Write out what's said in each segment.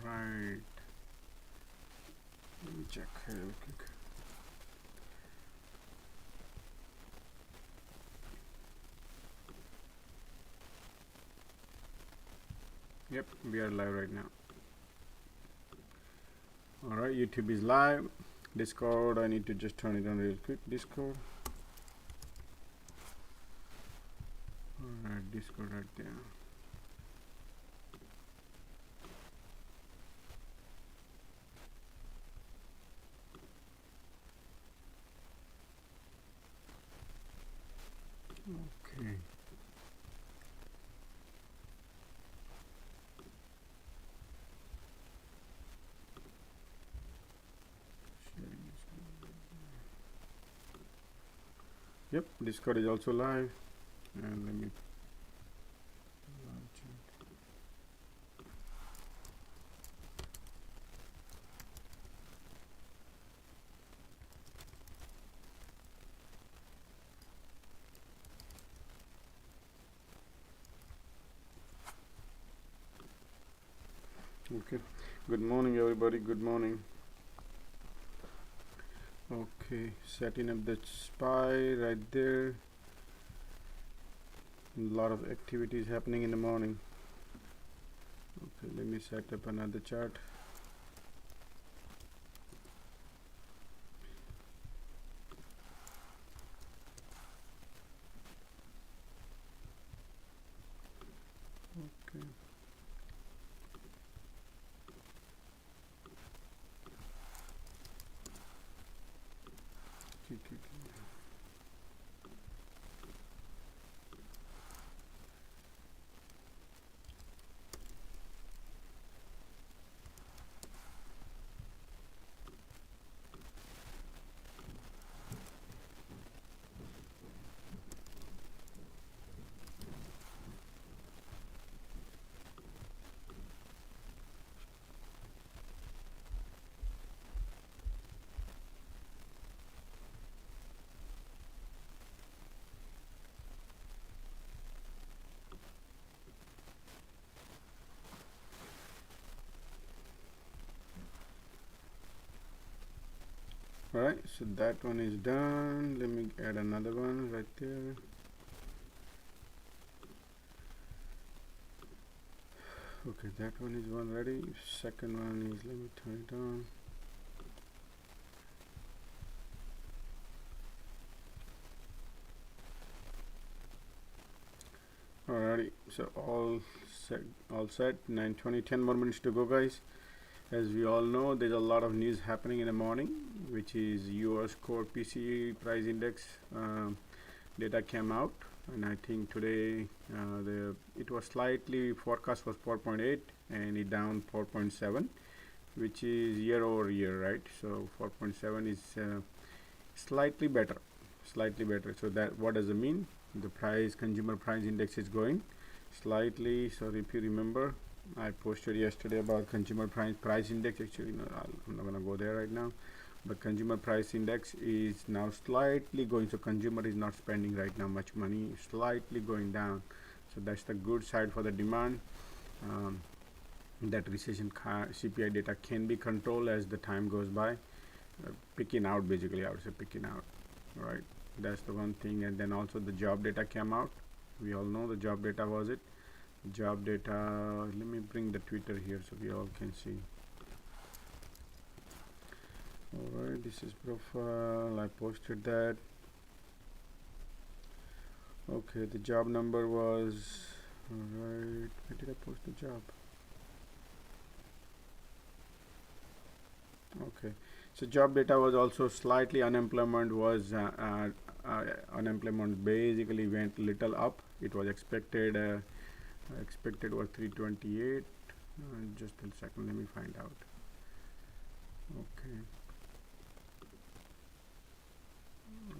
right, let me check here real quick. Yep, we are live right now. All right, YouTube is live. Discord, I need to just turn it on real quick. Discord. All right, Discord right there. Okay. Yep, Discord is also live, and let me launch it. Okay, good morning everybody, good morning. Okay, setting up the SPY right there. A lot of activities happening in the morning. Okay, let me set up another chart. Okay. QQQ. All right, so that one is done. Let me add another one right there. Okay, that one is one ready. Second one is, let me turn it on. Alrighty, so all set. 9:20, 10 more minutes to go, guys. As we all know, there's a lot of news happening in the morning, which is US core PCE price index data came out, and I think today it was slightly, forecast was 4.8 and it down 4.7, which is year over year, right? So 4.7 is slightly better. So that, what does it mean? The consumer price index is going slightly. So if you remember, I posted yesterday about consumer price index. Actually, no, I'm not gonna go there right now, but consumer price index is now slightly going. So consumer is not spending right now much money, slightly going down. So that's the good side for the demand. That recession CPI data can be controlled as the time goes by, picking out, basically I would say picking out. All right, that's the one thing. And then also the job data came out. We all know the job data was it. Job data, let me bring the Twitter here so we all can see. Alright, this is profile, I posted that. Okay, the job number was, alright, where did I post the job? Okay, so job data was also slightly, unemployment was unemployment basically went little up. It was expected expected was 328. Just a second, let me find out. Okay,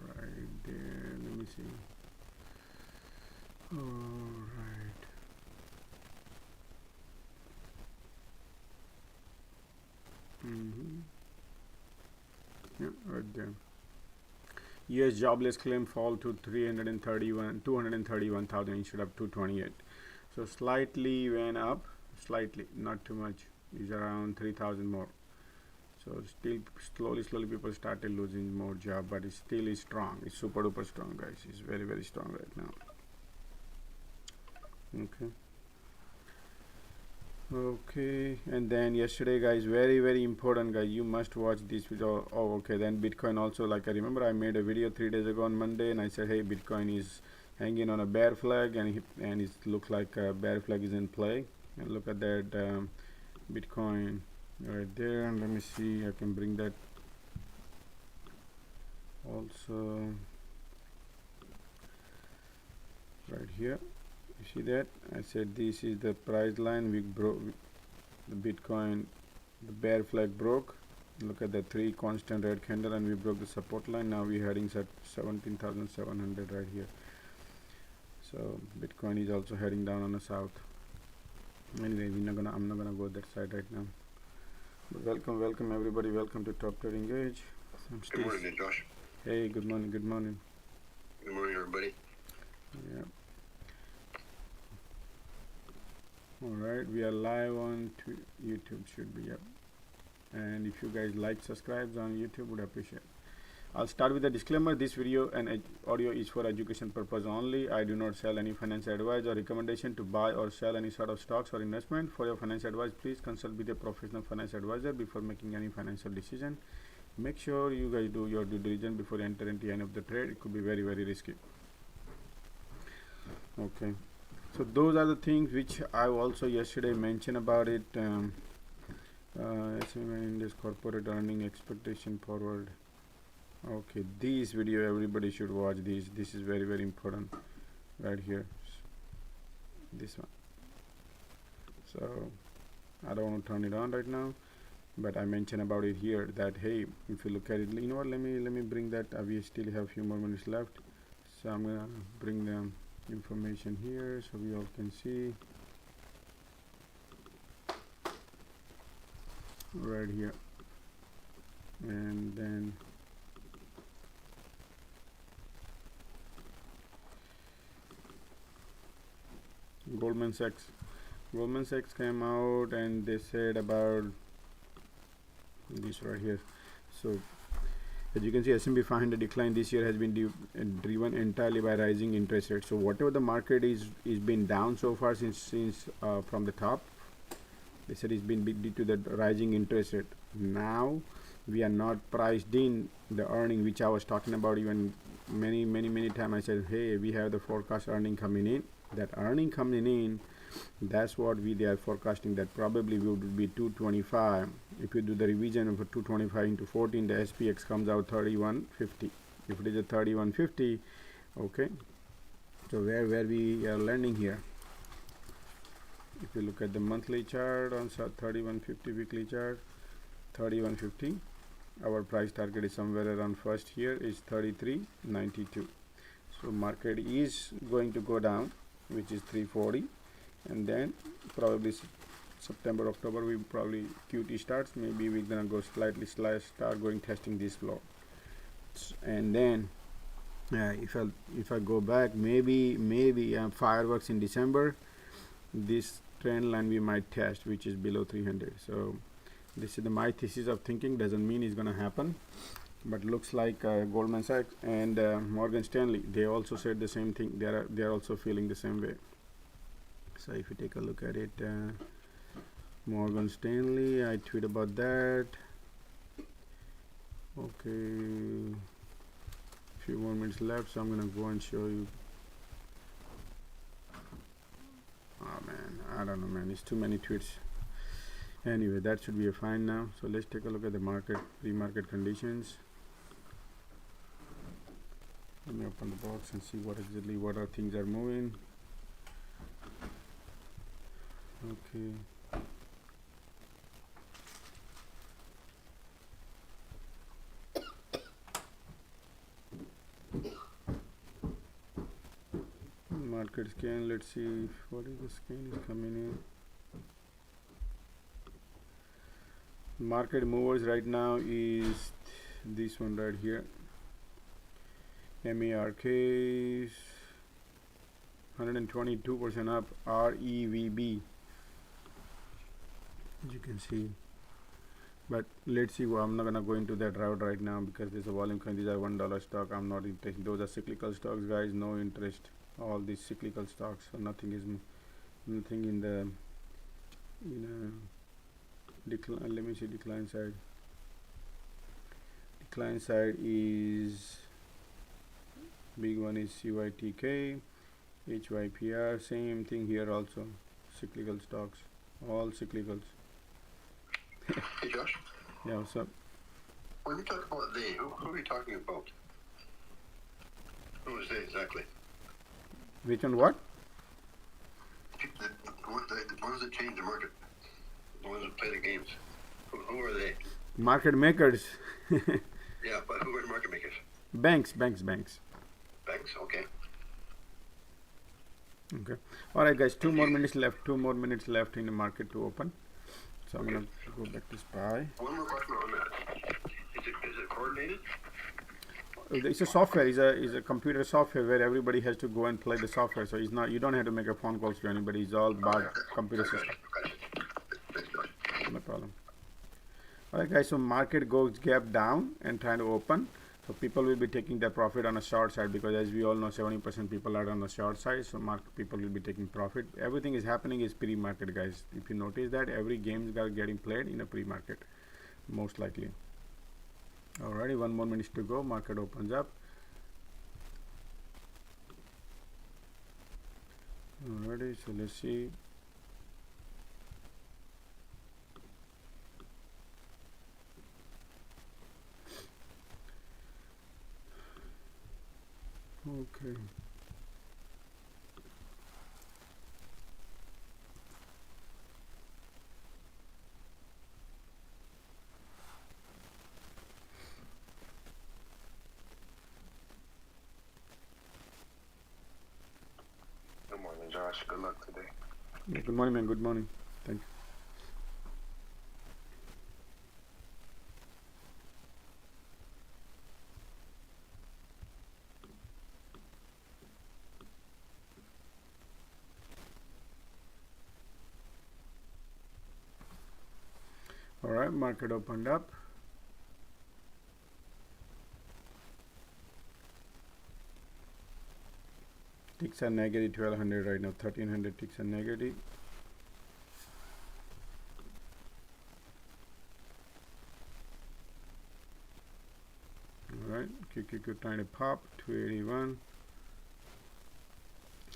right there, let me see. All right, yeah, right there. US jobless claim fall to 231,000 instead of 228. So slightly went up, slightly, not too much. is around 3,000 more. So still slowly people started losing more job, but it still is strong. It's super duper strong, guys. It's very strong right now. Okay, and then yesterday, guys, very important, guys, you must watch this video. Oh, okay, then Bitcoin also, like I remember I made a video 3 days ago on Monday, and I said, hey, Bitcoin is hanging on a bear flag, and it looks like a bear flag is in play. And look at that Bitcoin right there, and let me see, I can bring that also right here. You see that? I said this is the price line. We broke the Bitcoin, the bear flag broke. Look at the 3 constant red candle, and we broke the support line. Now we're heading at 17,700 right here. So Bitcoin is also heading down on the south. Anyway, I'm not gonna go that side right now. But welcome everybody. Welcome to Top Trading Edge. Good morning, Josh. Hey, good morning. Good morning, everybody. Yeah. Alright, we are live on YouTube, should be up. And if you guys like, subscribe on YouTube, would appreciate. I'll start with a disclaimer. This video and audio is for education purpose only. I do not sell any financial advice or recommendation to buy or sell any sort of stocks or investment. For your financial advice, please consult with a professional financial advisor before making any financial decision. Make sure you guys do your due diligence before you enter into any of the trade. It could be very risky. Okay. So those are the things which I also yesterday mentioned about it. This corporate earning expectation forward. Okay, this video everybody should watch. This is very important right here. This one. So I don't want to turn it on right now, but I mentioned about it here that hey, if you look at it, you know what? Let me bring that. We still have a few more minutes left, so I'm gonna bring them information here so we all can see right here. And then Goldman Sachs came out and they said about this right here. So as you can see, S&P 500 decline this year has been driven entirely by rising interest rates. So whatever the market is been down so far since from the top, they said it's been due to the rising interest rate. Now we are not priced in the earning, which I was talking about even many times. I said, hey, we have the forecast earning coming in. That earning coming in, that's what they are forecasting, that probably would be 225. If you do the revision of 225 into 14, the SPX comes out 3150. If it is a 3150, okay, so where we are landing here. If you look at the monthly chart on 3150 weekly chart, 3150, our price target is somewhere around first here is 3392. So market is going to go down, which is 340, and then probably September, October, we probably QT starts. Maybe we're gonna go start going testing this floor, and then if I go back, maybe fireworks in December. This trend line we might test, which is below 300. So this is my thesis of thinking. Doesn't mean it's gonna happen, but looks like Goldman Sachs and Morgan Stanley, they also said the same thing. They are also feeling the same way. So if you take a look at it, Morgan Stanley, I tweet about that. Okay, few more minutes left, so I'm gonna go and show you. Oh man, I don't know, man, it's too many tweets. Anyway, that should be a fine now. So let's take a look at the market, pre-market conditions. Let me open the box and see what things are moving. Okay. Market scan, let's see what is the scan is coming in. Market movers right now is this one right here. MARK is 122% up. REVB as you can see. But let's see. I'm not gonna go into that route right now because there's a volume coin. These are $1 stock. I'm not interested. Those are cyclical stocks, guys. No interest. All these cyclical stocks. So nothing in the decline. Let me see decline side. Decline side is big one is CYTK, HYPR. Same thing here also. Cyclical stocks. All cyclicals. Hey, Josh. Yeah, what's up? When you talk about they, who are you talking about? Who is they exactly? Which one? What? The ones that change the market. The ones that play the games. Who are they? Market makers. Yeah, but who are market makers? Banks. Banks, okay. Okay. All right, guys. 2 more minutes left. 2 more minutes left in the market to open. So I'm gonna go back to SPY. One more question on that. Is it coordinated? It's a software. It's a computer software where everybody has to go and play the software. So it's not. You don't have to make a phone calls to anybody. It's all about computer system. No problem. All right, guys. So market goes gap down and trying to open. So people will be taking their profit on a short side because, as we all know, 70% people are on the short side. So people will be taking profit. Everything is happening is pre-market, guys. If you notice that every games are getting played in a pre-market, most likely. Alrighty, 1 more minute to go. Market opens up. Alrighty, so let's see. Okay. Good morning, Josh. Good luck today. Yeah, good morning, man. Good morning. Thank you. All right, market opened up. Ticks are negative 1200 right now. 1300 ticks are negative. All right, QQQ trying to pop 281.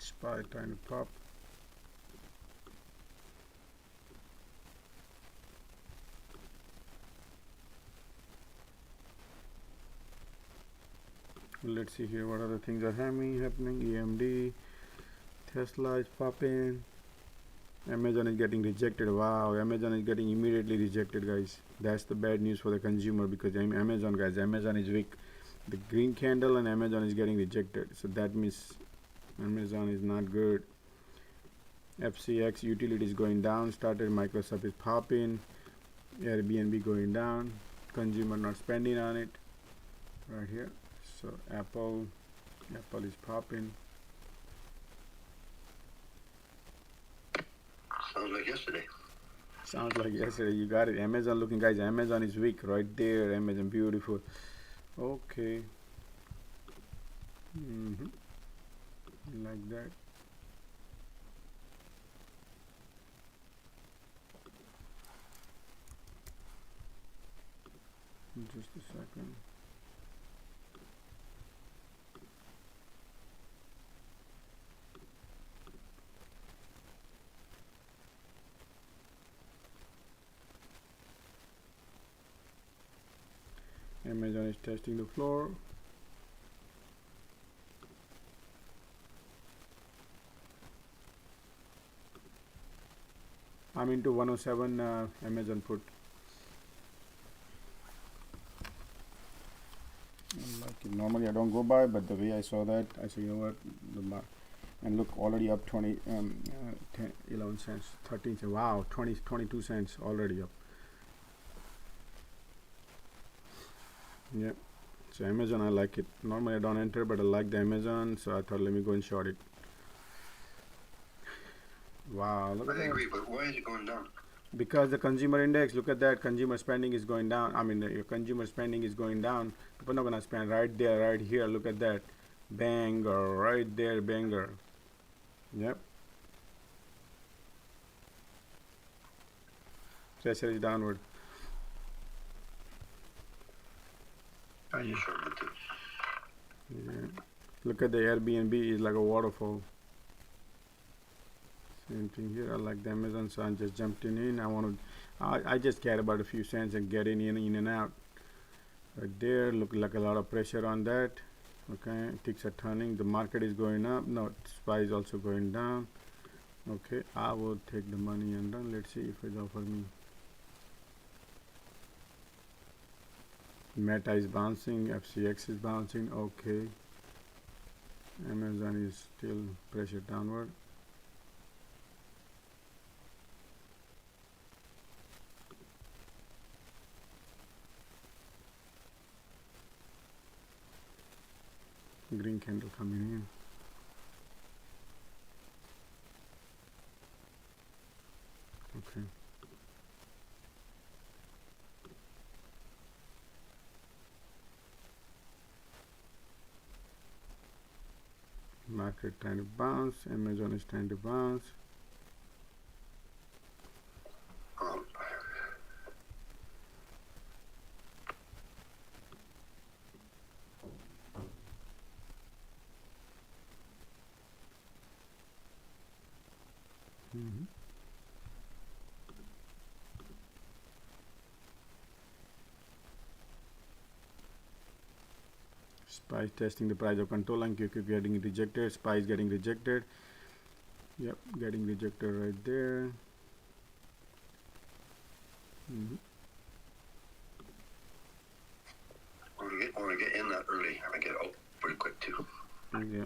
SPY trying to pop. Let's see here what other things are happening. AMD, Tesla is popping. Amazon is getting rejected. Wow, Amazon is getting immediately rejected, guys. That's the bad news for the consumer because Amazon, guys, Amazon is weak. The green candle and Amazon is getting rejected. So that means Amazon is not good. FCX utility is going down. Started Microsoft is popping. Airbnb going down. Consumer not spending on it. Right here. So Apple is popping. Sounds like yesterday. Sounds like yesterday. You got it. Amazon looking, guys. Amazon is weak right there. Amazon, beautiful. Okay. Like that. Just a second. Amazon is testing the floor. I'm into 107 Amazon put. Like it. Normally I don't go by, but the way I saw that, I said, you know what, and look, already up 10, 11 cents, 13 cents. Wow, 22 cents already up. Yep. So Amazon, I like it. Normally I don't enter, but I like the Amazon, so I thought let me go and short it. Wow, look at that. I agree, but why is it going down? because the consumer index, look at that, consumer spending is going down. I mean, your consumer spending is going down. People not gonna spend right there, right here. Look at that, banger, right there, banger. Yep. Pressure is downward. You showed it too. Yeah. Look at the Airbnb is like a waterfall. Same thing here. I like the Amazon, so I just jumped in. I just care about a few cents and get in and out. Right there, look like a lot of pressure on that. Okay, ticks are turning. The market is going up. No, SPY is also going down. Okay, I will take the money and run. Let's see if it offers me. Meta is bouncing. FCX is bouncing. Okay. Amazon is still pressure downward. Green candle coming in. Okay. Market trying to bounce. Amazon is trying to bounce. SPY is testing the price of control line. QQQ getting rejected. SPY is getting rejected. Yep, getting rejected right there. I want to get in that early and I get out pretty quick too. Yeah.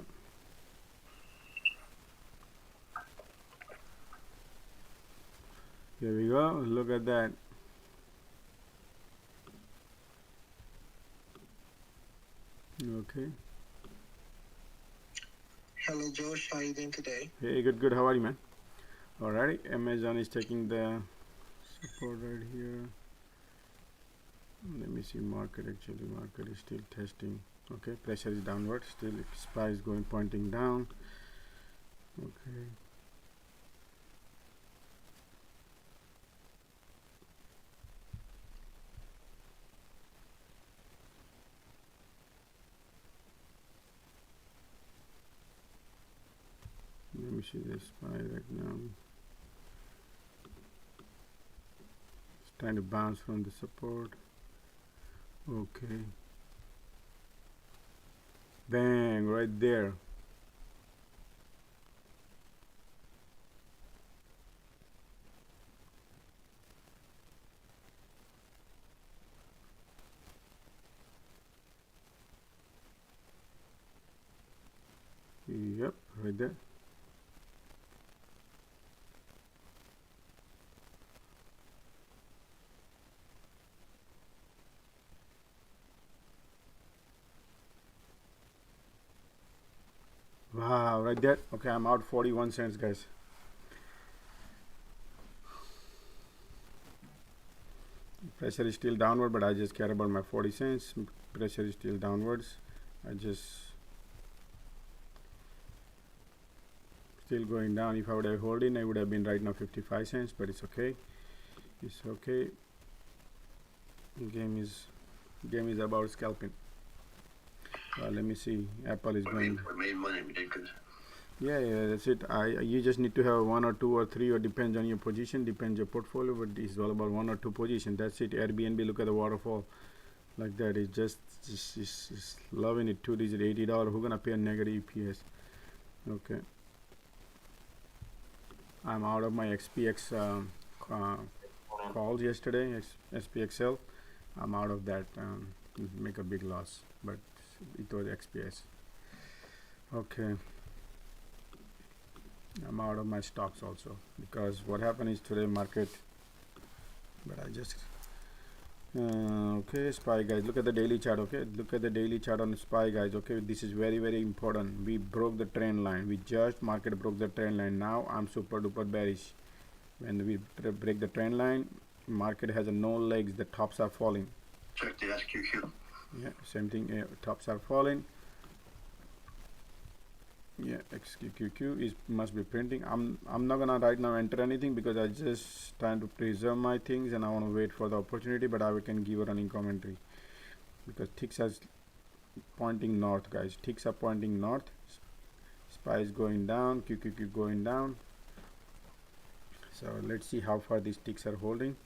Here we go. Look at that. Okay. Hello, Josh. How are you doing today? Hey, good. How are you, man? Alrighty. Amazon is taking the support right here. Let me see market. Actually, market is still testing. Okay, pressure is downward. Still, SPY is going pointing down. Okay. Let me see the SPY right now. It's trying to bounce from the support. Okay. Bang, right there. Yep, right there. Wow, right there. Okay, I'm out 41 cents, guys. Pressure is still downward, but I just care about my 40 cents. Pressure is still downwards. I just still going down. If I would have held in, I would have been right now 55 cents, but it's okay. It's okay. Game is about scalping. Let me see. Apple is going. We made money. We did good. Yeah, that's it. You just need to have 1 or 2 or 3, or depends on your position, depends your portfolio, but it's all about 1 or 2 position. That's it. Airbnb, look at the waterfall, like that. It's just loving it. 2-digit, $80. Who gonna pay a negative EPS? Okay. I'm out of my XPX calls yesterday. SPXL. I'm out of that. Make a big loss, but it was XPS. Okay. I'm out of my stocks also, because what happened is today market, but I just okay, SPY guys, look at the daily chart. Okay, look at the daily chart on the SPY guys. Okay, this is very important. We broke the trend line. We just market broke the trend line. Now I'm super duper bearish. When we break the trend line, market has no legs, the tops are falling. Check the SQQ. Yeah, same thing, tops are falling. Yeah, XQQ is must be printing. I'm not gonna right now enter anything because I just trying to preserve my things and I want to wait for the opportunity, but I can give a running commentary because ticks are pointing north, guys. Ticks are pointing north. SPY is going down, QQQ going down. So let's see how far these ticks are holding.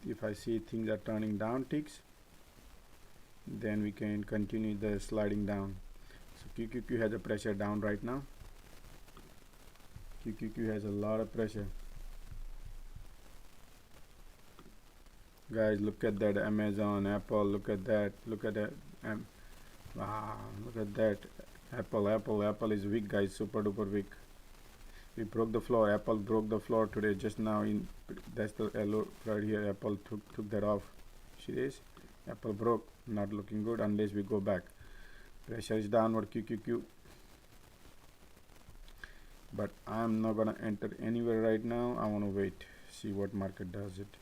If I see things are turning down ticks, then we can continue the sliding down. So QQQ has a pressure down right now. QQQ has a lot of pressure. Guys, look at that Amazon, Apple, look at that, wow, look at that. Apple is weak, guys, super duper weak. We broke the floor. Apple broke the floor today just now. That's the yellow right here. Apple took that off. See this? Apple broke. Not looking good unless we go back. Pressure is downward QQQ. But I'm not gonna enter anywhere right now. I wanna wait. See what market does it.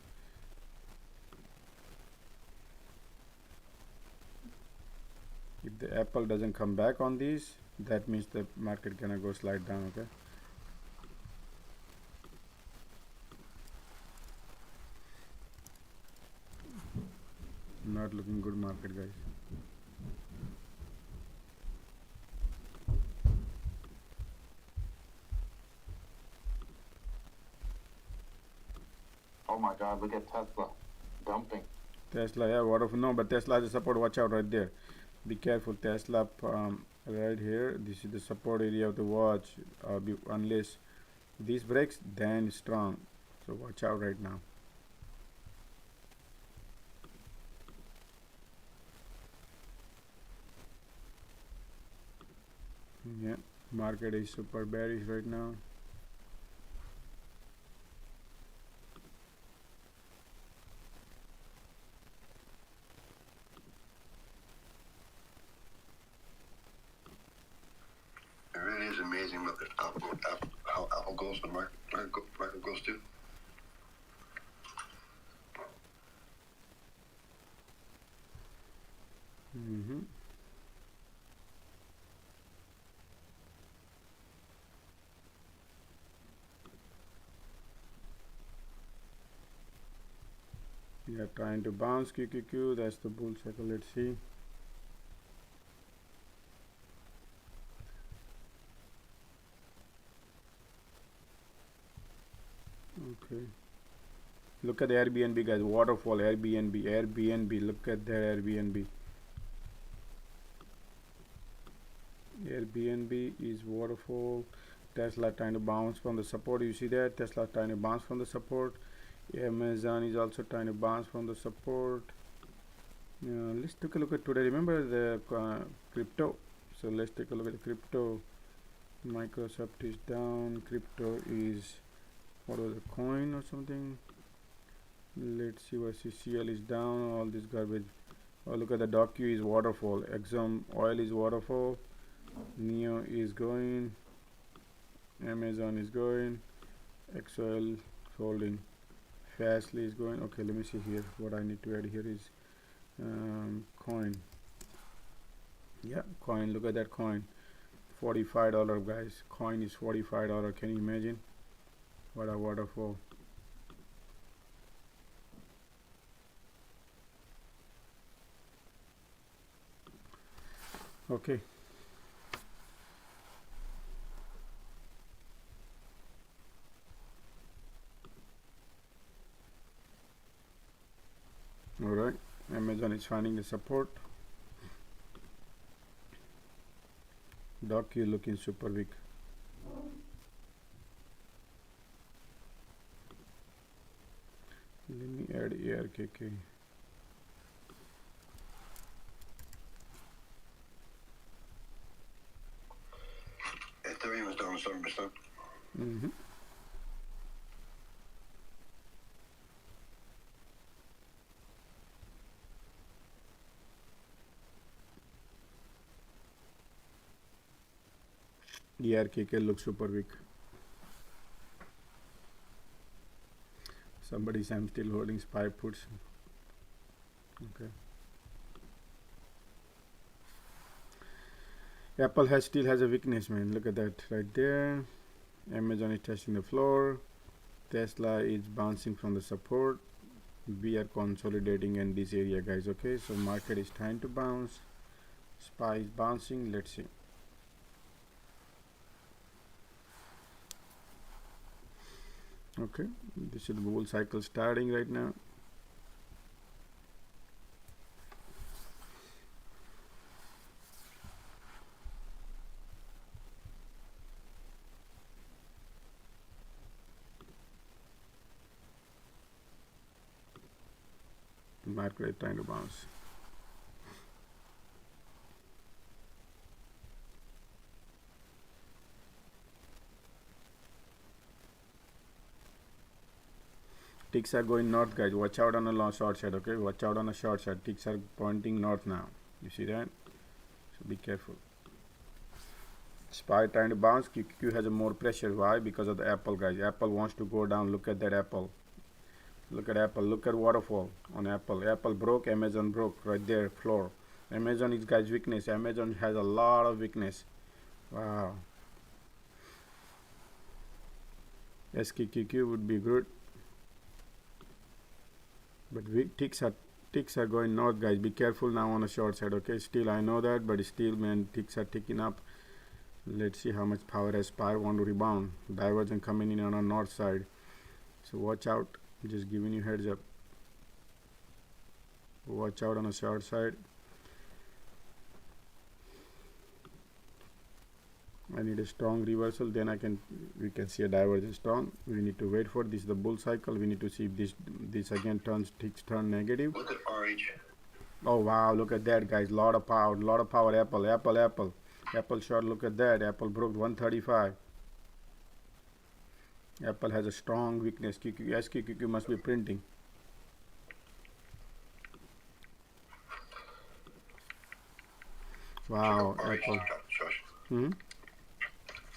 If the Apple doesn't come back on these, that means the market gonna go slide down. Okay. Not looking good market, guys. Oh my God, look at Tesla dumping. Tesla, yeah, no, but Tesla has a support. Watch out right there. Be careful, Tesla. Right here, this is the support area to watch. Unless this breaks, then it's strong. So watch out right now. Yeah, market is super bearish right now. It really is amazing what how Apple goes, the market goes to. We are trying to bounce QQQ. That's the bull cycle. Let's see. Okay. Look at the Airbnb, guys. Waterfall, Airbnb. Look at that Airbnb. Airbnb is waterfall. Tesla trying to bounce from the support. You see that? Tesla trying to bounce from the support. Amazon is also trying to bounce from the support. Let's take a look at today. Remember the crypto. So let's take a look at the crypto. Microsoft is down. Crypto is, what was the coin or something? Let's see what CCL is down. All this garbage. Oh, look at the docu is waterfall. Exxon oil is waterfall. Neo is going. Amazon is going. XOL holding. Fastly is going. Okay, let me see here. What I need to add here is coin. Yeah, coin. Look at that coin. $45, guys. Coin is $45. Can you imagine? What a waterfall. Okay. Alright, Amazon is finding the support. Docu looking super weak. Let me add ARKK. Ethereum is down 7%. ARKK looks super weak. Somebody said I'm still holding SPY puts. Okay. Apple still has a weakness, man. Look at that right there. Amazon is testing the floor. Tesla is bouncing from the support. We are consolidating in this area, guys. Okay, so market is trying to bounce. SPY is bouncing. Let's see. Okay, this is the bull cycle starting right now. Market is trying to bounce. Ticks are going north, guys. Watch out on a long short side. Okay, watch out on a short side. Ticks are pointing north now. You see that? So be careful. SPY trying to bounce. QQQ has a more pressure. Why? Because of the Apple, guys. Apple wants to go down. Look at that Apple. Look at Apple. Look at waterfall on Apple. Apple broke. Amazon broke right there. Floor. Amazon is, guys, weakness. Amazon has a lot of weakness. Wow. SQQQ would be good. But ticks are going north, guys. Be careful now on the short side. Okay, still I know that, but still, man, ticks are ticking up. Let's see how much power has SPY want to rebound. Divergence coming in on the north side, so watch out. Just giving you heads up. Watch out on the short side. I need a strong reversal, then we can see a divergence strong. We need to wait for this. The bull cycle. We need to see if this again ticks turn negative. Look at RH. Oh wow, look at that, guys. Lot of power. Apple short. Look at that. Apple broke 135. Apple has a strong weakness. SQQQ must be printing. Wow, Apple. Hmm?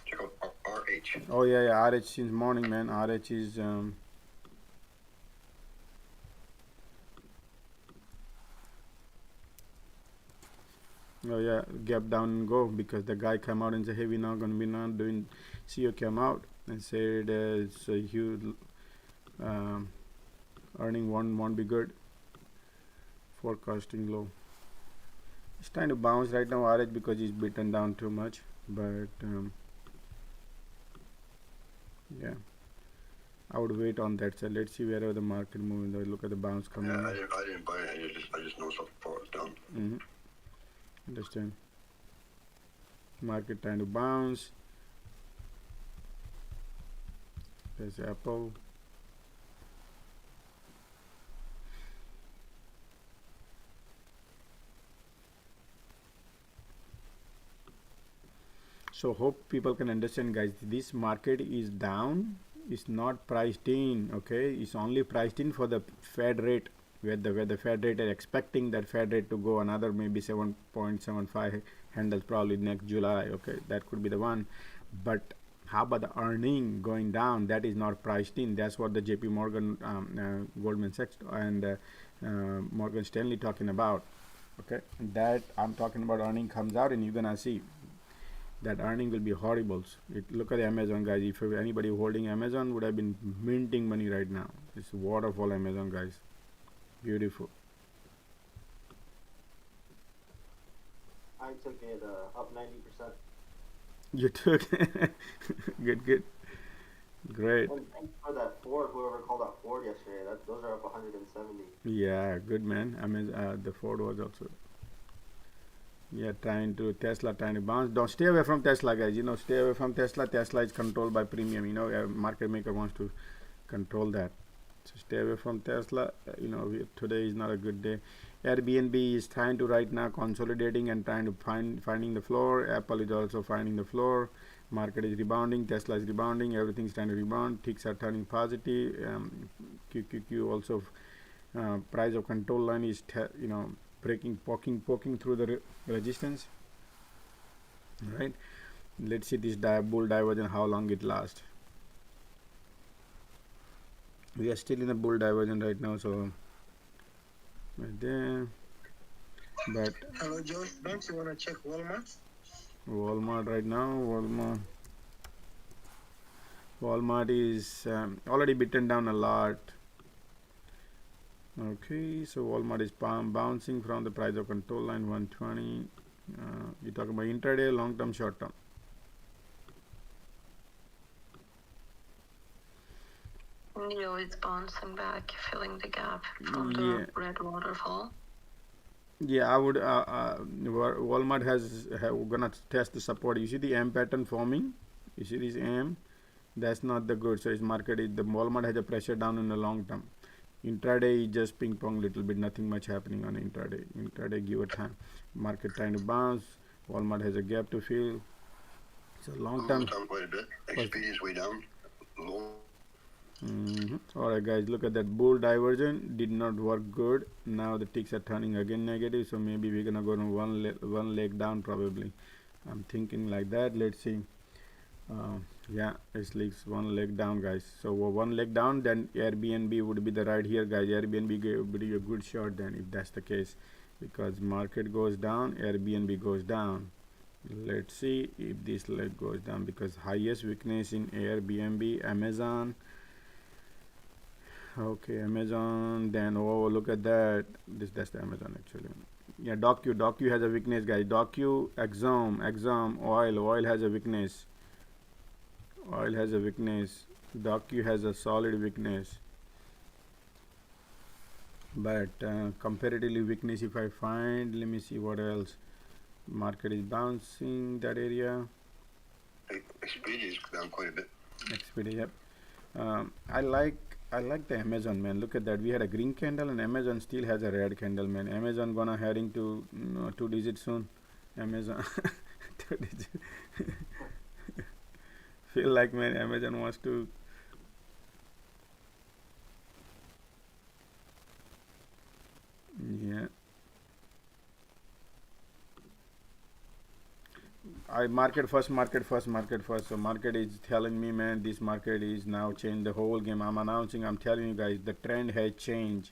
Check out RH. Oh yeah, RH since morning, man. RH is oh yeah, gap down and go, because the guy came out and said, hey, we're not gonna be not doing. CEO came out and said it's a huge earning won't be good. Forecasting low. It's trying to bounce right now, RH, because he's beaten down too much. But yeah, I would wait on that side. Let's see wherever the market moving. Look at the bounce coming. Yeah, I didn't buy it. I just know support was down. Understand? Market trying to bounce. There's Apple. So hope people can understand, guys. This market is down. It's not priced in. Okay, it's only priced in for the Fed rate, where the Fed rate are expecting that Fed rate to go another maybe 7.75 handles probably next July. Okay, that could be the one. But how about the earning going down? That is not priced in. That's what the JP Morgan, Goldman Sachs, and Morgan Stanley talking about. Okay, that I'm talking about earning comes out, and you're gonna see that earning will be horrible. Look at Amazon, guys. If anybody holding Amazon would have been minting money right now. It's waterfall Amazon, guys. Beautiful. I took it up 90%. You took good. Great. And thanks for that Ford, whoever called out Ford yesterday. Those are up 170. Yeah, good, man. I mean, the Ford was also. Yeah, Tesla trying to bounce. Don't stay away from Tesla, guys. Stay away from Tesla. Tesla is controlled by premium. A market maker wants to control that. So stay away from Tesla. Today is not a good day. Airbnb is trying to right now consolidating and trying to finding the floor. Apple is also finding the floor. Market is rebounding. Tesla is rebounding. Everything's trying to rebound. Ticks are turning positive. QQQ also price of control line is breaking, poking through the resistance. Right. Let's see this bull divergence, how long it lasts. We are still in a bull diversion right now, so right there. But Hello, Josh. Don't you want to check Walmart? Walmart right now, Walmart is already beaten down a lot. Okay, so Walmart is bouncing from the price of control line 120. You talk about intraday, long term, short term. Neo is bouncing back, filling the gap from the red waterfall. Yeah, I would. Walmart has gonna test the support. You see the M pattern forming. You see this M. That's not the good. So its market is the Walmart has a pressure down in the long term. Intraday is just ping pong little bit. Nothing much happening on intraday. Intraday give a time. Market trying to bounce. Walmart has a gap to fill. So long term. Down quite a bit. XP is way down. Low. Alright guys, look at that bull diversion, did not work good. Now the ticks are turning again negative, so maybe we're gonna go to one leg down probably. I'm thinking like that. Let's see. Yeah, it's like one leg down, guys. So one leg down, then Airbnb would be the right here, guys. Airbnb would be a good shot then if that's the case, because market goes down, Airbnb goes down. Let's see if this leg goes down, because highest weakness in Airbnb, Amazon. Okay, Amazon. Then look at that. That's the Amazon actually. Yeah, docu has a weakness, guys. Docu, exam, oil has a weakness. Docu has a solid weakness, but comparatively weakness if I find. Let me see what else. Market is bouncing that area. Expedia is down quite a bit. Expedia, yep. I like the Amazon, man. Look at that. We had a green candle and Amazon still has a red candle, man. Amazon gonna heading to 2 digits soon. Amazon 2 digits. Feel like, man, Amazon wants to. Yeah. Market first. So market is telling me, man, this market is now changed the whole game. I'm telling you guys, the trend has changed.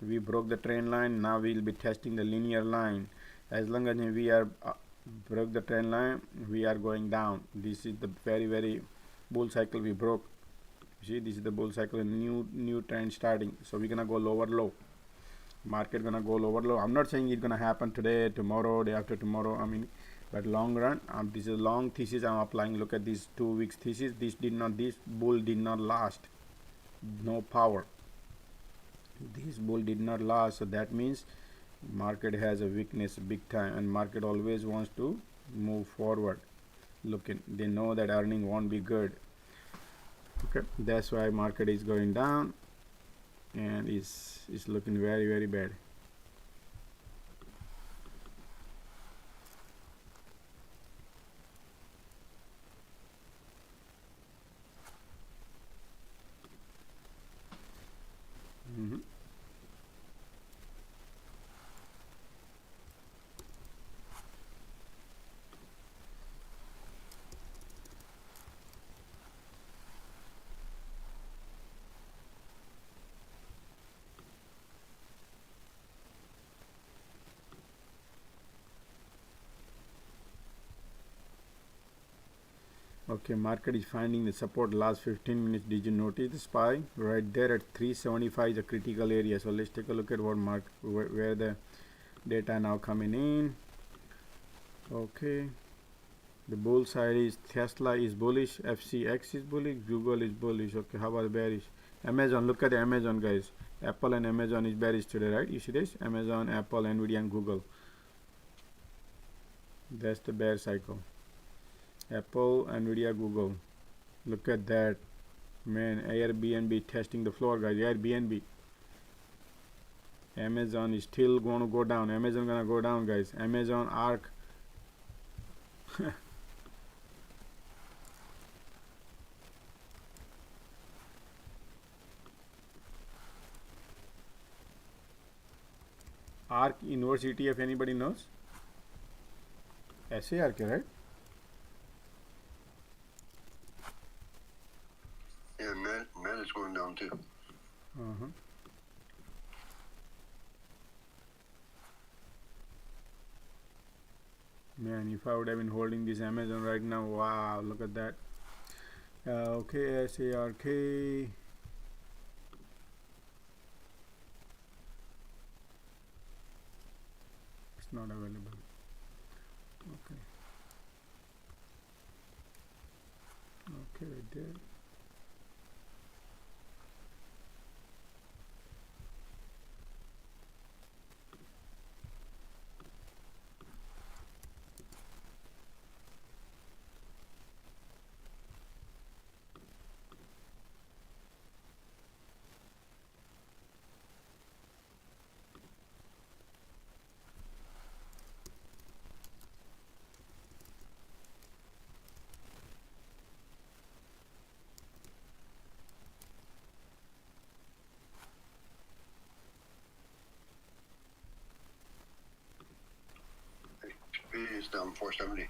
We broke the trend line. Now we'll be testing the linear line. As long as we are broke the trend line, we are going down. This is the very bull cycle we broke. See, this is the bull cycle, new trend starting. So we're gonna go lower low. Market gonna go lower low. I'm not saying it's gonna happen today, tomorrow, day after tomorrow. I mean, but long run, this is a long thesis I'm applying. Look at this 2 weeks thesis. This bull did not last. No power. This bull did not last. So that means market has a weakness big time, and market always wants to move forward. Looking, they know that earning won't be good. Okay, that's why market is going down, and is looking very bad. Okay, market is finding the support last 15 minutes. Did you notice the SPY right there at 375 is a critical area? So let's take a look at what where the data now coming in. Okay, the bull side is Tesla is bullish, FCX is bullish, Google is bullish. Okay, how about bearish? Amazon, look at the Amazon, guys. Apple and Amazon is bearish today, right? You see this? Amazon, Apple, Nvidia and Google. That's the bear cycle. Apple, Nvidia, Google. Look at that, man. Airbnb testing the floor, guys. Airbnb. Amazon is still going to go down. Amazon gonna go down, guys. Amazon, Arc. Arc inverse ETF, anybody knows? SARK, right? Yeah, Med is going down too. Man, if I would have been holding this Amazon right now, wow, look at that. Okay, SARK. It's not available. Okay. Okay, right there. It's down 470.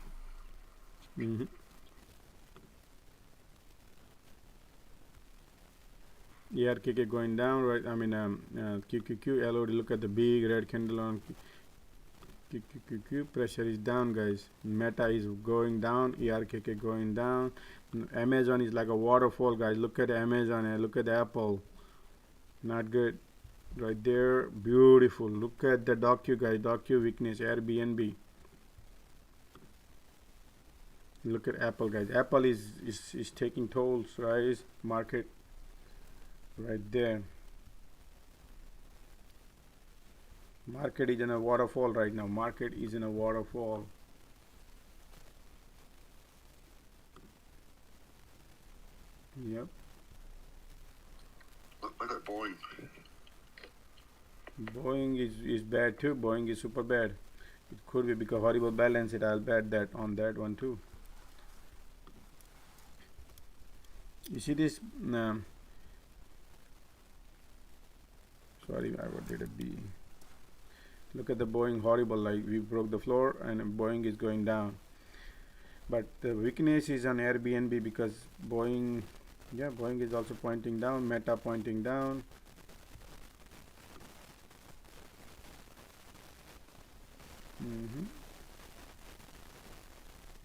ERKK going down, right? I mean, QQQ, LOD, look at the big red candle on QQQ. Pressure is down, guys. Meta is going down, ERKK going down. Amazon is like a waterfall, guys. Look at Amazon and look at Apple. Not good. Right there, beautiful. Look at the DOQ, guys. DOQ weakness, Airbnb. Look at Apple, guys. Apple is taking tolls, right? Market right there. Market is in a waterfall right now. Market is in a waterfall. Yep. Look at Boeing. Boeing is bad too. Boeing is super bad. It could be because horrible balance it. I'll bet that on that one too. You see this? Sorry, what did it be? Look at the Boeing, horrible. Like we broke the floor and Boeing is going down. But the weakness is on Airbnb because Boeing, yeah, Boeing is also pointing down. Meta pointing down.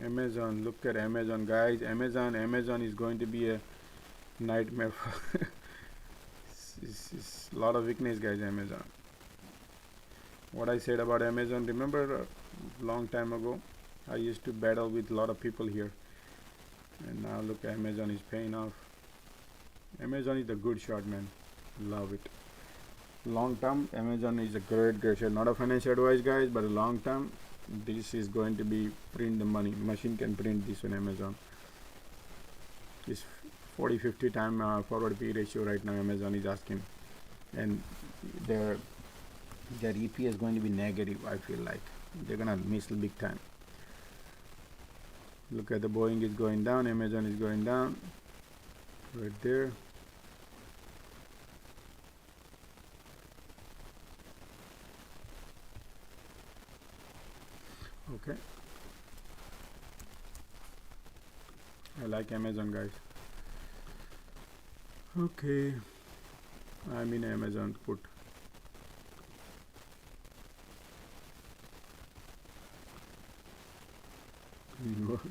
Amazon, look at Amazon, guys. Amazon is going to be a nightmare for it's a lot of weakness, guys. Amazon, what I said about Amazon, remember a long time ago I used to battle with a lot of people here, and now look, Amazon is paying off. Amazon is a good shot, man. Love it. Long term, Amazon is a great shot. Not a financial advice, guys, but a long term, this is going to be print the money. Machine can print this on Amazon. It's 40-50 time forward P ratio right now. Amazon is asking, and their EP is going to be negative. I feel like they're gonna miss big time. Look at the Boeing is going down. Amazon is going down. Right there. Okay. I like Amazon, guys. Okay. I'm in Amazon put.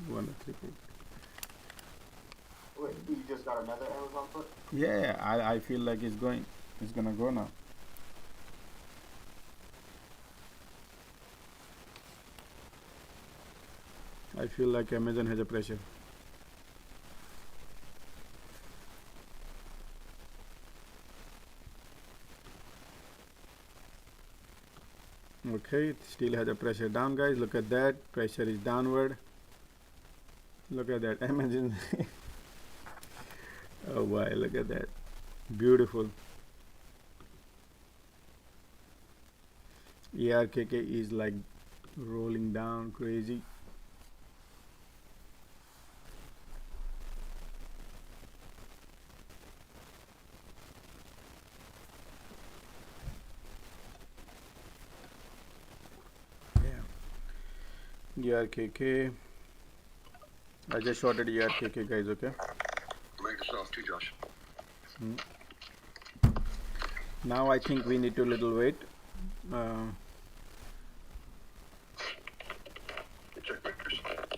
One triple. Wait, you just got another Amazon put? Yeah, I feel like it's gonna go now. I feel like Amazon has a pressure. Okay, it still has a pressure down, guys. Look at that, pressure is downward. Look at that, Amazon. Oh wow, look at that, beautiful. ERKK is like rolling down crazy. ERKK. I just shorted ERKK, guys. Okay. Make this off too, Josh. Now I think we need to little wait. Check Microsoft.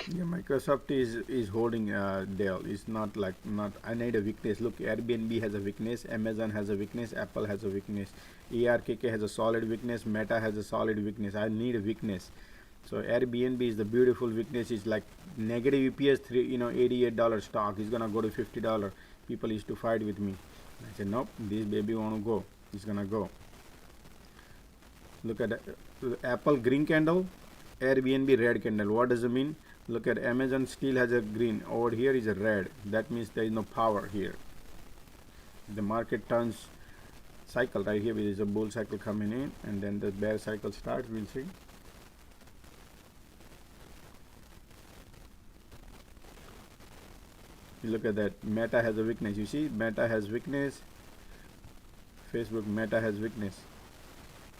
Yeah, Microsoft is holding Dell. It's not like not. I need a weakness. Look, Airbnb has a weakness. Amazon has a weakness. Apple has a weakness. ARKK has a solid weakness. Meta has a solid weakness. I need a weakness. So Airbnb is the beautiful weakness. It's like negative EPS $88 stock. It's gonna go to $50. People used to fight with me. I said nope. This baby wanna go. It's gonna go. Look at Apple green candle. Airbnb red candle. What does it mean? Look at Amazon still has a green. Over here is a red. That means there is no power here. The market turns cycle right here. There is a bull cycle coming in, and then the bear cycle starts. We'll see. You look at that. Meta has a weakness. You see, Meta has weakness. Facebook Meta has weakness.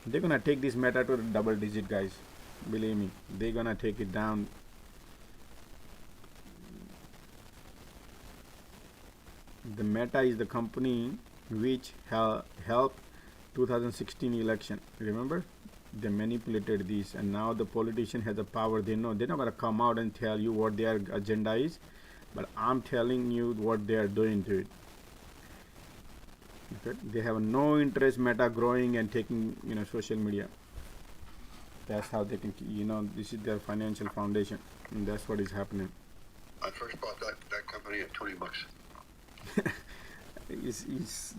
They're gonna take this Meta to the double digit, guys. Believe me, they're gonna take it down. The Meta is the company which helped 2016 election. Remember, they manipulated this, and now the politician has the power. They know they're not gonna come out and tell you what their agenda is, but I'm telling you what they are doing to it. Okay, they have no interest Meta growing and taking social media. That's how they can, this is their financial foundation, and that's what is happening. I first bought that company at $20.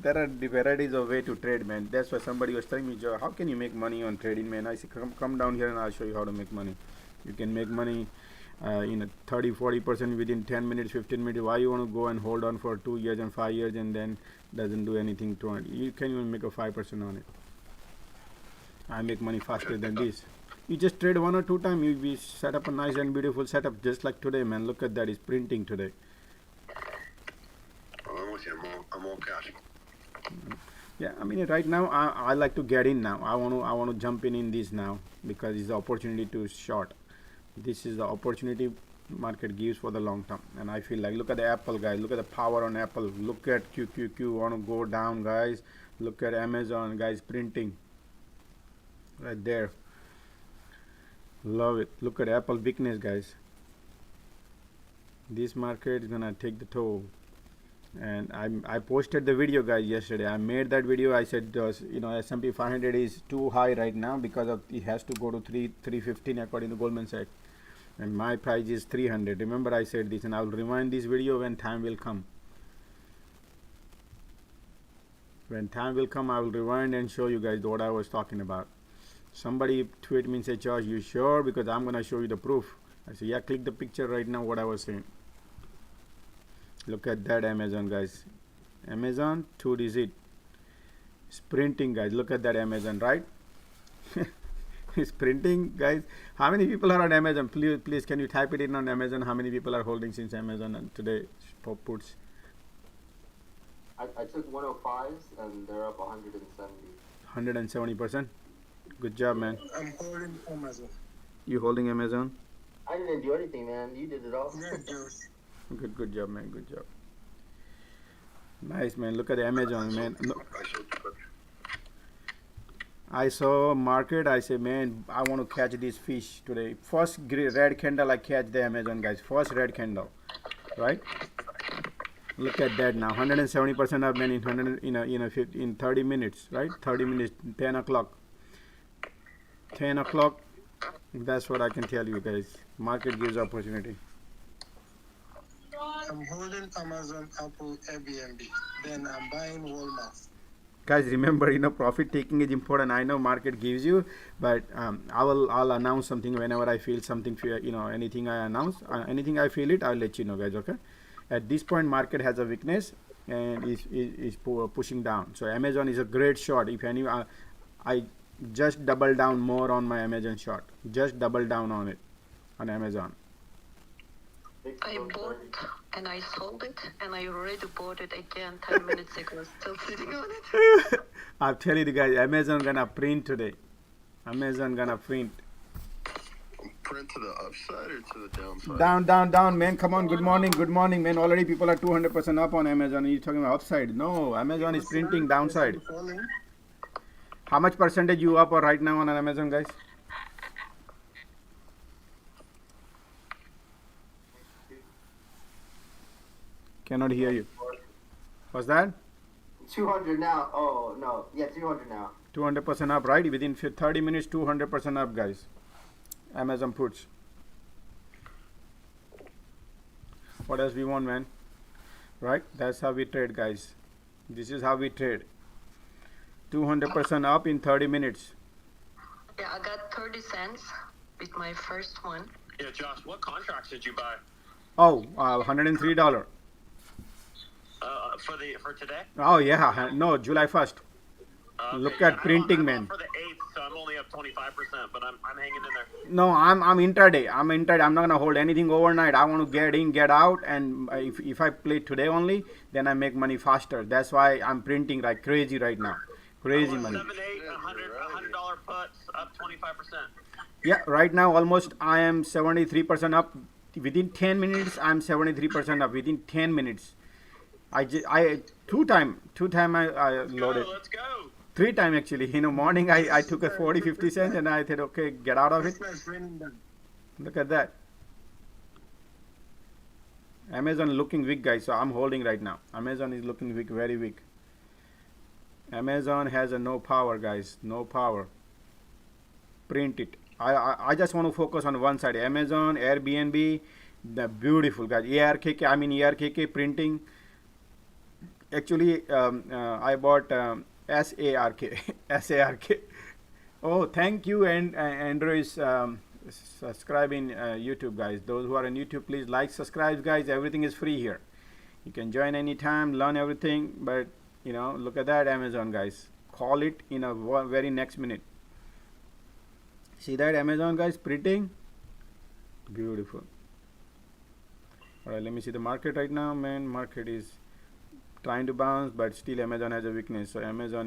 There are the varieties of way to trade, man. That's why somebody was telling me, Joe, how can you make money on trading, man? I said, come down here and I'll show you how to make money. You can make money 30-40% within 10 minutes, 15 minutes. Why you want to go and hold on for 2 years and 5 years and then doesn't do anything to it? You can even make a 5% on it. I make money faster than this. You just trade 1 or 2 times. We set up a nice and beautiful setup, just like today, man. Look at that. It's printing today. I'm with you. I'm all cash. Yeah, I mean, right now I like to get in now. I want to jump in this now because it's the opportunity to short. This is the opportunity market gives for the long term, and I feel like, look at the Apple, guys. Look at the power on Apple. Look at QQQ. Want to go down, guys. Look at Amazon, guys, printing right there. Love it. Look at Apple weakness, guys. This market is gonna take the toll. And I posted the video, guys, yesterday. I made that video. I said S&P 500 is too high right now because of it has to go to 315 according to Goldman Sachs, and my price is 300. Remember, I said this, and I will rewind this video when time will come. When time will come, I will rewind and show you guys what I was talking about. Somebody tweet me and say, Josh, you sure? Because I'm gonna show you the proof. I say, yeah, click the picture right now. What I was saying. Look at that Amazon, guys. Amazon 2 digit. It's printing, guys. Look at that Amazon, right? It's printing, guys. How many people are on Amazon? Please, can you type it in on Amazon? How many people are holding since Amazon today puts? I took 105s and they're up 170. 170%. Good job, man. I'm holding Amazon. You holding Amazon? I didn't do anything, man. You did it all. Yeah, Josh. Good job, man. Good job. Nice, man. Look at the Amazon, man. No, I saw market. I say, man, I want to catch this fish today. First red candle, I catch the Amazon, guys. First red candle, right? Look at that now. 170% up, man. In 30 minutes, right? 30 minutes. 10 o'clock. 10 o'clock. That's what I can tell you, guys. Market gives opportunity. I'm holding Amazon, Apple, Airbnb. Then I'm buying Walmart. Guys, remember, profit taking is important. I know market gives you, but I'll announce something whenever I feel something. Anything I announce, anything I feel it, I'll let you know, guys. Okay. At this point, market has a weakness and is pushing down. So Amazon is a great short. If any, I just double down more on my Amazon short. Just double down on it, on Amazon. I bought and I sold it, and I already bought it again 10 minutes ago, still sitting on it. I'll tell you, guys, Amazon gonna print today. Amazon gonna print. Put print to the upside or to the downside? Down, man. Come on. Good morning, man. Already people are 200% up on Amazon. You're talking about upside. No, Amazon is printing downside. How much percentage you up or right now on Amazon, guys? Cannot hear you. What's that? 200 now. Oh, no. Yeah, 200 now. 200% up, right? Within 30 minutes, 200% up, guys. Amazon puts. What else we want, man? Right? That's how we trade, guys. This is how we trade. 200% up in 30 minutes. Yeah, I got 30 cents with my first one. Yeah, Josh, what contracts did you buy? Oh, $103. For today? Oh yeah, no, July 1st. Look at printing, man. For the 8th, so I'm only up 25%, but I'm hanging in there. No, I'm intraday. I'm not gonna hold anything overnight. I want to get in, get out, and if I play today only, then I make money faster. That's why I'm printing like crazy right now. Crazy money. 7, 8, $100 puts up 25%. Yeah, right now almost I am 73% up. Within 10 minutes, I'm 73% up. Within 10 minutes. I two time I loaded. Let's go. 3 times actually. Morning I took a 40-50 cents and I said, okay, get out of it. Look at that. Amazon looking weak, guys. So I'm holding right now. Amazon is looking weak, very weak. Amazon has no power, guys. No power. Print it. I just want to focus on one side. Amazon, Airbnb, the beautiful, guys. ERKK printing. Actually, I bought SARK. Oh, thank you, and Andrew is subscribing YouTube, guys. Those who are on YouTube, please like, subscribe, guys. Everything is free here. You can join anytime, learn everything. But look at that Amazon, guys. Call it in a very next minute. See that Amazon, guys, printing? Beautiful. All right, let me see the market right now, man. Market is trying to bounce, but still Amazon has a weakness. So Amazon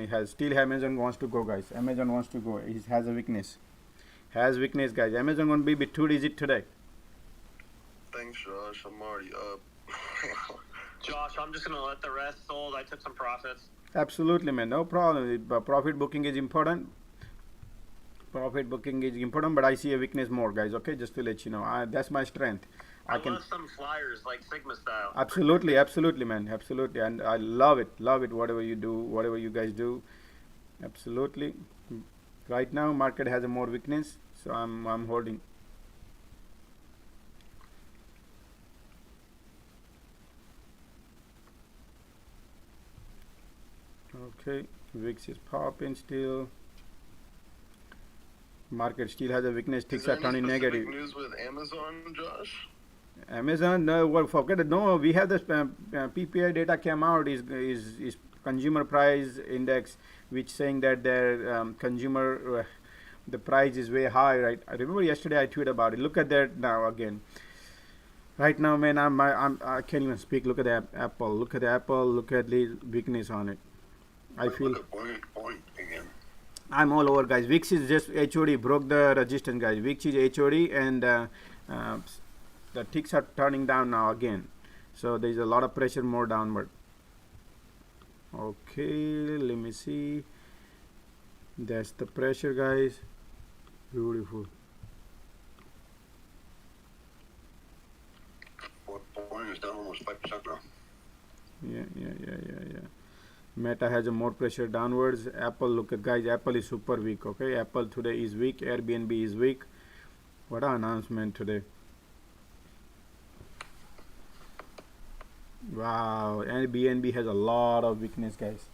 wants to go, guys. Amazon wants to go. It has a weakness. Has weakness, guys. Amazon gonna be 2-digit today. Thanks, Josh. I'm already up. Josh, I'm just gonna let the rest sold. I took some profits. Absolutely, man. No problem. Profit booking is important. Profit booking is important, but I see a weakness more, guys. Okay, just to let you know, that's my strength. I love some flyers like Sigma style. Absolutely, man. Absolutely, and I love it. Whatever you do, whatever you guys do, absolutely. Right now, market has a more weakness, so I'm holding. Okay, VIX is popping still. Market still has a weakness. Ticks are turning negative. News with Amazon, Josh? Amazon, no, well, forget it. No, we have this PPI data came out is consumer price index, which saying that their consumer the price is way high, right? I remember yesterday I tweeted about it. Look at that now again. Right now, man, I can't even speak. Look at the Apple. Look at the Apple. Look at the weakness on it. I feel. Again. I'm all over, guys. VIX is just HOD, broke the resistance, guys. VIX is HOD, and the ticks are turning down now again. So there's a lot of pressure more downward. Okay, let me see. That's the pressure, guys. Beautiful. Bitcoin is down almost 5% now. Yeah. Meta has a more pressure downwards. Apple, look at, guys, Apple is super weak. Okay, Apple today is weak. Airbnb is weak. What an announcement today. Wow, Airbnb has a lot of weakness, guys.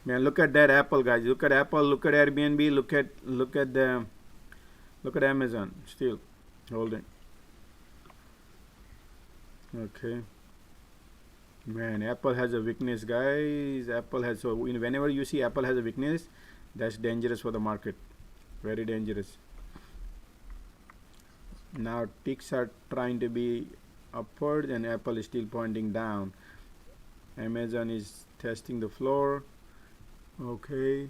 Man, look at that Apple, guys. Look at Apple. Look at Airbnb. Look at Amazon. Still holding. Okay. Man, Apple has a weakness, guys. Apple has, so whenever you see Apple has a weakness, that's dangerous for the market. Very dangerous. Now ticks are trying to be upward and Apple is still pointing down. Amazon is testing the floor. Okay,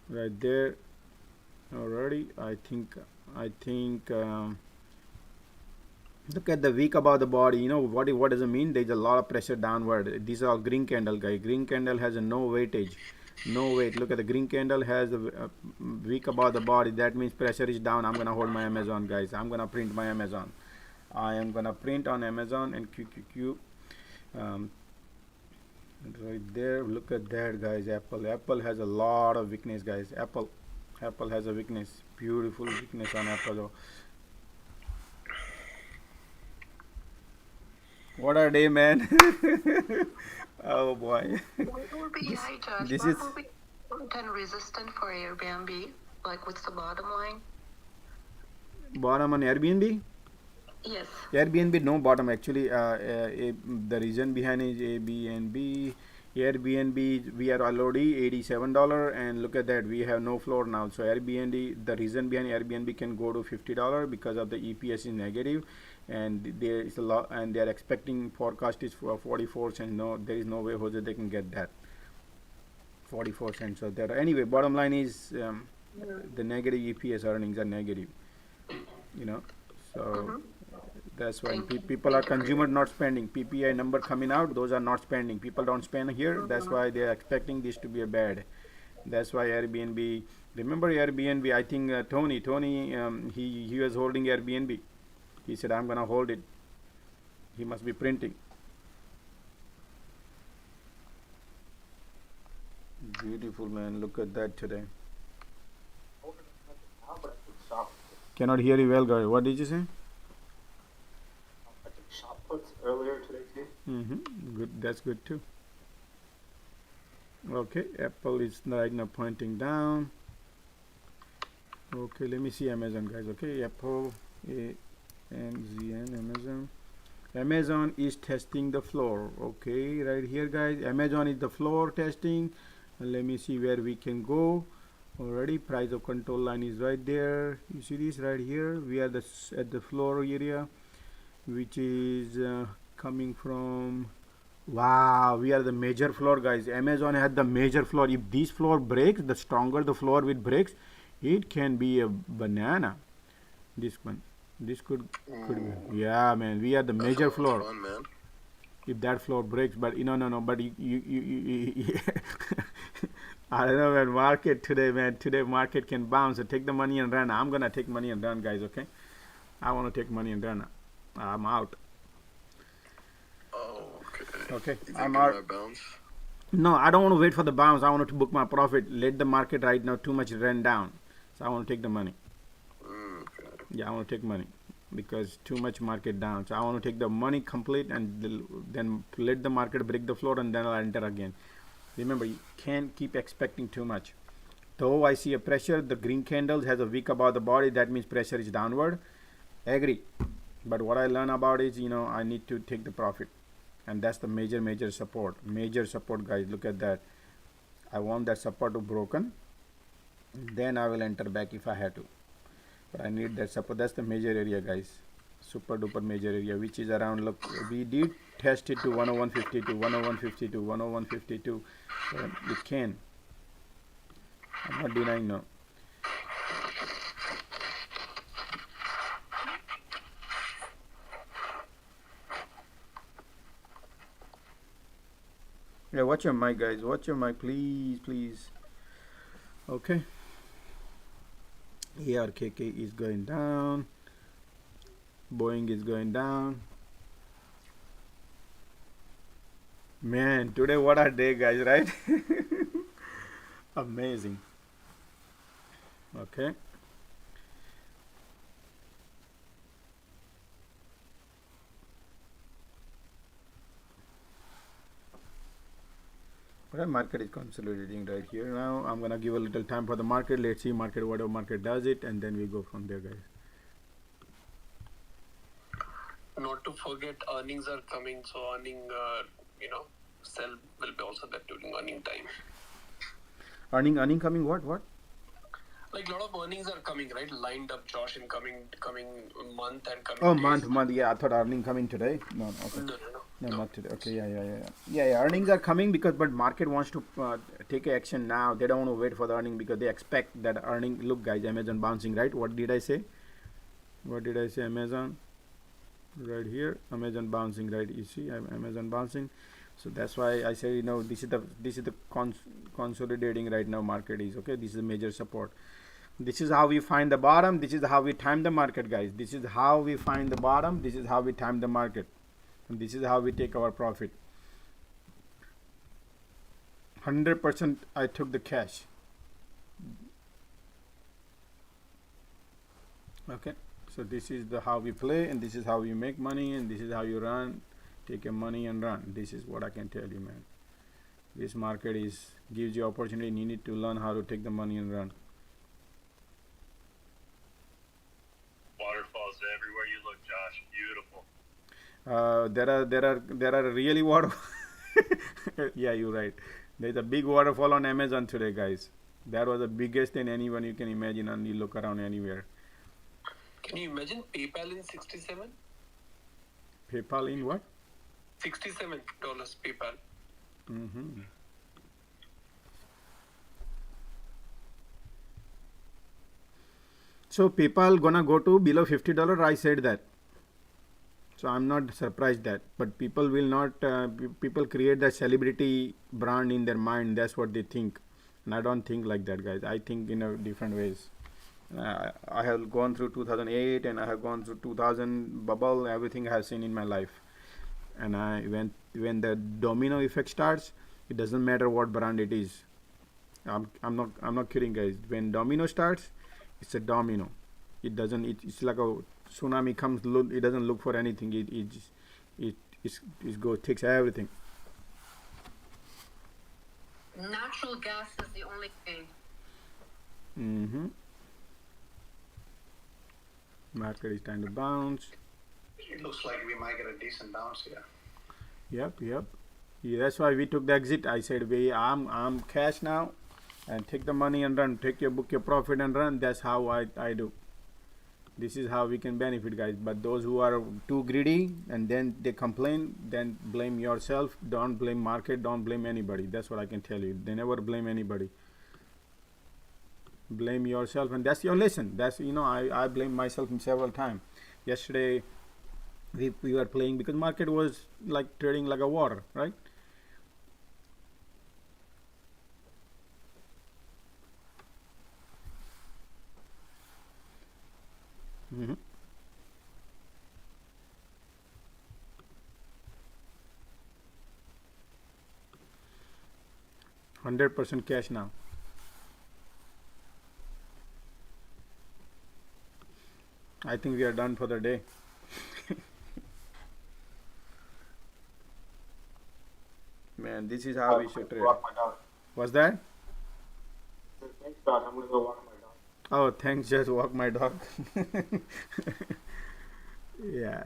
right there already. I think look at the week above the body. You know what does it mean? There's a lot of pressure downward. These are all green candle, guys. Green candle has a no weightage, no weight. Look at the green candle has a week above the body. That means pressure is down. I'm gonna hold my Amazon, guys. I'm gonna print my Amazon. I am gonna print on Amazon and QQQ. Right there, look at that, guys. Apple has a lot of weakness, guys. Apple has a weakness, beautiful weakness on Apple. What a day, man. Oh boy. What will be, hi Josh, This what is will be important resistant for Airbnb? Like, what's the bottom line? bottom on Airbnb. Yes. Airbnb no bottom actually. The reason behind is Airbnb. Airbnb we are already $87, and look at that, we have no floor now. So Airbnb, the reason behind Airbnb can go to $50 because of the EPS is negative, and there is a lot, and they are expecting forecast is for 44 cents. No, there is no way Jose they can get that 44 cents. So there anyway, bottom line is the negative EPS earnings are negative, you know. So that's why people are consumer not spending. PPI number coming out, those are not spending. People don't spend here. That's why they are expecting this to be a bad. That's why Airbnb. Remember Airbnb? I think Tony, he was holding Airbnb. He said, I'm gonna hold it. He must be printing. Beautiful, man. Look at that today. Cannot hear you well, guys. What did you say? I took shot puts earlier today too. Good. That's good too. Okay, Apple is right now pointing down. Okay, let me see Amazon, guys. Okay, Apple, AMZN, Amazon. Amazon is testing the floor. Okay, right here, guys. Amazon is the floor testing. And let me see where we can go. Already, price of control line is right there. You see this right here? We are at the floor area, which is coming from. Wow, we are the major floor, guys. Amazon had the major floor. If this floor breaks, the stronger the floor with breaks, it can be a banana. This one, this could be. Yeah, man, we are the major floor. Fun, man. If that floor breaks, but no, but you I don't know, man. Market today, man. Today market can bounce. So take the money and run. I'm gonna take money and run, guys. Okay, I want to take money and run. I'm out. Oh, okay. Okay, You I'm think out. it might bounce? No, I don't want to wait for the bounce. I want to book my profit. Let the market right now too much run down. So I want to take the money. Okay. Yeah, I want to take money because too much market down. So I want to take the money complete and then let the market break the floor and then I'll enter again. Remember, you can't keep expecting too much. Though I see a pressure, the green candles has a wick above the body. That means pressure is downward. I agree. But what I learn about is, I need to take the profit. And that's the major support. Major support, guys. Look at that. I want that support to broken. Then I will enter back if I have to. But I need that support. That's the major area, guys. Super duper major area, which is around, look, we did test it to 101.52, 101.52, 101.52. It can. I'm not denying, no. Yeah, watch your mic, guys. Watch your mic, please. Okay. ARKK is going down. Boeing is going down. Man, today what a day, guys, right? Amazing. Okay. But the market is consolidating right here now. I'm gonna give a little time for the market. Let's see whatever market does it, and then we go from there, guys. Not to forget, earnings are coming, so sell will be also there during earning time. Earning coming what? Like a lot of earnings are coming, right? Lined up, Josh, in coming month and coming Oh, days. month. Yeah, I thought earning coming today. No, okay. No. Not today. Okay, yeah. Earnings are coming but market wants to take action now. They don't want to wait for the earning because they expect that earning. Look, guys, Amazon bouncing, right? What did I say? Amazon, right here. Amazon bouncing, right? You see, Amazon bouncing. So that's why I say, this is the consolidating right now. Market is okay. This is a major support. This is how we find the bottom. This is how we time the market, guys. This is how we find the bottom. This is how we time the market. And this is how we take our profit. 100% I took the cash. Okay. So this is how we play, and this is how we make money, and this is how you run. Take your money and run. This is what I can tell you, man. This market gives you opportunity, and you need to learn how to take the money and run. Waterfalls everywhere you look, Josh. Beautiful. There are really water. Yeah, you're right. There's a big waterfall on Amazon today, guys. That was the biggest thing anyone you can imagine, and you look around anywhere. Can you imagine PayPal in 67? PayPal in what? $67 PayPal. Mm-hmm. So PayPal gonna go to below $50. I said that. So I'm not surprised that, but people will not. People create the celebrity brand in their mind. That's what they think, and I don't think like that, guys. I think in a different ways. I have gone through 2008, and I have gone through 2000 bubble. Everything I have seen in my life, and when the domino effect starts, it doesn't matter what brand it is. I'm not kidding, guys. When domino starts, it's a domino. It's like a tsunami comes. It doesn't look for anything. It takes everything. Natural gas is the only thing. Mm-hmm. Market is trying to bounce. It looks like we might get a decent bounce here. Yep. Yeah, that's why we took the exit. I said, I'm cash now, and take the money and run. Book your profit and run. That's how I do. This is how we can benefit, guys. But those who are too greedy and then they complain, then blame yourself. Don't blame market. Don't blame anybody. That's what I can tell you. They never blame anybody. Blame yourself, and that's your lesson. That's I blame myself several times. Yesterday we were playing because market was like trading like a water, right? Mm-hmm. $100% cash now. I think we are done for the day. Man, this is how we should trade. Walk my dog. What's that? Thanks, Josh. I'm gonna go walk my dog. Oh, thanks. Just walk my dog. Yeah.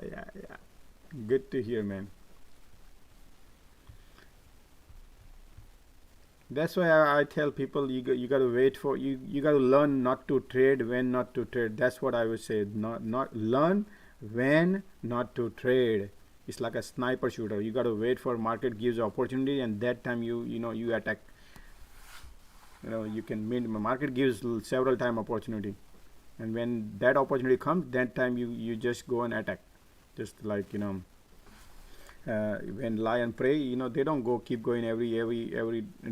Good to hear, man. That's why I tell people you got to wait for you got to learn not to trade, when not to trade. That's what I would say. Not learn when not to trade. It's like a sniper shooter. You got to wait for market gives opportunity, and that time you attack. You can mean market gives several time opportunity, and when that opportunity comes, that time you just go and attack. Just like when lion prey, they don't keep going every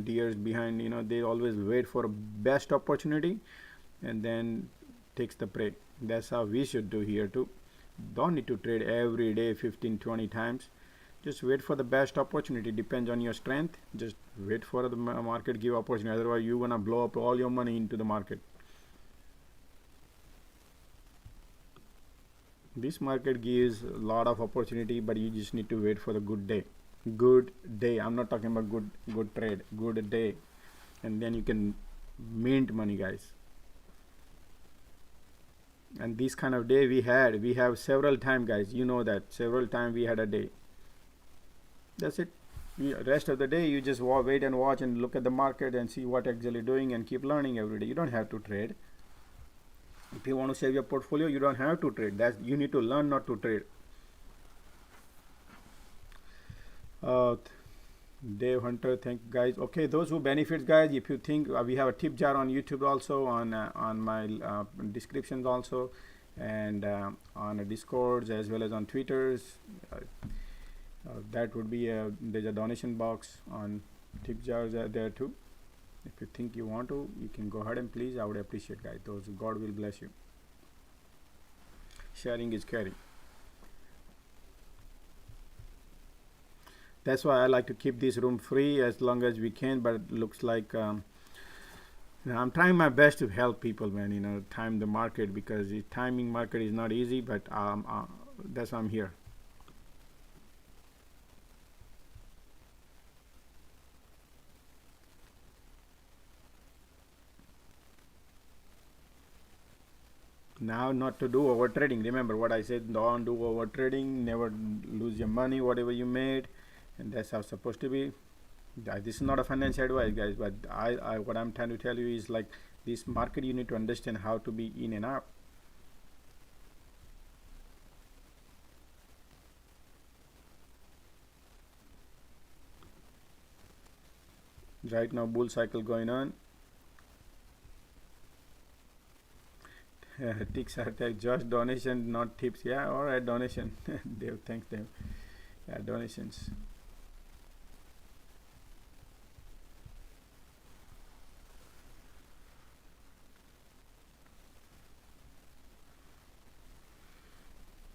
deers behind. They always wait for a best opportunity and then takes the prey. That's how we should do here too. Don't need to trade every day 15-20 times. Just wait for the best opportunity. Depends on your strength. Just wait for the market give opportunity. Otherwise you're gonna blow up all your money into the market. This market gives a lot of opportunity, but you just need to wait for the good day. Good day. I'm not talking about good trade. Good day, and then you can mint money, guys. And this kind of day we have several times, guys. You know that several times we had a day. That's it. Rest of the day you just wait and watch and look at the market and see what actually doing and keep learning every day. You don't have to trade. If you want to save your portfolio, you don't have to trade. You need to learn not to trade. Dave Hunter, thank you guys. Okay, those who benefits, guys, if you think we have a tip jar on YouTube also, on my descriptions also, and on Discords as well as on Twitters. That would be there's a donation box on tip jars there too. If you think you want to, you can go ahead and please. I would appreciate, guys. Those God will bless you. Sharing is caring. That's why I like to keep this room free as long as we can, but it looks like I'm trying my best to help people, man, time the market, because the timing market is not easy, but that's why I'm here. Now, not to do over trading. Remember what I said, don't do over trading, never lose your money, whatever you made, and that's how it's supposed to be. This is not a financial advice, guys, but what I'm trying to tell you is, like, this market, you need to understand how to be in and out. Right now, bull cycle going on. Ticks are tech. Josh, donation, not tips. Yeah, all right, donation. Dave, thanks, Dave. Yeah, donations.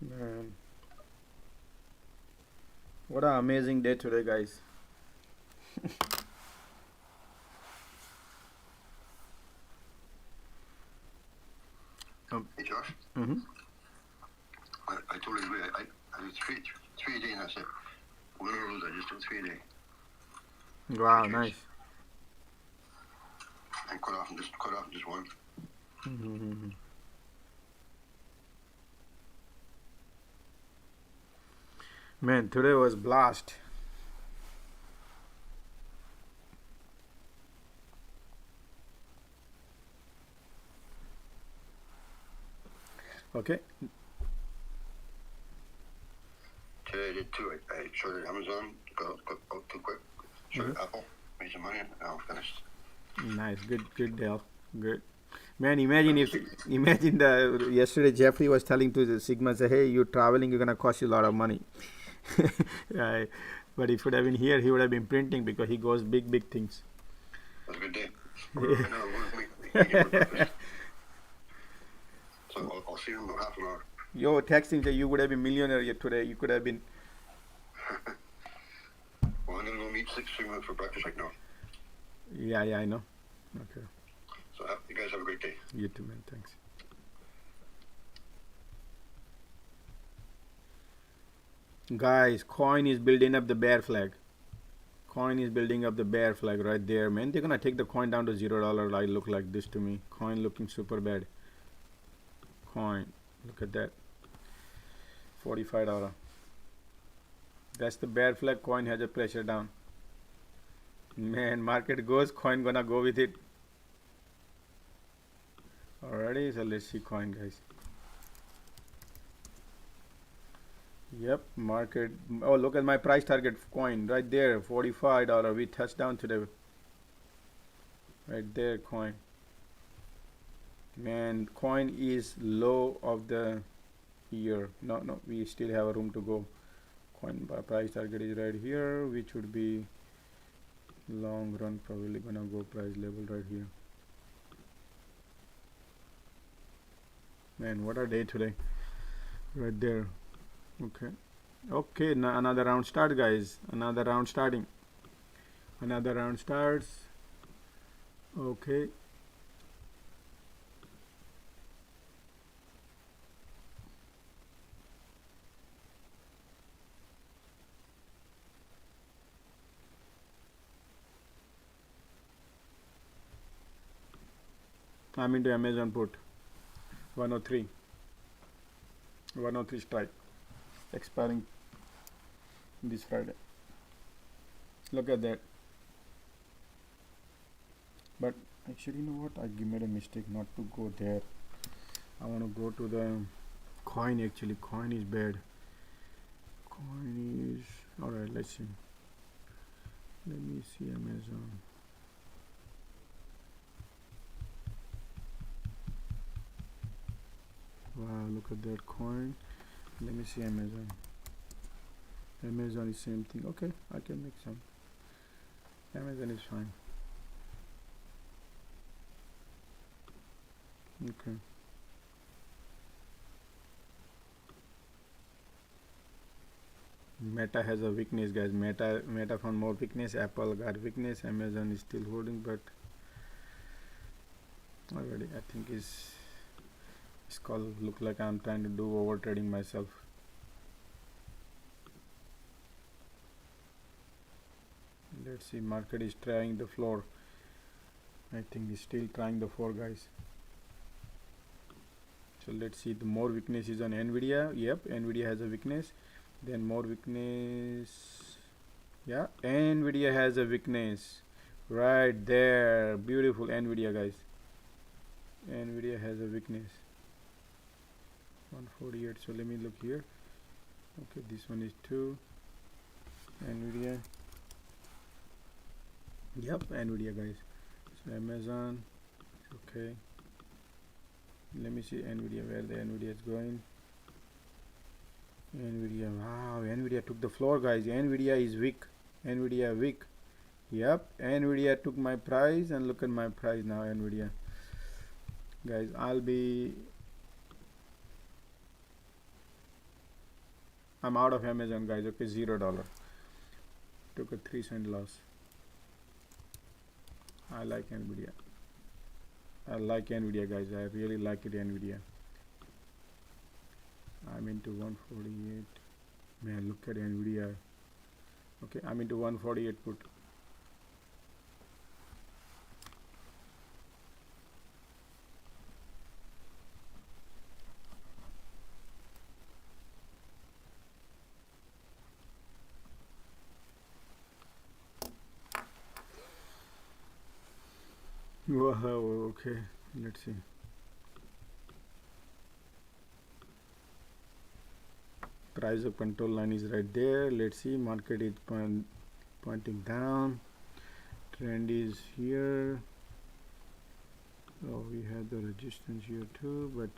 Man, what an amazing day today, guys. Hey, Josh. Mm-hmm. I totally agree. I do three a day, and that's it. Win or lose, I just do 3 a day. Wow, nice. And quite often just one. Mm-hmm. Man, today was blast. Okay. Today I did two. I shorted Amazon, got out too quick. Shorted Apple, made some money, and now I'm finished. Nice, good deal, good. Man, imagine yesterday Jeffrey was telling to the Sigma, say, hey, you're traveling, you're gonna cost you a lot of money. Right. But if he would have been here, he would have been printing, because he goes big things. It was a good day. So I'll see you in about half an hour. Yo, texting that you would have been millionaire yet today. You could have been. Well, I'm gonna go meet Six Sigma for breakfast right now. Yeah, I know. Okay. So you guys have a great day. You too, man. Thanks. Guys, coin is building up the bear flag. Coin is building up the bear flag right there, man. They're gonna take the coin down to $0. I look like this to me. Coin looking super bad. Coin, look at that. $45. That's the bear flag. Coin has a pressure down. Man, market goes, coin gonna go with it. Alrighty, so let's see coin, guys. Yep, market. Oh, look at my price target coin right there, $45. We touched down today. Right there, coin. Man, coin is low of the year. No, we still have a room to go. Coin by price target is right here, which would be long run, probably gonna go price level right here. Man, what a day today. Right there. Okay, now another round start, guys. Another round starting. Another round starts. Okay. I'm into Amazon put 103 strike expiring this Friday. Look at that. But actually, you know what, I made a mistake not to go there. I want to go to the coin. Actually, coin is bad. Coin is alright. Let's see. Let me see Amazon. Wow, look at that coin. Let me see Amazon. Amazon is same thing. Okay, I can make some. Amazon is fine. Okay. Meta has a weakness, guys. Meta found more weakness. Apple got weakness. Amazon is still holding, but already I think it's called. Look like I'm trying to do over trading myself. Let's see. Market is trying the floor. I think it's still trying the floor, guys. So let's see. The more weakness is on Nvidia. Yep, Nvidia has a weakness. Then more weakness. Yeah, Nvidia has a weakness right there. Beautiful Nvidia, guys. Nvidia has a weakness. 148. So let me look here. Okay, this one is 2. Nvidia. Yep, Nvidia, guys. So Amazon. Okay. Let me see Nvidia, where the Nvidia is going. Nvidia, wow, Nvidia took the floor, guys. Nvidia is weak. Nvidia weak. Yep, Nvidia took my price, and look at my price now. Nvidia, guys, I'm out of Amazon, guys. Okay, $0. Took a 3-cent loss. I like Nvidia. I like Nvidia, guys. I really like it, Nvidia. I'm into 148. Man, look at Nvidia. Okay, I'm into 148 put. Wow, okay, let's see. Price of control line is right there. Let's see, market is pointing down. Trend is here. Oh, we have the resistance here too, but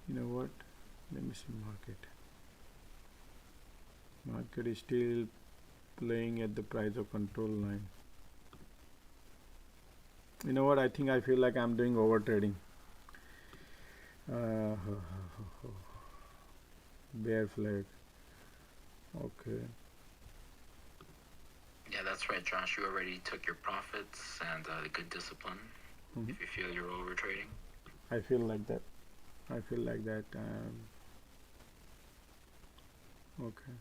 you know what? Let me see market. Market is still playing at the price of control line. You know what? I think I feel like I'm doing over trading. Bear flag. Okay. Yeah, that's right, Josh. You already took your profits and good discipline. If you feel you're over trading, I feel like that. Okay.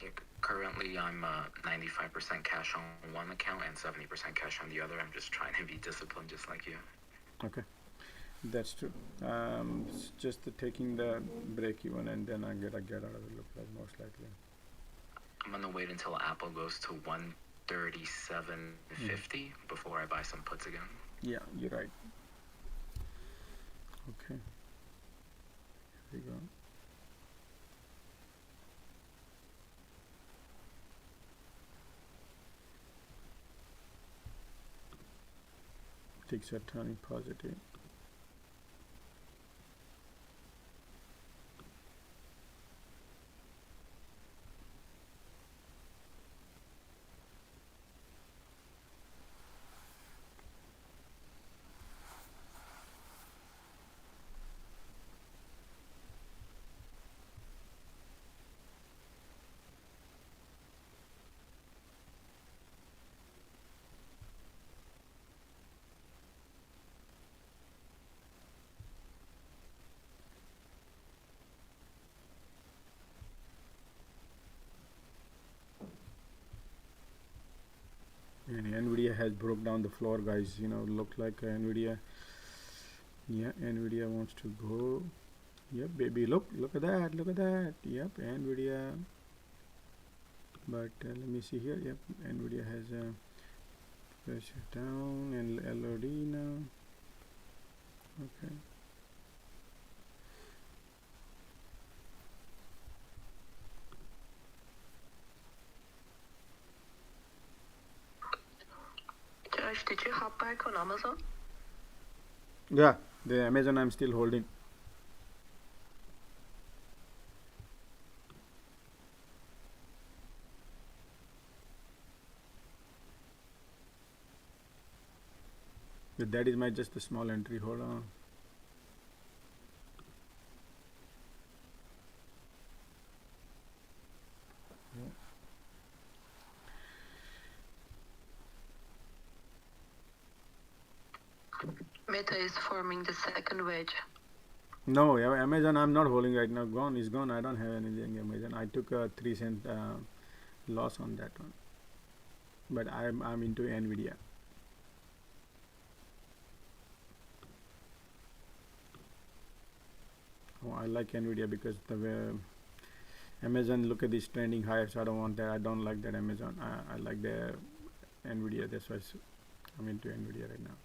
yeah, currently I'm 95% cash on one account and 70% cash on the other. I'm just trying to be disciplined, just like you. Okay. That's true. Just taking the break even, and then I get out of it. Look like most likely. I'm gonna wait until Apple goes to 137.50 before I buy some puts again. Yeah, you're right. Okay. Here we go. Ticks are turning positive. And Nvidia has broke down the floor, guys. You know, look like Nvidia. Yeah, Nvidia wants to go. Yep, baby, look at that, Yep, Nvidia. But let me see here. Yep, Nvidia has a pressure down and LOD now. Okay. Josh, did you hop back on Amazon? Yeah, the Amazon I'm still holding. That is my just a small entry. Hold on. Meta is forming the second wedge. No, Amazon I'm not holding right now. Gone, is gone. I don't have anything Amazon. I took a 3 cent loss on that one. But I'm into Nvidia. Oh, I like Nvidia because the way Amazon, look at this trending high, so I don't want that. I don't like that Amazon. I like the Nvidia. That's why I'm into Nvidia right now.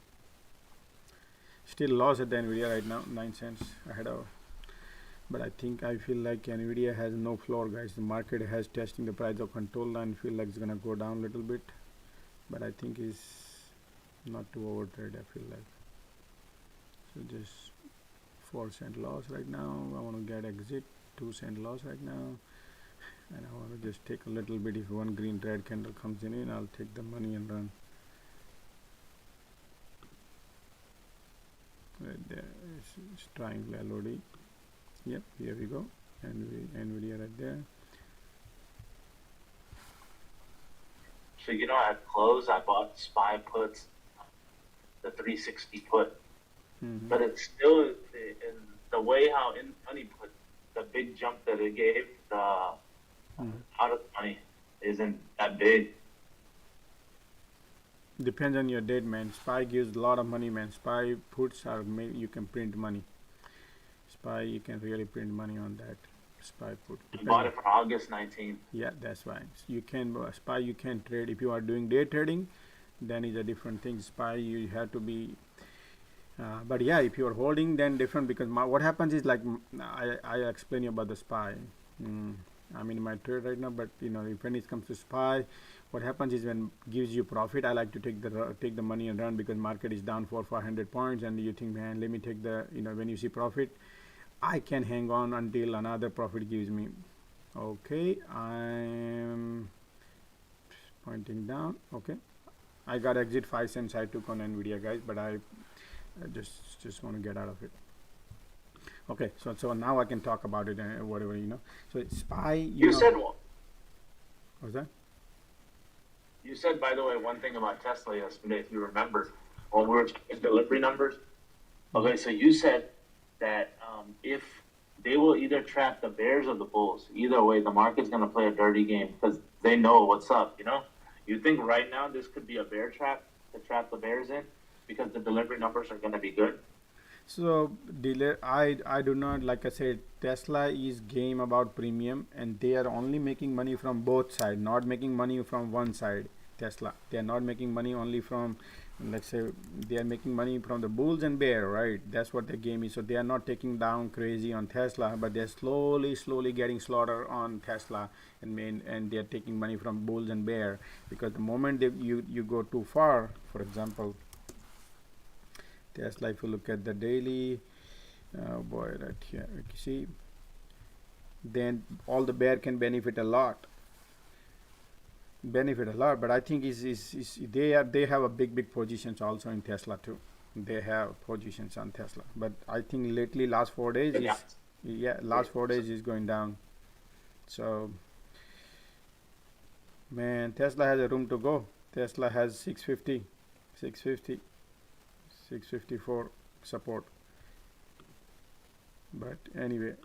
Still loss at the Nvidia right now, 9 cents ahead of. But I feel like Nvidia has no floor, guys. The market has testing the price of control line. Feel like it's gonna go down a little bit, but I think it's not too overtrade. I feel like so just 4 cent loss right now. I want to get exit. 2 cent loss right now, and I want to just take a little bit. If one green red candle comes in, I'll take the money and run. Right there, it's triangle LOD. Yep, here we go. Nvidia right there. So at close I bought SPY puts, the 360 put, but it's still in the way how in money put the big jump that it gave the out of money isn't that big. Depends on your date, man. SPY gives a lot of money, man. SPY puts are made, you can print money. SPY, you can really print money on that. SPY put. I bought it for August 19th. Yeah, that's right. You can SPY. You can trade if you are doing day trading. Then is a different thing. SPY, you have to be. But yeah, if you are holding, then different because what happens is like I explain you about the SPY. I'm in my trade right now, but when it comes to SPY, what happens is when gives you profit, I like to take the money and run because market is down for 500 points, and you think, man, let me take the when you see profit, I can hang on until another profit gives me. Okay, I'm pointing down. Okay, I got exit 5 cents I took on Nvidia, guys, but I just want to get out of it. Okay, so now I can talk about it and whatever. So SPY. You said what? What's that? You said, by the way, one thing about Tesla yesterday, if you remember, when we were checking delivery numbers. Okay, so you said that if they will either trap the bears or the bulls, either way, the market's going to play a dirty game because they know what's up. You think right now this could be a bear trap to trap the bears in because the delivery numbers are going to be good? So I do not, like I said, Tesla is game about premium, and they are only making money from both sides, not making money from one side. Tesla, they are not making money only from, let's say, they are making money from the bulls and bear, right? That's what the game is. So they are not taking down crazy on Tesla, but they're slowly getting slaughtered on Tesla, and they are taking money from bulls and bear because the moment you go too far, for example, Tesla, if you look at the daily, boy, right here, you see, then all the bear can benefit a lot. But I think they have a big positions also in Tesla too. They have positions on Tesla, but I think lately last 4 days last 4 days is going down. So man, Tesla has a room to go. Tesla has 654 support. But anyway,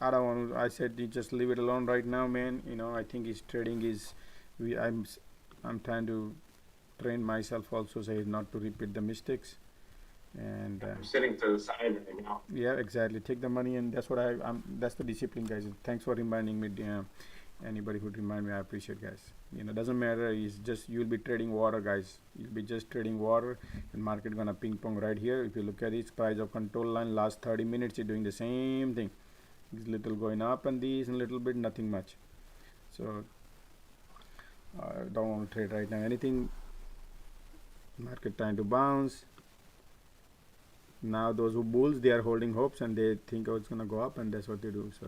I don't want to. I said you just leave it alone right now, man. I think his trading is. I'm trying to train myself also, so not to repeat the mistakes. And I'm sitting to the side right now. Yeah, exactly. Take the money, and that's what that's the discipline, guys. Thanks for reminding me. Anybody who remind me, I appreciate, guys. Doesn't matter. It's just you'll be trading water, guys. You'll be just trading water, and market gonna ping pong right here. If you look at its price of control line, last 30 minutes, it's doing the same thing. It's little going up and these and little bit, nothing much. So I don't want to trade right now anything. Market trying to bounce. Now those who bulls, they are holding hopes and they think, oh, it's gonna go up, and that's what they do. So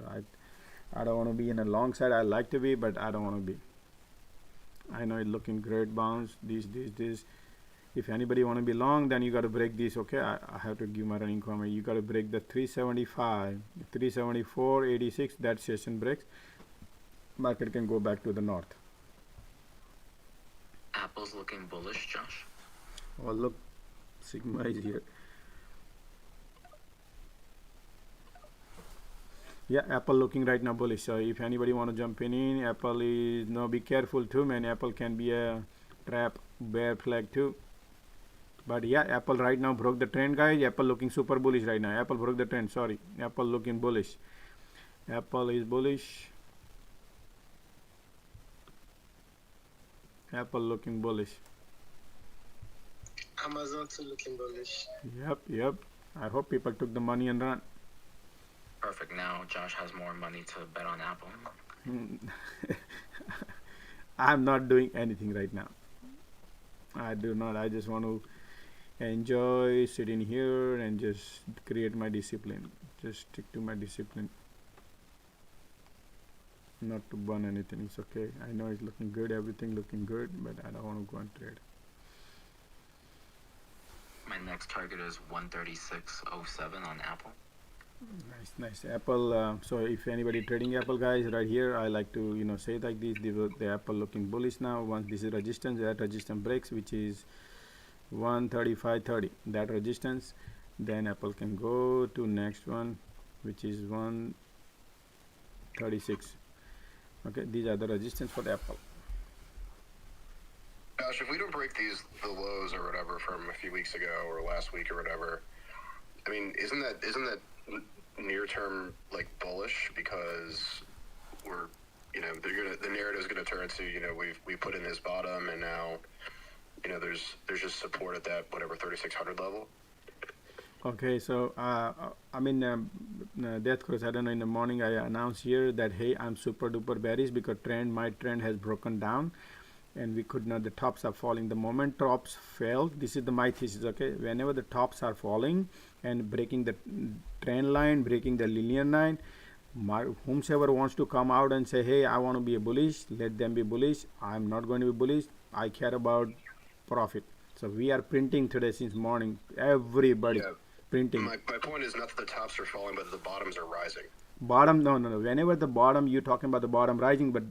I don't want to be in a long side. I like to be, but I don't want to be. I know it's looking great bounce. This. If anybody want to be long, then you got to break this. Okay, I have to give my running comment. You got to break the 375, 374.86. That session breaks. Market can go back to the north. Apple's looking bullish, Josh. Oh, look, Sigma is here. Yeah, Apple looking right now bullish. So if anybody want to jump in, Apple is, no, be careful too, man. Apple can be a trap, bear flag too. But yeah, Apple right now broke the trend, guys. Apple looking super bullish right now. Apple broke the trend, sorry. Apple looking bullish. Apple is bullish. Apple looking bullish. Amazon too looking bullish. Yep. I hope people took the money and run. Perfect. Now Josh has more money to bet on Apple. I'm not doing anything right now. I do not. I just want to enjoy sitting here and just create my discipline. Just stick to my discipline. Not to burn anything. It's okay. I know it's looking good. Everything looking good, but I don't want to go and trade. My next target is 136.07 on Apple. Nice. Apple. So if anybody trading Apple, guys, right here, I like to say like this: the Apple looking bullish now. Once this is resistance, that resistance breaks, which is 135.30. That resistance, then Apple can go to next one, which is 136. Okay, these are the resistance for the Apple. Gosh, if we don't break the lows or whatever from a few weeks ago or last week or whatever, I mean, isn't that near term like bullish, because we're the narrative is gonna turn to we put in this bottom and now there's just support at that whatever 3600 level. Okay, so Death Cross, I don't know, in the morning I announced here that hey, I'm super duper bearish because my trend has broken down and we could not, the tops are falling. The moment tops fell, this is my thesis, okay? Whenever the tops are falling and breaking the trend line, breaking the linear line, whomsoever wants to come out and say, hey, I want to be a bullish, let them be bullish. I'm not going to be bullish. I care about profit. So we are printing today since morning. Everybody printing. My point is not that the tops are falling, but the bottoms are rising. Bottom, no. Whenever the bottom, you're talking about the bottom rising, but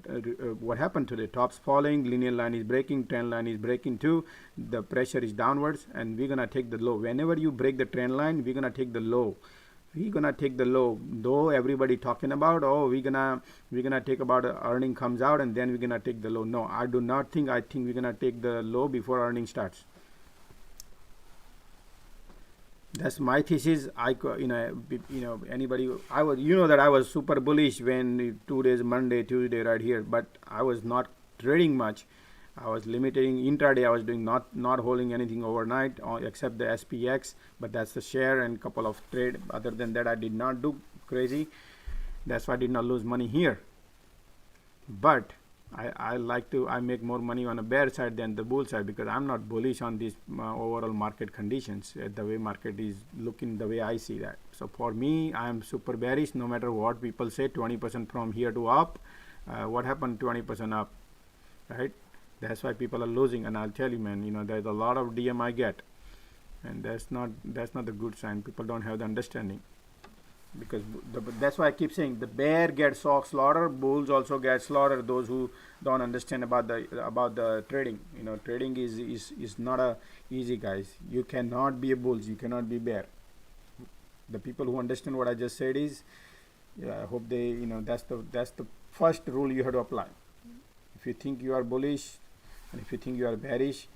what happened today? Tops falling, linear line is breaking, trend line is breaking too. The pressure is downwards, and we're gonna take the low. Whenever you break the trend line, we're gonna take the low. Though everybody talking about, oh, we're gonna take about earning comes out and then we're gonna take the low. No, I do not think. I think we're gonna take the low before earning starts. That's my thesis. Anybody, I was, that I was super bullish when 2 days, Monday, Tuesday, right here, but I was not trading much. I was limiting intraday. I was doing not holding anything overnight except the SPX, but that's the share and couple of trade. Other than that, I did not do crazy. That's why I did not lose money here. But I make more money on the bear side than the bull side because I'm not bullish on these overall market conditions. The way market is looking, the way I see that. So for me, I'm super bearish. No matter what people say, 20% from here to up. What happened? 20% up, right? That's why people are losing. And I'll tell you, man, there's a lot of DM I get, and that's not the good sign. People don't have the understanding. Because that's why I keep saying the bear gets slaughtered, bulls also get slaughtered. Those who don't understand about the trading, trading is not a easy, guys. You cannot be a bulls, you cannot be bear. The people who understand what I just said is, I hope they, that's the first rule you have to apply. If you think you are bullish and if you think you are bearish,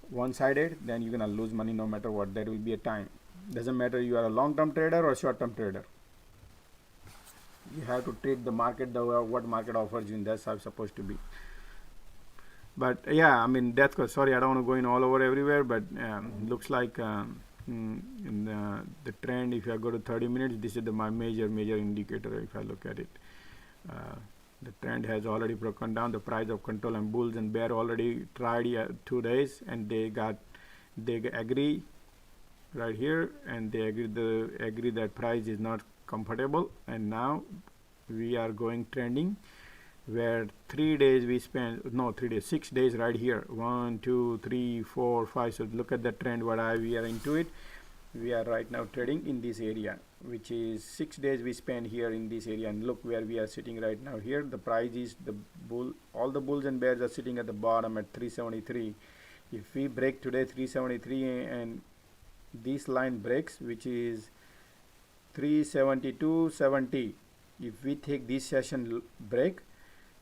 one-sided, then you're gonna lose money no matter what. There will be a time. Doesn't matter you are a long-term trader or short-term trader. You have to treat the market what market offers you, and that's how it's supposed to be. But yeah, I mean, that's good. Sorry, I don't want to go in all over everywhere, but looks like in the trend, if I go to 30 minutes, this is my major indicator. If I look at it, the trend has already broken down. The price of control and bulls and bear already tried 2 days, and they agree right here, and they agree that price is not comfortable, and now we are going trending, where 3 days we spent, no 3 days, 6 days right here, 1 2 3 4 5. So look at the trend, we are into it. We are right now trading in this area, which is 6 days we spend here in this area, and look where we are sitting right now. Here the price is all the bulls and bears are sitting at the bottom at 373. If we break today 373 and this line breaks, which is 372.70, if we take this session break,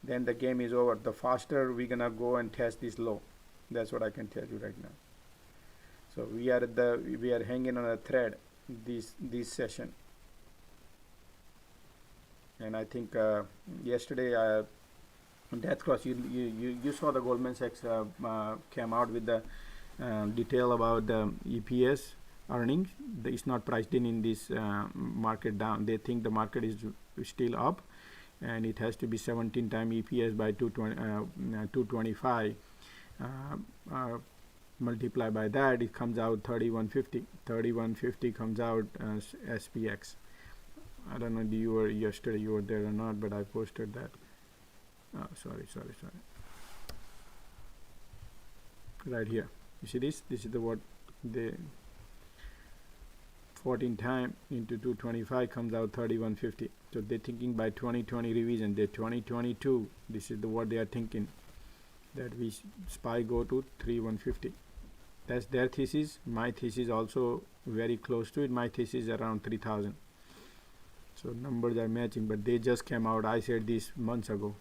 then the game is over. The faster we're gonna go and test this low. That's what I can tell you right now. So we are hanging on a thread this session, and I think yesterday death cross, you saw the Goldman Sachs came out with the detail about the EPS earnings. It's not priced in this market down. They think the market is still up, and it has to be 17 times EPS by 225. Multiply by that, it comes out 3150. 3150 comes out as SPX. I don't know yesterday you were there or not, but I posted that. Sorry. Right here, you see this is the what the 14 time into 225 comes out 3150. So they're thinking by 2020 revision, the 2022, this is what they are thinking, that we SPY go to 3150. That's their thesis. My thesis also very close to it. My thesis is around 3000. So numbers are matching, but they just came out. I said this months and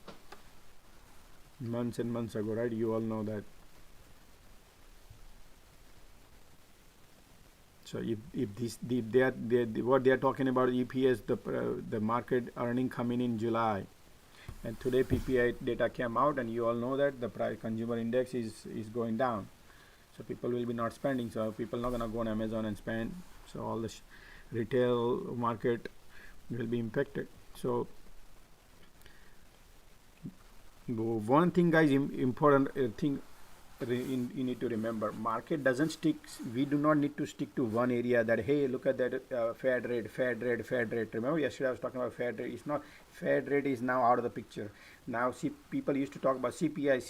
months ago, right? You all know that. So if what they are talking about EPS, the market earning coming in July, and today PPI data came out, and you all know that the price consumer index is going down. So people will be not spending. So people not gonna go on Amazon and spend. So all the retail market will be impacted. So one thing, guys, important thing you need to remember: market doesn't stick. We do not need to stick to one area. That hey, look at that Fed rate. Remember yesterday I was talking about Fed rate. It's not. Fed rate is now out of the picture. Now see, people used to talk about CPI,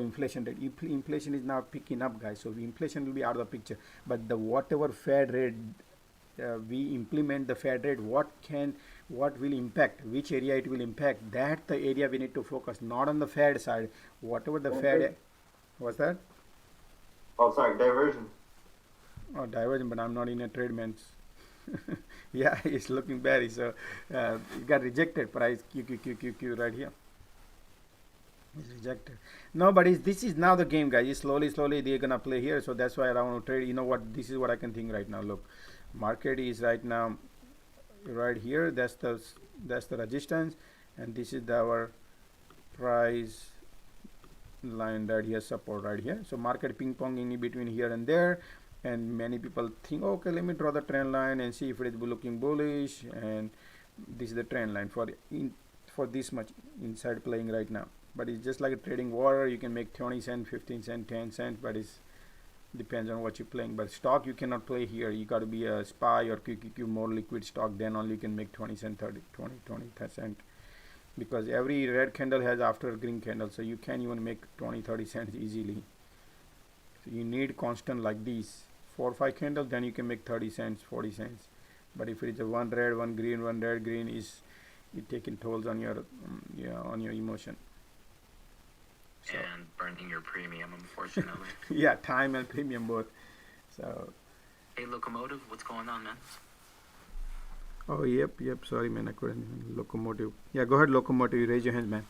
inflation rate. Inflation is now picking up, guys. So inflation will be out of the picture. But the whatever Fed rate we implement, the Fed rate, what will impact, which area it will impact, that the area we need to focus, not on the Fed side. Whatever the Fed. What's that? Oh, sorry, diversion. Oh, diversion, but I'm not in a trade, man. Yeah, it's looking bad. So it got rejected. Price QQQ right here. It's rejected. No, but this is now the game, guys. Slowly they're gonna play here. So that's why I don't want to trade. You know what? This is what I can think right now. Look, market is right now right here. That's the resistance, and this is our price line right here, support right here. So market ping pong in between here and there, and many people think, okay, let me draw the trend line and see if it is looking bullish, and this is the trend line for this much inside playing right now. But it's just like a trading water. You can make 20 cents, 15 cents, 10 cents, but it depends on what you're playing. But stock you cannot play here. You got to be a SPY or QQQ, more liquid stock, then only you can make 20 cent, 30 cent, because every red candle has after green candle, so you can even make 20-30 cents easily. So you need constant like these 4 or 5 candles, then you can make 30 cents, 40 cents. But if it is a one red, one green, one red, green, is it taking tolls on your on your emotion. So, and burning your premium, unfortunately. yeah, time and premium both. So hey, Locomotive, what's going on, man? oh, yep, sorry, man, I couldn't. Locomotive. Yeah, go ahead, Locomotive. You raise your hands, man.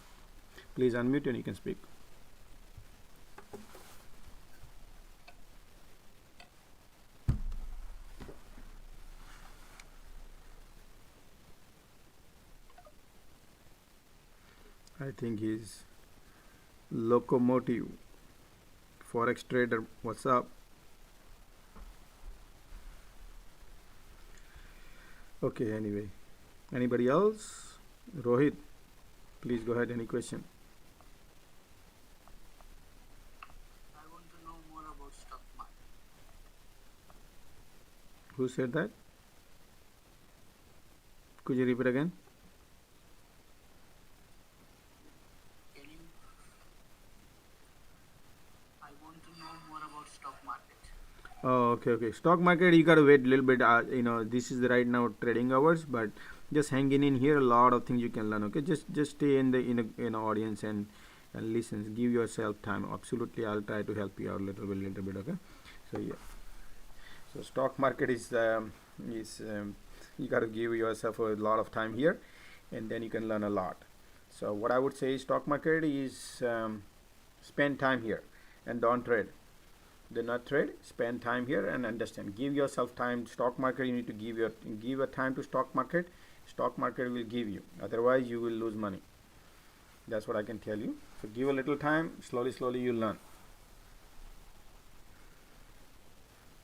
Please unmute and you can speak. I think he's locomotive. Forex trader, what's up? Okay, anyway, anybody else? Rohit, please go ahead. Any question? I want to know more about stock market. Who said that? Could you repeat again? Can you? I want to know more about stock market. Oh, okay. Stock market, you gotta wait a little bit. This is the right now trading hours, but just hanging in here, a lot of things you can learn. Okay, just stay in the audience and listen. Give yourself time. Absolutely, I'll try to help you out a little bit. Okay, so yeah. So stock market is you gotta give yourself a lot of time here, and then you can learn a lot. So what I would say, stock market is spend time here and don't trade. Do not trade. Spend time here and understand. Give yourself time. Stock market, you need to give your time to stock market. Stock market will give you. Otherwise, you will lose money. That's what I can tell you. So give a little time. Slowly you'll learn.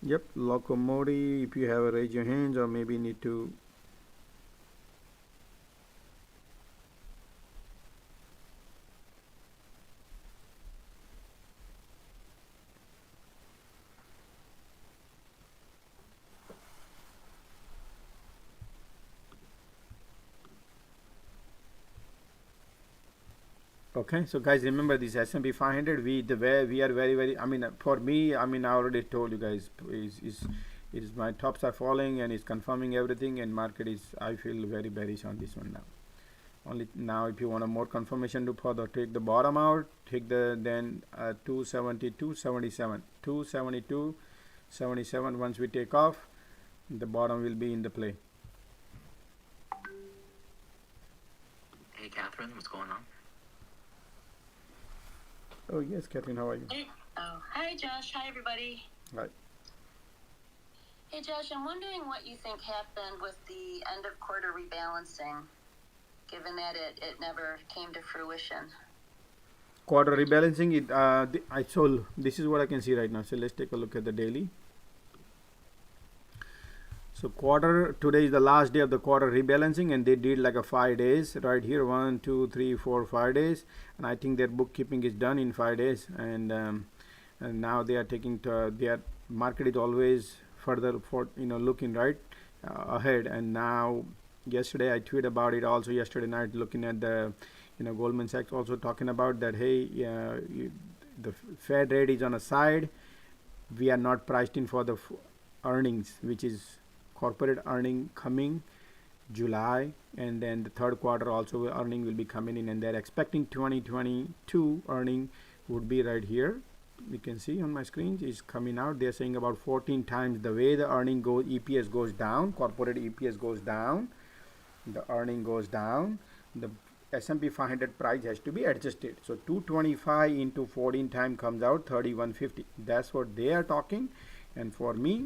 Yep, locomotive. If you have, raise your hands, or maybe need to. Okay, so guys, remember this S&P 500. We are very. I mean, for me, I already told you guys is my tops are falling and is confirming everything, and market is, I feel very bearish on this one now. Only now, if you want a more confirmation to further take the bottom out, take the then 272, 77, 272, 77. Once we take off, the bottom will be in the play. Hey, Catherine, what's going on? Oh yes, Catherine, how are you? Hey, hi Josh. Hi everybody. Hi. Hey Josh, I'm wondering what you think happened with the end of quarter rebalancing, given that it never came to fruition. Quarter rebalancing, so this is what I can see right now. So let's take a look at the daily. So today is the last day of the quarter rebalancing, and they did like a 5 days right here, 1 2 3 4 5 days, and I think their bookkeeping is done in 5 days, and now they are taking their market is always further for looking right ahead. And now yesterday I tweeted about it also yesterday night, looking at the Goldman Sachs also talking about that, hey, the Fed rate is on a side, we are not priced in for the earnings, which is corporate earning coming July, and then the third quarter also earning will be coming in, and they're expecting 2022 earning would be right here. We can see on my screen is coming out. They're saying about 14 times the way the earning goes, EPS goes down, corporate EPS goes down, the earning goes down, the S&P 500 price has to be adjusted. So 225 into 14 time comes out 3150. That's what they are talking. And for me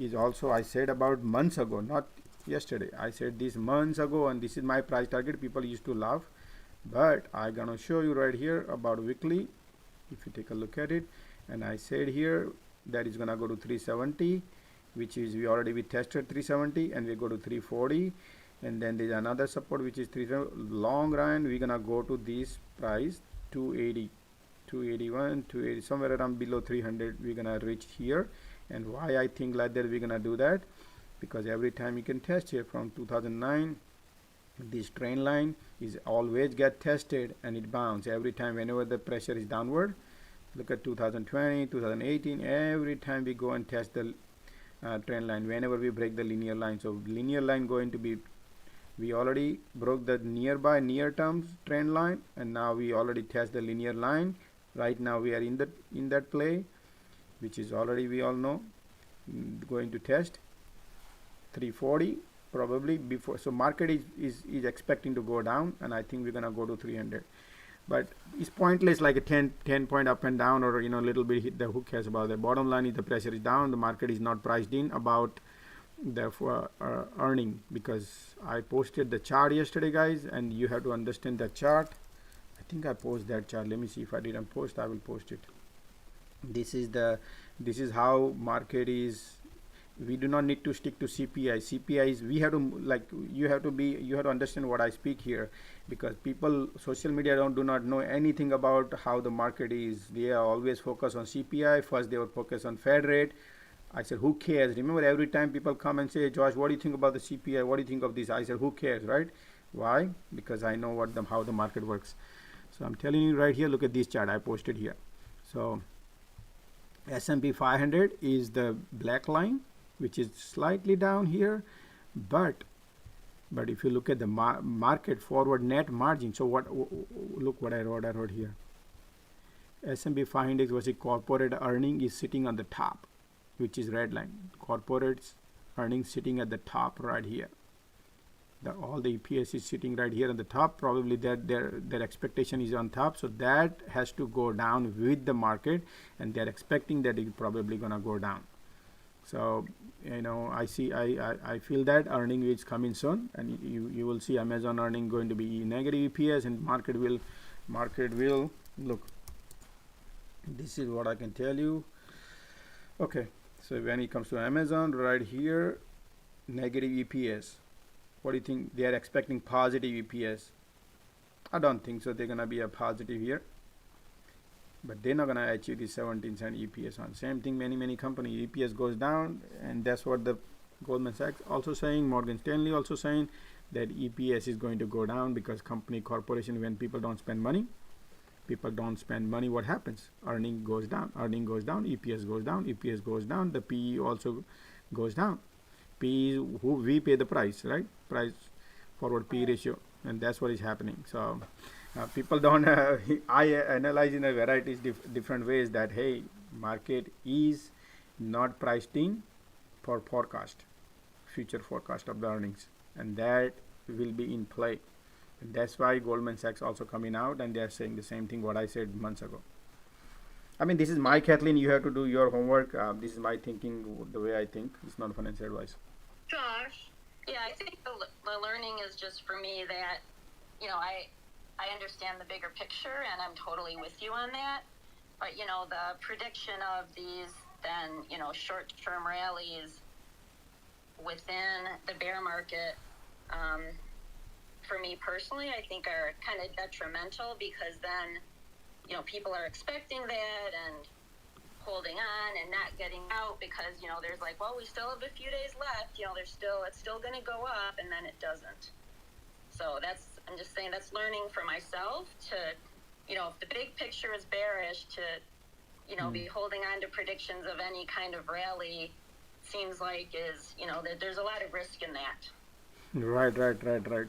is also, I said about months ago, not yesterday, I said this months ago, and this is my price target. People used to laugh, but I'm gonna show you right here about weekly. If you take a look at it, and I said here that is gonna go to 370, which is we tested 370, and we go to 340, and then there's another support which is 370. Long run we're gonna go to this price 280, 281, 280, somewhere around below 300 we're gonna reach here. And why I think like that we're gonna do that, because every time you can test here from 2009, this trend line is always get tested and it bounces every time whenever the pressure is downward. Look at 2020, 2018, every time we go and test the trend line whenever we break the linear line. So linear line going to be, we already broke the near term trend line, and now we already test the linear line. Right now we are in that play, which is already, we all know, going to test 340 probably before. So market is expecting to go down, and I think we're gonna go to 300, but it's pointless like a 10 point up and down, or a little bit hit the, who cares about that. Bottom line is the pressure is down, the market is not priced in about the earning, because I posted the chart yesterday, guys, and you have to understand the chart think I post that chart. Let me see. If I didn't post, I will post it. This is how market is. We do not need to stick to CPI. CPI is, we have to, like, you have to understand what I speak here, because people, social media do not know anything about how the market is. They are always focused on CPI. First they would focus on Fed rate. I said, who cares? Remember, every time people come and say, Josh, what do you think about the CPI? What do you think of this? I said, who cares, right? Why? Because I know how the market works. So I'm telling you right here, look at this chart I posted here. So S&P 500 is the black line, which is slightly down here, but if you look at the market forward net margin, so look what I wrote here. S&P 500 was a corporate earning is sitting on the top, which is red line. Corporates earnings sitting at the top right here. All the EPS is sitting right here on the top. Probably their expectation is on top, so that has to go down with the market, and they're expecting that it's probably gonna go down. So I feel that earning is coming soon, and you will see Amazon earning going to be negative EPS, and market will look. This is what I can tell you. Okay, so when it comes to Amazon right here, negative EPS. What do you think? They are expecting positive EPS. I don't think so. They're gonna be a positive here, but they're not gonna achieve the 17-cent EPS on. Same thing, many companies EPS goes down, and that's what the Goldman Sachs also saying, Morgan Stanley also saying that EPS is going to go down, because corporation, when people don't spend money, what happens? Earning goes down, EPS goes down, the PE also goes down. PE, who we pay the price, right? Price forward PE ratio, and that's what is happening. So people don't I analyze in a variety different ways that, hey, market is not priced in for future forecast of the earnings, and that will be in play. And that's why Goldman Sachs also coming out, and they are saying the same thing what I said months ago. I mean, this is my Kathleen. You have to do your homework. This is my thinking, the way I think. It's not financial advice. Josh, yeah, I think the learning is just for me that, I understand the bigger picture, and I'm totally with you on that. But, the prediction of these then, short-term rallies within the bear market, for me personally, I think are kind of detrimental, because then, people are expecting that and holding on and not getting out, because, there's like, well, we still have a few days left, it's still going to go up, and then it doesn't. So I'm just saying that's learning for myself to, if the big picture is bearish, to, be holding on to predictions of any kind of rally seems like there's a lot of risk in that. Right.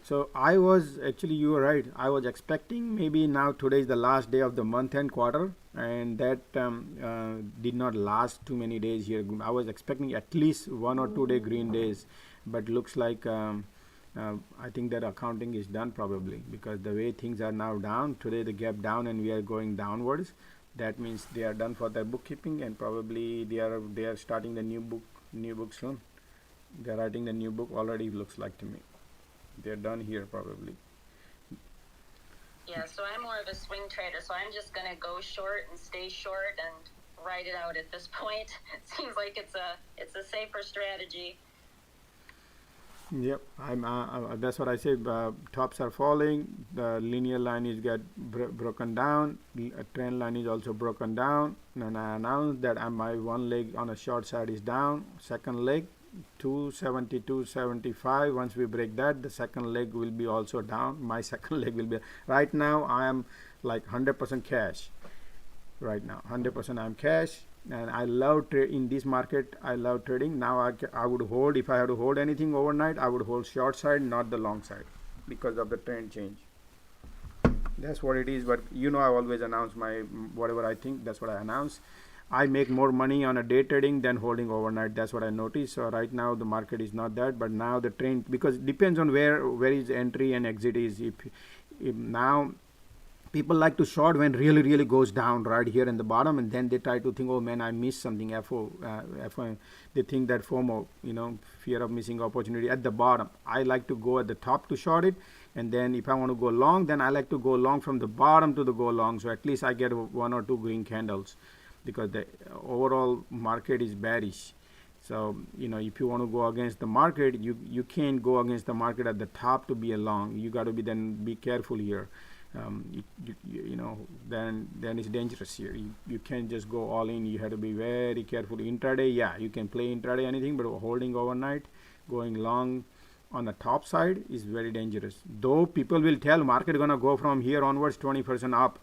So I was actually, you were right. I was expecting maybe now today is the last day of the month and quarter, and that did not last too many days here. I was expecting at least 1 or 2 day green days, but looks like I think that accounting is done probably, because the way things are now down today, the gap down, and we are going downwards. That means they are done for their bookkeeping, and probably they are starting the new book soon. They're writing the new book already, looks like to me. They're done here probably. Yeah, so I'm more of a swing trader, so I'm just gonna go short and stay short and ride it out at this point. It seems like it's a safer strategy. Yep, that's what I said. Tops are falling. The linear line is broken down. A trend line is also broken down. And I announced that my one leg on a short side is down. Second leg 270, 275. Once we break that, the second leg will be also down. My second leg will be. Right now I am like 100% cash. Right now 100% I'm cash, and I love in this market. I love trading. Now I would hold, if I had to hold anything overnight, I would hold short side, not the long side, because of the trend change. That's what it is. But I always announce my whatever I think. That's what I announce. I make more money on a day trading than holding overnight. That's what I noticed. So right now the market is not that, but now the trend, because it depends on where is entry and exit is. If now people like to short when really goes down right here in the bottom, and then they try to think, oh man, I missed something. FO, they think that FOMO, fear of missing opportunity at the bottom. I like to go at the top to short it, and then if I want to go long, then I like to go long from the bottom to the go long, so at least I get 1 or 2 green candles, because the overall market is bearish. So if you want to go against the market, you can't go against the market at the top to be a long. You got to be careful here. Then it's dangerous here. You can't just go all in. You have to be very careful. Intraday, yeah, you can play intraday anything, but holding overnight, going long on the top side is very dangerous. Though people will tell market gonna go from here onwards 20% up.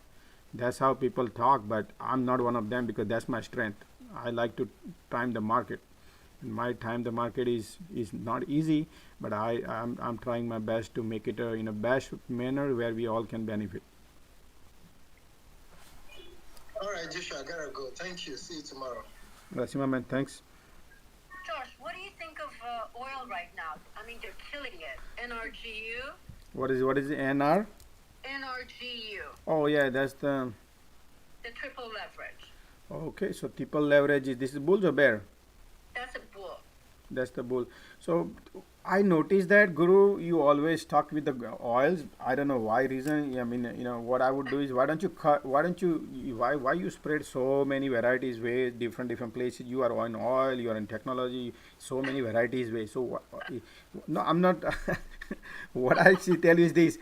That's how people talk, but I'm not one of them, because that's my strength. I like to time the market. My time the market is not easy, but I'm trying my best to make it in a best manner where we all can benefit. All right, Joshua, I gotta go. Thank you. See you tomorrow. Rasima, man, thanks. Josh, what do you think of oil right now? I mean, they're killing it. NRGU. What is the NR? NRGU. Oh yeah, that's the triple leverage. Okay, so triple leverage this is bulls or bear? That's a bull. That's the bull. So I noticed that, Guru, you always talk with the oils. I don't know why reason. I mean, what I would do is, why you spread so many varieties way, different places. You are on oil, you are in technology, so many varieties way. So no, I'm not. What I tell you is this: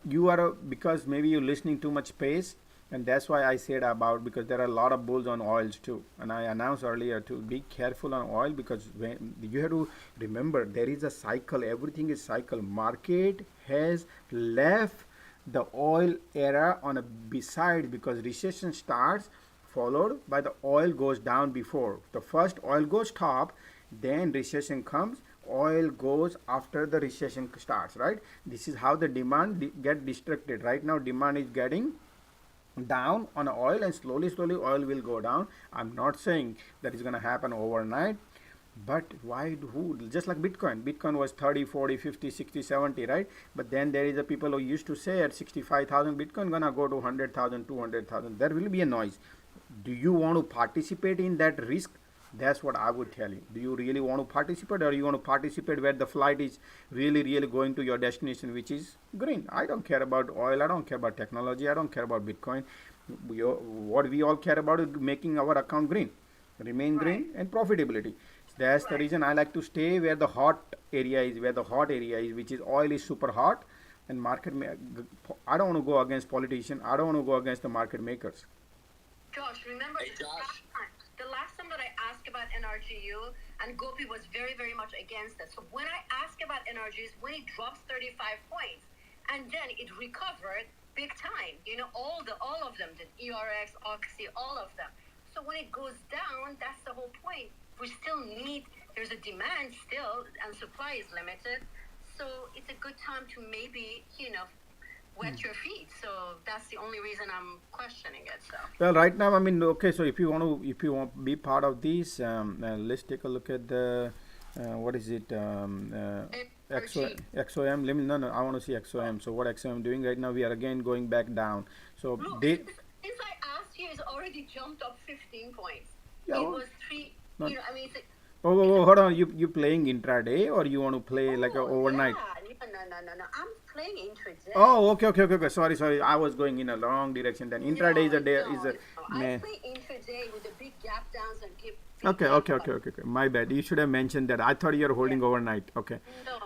you are because maybe you're listening too much pace. And that's why I said about, because there are a lot of bulls on oils too. And I announced earlier to be careful on oil, because when you have to remember, there is a cycle. Everything is cycle. Market has left the oil era on a beside, because recession starts, followed by the oil goes down before. The first oil goes top, then recession comes. Oil goes after the recession starts, right? This is how the demand get distracted. Right now, demand is getting down on oil, and slowly oil will go down. I'm not saying that is going to happen overnight, but just like Bitcoin was 30, 40, 50, 60, 70, right? But then there is a people who used to say at 65,000 Bitcoin gonna go to 100,000, 200,000. There will be a noise. Do you want to participate in that risk? That's what I would tell you. Do you really want to participate, or you want to participate where the flight is really going to your destination, which is green? I don't care about oil. I don't care about technology. I don't care about Bitcoin. What we all care about is making our account green, remain green, and profitability. That's the reason I like to stay where the hot area is, which is oil is super hot, and market. I don't want to go against politicians. I don't want to go against the market makers. Josh, remember the last time that I asked about NRGU, and Gopi was very much against it. So when I asked about NRGs, when it drops 35 points, and then it recovered big time, all of them, the ERX, Oxy, all of them. So when it goes down, that's the whole point. We still there's a demand still, and supply is limited. So it's a good time to maybe, wet your feet. So that's the only reason I'm questioning it. So well, right now, I mean, okay, so if you want to be part of this, let's take a look at the what is it, XOM. No, I want to see XOM. So what XOM doing right now? We are again going back down. So look, since I asked you, it's already jumped up 15 points. Yeah, it was 3. I mean, it's hold on. You playing intraday, or you want to play like a overnight? Yeah. No. I'm playing intraday. Oh, okay. Sorry. I was going in a wrong direction. Then intraday I play intraday with the big gap downs and give. Okay. My bad. You should have mentioned that. I thought you were holding overnight. Okay. No.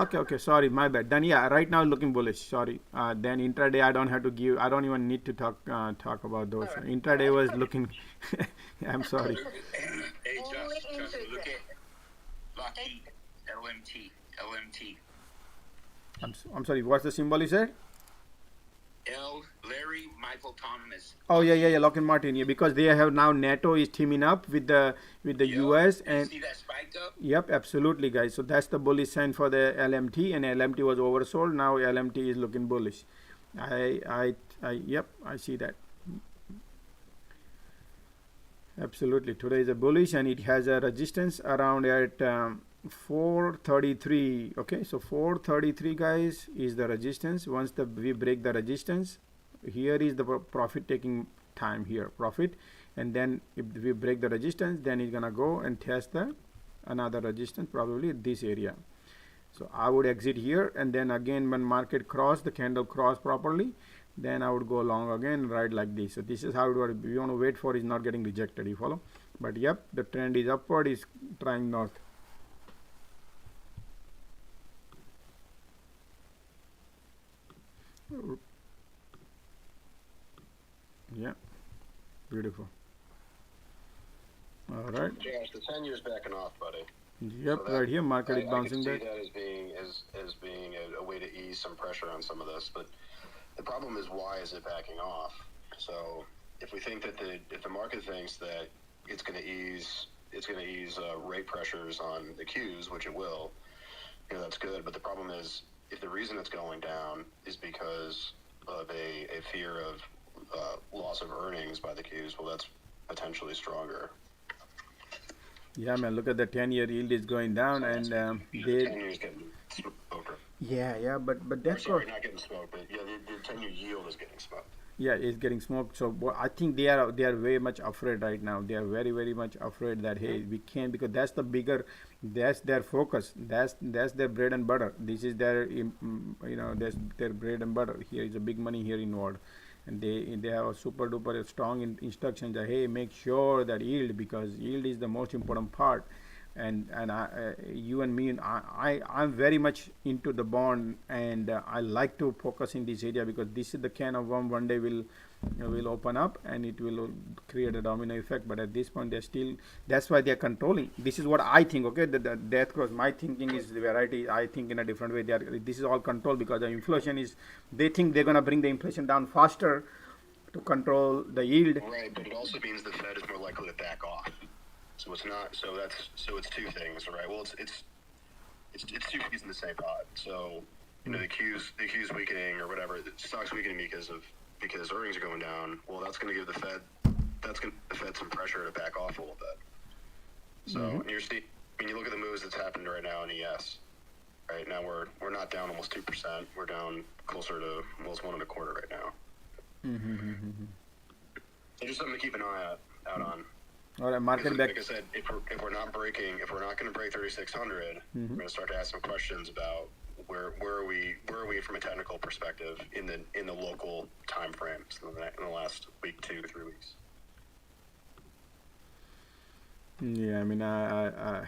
Okay. Sorry, my bad. Then right now looking bullish. Sorry. Then intraday I don't have to give. I don't even need to talk about those. Right. Intraday was looking. I'm sorry. Hey, just look at Lucky LMT. I'm sorry. What's the symbol you said? Larry Michael Thomas. Oh yeah. Lockheed Martin. Yeah, because they have now NATO is teaming up with the US, and see that spike up. Yep, absolutely, guys. So that's the bullish sign for the LMT, and LMT was oversold. Now LMT is looking bullish. I see that. Absolutely, today is a bullish, and it has a resistance around at 433. Okay, so 433, guys, is the resistance. Once we break the resistance, here is the profit taking time here, profit, and then if we break the resistance, then it's gonna go and test the another resistance, probably this area. So I would exit here, and then again when market cross, the candle cross properly, then I would go long again, right like this. So this is how it works. We want to wait for is not getting rejected, you follow? But yep, the trend is upward, is trying north. Yeah, beautiful. All right. Josh, the 10 years backing off, buddy. Yep, so right here, market is bouncing back. I can see that as being a way to ease some pressure on some of this, but the problem is, why is it backing off? So if we think that if the market thinks that it's going to ease rate pressures on the Qs, which it will, that's good. But the problem is, if the reason it's going down is because of a fear of loss of earnings by the Qs, well, that's potentially stronger. Yeah, man, look at the 10-year yield is going down, and the 10 years getting smoked. Yeah, but that's sorry, not getting smoked, but yeah, the 10-year yield is getting smoked. Yeah, it's getting smoked. So I think they are very much afraid right now. They are very much afraid that, hey, we can't, because that's their focus. That's their bread and butter. This is their that's their bread and butter. Here is a big money here involved, and they have a super duper strong instructions that, hey, make sure that yield, because yield is the most important part. And you and me, I'm very much into the bond, and I like to focus in this area, because this is the can of worm one day will open up, and it will create a domino effect. But at this point, that's why they're controlling. This is what I think. Okay, the death cross, my thinking is the variety. I think in a different way. This is all control, because the inflation is, they think they're gonna bring the inflation down faster to control the yield. Right, but it also means the Fed is more likely to back off. So it's not. So it's two things, right? Well, it's two peas in the same pot. So the Q's weakening or whatever, the stock's weakening because earnings are going down. Well, that's going to give the Fed some pressure to back off a little bit. So you look at the moves that's happened right now in ES. Right now we're not down almost 2%. We're down closer to almost 1.25 right now. So just something to keep an eye out on. All right, market back. Like I said, if we're not going to break 3,600, we're going to start to ask some questions about where are we from a technical perspective in the local time frames in the last week, 2 to 3 weeks. Yeah, I mean, I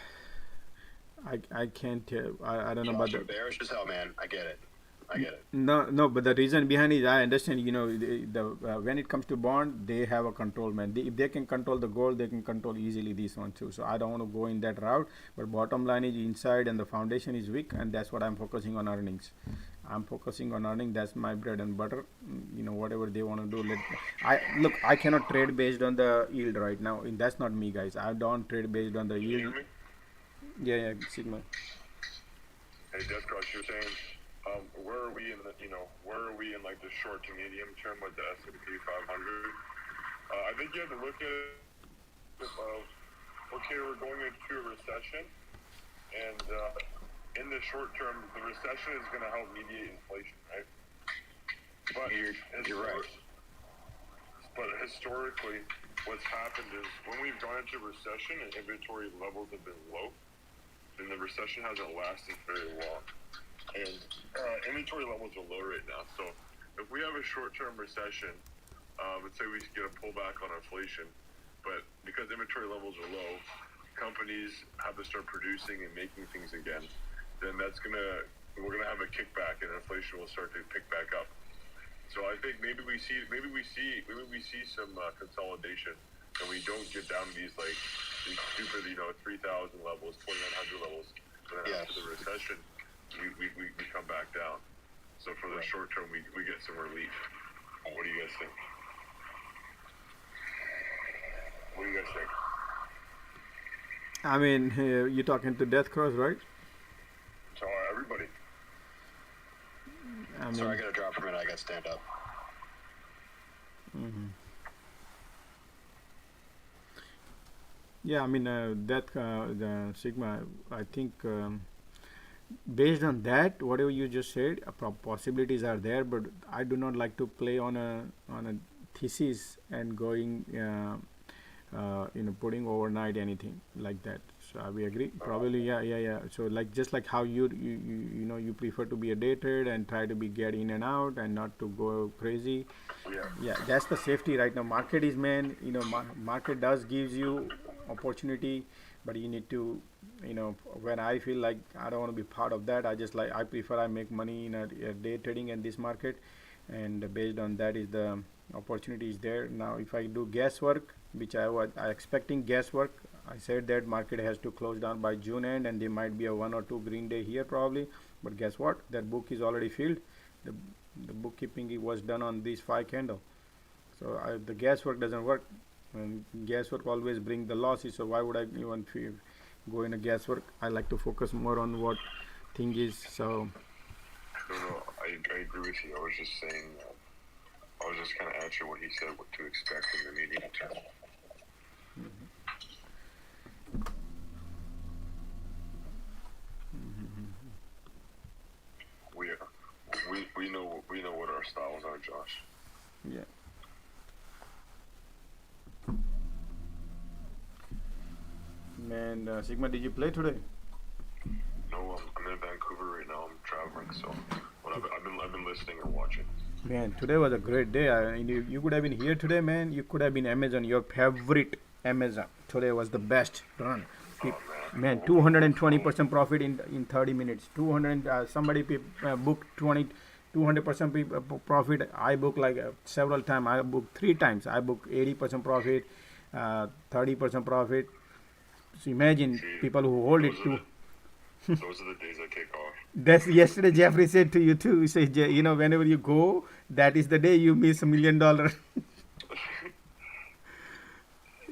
can't tell. I don't know about that. Bearish as hell, man. I get it. No, but the reason behind it, I understand. When it comes to bond, they have a control, man. If they can control the gold, they can control easily this one too. So I don't want to go in that route. But bottom line is inside, and the foundation is weak, and that's what I'm focusing on, earnings. I'm focusing on earning. That's my bread and butter. Whatever they want to do. I cannot trade based on the yield right now. And that's not me, guys. I don't trade based on the yield. Yeah, Sigma. Hey, Death Cross, you're saying. Where are we in like the short to medium term with the S&P 500? I think you have to look at it of, okay, we're going into a recession, and in the short term, the recession is going to help mediate inflation, right? But you're right. But historically, what's happened is when we've gone into recession and inventory levels have been low, then the recession hasn't lasted very long. And inventory levels are low right now. So if we have a short-term recession, let's say we get a pullback on inflation, but because inventory levels are low, companies have to start producing and making things again. Then we're gonna have a kickback, and inflation will start to pick back up. So I think maybe we see some consolidation, and we don't get down to these stupid 3,000 levels, 2,900 levels. But then after the recession, we come back down. So for the short term, we get some relief. What do you guys think? What do you guys think? I mean, you're talking to Death Cross, right? So everybody. Sorry, I got to drop for a minute. I got to stand up. Yeah, I mean, the Sigma, I think based on that, whatever you just said, possibilities are there, but I do not like to play on a thesis and going putting overnight anything like that. So we agree probably. Yeah. So like just like how you prefer to be a day trader and try to be get in and out and not to go crazy. Yeah, that's the safety right now. Market is, man, market does gives you opportunity, but you need to, when I feel like I don't want to be part of that, I prefer I make money in a day trading in this market, and based on that is the opportunity is there. Now if I do guesswork, which I expecting guesswork, I said that market has to close down by June end, and there might be a 1 or 2 green day here probably, but guess what, that book is already filled. The bookkeeping was done on these 5 candle, so the guesswork doesn't work, and guesswork always bring the losses. So why would I even go in a guesswork? I like to focus more on what thing is. So no, I agree with you. I was just saying, I was just kind of answering what he said, what to expect in the medium term. We know what our styles are, Josh. Yeah. Man, Sigma, did you play today? No, I'm in Vancouver right now. I'm traveling, so I've been listening or watching. Man, today was a great day. You could have been here today, man. You could have been Amazon, your favorite Amazon. Today was the best run. Man, 220% profit in 30 minutes. 200 somebody booked 200% profit. I booked like several times. I booked 3 times. I booked 80% profit, 30% profit. So imagine people who hold it to. Those are the days I kick off. That's yesterday Jeffrey said to you too. He said, whenever you go, that is the day you miss $1 million.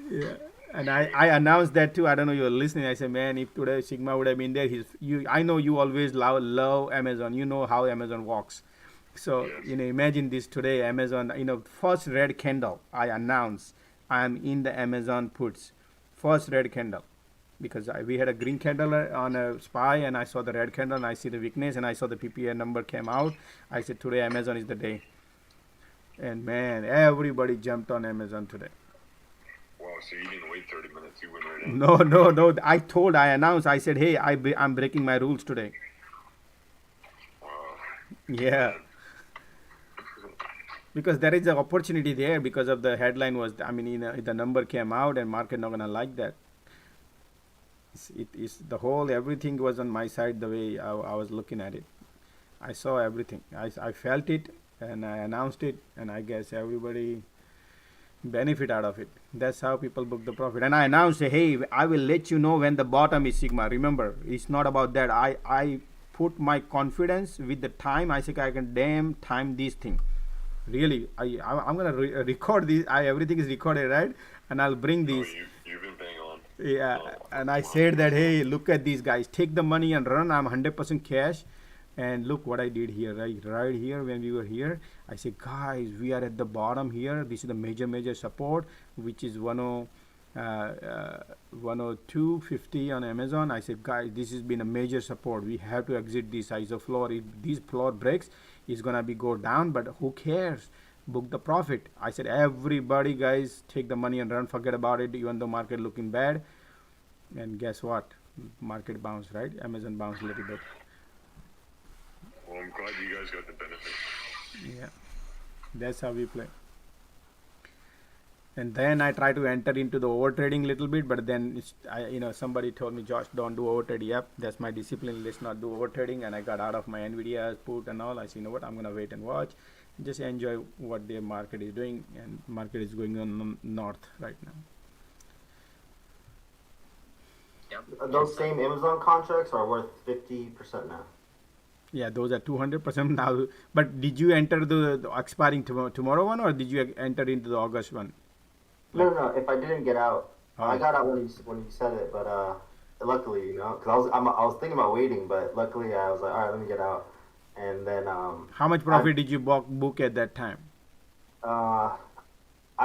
Yeah. And I announced that too. I don't know you were listening. I said, man, if today Sigma would have been there, I know you always love Amazon. You know how Amazon works. So, yes. Imagine this today, Amazon, first red candle, I announced I am in the Amazon puts. First red candle. Because we had a green candle on a SPY, and I saw the red candle, and I see the weakness, and I saw the PPA number came out. I said, today Amazon is the day. And man, everybody jumped on Amazon today. Wow, so you didn't wait 30 minutes, you went right in. No. I announced, I said, hey, I'm breaking my rules today. Wow. Yeah. Because there is an opportunity there because of the headline was, the number came out and market not going to like that. It is the whole, everything was on my side the way I was looking at it. I saw everything. I felt it and I announced it, and I guess everybody benefit out of it. That's how people book the profit. And I announced, hey, I will let you know when the bottom is Sigma. Remember, it's not about that. I put my confidence with the time. I said I can damn time this thing. Really, I'm gonna record this. Everything is recorded, right? And I'll bring these. You've been bang on. Yeah, and I said that, hey, look at these guys, take the money and run. I'm 100% cash, and look what I did here, right here when we were here. I said, guys, we are at the bottom here. This is the major support, which is 102.50 on Amazon. I said, guys, this has been a major support. We have to exit this ISO floor. If this floor breaks, it's gonna be go down, but who cares? Book the profit. I said, everybody, guys, take the money and run, forget about it, even though market looking bad. And guess what? Market bounced, right? Amazon bounced a little bit. Well, I'm glad you guys got the benefit. Yeah, that's how we play. And then I try to enter into the over trading little bit, but then somebody told me, Josh, don't do over trading. Yep, that's my discipline. Let's not do over trading. And I got out of my Nvidia put and all. I said, you know what? I'm gonna wait and watch. Just enjoy what the market is doing, and market is going on north right now. Yep. Those same Amazon contracts are worth 50% now. Yeah, those are 200% now. But did you enter the expiring tomorrow one, or did you enter into the August one? No. If I didn't get out, I got out when you said it. But luckily, because I was thinking about waiting, but luckily I was like, all right, let me get out. And then how much profit did you book at that time? I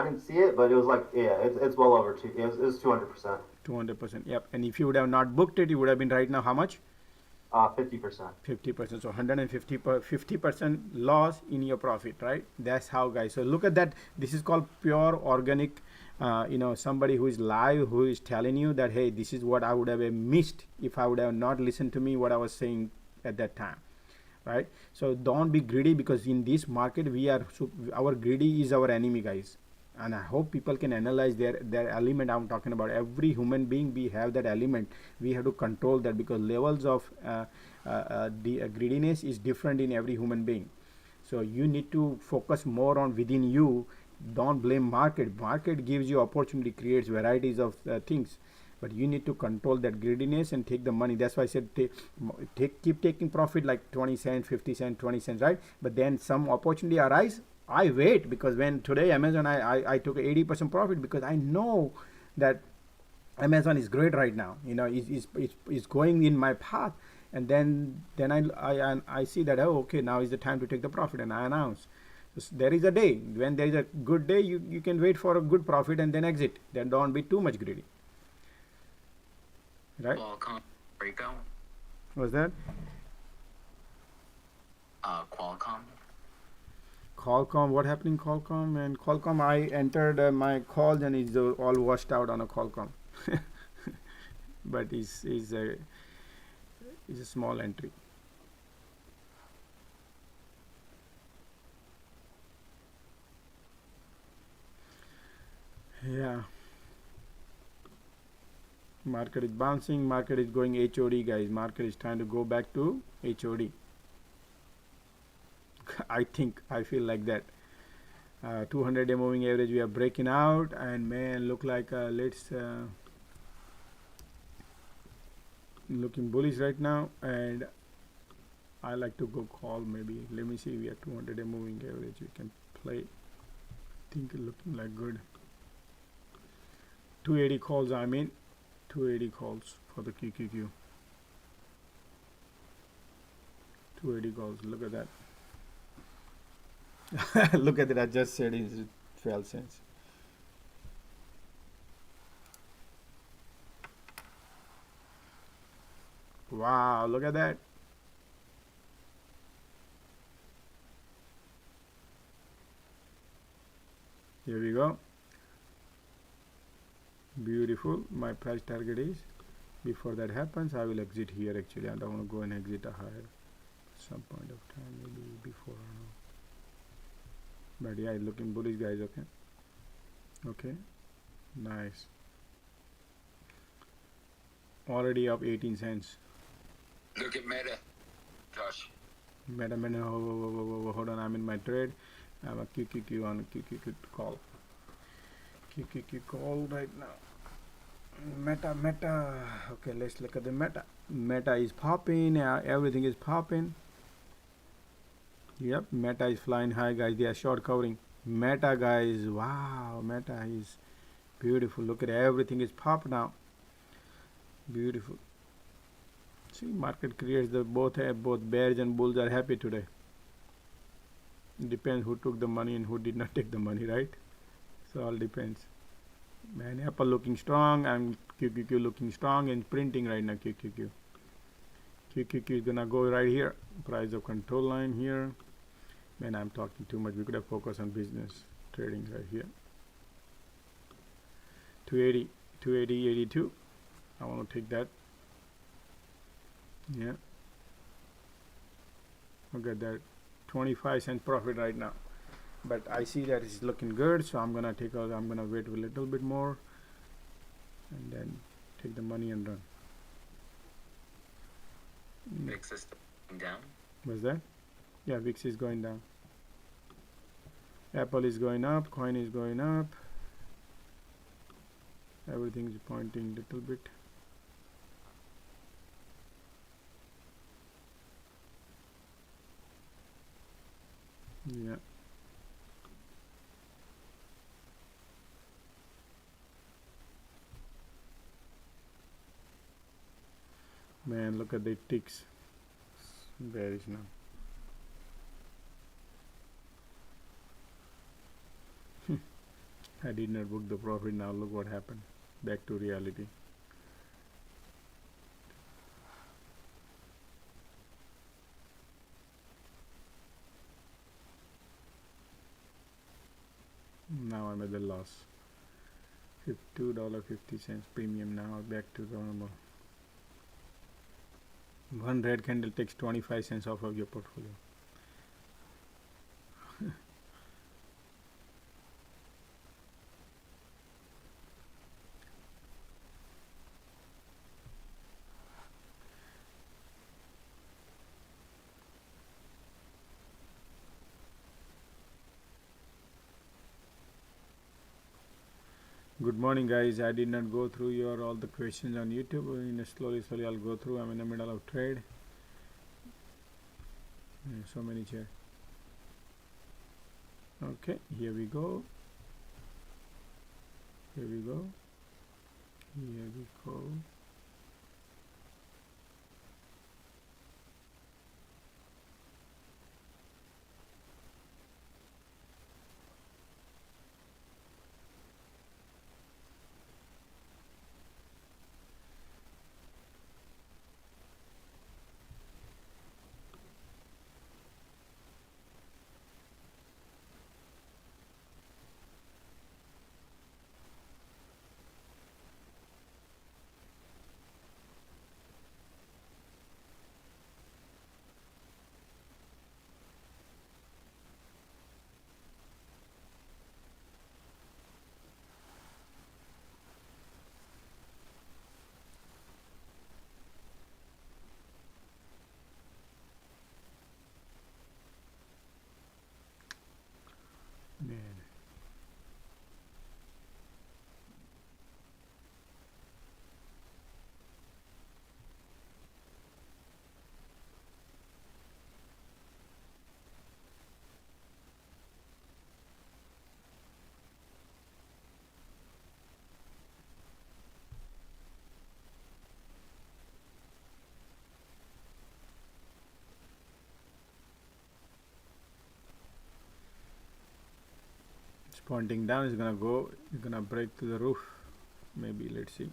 didn't see it, but it was like, yeah, it's well over it was 200%. 200%. Yep. And if you would have not booked it, you would have been right now how much? 50%. 50%. So 50% loss in your profit, right? That's how, guys. So look at that. This is called pure organic. Somebody who is live, who is telling you that, hey, this is what I would have missed if I would have not listened to me what I was saying at that time, right? So don't be greedy, because in this market our greedy is our enemy, guys. And I hope people can analyze their element. I'm talking about every human being. We have that element. We have to control that, because levels of the greediness is different in every human being. So you need to focus more on within you. Don't blame market gives you opportunity, creates varieties of things, but you need to control that greediness and take the money. That's why I said keep taking profit, like 20 cents, 50 cents, 20 cents, right? But then some opportunity arise, I wait, because when today Amazon, I took 80% profit, because I know that Amazon is great right now, is going in my path. And then I see that, oh, okay, now is the time to take the profit, and I announce. So there is a day when there is a good day, you can wait for a good profit and then exit. Then don't be too much greedy, right? Qualcomm breakout. What's that? Qualcomm, what happened in Qualcomm? And Qualcomm, I entered my calls and it's all washed out on a Qualcomm. But it's a small entry. Yeah. Market is bouncing, market is going HOD, guys. Market is trying to go back to HOD. I feel like that. 200-day moving average, we are breaking out, and man, look like looking bullish right now, and I like to go call maybe. Let me see, we are 200-day moving average, we can play. Think looking like good. 280 calls, 280 calls for the QQQ. 280 calls, look at that. Look at it, I just said it's 12 cents. Wow, look at that. Here we go. Beautiful. My price target is, before that happens, I will exit here. Actually, I don't want to go and exit a higher some point of time, maybe before, I don't know. But yeah, it's looking bullish, guys. Okay, nice. Already up 18 cents. Look at Meta, Josh. Meta, hold on, I'm in my trade. I'm a QQQ on a QQQ call. QQQ call right now. Meta. Okay, let's look at the Meta. Meta is popping. Everything is popping. Yep, Meta is flying high, guys. They are short covering. Meta, guys. Wow, Meta is beautiful. Look at everything is pop now. Beautiful. See, market creates the both bears and bulls are happy today. Depends who took the money and who did not take the money, right? So all depends. Man, Apple looking strong and QQQ looking strong and printing right now. QQQ is gonna go right here. Price of control line here. Man, I'm talking too much. We could have focused on business trading right here. 280, 82. I want to take that. Yeah. Look at that. 25 cent profit right now. But I see that it's looking good, so I'm gonna wait a little bit more and then take the money and run. VIX is going down. What's that? Yeah, VIX is going down. Apple is going up, coin is going up. Everything is pointing a little bit. Yeah. Man, look at the ticks. Bearish now. I did not book the profit. Now look what happened. Back to reality. normal the loss. $2.50 premium now back to normal. One red candle takes 25 cents off of your portfolio. Good morning, guys. I did not go through your all the questions on YouTube. Slowly I'll go through. I'm in the middle of trade. So many chairs. Okay, here we go. Here we go. Here we go. Man. It's pointing down. It's gonna break to the roof. Maybe, let's see.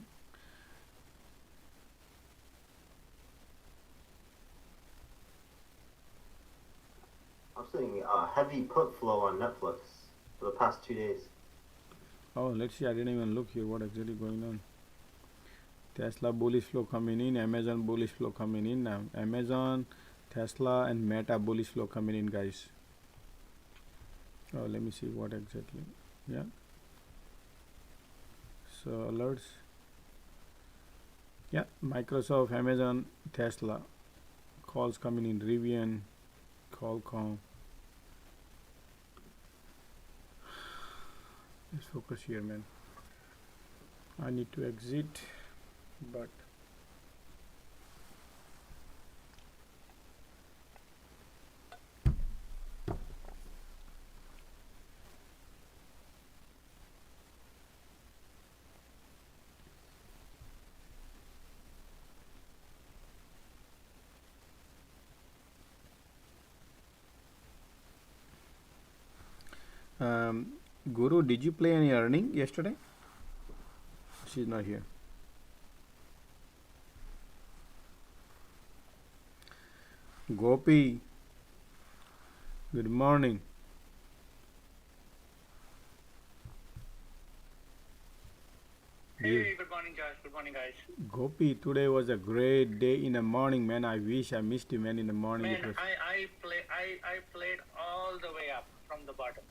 I'm seeing a heavy put flow on Netflix for the past 2 days. Oh, let's see. I didn't even look here. What exactly going on? Tesla bullish flow coming in. Amazon bullish flow coming in now. Amazon, Tesla, and Meta bullish flow coming in, guys. Oh, let me see what exactly. Yeah. So alerts. Yeah, Microsoft, Amazon, Tesla. Calls coming in. Rivian, Qualcomm. Let's focus here, man. I need to exit, but Guru, did you play any earning yesterday? She's not here. Gopi, good morning. Hey, good morning, Josh. Good morning, guys. Gopi, today was a great day in the morning, man. I wish I missed you, man, in the morning. Man, I played all the way up from the bottom.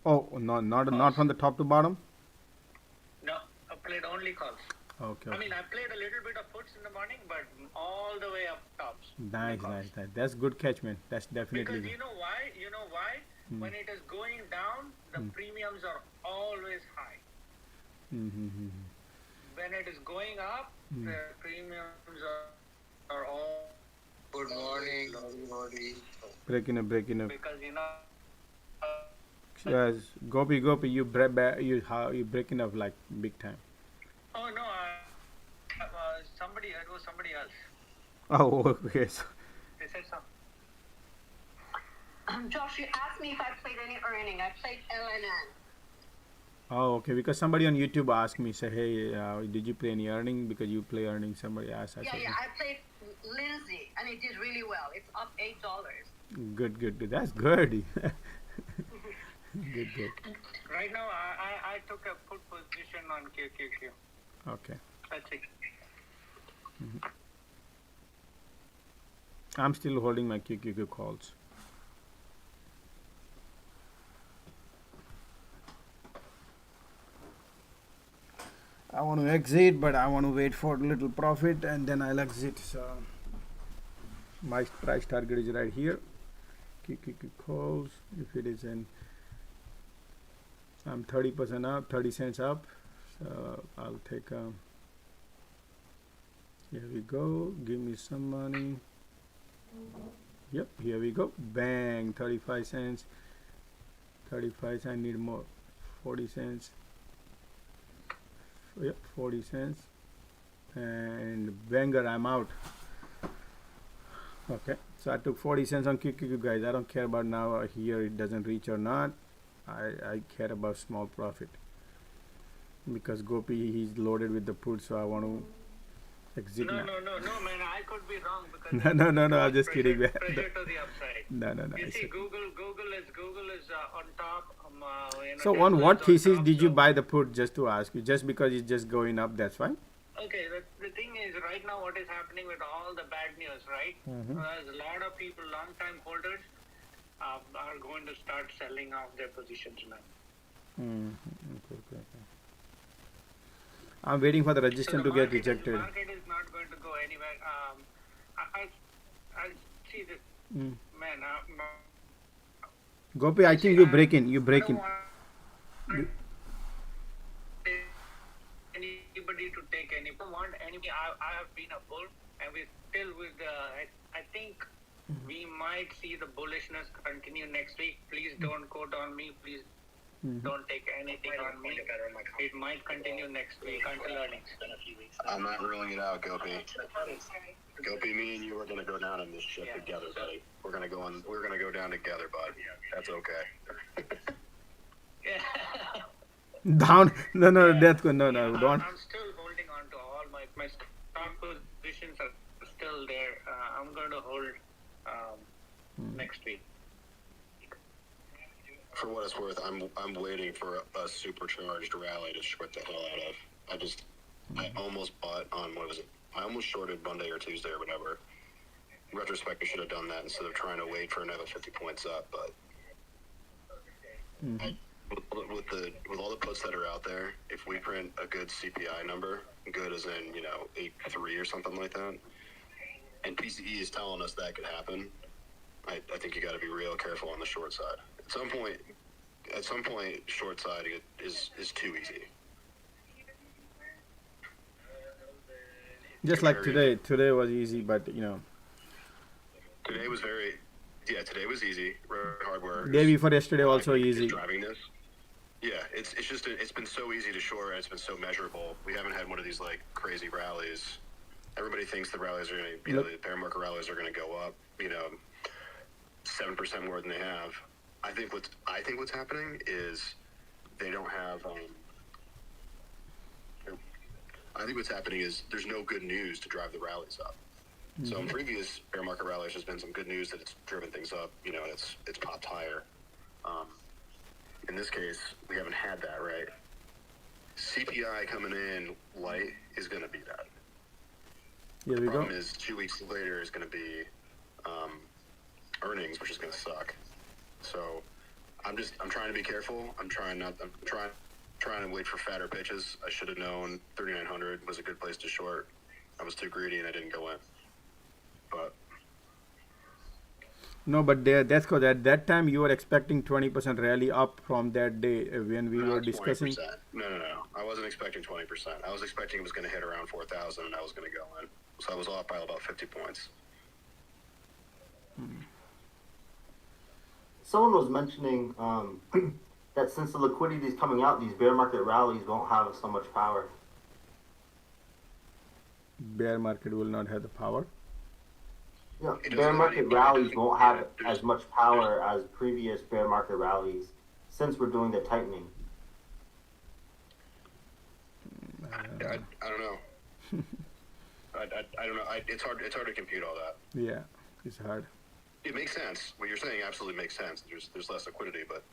Oh, not from the top to bottom? No, I played only calls. Okay. I mean, I played a little bit of puts in the morning, but all the way up tops. Nice. That's good catch, man. That's definitely Because good. you know why? When it is going down, the premiums are always high. When it is going up, the premiums are all. Good morning. Breaking up. Because Yes, Gopi, you breaking up like big time. Oh no, it was somebody else. Oh, okay. So They said something. Josh, you asked me if I played any earning. I played LNN. Oh, okay. Because somebody on YouTube asked me, say, hey, did you play any earning? Because you play earning. Somebody asked. I played Lindsay, and it did really well. It's up $8. Good. That's good. Good. Right now, I took a put position on QQQ. Okay. That's it. I'm still holding my QQQ calls. I want to exit, but I want to wait for a little profit and then I'll exit. So my price target is right here. QQQ calls. If it is in, I'm 30% up, 30 cents up. So I'll take a. Here we go. Give me some money. Yep, here we go. Bang, 35 cents. 35 cents. I need more. 40 cents. Yep, 40 cents. And banger, I'm out. Okay, so I took 40 cents on QQQ, guys. I don't care about now here it doesn't reach or not. I care about small profit. Because Gopi, he's loaded with the put, so I want to exit now. No, man. I could be wrong because No. I'm just kidding, man. Pressure to the upside. No. You see, Google is on top. So on what thesis did you buy the put? Just to ask you, just because it's just going up, that's fine. Okay, the thing is, right now, what is happening with all the bad news, right? There's a lot of people, long-time holders, are going to start selling off their positions now. Okay. I'm waiting for the resistance to get rejected. The market is not going to go anywhere. I'll see this. Man, Gopi, I think you break in. Anybody to take any. I don't want anybody. I have been a bull, and we still with the. I think we might see the bullishness continue next week. Please don't quote on me. Please don't take anything on me. It might continue next week until earnings. I'm not ruling it out, Gopi. Gopi, me and you are gonna go down on this ship together, buddy. We're gonna go down together, bud. That's okay. Down? No, that's good. No, don't. I'm still holding on to all my stock positions are still there. I'm going to hold next week. For what it's worth, I'm waiting for a supercharged rally to short the hell out of. I almost bought on, what was it? I almost shorted Monday or Tuesday or whatever. In retrospect, I should have done that instead of trying to wait for another 50 points up. But with all the puts that are out there, if we print a good CPI number, good as in 8.3 or something like that, and PCE is telling us that could happen, I think you got to be real careful on the short side. At some point, short side is too easy. Just like today was easy, but Today was today was easy. Hardware. Day before yesterday also easy. Driving this. Yeah, it's been so easy to short, and it's been so measurable. We haven't had one of these like crazy rallies. Everybody thinks the rallies are going to, the bear market rallies are going to go up, 7% more than they have. I think what's happening is they don't have. I think what's happening is there's no good news to drive the rallies up. So in previous bear market rallies, there's been some good news that it's driven things up. It's popped higher. In this case, we haven't had that, right? CPI coming in light is going to be that. Here we the go. problem is 2 weeks later is going to be earnings, which is going to suck. So I'm trying to be careful. I'm trying to wait for fatter pitches. I should have known 3,900 was a good place to short. I was too greedy and I didn't go in. But no, but that's because at that time you were expecting 20% rally up from that day when we were discussing. 20%. No. I wasn't expecting 20%. I was expecting it was going to hit around 4,000 and I was going to go in. So I was off by about 50 points. Someone was mentioning that since the liquidity is coming out, these bear market rallies won't have so much power. Bear market will not have the power. Yeah, bear market rallies won't have as much power as previous bear market rallies since we're doing the tightening. I don't know. I don't know. It's hard to compute all that. Yeah, it's hard. It makes sense. What you're saying absolutely makes sense. There's less liquidity, but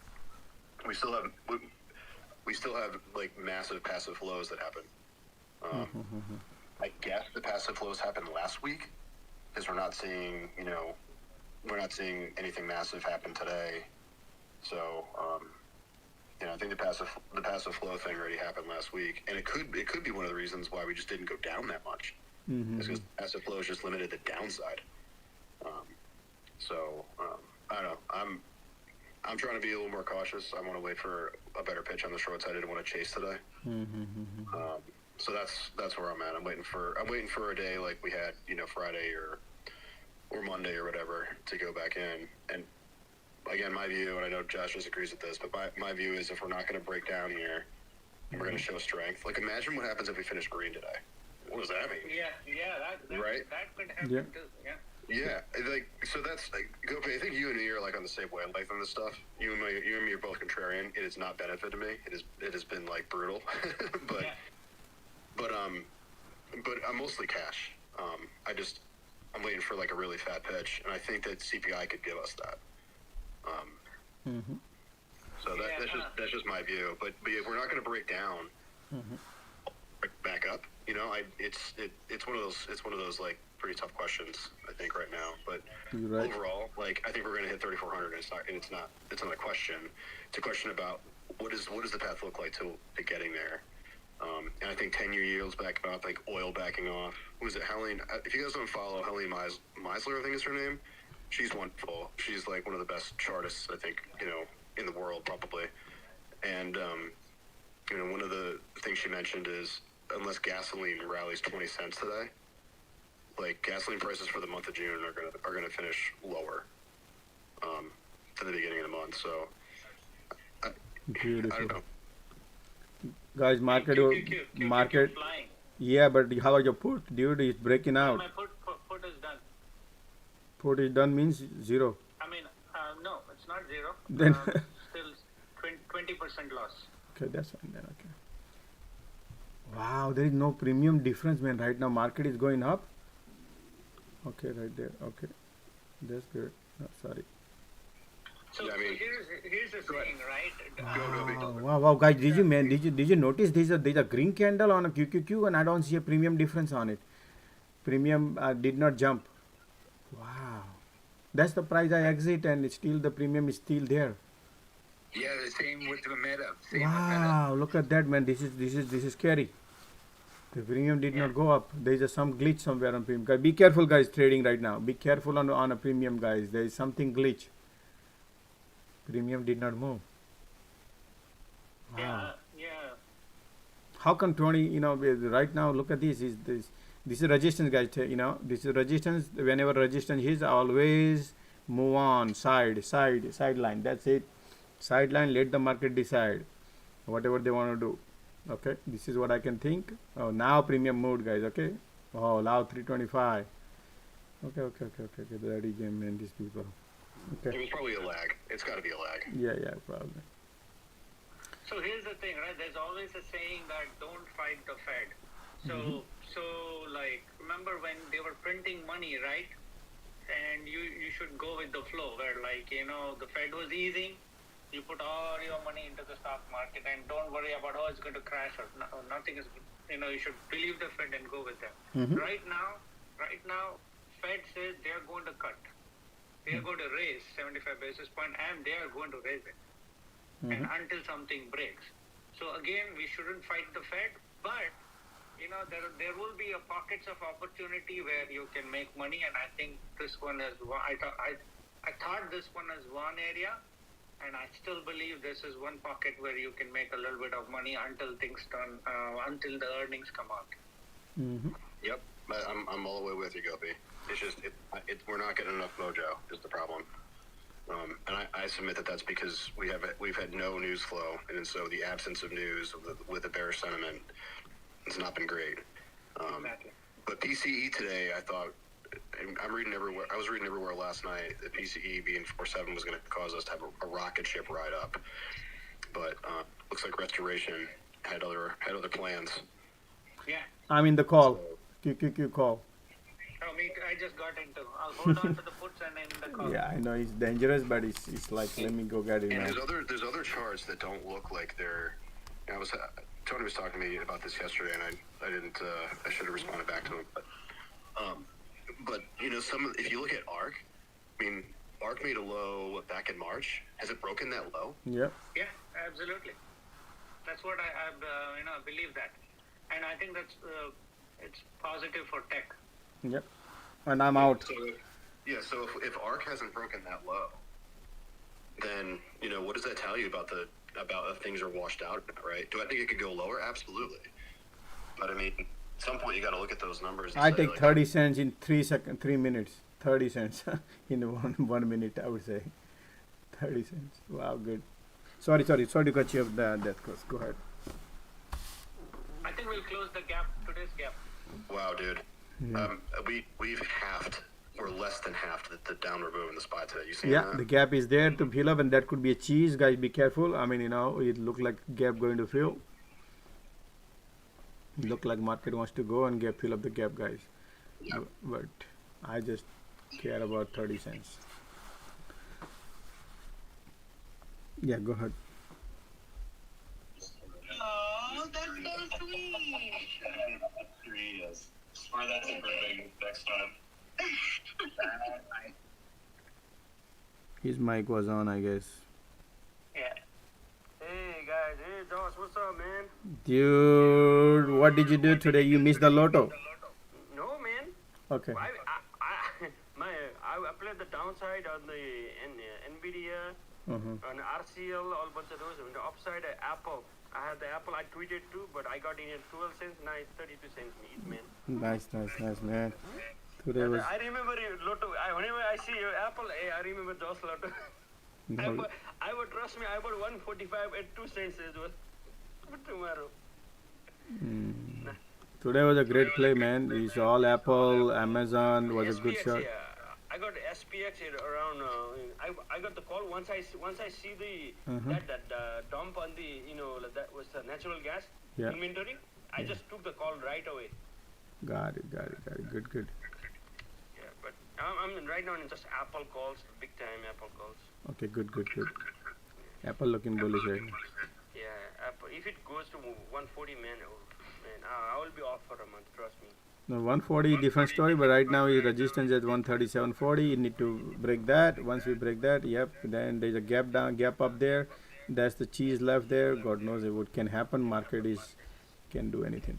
we still have like massive passive flows that happen. I guess the passive flows happened last week because we're not seeing anything massive happen today. So I think the passive flow thing already happened last week, and it could be one of the reasons why we just didn't go down that much. It's because passive flow is just limited to downside. I don't know. I'm trying to be a little more cautious. I want to wait for a better pitch on the short side. I didn't want to chase today. So that's where I'm at. I'm waiting for a day like we had, Friday or Monday or whatever to go back in. And again, my view, and I know Josh disagrees with this, but my view is if we're not going to break down here, and we're going to show strength. Like, imagine what happens if we finish green today. What does that mean? Right? That could happen too. Yeah, so that's Gopi. I think you and me are on the same wavelength on this stuff. You and me are both contrarian. It has not benefited me. It has been brutal, but I'm mostly cash. I'm waiting for a really fat pitch, and I think that CPI could give us that. So that's just my view. But if we're not going to break down, back up, it's one of those pretty tough questions, I think, right now. But overall, I think we're going to hit 3,400, and it's not a question. It's a question about what does the path look like to getting there. And I think 10-year yields backing off, oil backing off. Who is it? Helene? If you guys don't follow Helene Meisler, I think is her name. She's wonderful. She's one of the best chartists, I think, in the world, probably. And one of the things she mentioned is unless gasoline rallies 20 cents today, gasoline prices for the month of June are gonna finish lower than the beginning of the month. So I don't know. Guys, market. Yeah, but how are your put, dude? It's breaking out. My put is done. Put is done means zero. I mean, no, it's not zero. Then still 20% loss. Okay, that's fine then. Okay. Wow, there is no premium difference, man. Right now, market is going up. Okay, right there. Okay, that's good. Sorry. So, here's the thing, right? Wow, guys, did you notice there's a green candle on a QQQ and I don't see a premium difference on it. Premium did not jump. Wow, that's the price I exit and still the premium is still there. Yeah, the same with the meta. Wow, look at that, man. This is scary. The premium did not go up. There is some glitch somewhere on premium. Guys, be careful, guys, trading right now. Be careful on a premium, guys. There is something glitch. Premium did not move. Wow. Yeah. How come 20, right now, look at this. This is resistance, guys. This is resistance. Whenever resistance is, always move on. Sideline. That's it. Sideline, let the market decide whatever they want to do. Okay, this is what I can think. Oh, now premium moved, guys. Okay. Oh, now 325. Okay. Bloody game, man. These people. Okay. It was probably a lag. It's got to be a lag. Yeah, probably. So here's the thing, right? There's always a saying that don't fight the Fed. So remember when they were printing money, right? And you should go with the flow where the Fed was easing. You put all your money into the stock market and don't worry about it's going to crash or nothing is. You should believe the Fed and go with them. Right now, Fed says they are going to cut. They are going to raise 75 basis point and they are going to raise it. And until something breaks. So again, we shouldn't fight the Fed, but there will be a pockets of opportunity where you can make money, and I think this one is. I thought this one is one area. And I still believe this is one pocket where you can make a little bit of money until things turn, until the earnings come out. Yep, I'm all the way with you, Gopi. It's just we're not getting enough mojo is the problem, and I submit that's because we've had no news flow, and so the absence of news with the bearish sentiment has not been great. Exactly. But PCE today, I thought. I was reading everywhere last night that PCE being 4.7 was going to cause us to have a rocket ship ride up, but looks like Restoration had other plans. Yeah. I'm in the call. QQQ call. Oh, me too. I just got into. I'll hold on to the puts and in the call. Yeah, I know it's dangerous, but it's like, let me go get it And now. there's other charts that don't look like they're. Tony was talking to me about this yesterday, and I didn't. I should have responded back to him. But if you look at ARC, I mean, ARC made a low back in March. Has it broken that low? Yep. Yeah, absolutely. That's what I believe that, and I think that's it's positive for tech. Yep. And I'm out. So if ARC hasn't broken that low, then what does that tell you about if things are washed out, right? Do I think it could go lower? Absolutely. But I mean, at some point you got to look at those numbers. And I say, take like, 30 cents in 3 minutes. 30 cents in 1 minute, I would say. 30 cents. Wow, good. Sorry to cut you off that course. Go ahead. I think we'll close the gap, today's gap. Wow, dude. Yeah. We've halved, or less than halved, the downward move in the spot today. You see Yeah, that? the gap is there to fill up, and that could be a cheese. Guys, be careful. I mean, it looked like gap going to fill. Look like market wants to go and fill up the gap, guys. Yeah. But I just care about 30 cents. Yeah, go ahead. Oh, that's so sweet. Yes. Or that's improving next time. His mic was on, I guess. Yeah. Hey guys, hey Josh, what's up, man? Dude, what did you do today? You missed the lotto. No, man. Okay. I played the downside on the Nvidia, on RCL, all bunch of those. On the upside, Apple. I had the Apple. I tweeted too, but I got in at 12 cents. Now it's 32 cents each, man. Nice, man. Today was. I remember Lotto. Whenever I see your Apple, I remember Josh Lotto. No. I would trust me. I bought 145 at 2 cents as well for tomorrow. Nah. Today was a great play, man. It's all Apple, Amazon was a good SPX, shot. Yeah. I got the SPX here around. I got the call once I see the that dump on the that was the natural gas inventory. I just took the call right away. Got it. Good. Yeah, but I'm right now in just Apple calls, big time Apple calls. Okay, good. Apple looking bullish right now. Yeah, Apple. If it goes to 140, man, I will be off for a month. Trust me. No, 140 different story, but right now is resistance at 137.40. You need to break that. Once we break that, then there's a gap up there. That's the cheese left there. God knows what can happen. Market can do anything.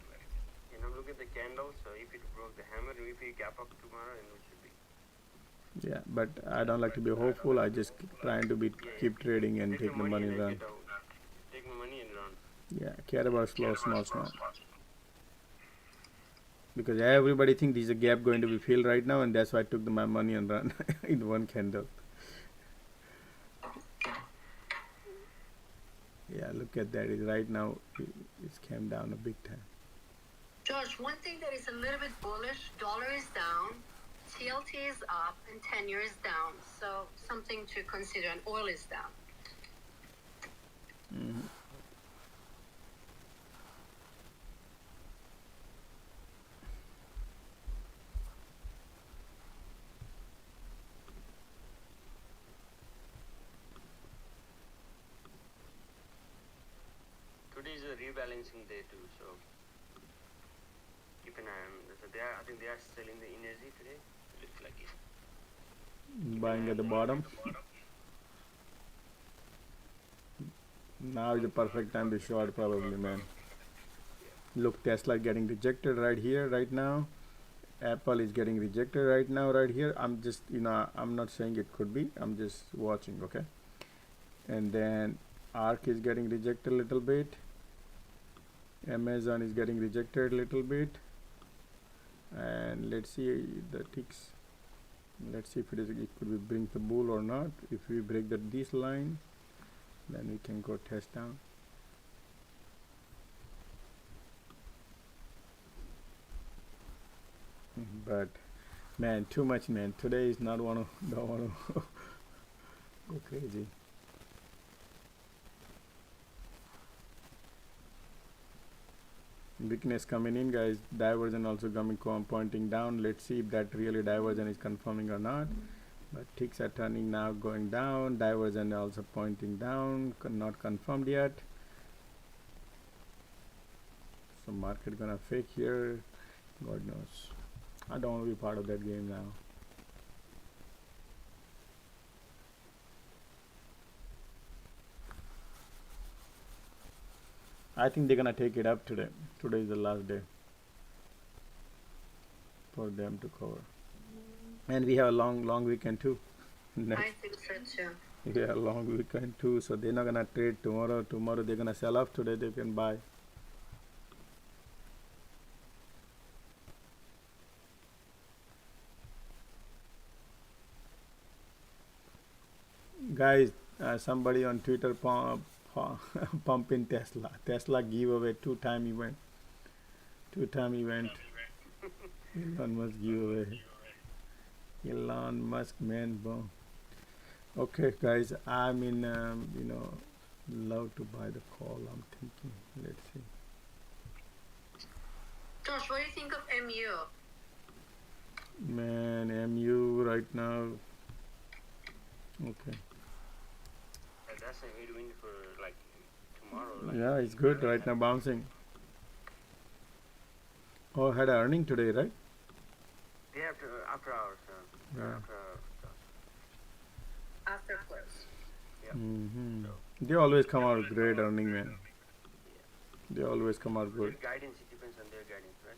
And I'm looking at the candle, so if it broke the hammer, if it gap up tomorrow, then it should be. Yeah, but I don't like to be hopeful. I just trying to keep trading and take the money and run. Take my money and run. Yeah, care about small. Because everybody thinks there's a gap going to be filled right now, and that's why I took my money and run in one candle. Yeah, look at that. Right now, it's came down a big time. Josh, one thing that is a little bit bullish, dollar is down, TLT is up, and 10-year is down. So something to consider, and oil is down. Today is a rebalancing day too, so keep an eye on this. I think they are selling the energy today. Looks like it. Buying at the bottom. Now is the perfect time to short, probably, man. Look, Tesla getting rejected right here, right now. Apple is getting rejected right now, right here. I'm just, I'm not saying it could be. I'm just watching, okay? And then ARC is getting rejected a little bit. Amazon is getting rejected a little bit. And let's see the ticks. Let's see if it could be bring the bull or not. If we break this line, then we can go test down. But man, too much, man. Today is don't wanna go crazy. weakness coming in, guys. Diversion also coming, pointing down. Let's see if that really diversion is confirming or not. But ticks are turning now, going down. Diversion also pointing down, not confirmed yet. So market gonna fake here. God knows. I don't want to be part of that game now. I think they're gonna take it up today. Today is the last day for them to cover, and we have a long weekend too. I think so too. We have a long weekend too, so they're not gonna trade tomorrow. Tomorrow they're gonna sell off. Today they can buy. Guys, somebody on Twitter pumping Tesla. Tesla giveaway 2-time event. 2-time event. Elon Musk giveaway. Elon Musk, man, boom. Okay, guys, I'm in, love to buy the call. I'm thinking. Let's see. Josh, what do you think of MU? Man, MU right now. Okay. That's a headwind for like tomorrow. Like Yeah, it's good right now, bouncing. Oh, had an earning today, right? Day after hours. Yeah. After close. Yeah. They always come out great earning, man. They always come out good. Their guidance, it depends on their guidance, right?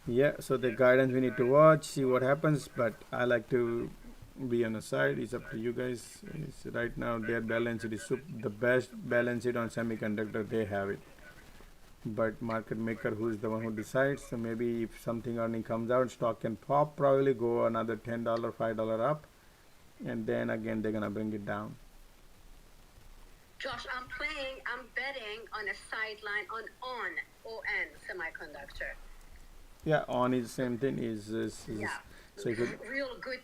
Yeah, so the guidance we need to watch, see what happens, but I like to be on the side. It's up to you guys. It's right now their balance sheet is the best balance sheet on semiconductor. They have it, but market maker, who is the one who decides. So maybe if something earning comes out, stock can pop, probably go another $10, $5 up, and then again they're gonna bring it down. Josh, I'm betting on a sideline on ON semiconductor. Yeah, on is the same thing. Is Yeah. so if it, Real good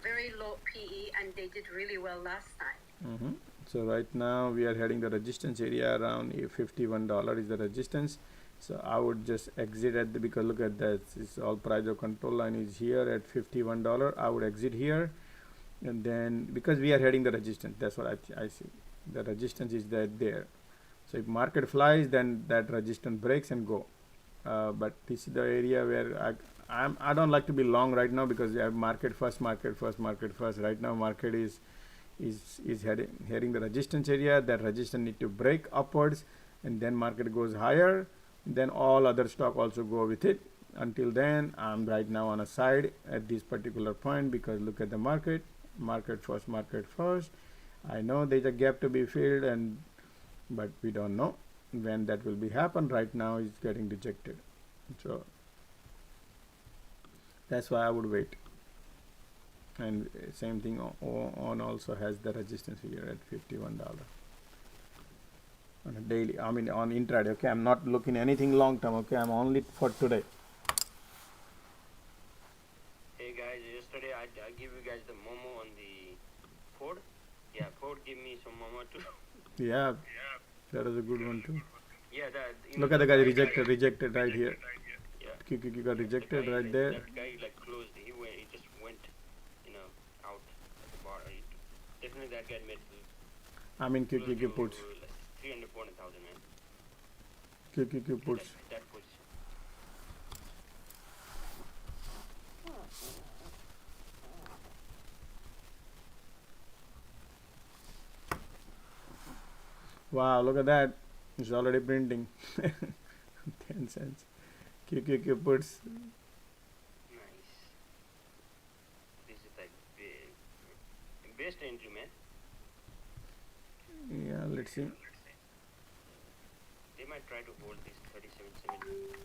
very low PE, and they did really well last time. So right now we are heading the resistance area around $51 is the resistance. So I would just exit at the, because look at that, it's all price of control line is here at $51. I would exit here, and then because we are heading the resistance, that's what I see. The resistance is there. So if market flies, then that resistance breaks and go. But this is the area where I don't like to be long right now, because we have market first. Right now market is heading the resistance area. That resistance need to break upwards, and then market goes higher. Then all other stock also go with it. Until then, I'm right now on a side at this particular point, because look at the market first. I know there's a gap to be filled, but we don't know when that will be happen. Right now it's getting rejected, so that's why I would wait. And same thing on also has the resistance here at $51 on a daily, I mean on intraday. Okay, I'm not looking anything long term. Okay, I'm only for today. Hey guys, yesterday I give you guys the Momo on the Ford. Yeah, Ford give me some Momo too. Yeah, that is a good one too. Yeah, look at the guy rejected right here. Yeah. QQQ got rejected right there. That guy like closed. He just went, out at the bar. Definitely that guy made. I mean QQQ puts. 300, 400,000, man. QQQ puts. That puts. Wow, look at that. It's already printing. 10 cents. QQQ puts. Nice. This is like best entry, man. Yeah, let's see. They might try to hold this 37.70.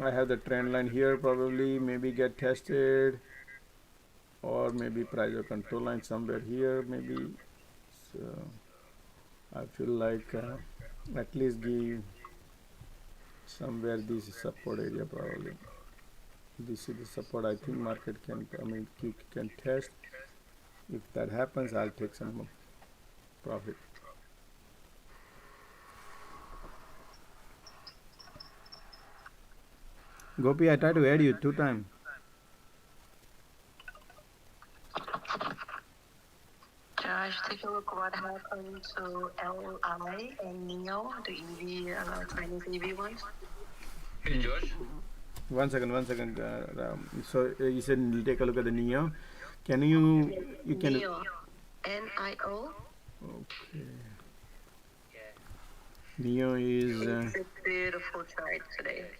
I have the trend line here, probably maybe get tested, or maybe price of control line somewhere here maybe. So I feel like at least give somewhere this support area probably. This is the support I think market can, QQ can test. If that happens, I'll take some profit. Gopi, I tried to add you 2 times. Josh, take a look what happened to LI and NEO, the EV, Chinese EV ones. Hey, Josh. One second. So you said you'll take a look at the NEO. Can you can NEO, NIO. Okay. NEO is It's a beautiful chart today.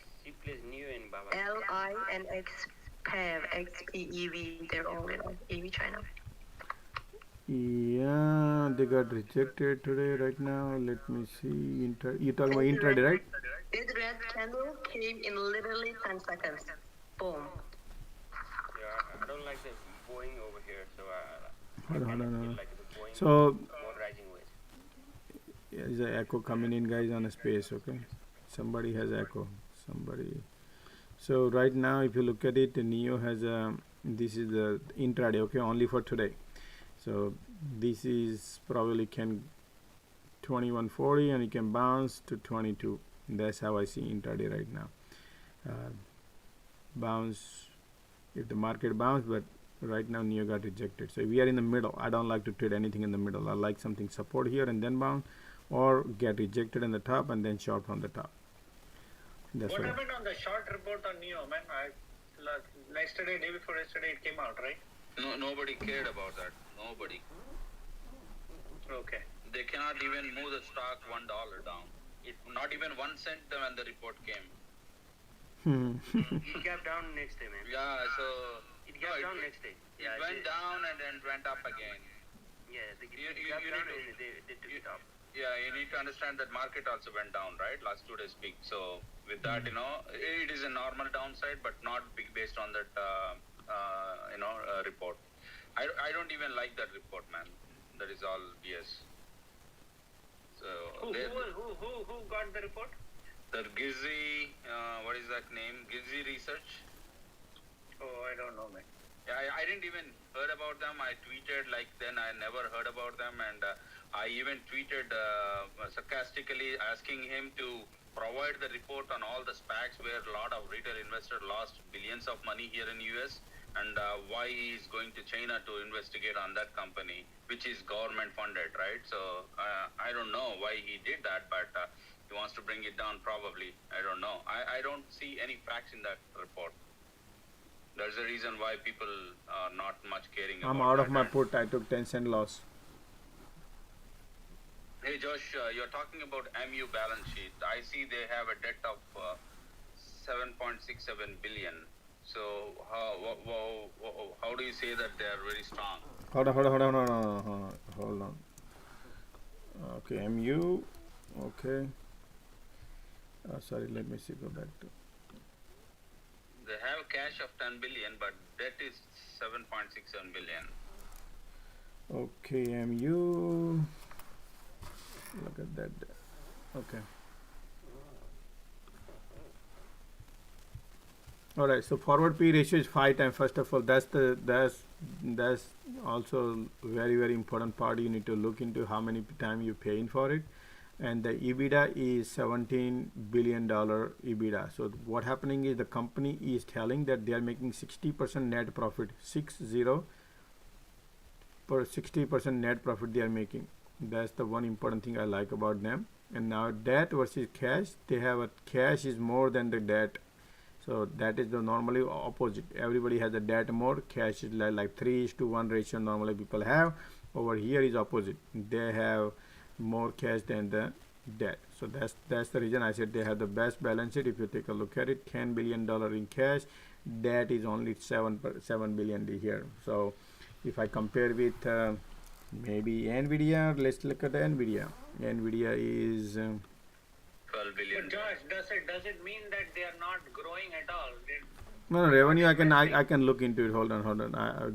LI and XPEV, XPEV, they're all in EV China. yeah, they got rejected today right now. Let me see. You're talking about intraday, right? This red candle came in literally 10 seconds. Boom. Yeah, I don't like the Boeing over here, so Hold on. like the Boeing So more rising waves. there's an echo coming in, guys, on a space. Okay, somebody has echo. Somebody. So right now, if you look at it, the NEO has a. This is the intraday. Okay, only for today. So this is probably can 2140 and it can bounce to 22. That's how I see intraday right now. Bounce if the market bounce, but right now NEO got rejected. So we are in the middle. I don't like to trade anything in the middle. I like something support here and then bounce, or get rejected in the top and then short from the top. That's what happened on the short report on NEO, man? Yesterday, day before yesterday, it came out, right? No, nobody cared about that. Nobody. Okay. They cannot even move the stock $1 down. It not even 1 cent when the report came. It got down next day, man. Yeah, so it got down next day. Yeah, it went down and then went up again. Yeah, it got down and they took it up. Yeah, you need to understand that market also went down, right? Last 2 days peak. So with that, it is a normal downside, but not big based on that, report. I don't even like that report, man. That is all BS. So who got the report? The Gizzy, what is that name? Gizzy Research. Oh, I don't know, man. Yeah, I didn't even heard about them. I tweeted like then I never heard about them, and I even tweeted sarcastically asking him to provide the report on all the SPACs where a lot of retail investors lost billions of money here in US, and why he is going to China to investigate on that company, which is government funded, right? So I don't know why he did that, but he wants to bring it down probably. I don't know. I don't see any facts in that report. That's the reason why people are not much caring about I'm out of that. my put. I took 10-cent loss. Hey Josh, you're talking about MU balance sheet. I see they have a debt of 7.67 billion. So how do you say that they are very strong? Hold on. Okay, MU. Okay. Sorry, let me see. Go back to. They have cash of 10 billion, but debt is 7.67 billion. Okay, MU. Look at that. Okay. All right. So forward P ratio is 5 times. First of all, that's also very important part. You need to look into how many time you paying for it. And the EBITDA is $17 billion EBITDA. So what happening is the company is telling that they are making 60% net profit, 60% net profit they are making. That's the one important thing I like about them. And now debt versus cash, they have a cash is more than the debt. So that is the normally opposite. Everybody has a debt more, cash is like 3:1 ratio normally people have. Over here is opposite. They have more cash than the debt. So that's the reason I said they have the best balance sheet. If you take a look at it, $10 billion in cash, debt is only 7 billion here. So if I compare with maybe Nvidia, let's look at the Nvidia. Nvidia is 12 billion. But Josh, does it mean that they are not growing at all? no, revenue I can look into it. Hold on.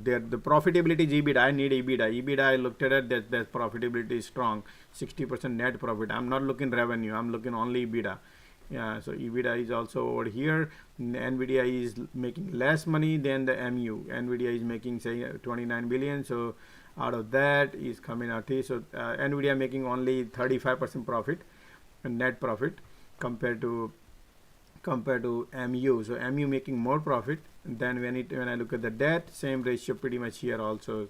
The profitability is EBITDA. I need EBITDA. EBITDA I looked at it, that profitability is strong. 60% net profit. I'm not looking revenue. I'm looking only EBITDA. Yeah, so EBITDA is also over here. Nvidia is making less money than the MU. Nvidia is making say 29 billion. So out of that is coming out here. So Nvidia making only 35% profit, net profit compared to MU. So MU making more profit. Then when I look at the debt, same ratio pretty much here also.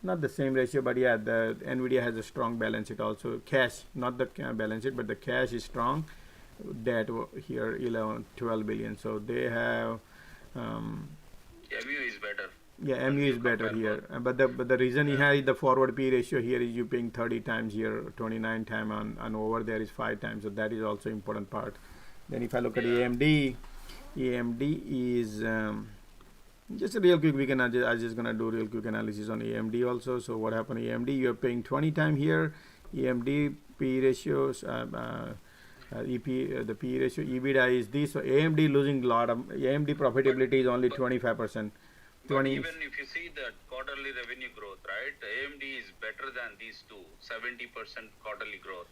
Not the same ratio, but yeah, the Nvidia has a strong balance sheet also. Cash, not the balance sheet, but the cash is strong. Debt here 12 billion. So they have. MU is better. Yeah, MU is better here. But the reason here is the forward P ratio here is you paying 30 times here, 29 time and over there is 5 times. So that is also important part. Then if I look at AMD is just a real quick. I'm just gonna do real quick analysis on AMD also. So what happened? AMD, you're paying 20 time here. AMD P ratios, the P ratio, EBITDA is this. So AMD losing a lot of AMD profitability is only 25%. But even if you see the quarterly revenue growth, right? AMD is better than these two, 70% quarterly growth.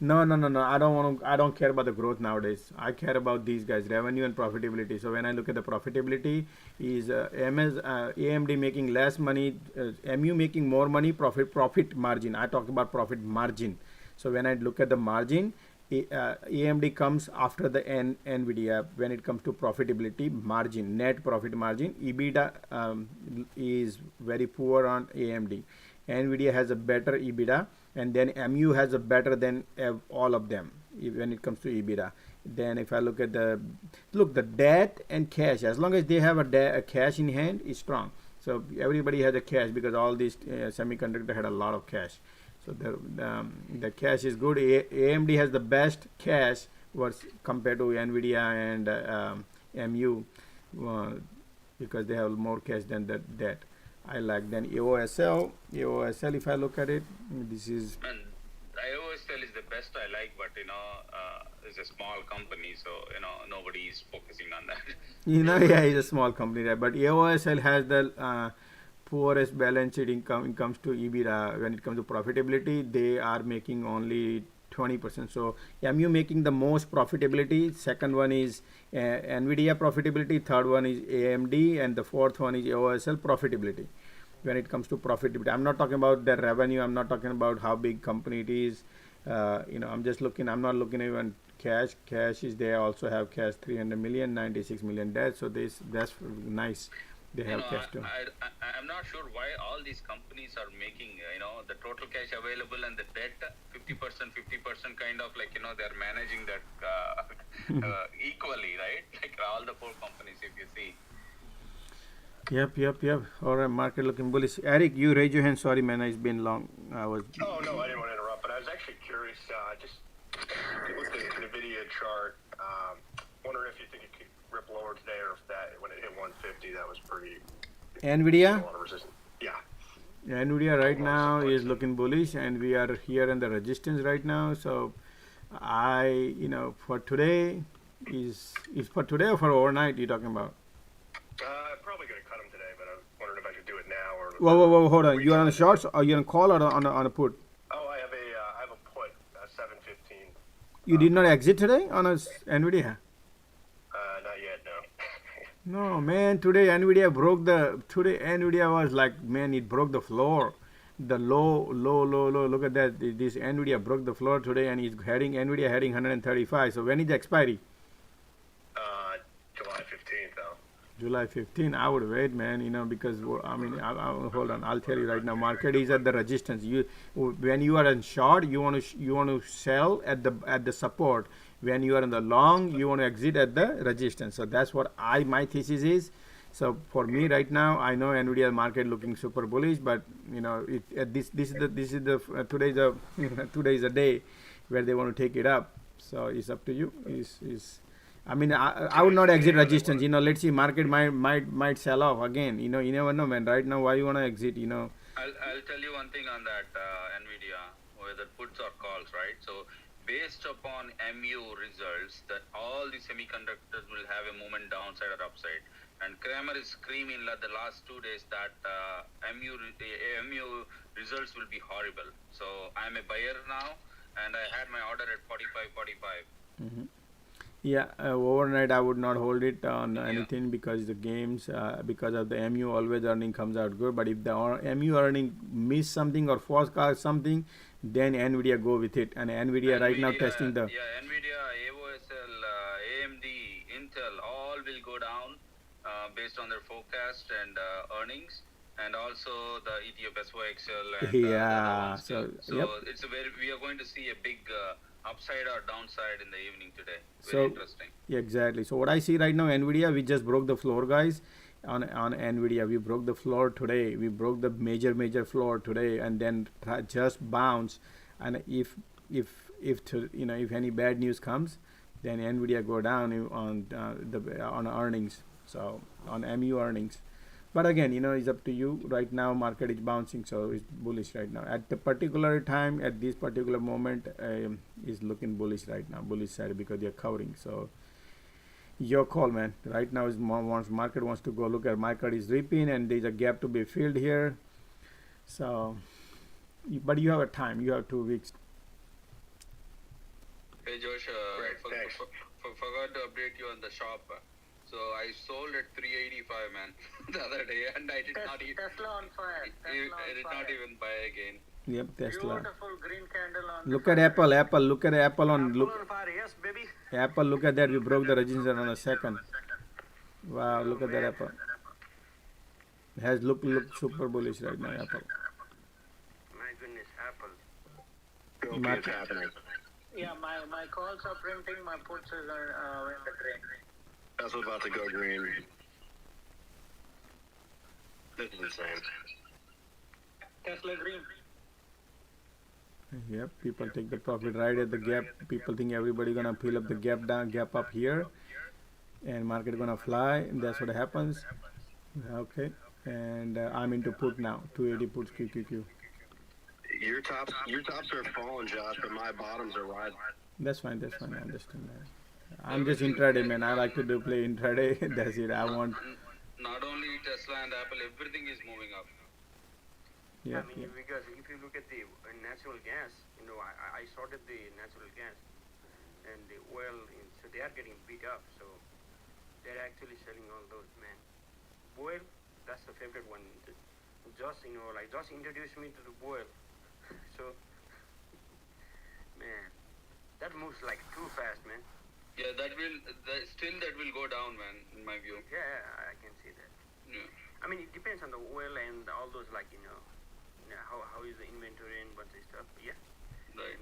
No. I don't care about the growth nowadays. I care about these guys, revenue and profitability. So when I look at the profitability, is AMD making less money, MU making more money, profit margin. I talk about profit margin. So when I look at the margin, AMD comes after the Nvidia when it comes to profitability margin, net profit margin. EBITDA is very poor on AMD. Nvidia has a better EBITDA, and then MU has a better than all of them when it comes to EBITDA. Then if I look at the debt and cash, as long as they have a cash in hand, is strong. So everybody has a cash because all these semiconductor had a lot of cash. So the cash is good. AMD has the best cash compared to Nvidia and MU because they have more cash than the debt. I like. Then AOSL, if I look at it, this is. And AOSL is the best I like, but it's a small company, so nobody is focusing on that. Yeah, it's a small company, right? But AOSL has the poorest balance sheet income comes to EBITDA. When it comes to profitability, they are making only 20%. So MU making the most profitability. Second one is Nvidia profitability. Third one is AMD, and the fourth one is AOSL profitability. When it comes to profitability, I'm not talking about the revenue. I'm not talking about how big company it is. I'm just looking. I'm not looking even cash. Cash is they also have cash 300 million, 96 million debt. So that's nice. They have cash too. I'm not sure why all these companies are making, the total cash available and the debt 50%, 50% kind of like, they're managing that equally, right? Like all the four companies, if you see. Yep. All right, market looking bullish. Eric, you raise your hand. Sorry, man, it's been long. Oh, no, I didn't want to interrupt, but I was actually curious. Just looked at the NVIDIA chart. Wondering if you think it could rip lower today, or if that when it hit 150, that was pretty. Nvidia. A lot of resistance. Yeah. Nvidia right now is looking bullish, and we are here in the resistance right now. So, for today is for today or for overnight? You're talking about? Probably gonna cut them today, but I was wondering if I should do it now or. Whoa, hold on. You are on the shorts, or you on call or on a put? Oh, I have a put 715. You did not exit today on a Nvidia? Not yet, no. No, man. Today Nvidia was like, man, it broke the floor. The low. Look at that. This Nvidia broke the floor today, and Nvidia heading 135. So when is the expiry? July 15th, though. July 15. I would wait, man. Because hold on. I'll tell you right now. Market is at the resistance. When you are in short, you want to sell at the support. When you are in the long, you want to exit at the resistance. So that's what my thesis is. So for me right now, I know Nvidia market looking super bullish, but this is the today is a day where they want to take it up. So it's up to you. I would not exit resistance. Let's see, market might sell off again. You never know, man. Right now, why you want to exit? I'll tell you one thing on that Nvidia, whether puts or calls, right? So based upon MU results, that all the semiconductors will have a movement downside or upside. And Kramer is screaming the last 2 days that MU results will be horrible. So I'm a buyer now, and I had my order at 45. Mm-hmm. Yeah, overnight I would not hold it on anything because the games, because of the MU always earning comes out good. But if the MU earning miss something or forecast something, then Nvidia go with it. And Nvidia right now testing the. Yeah, Nvidia, AOSL, AMD, Intel, all will go down based on their forecast and earnings, and also the ETF SYXL and the other ones too. So it's a we are going to see a big upside or downside in the evening today. Very interesting. Yeah, exactly. So what I see right now, Nvidia, we just broke the floor, guys. On Nvidia, we broke the floor today. We broke the major floor today, and then just bounce. And if any bad news comes, then Nvidia go down on earnings. So on MU earnings. But again, it's up to you. Right now, market is bouncing, so it's bullish right now. At the particular time, at this particular moment, is looking bullish right now, bullish side because they're covering. So your call, man. Right now is once market wants to go look at market is ripping, and there's a gap to be filled here. So, but you have a time. You have 2 weeks. Hey Josh, forgot to update you on the shop. So I sold at 385, man, the other day, and I did not even. Tesla on fire. I did not even buy again. Yep, Tesla. Beautiful green candle on. Look at Apple. Apple. Look at Apple on. Look on fire, yes, baby. Apple. Look at that. We broke the resistance on a second. Wow. Look at that Apple. It has look super bullish right now. Apple. My goodness, Apple. It's happening. Yeah, my calls are printing. My puts are in the green. Tesla's about to go green. This is insane. Tesla green. Yep, people take the profit right at the gap. People think everybody gonna fill up the gap up here, and market gonna fly. And that's what happens. Okay, and I'm into put now. 280 puts QQQ. Your tops are falling, Josh, but my bottoms are rising. That's fine. I understand that. I'm just intraday, man. I like to play intraday. That's it. I want. Not only Tesla and Apple, everything is moving up. Yeah. Because if you look at the natural gas, I sorted the natural gas and the oil, so they are getting beat up. So they're actually selling all those, man. Oil, that's the favorite one. Just Josh introduced me to the oil. So, man, that moves like too fast, man. Yeah, that will go down, man, in my view. Yeah, I can see that. Yeah. I mean, it depends on the oil and all those, how is the inventory and bunch of stuff. Yeah. Right.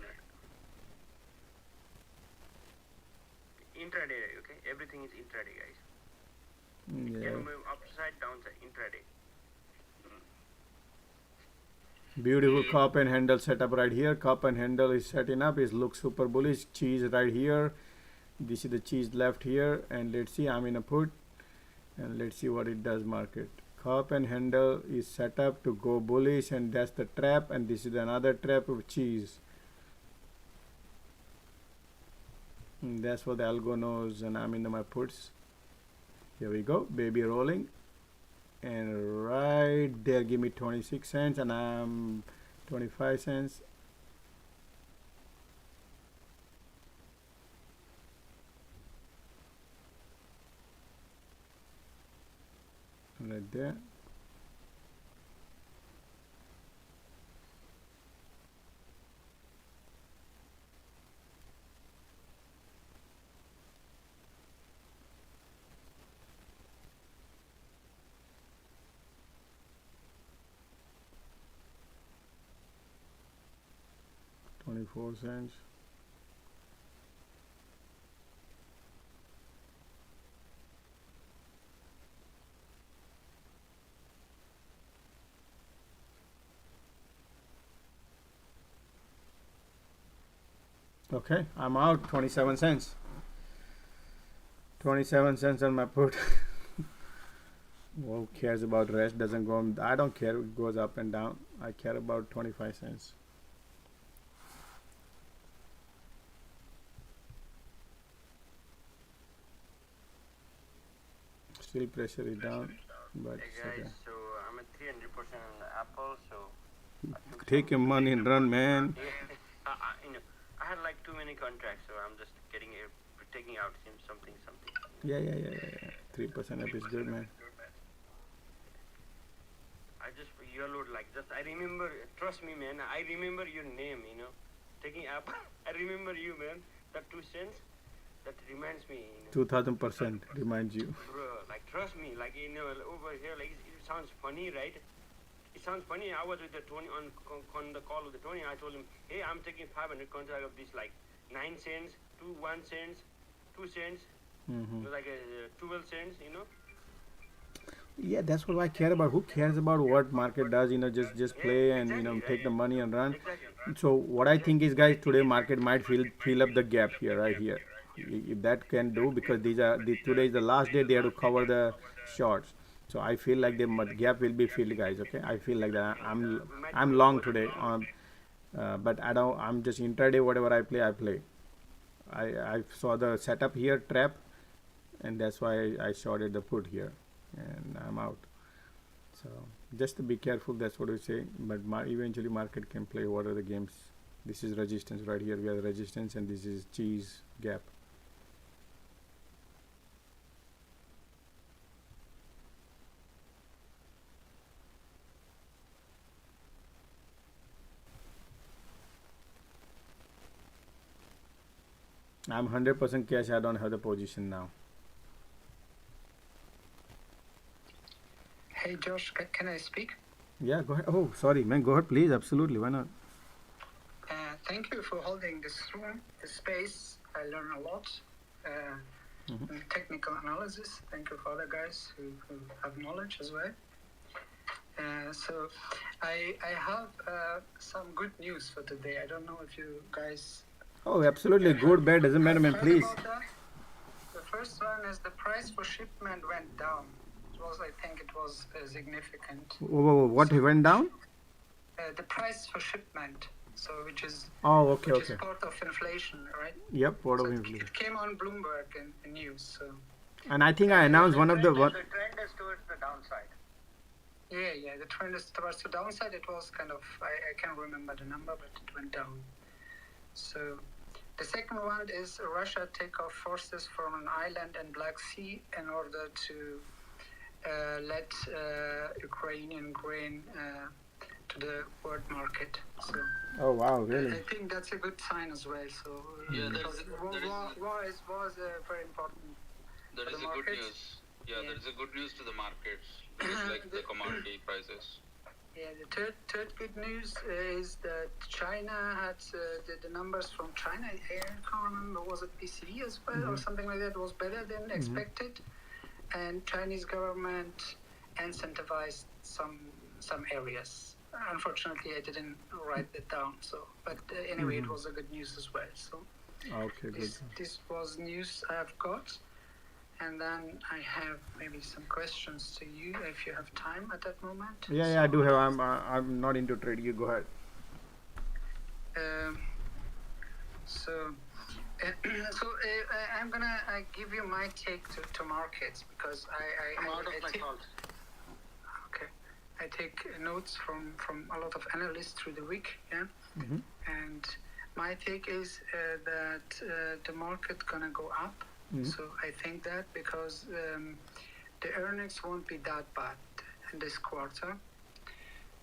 Intraday, okay? Everything is intraday, guys. Yeah. It can move upside, downside, intraday. Beautiful cup and handle setup right here. Cup and handle is setting up. It looks super bullish. Cheese right here. This is the cheese left here, and let's see. I'm in a put, and let's see what it does. Market cup and handle is set up to go bullish, and that's the trap. And this is another trap of cheese. And that's what the algo knows, and I'm in my puts. Here we go, baby rolling. And right there, give me 26 cents, and I'm 25 cents. Right there. $0.24. Okay, I'm out. 27 cents. 27 cents on my put. Who cares about rest? Doesn't go. I don't care. It goes up and down. I care about 25 cents. Still pressure it down, but hey guys, so I'm at 300% on Apple. So take your money and run, man. I had like 2 too many contracts, so I'm just taking out something. Yeah. 3% up is good, man. I just yellowed like just. I remember. Trust me, man. I remember your name. Taking up. I remember you, man. That 2 cents. That reminds me. 2000% reminds you. Bro, like trust me, like over here, like it sounds funny, right? It sounds funny. I was with the Tony on the call with the Tony. I told him, hey, I'm taking 500 contract of this, like 9 cents, 1 cent, 2 cents, like 12 cents, Yeah, that's what I care about. Who cares about what market does? Just play and take the money and run. So what I think is, guys, today market might fill up the gap here, right here. If that can do, because today is the last day they have to cover the shorts. So I feel like the gap will be filled, guys. Okay, I feel like that. I'm long today, but I'm just intraday. Whatever I play. I saw the setup here, trap, and that's why I shorted the put here, and I'm out. So just to be careful, that's what we say. But eventually market can play what are the games. This is resistance right here. We have resistance, and this is cheese gap. I'm 100% cash. I don't have the position now. Hey Josh, can I speak? Yeah, go ahead. Oh, sorry, man. Go ahead, please. Absolutely. Why not? Thank you for holding this room, this space. I learned a lot. In technical analysis. Thank you for other guys who have knowledge as well. So I have some good news for today. I don't know if you guys. Oh, absolutely. Good, bad, doesn't matter, man. Please. The first one is the price for shipment went down. I think it was significant. What went down? The price for shipment, which is okay. Is part of inflation, right? Yep, part of inflation. It came on Bloomberg in news. So. And I think I announced one of the. The trend is towards the downside. Yeah. The trend is towards the downside. It was kind of I can't remember the number, but it went down. So. The second one is Russia take off forces from an island in Black Sea in order to let Ukrainian grain to the world market. So. Oh wow, really? I think that's a good sign as well. So war is very important. There is a good news. Yeah, there is a good news to the markets. Like the commodity prices. Yeah, the third good news is that China had the numbers from China. I can't remember, was it PCE as well or something like that? Was better than expected, and Chinese government incentivized some areas. Unfortunately, I didn't write it down. So, but anyway, it was a good news as well. So, okay, this was news I've got. And then I have maybe some questions to you if you have time at that moment. Yeah, I do have. I'm not into trade. You go ahead. I'm gonna give you my take to markets because I take notes from a lot of analysts through the week. Yeah, and my take is that the market gonna go up. So I think that because the earnings won't be that bad in this quarter.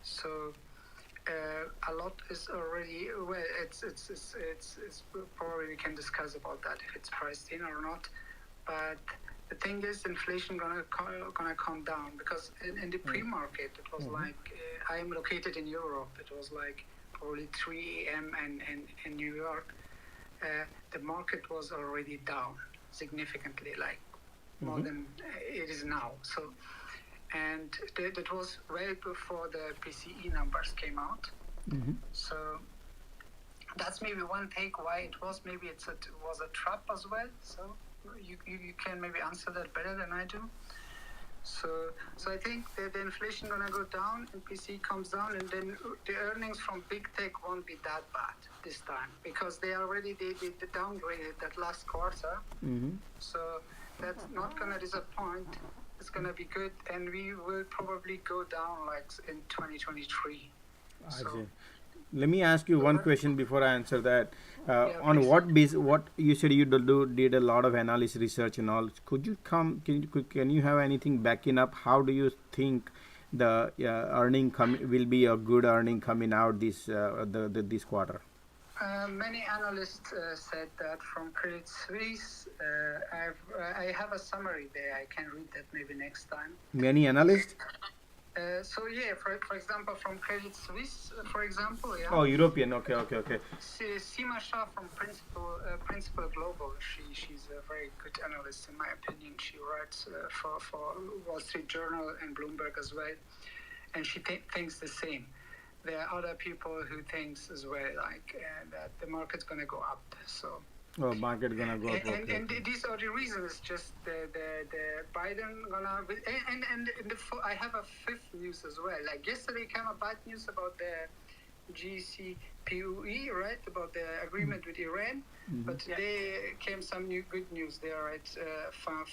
So a lot is already it's probably we can discuss about that if it's priced in or not. But the thing is, inflation gonna come down because in the pre-market it was like I am located in Europe. It was like probably 3 a.m. in New York. The market was already down significantly, like more than it is now. So, and that was way before the PCE numbers came out. So that's maybe one take why it was. Maybe it was a trap as well. So you can maybe answer that better than I do. So I think the inflation gonna go down and PCE comes down, and then the earnings from big tech won't be that bad this time because they downgraded that last quarter. So that's not gonna disappoint. It's gonna be good, and we will probably go down like in 2023. I see. Let me ask you one question before I answer that. On please. what base? What you said you did a lot of analysis research and all. Could you can you have anything backing up? How do you think the earning will be a good earning coming out this this quarter? Many analysts said that from Credit Suisse. I have a summary there. I can read that maybe next time. Many analysts? So yeah, for example, from Credit Suisse, for example, yeah. Oh, European. Okay. Sima Shah from Principal Global. She's a very good analyst in my opinion. She writes for Wall Street Journal and Bloomberg as well, and she thinks the same. There are other people who thinks as well, like that the market's gonna go up. So. Oh, market gonna go up. And these are the reasons. Just the Biden gonna and I have a fifth news as well. Like yesterday came a bad news about the GCPOE, right? About the agreement with Iran. But today came some new good news there. Right?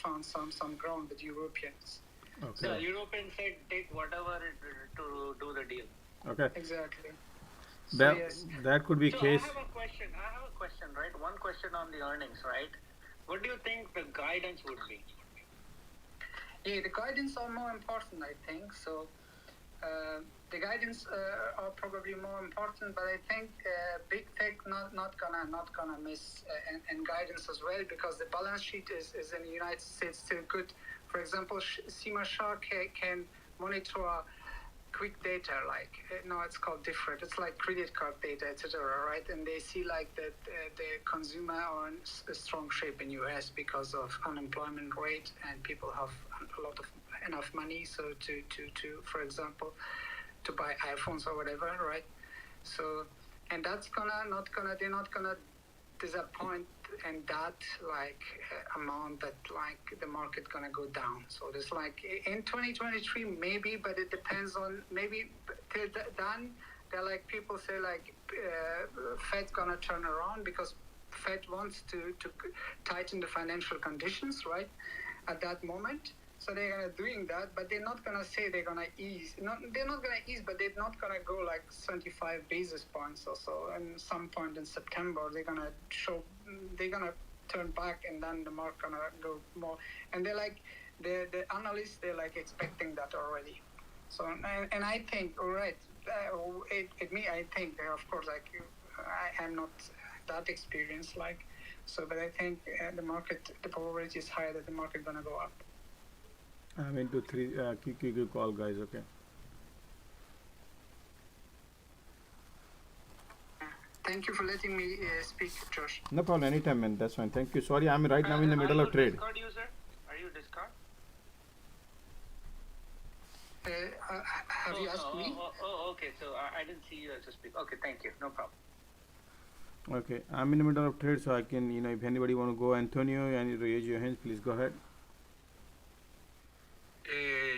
Found some ground with Europeans. Okay. The Europeans said take whatever to do the deal. Okay. Exactly. That could be case. I have a question, right? One question on the earnings, right? What do you think the guidance would be? Yeah, the guidance are more important, I think. So the guidance are probably more important, but I think big tech not gonna miss and guidance as well, because the balance sheet is in the United States still good. For example, Sima Shah can monitor quick data, like no, it's called different. It's like credit card data, etc. Right? And they see like that the consumer are in a strong shape in US because of unemployment rate, and people have a lot of enough money, so to for example, to buy iPhones or whatever, right? So, and that's they're not gonna disappoint in that like amount that like the market gonna go down. So there's like in 2023 maybe, but it depends on maybe till then. They're like people say like Fed's gonna turn around because Fed wants to tighten the financial conditions, right, at that moment. So they're doing that, but they're not gonna say they're gonna ease. They're not gonna ease, but they're not gonna go like 75 basis points or so. And some point in September, they're gonna turn back, and then the market gonna go more. And they're like the analysts, they're like expecting that already. So and I think, all right, I think of course like I am not that experienced like so, but I think the probability is higher that the market gonna go up. I'm into QQQ call, guys. Okay. Thank you for letting me speak, Josh. No problem. Anytime, man. That's fine. Thank you. Sorry, I'm right now in the middle of trade. Discord user? Are you Discord? Have you asked me? Okay. So I didn't see you to speak. Okay, thank you. No problem. Okay, I'm in the middle of trade, so I can, if anybody want to go, Antonio, and raise your hands, please go ahead.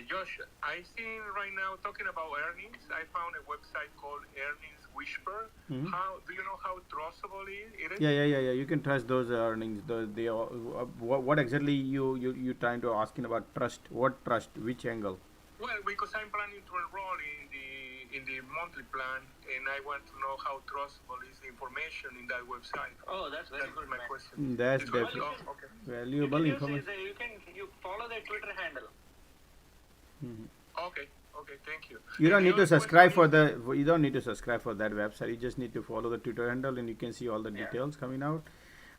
Josh, I think right now talking about earnings, I found a website called Earnings Whisper. How do you know how trustable it is? Yeah. You can trust those earnings. What exactly you trying to asking about trust? What trust? Which angle? Well, because I'm planning to enroll in the monthly plan, and I want to know how trustable is the information in that website. Oh, that's very good. My question. That's definitely valuable information. You follow their Twitter handle. Okay, thank you. You don't need to subscribe for you don't need to subscribe for that website. You just need to follow the Twitter handle, and you can see all the details coming out,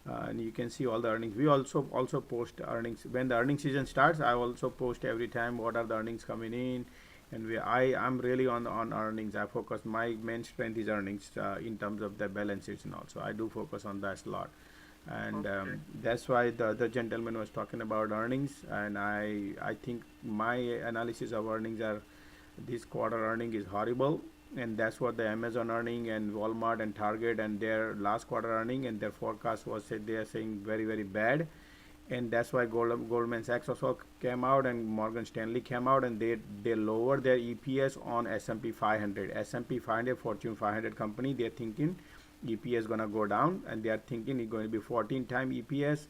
and you can see all the earnings. We also post earnings when the earnings season starts. I also post every time what are the earnings coming in, and I'm really on earnings. I focus, my main strength is earnings in terms of the balance sheets, and also I do focus on that a lot. And that's why the other gentleman was talking about earnings, and I think my analysis of earnings are this quarter earning is horrible, and that's what the Amazon earning and Walmart and Target and their last quarter earning and their forecast was said they are saying very, very bad, and that's why Goldman Sachs also came out and Morgan Stanley came out, and they lowered their EPS on S&P 500 Fortune 500 company. They're thinking EPS gonna go down, and they are thinking it's going to be 14 times EPS.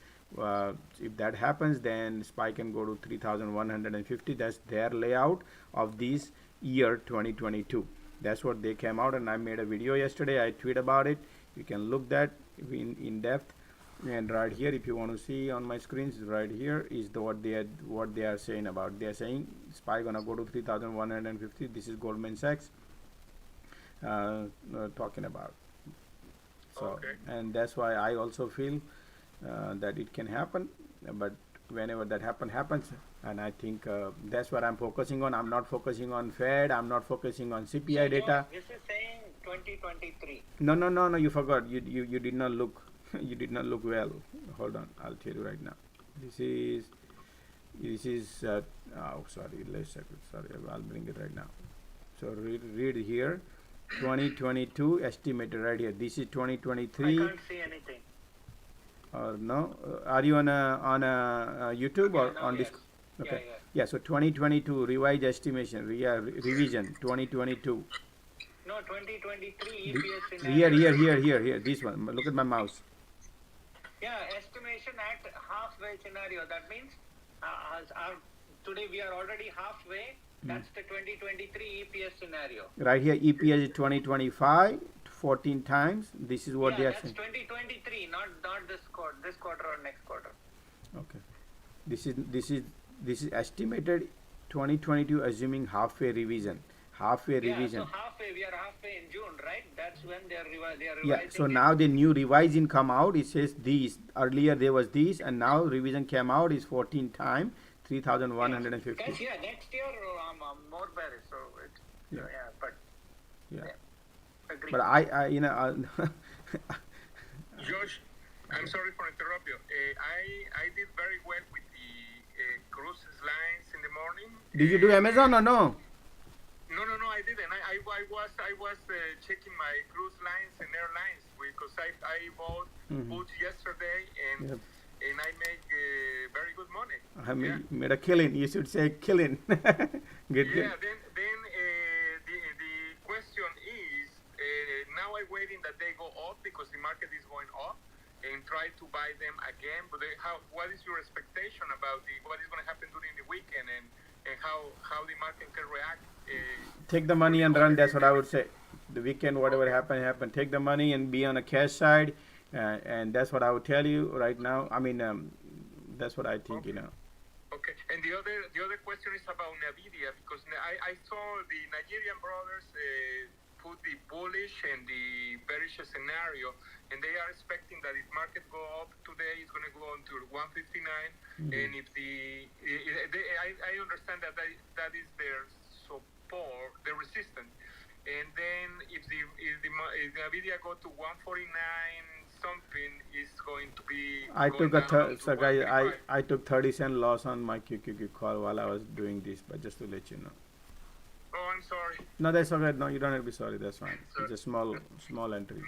If that happens, then SPY can go to 3,150. That's their layout of this year 2022. That's what they came out, and I made a video yesterday. I tweet about it. You can look that in depth. And right here, if you want to see on my screens, right here is what they are saying about. They are saying SPY gonna go to 3,150. This is Goldman Sachs talking about. So, okay. And that's why I also feel that it can happen. But whenever that happens, and I think that's what I'm focusing on. I'm not focusing on Fed. I'm not focusing on CPI data. This is saying 2023. No. You forgot. You did not look. You did not look well. Hold on. I'll tell you right now. This is. Oh, sorry. Let's check it. Sorry, I'll bring it right now. So read here. 2022 estimated right here. This is 2023. I can't see anything. Or no? Are you on a YouTube or on this? Okay. Yeah. So 2022 revised estimation, revision 2022. No, 2023 EPS scenario. Here. This one. Look at my mouse. Yeah, estimation at halfway scenario. That means today we are already halfway. That's the 2023 EPS scenario. Right here, EPS is 2025, 14 times. This is what they are saying. That's 2023, not this quarter or next quarter. Okay. This is estimated 2022, assuming halfway revision. So halfway, we are halfway in June, right? That's when they are revising. Yeah, so now the new revision come out. It says these. Earlier there was these, and now revision came out is 14 times, 3,150. Next year I'm more bearish. So agree. But I Josh, I'm sorry for interrupt you. I did very well with the cruises lines in the morning. Did you do Amazon or no? No, I didn't. I was checking my cruise lines and airlines because I bought puts yesterday and I make very good money. I mean, made a killing. You should say killing. Good. Then the question is now I'm waiting that they go up because the market is going up and try to buy them again. But what is your expectation about what is going to happen during the weekend and how the market can react? Take the money and run. That's what I would say. The weekend, whatever happen. Take the money and be on a cash side, and that's what I would tell you right now. I mean, that's what I think. Okay. Okay. And the other question is about Nvidia because I saw the Nigerian brothers put the bullish and the bearish scenario, and they are expecting that if market go up today, it's going to go on to 159, and if I understand that is their support, the resistance, and then if the Nvidia go to 149 something, is going to be. I took 30-cent loss on my QQQ call while I was doing this, but just to let you know. Oh, I'm sorry. No, that's okay. No, you don't have to be sorry. That's fine. It's a small entry.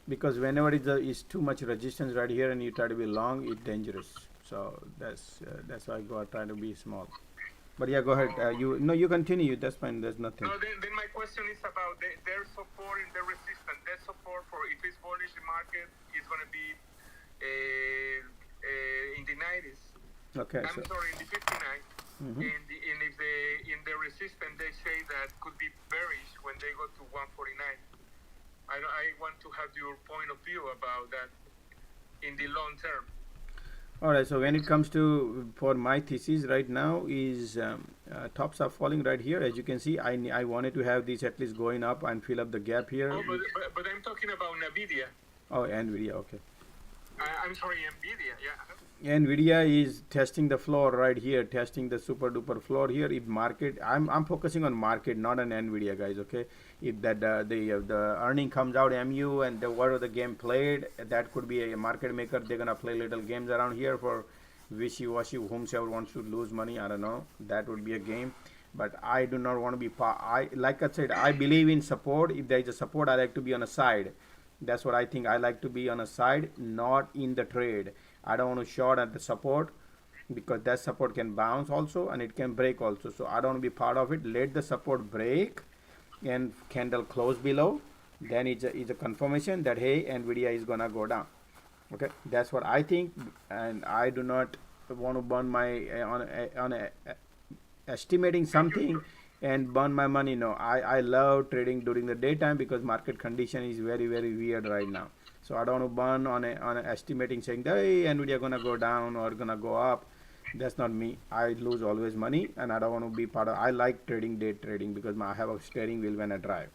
Because whenever it's too much resistance right here and you try to be long, it's dangerous. So that's why I try to be small. But yeah, go ahead. You continue. That's fine. There's nothing. No, then my question is about their support and their resistance. Their support for if it's bullish, the market is going to be in the 90s. Okay. I'm sorry, in the 59. And if in the resistance, they say that could be bearish when they go to 149. I want to have your point of view about that in the long term. All right. So when it comes to for my thesis right now is tops are falling right here. As you can see, I wanted to have these at least going up and fill up the gap here. Oh, but I'm talking about Nvidia. Oh, Nvidia. Okay. I'm sorry, Nvidia. Yeah. Nvidia is testing the floor right here, testing the super duper floor here. If market, I'm focusing on market, not on Nvidia, guys. Okay, if that the earning comes out MU and the word of the game played, that could be a market maker. They're gonna play little games around here for wishy-washy, whomsoever wants to lose money. I don't know. That would be a game, but I do not want to be like I said, I believe in support. If there is a support, I like to be on a side. That's what I think. I like to be on a side, not in the trade. I don't want to short at the support because that support can bounce also and it can break also. So I don't want to be part of it. Let the support break and candle close below. Then it's a confirmation that hey, Nvidia is gonna go down. Okay, that's what I think, and I do not want to burn my estimating something and burn my money. No, I love trading during the daytime because market condition is very weird right now. So I don't want to burn on a estimating saying that hey, Nvidia gonna go down or gonna go up. That's not me. I lose always money, and I don't want to be part of. I like trading, day trading, because I have a steering wheel when I drive.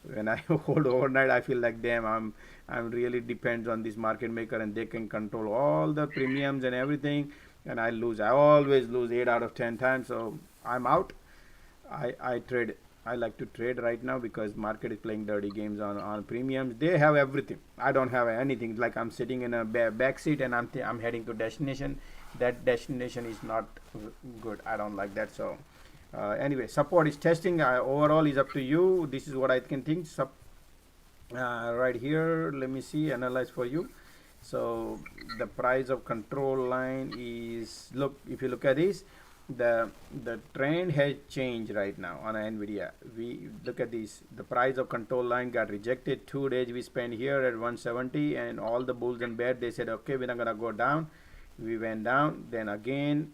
When I hold overnight, I feel like damn, I'm really depends on this market maker, and they can control all the premiums and everything, and I lose. I always lose 8 out of 10 times, so I'm out. I trade. I like to trade right now because market is playing dirty games on premiums. They have everything. I don't have anything. Like I'm sitting in a back seat and I'm heading to destination. That destination is not good. I don't like that. So anyway, support is testing. Overall is up to you. This is what I can think. Right here, let me see, analyze for you. So the price of control line is, look, if you look at this, the trend has changed right now on Nvidia. We look at this, the price of control line got rejected. 2 days we spent here at 170, and all the bulls and bears, they said okay, we're not gonna go down. We went down, then again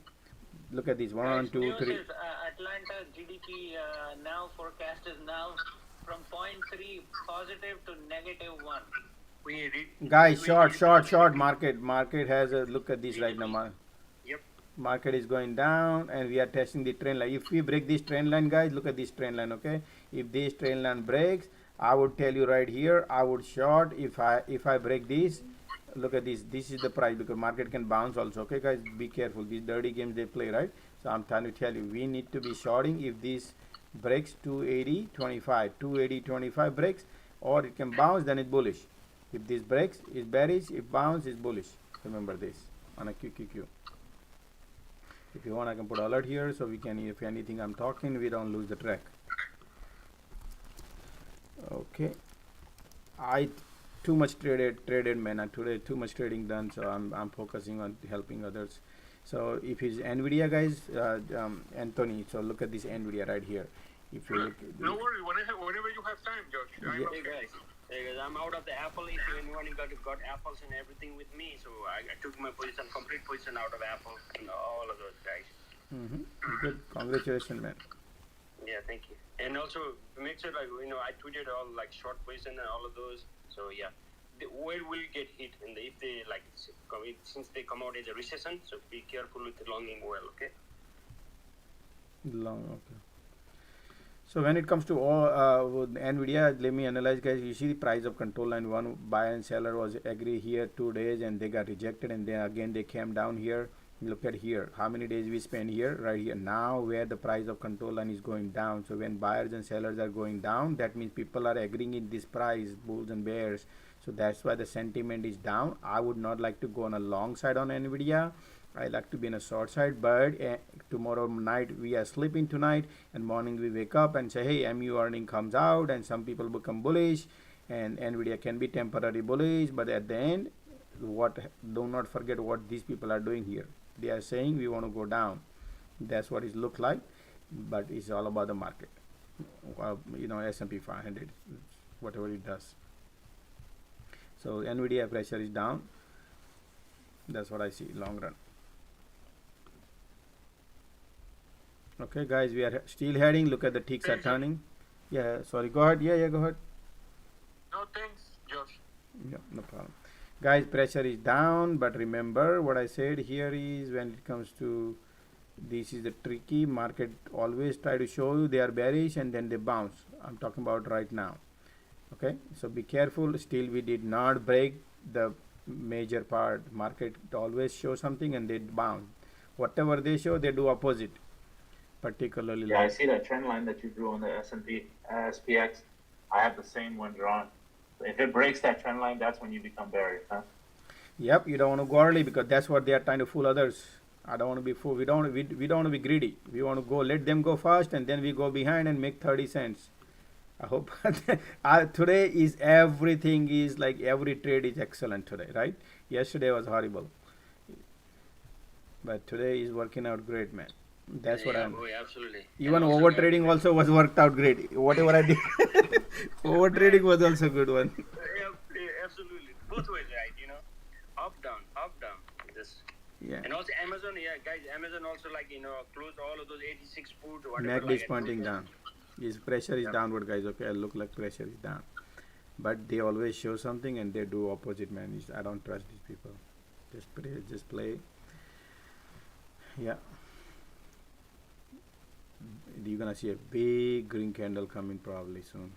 look at this, 1 2 3. Atlanta's GDP now forecast is now from 0.3 positive to -1. Guys, short market has a look at this right now. Market is going down and we are testing the trend line. If we break this trend line, guys, look at this trend line. Okay, if this trend line breaks, I would tell you right here, I would short. If I break this, look at this, this is the price, because market can bounce also. Okay guys, be careful, these dirty games they play, right? So I'm trying to tell you, we need to be shorting if this breaks 280.25, 280.25 breaks, or it can bounce, then it's bullish. If this breaks, it's bearish. If bounce, is bullish. Remember this on a QQQ. If you want, I can put alert here, so we can, if anything I'm talking, we don't lose the track. Okay, I too much traded man. Today too much trading done, so I'm focusing on helping others. So if it's Nvidia, guys, Anthony. So look at this Nvidia right here. If you look, no worry. Whenever you have time, Josh. Yeah. Hey guys, I'm out of the Apple. If anyone got apples and everything with me, so I took my position, complete position out of Apple and all of those guys. Good, congratulations, man. Yeah, thank you. And also make sure, like, I tweeted all like short position and all of those. So yeah, the oil will get hit, and if they like, since they come out as a recession, so be careful with the longing oil, okay? Long, okay. So when it comes to all Nvidia, let me analyze, guys. You see the price of control line, one buyer and seller was agree here 2 days, and they got rejected, and then again they came down here. Look at here, how many days we spend here, right here. Now where the price of control line is going down. So when buyers and sellers are going down, that means people are agreeing in this price, bulls and bears. So that's why the sentiment is down. I would not like to go on a long side on Nvidia. I like to be in a short side, but tomorrow night we are sleeping tonight, and morning we wake up and say, hey, MU earning comes out, and some people become bullish, and Nvidia can be temporary bullish, but at the end, do not forget what these people are doing here. They are saying we want to go down. That's what it looks like, but it's all about the market. S&P 500, whatever it does. So Nvidia pressure is down. That's what I see long run. Okay guys, we are still heading. Look at the ticks are turning. Yeah, sorry, go ahead. Yeah, go ahead. No, thanks, Josh. Yeah, no problem. Guys, pressure is down, but remember what I said here is, when it comes to this, is the tricky market, always try to show you they are bearish and then they bounce. I'm talking about right now. Okay, so be careful. Still we did not break the major part. Market always show something and they bounce. Whatever they show, they do opposite. Particularly I see that trend line that you drew on the S&P SPX. I have the same one drawn. If it breaks that trend line, that's when you become bearish, huh? Yep, you don't want to go early, because that's what they are trying to fool others. I don't want to be fooled. We don't want to be greedy. We want to go, let them go fast, and then we go behind and make 30 cents. I hope today is, everything is like, every trade is excellent today, right? Yesterday was horrible, but today is working out great, man. That's what I'm. Absolutely. Even over trading also was worked out great. Whatever I did, over trading was also a good one. Absolutely, both ways, right? Up down. Just Yeah. And also Amazon, yeah, guys, Amazon also closed all of those 86 put, whatever. MACD like is pointing down. His pressure is downward, guys. Okay, I look like pressure is down. But they always show something and they do opposite, man. I don't trust these people. Just play. Yeah. You're gonna see a big green candle coming probably soon.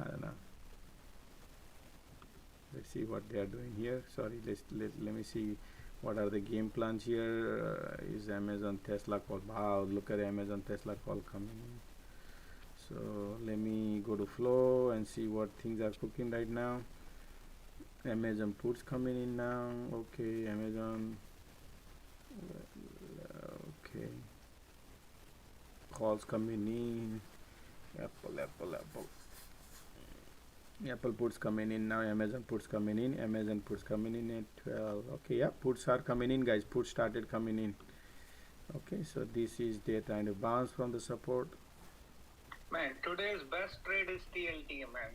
I don't know. Let's see what they are doing here. Sorry, let me see what are the game plans here. Is Amazon Tesla call? Wow, look at Amazon Tesla call coming in. So let me go to flow and see what things are cooking right now. Amazon puts coming in now. Okay, Amazon. Okay, calls coming in. Apple puts coming in now. Amazon puts coming in. Amazon puts coming in at 12. Okay, yeah, puts are coming in, guys. Puts started coming in. Okay, so this is they're trying to bounce from the support. Man, today's best trade is TLT, man.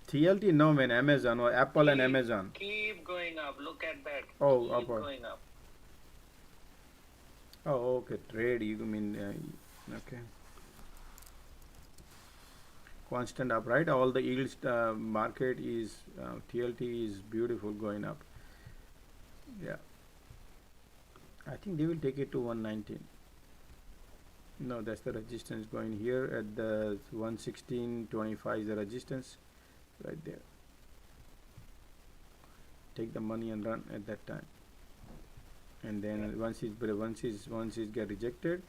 TLT, no, man. Amazon or Apple and Amazon. Keep going up. Look at that. Oh, keep going up. Oh, okay. Trade. You mean okay. Constant up, right? All the yields market is TLT is beautiful going up. Yeah, I think they will take it to 119. No, that's the resistance going here at the 116.25 is the resistance right there. Take the money and run at that time. And then once it get rejected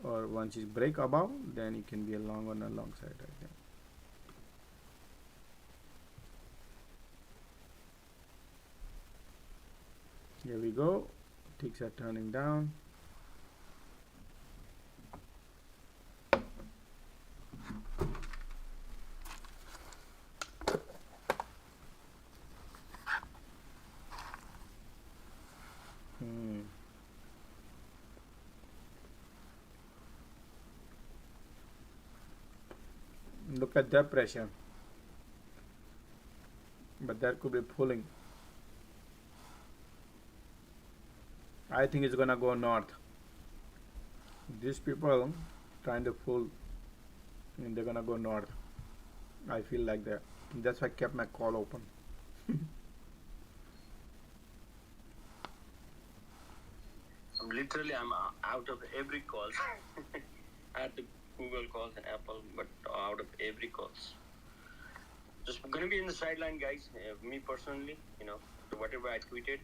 or once it break above, then it can be a long on a long side right there. Here we go. Ticks are turning down. Look at that pressure. But that could be pulling. I think it's gonna go north. These people trying to pull and they're gonna go north. I feel like that. That's why I kept my call open. I'm out of every calls. I had the Google calls and Apple, but out of every calls. Just gonna be in the sideline, guys. Me personally, whatever I tweeted,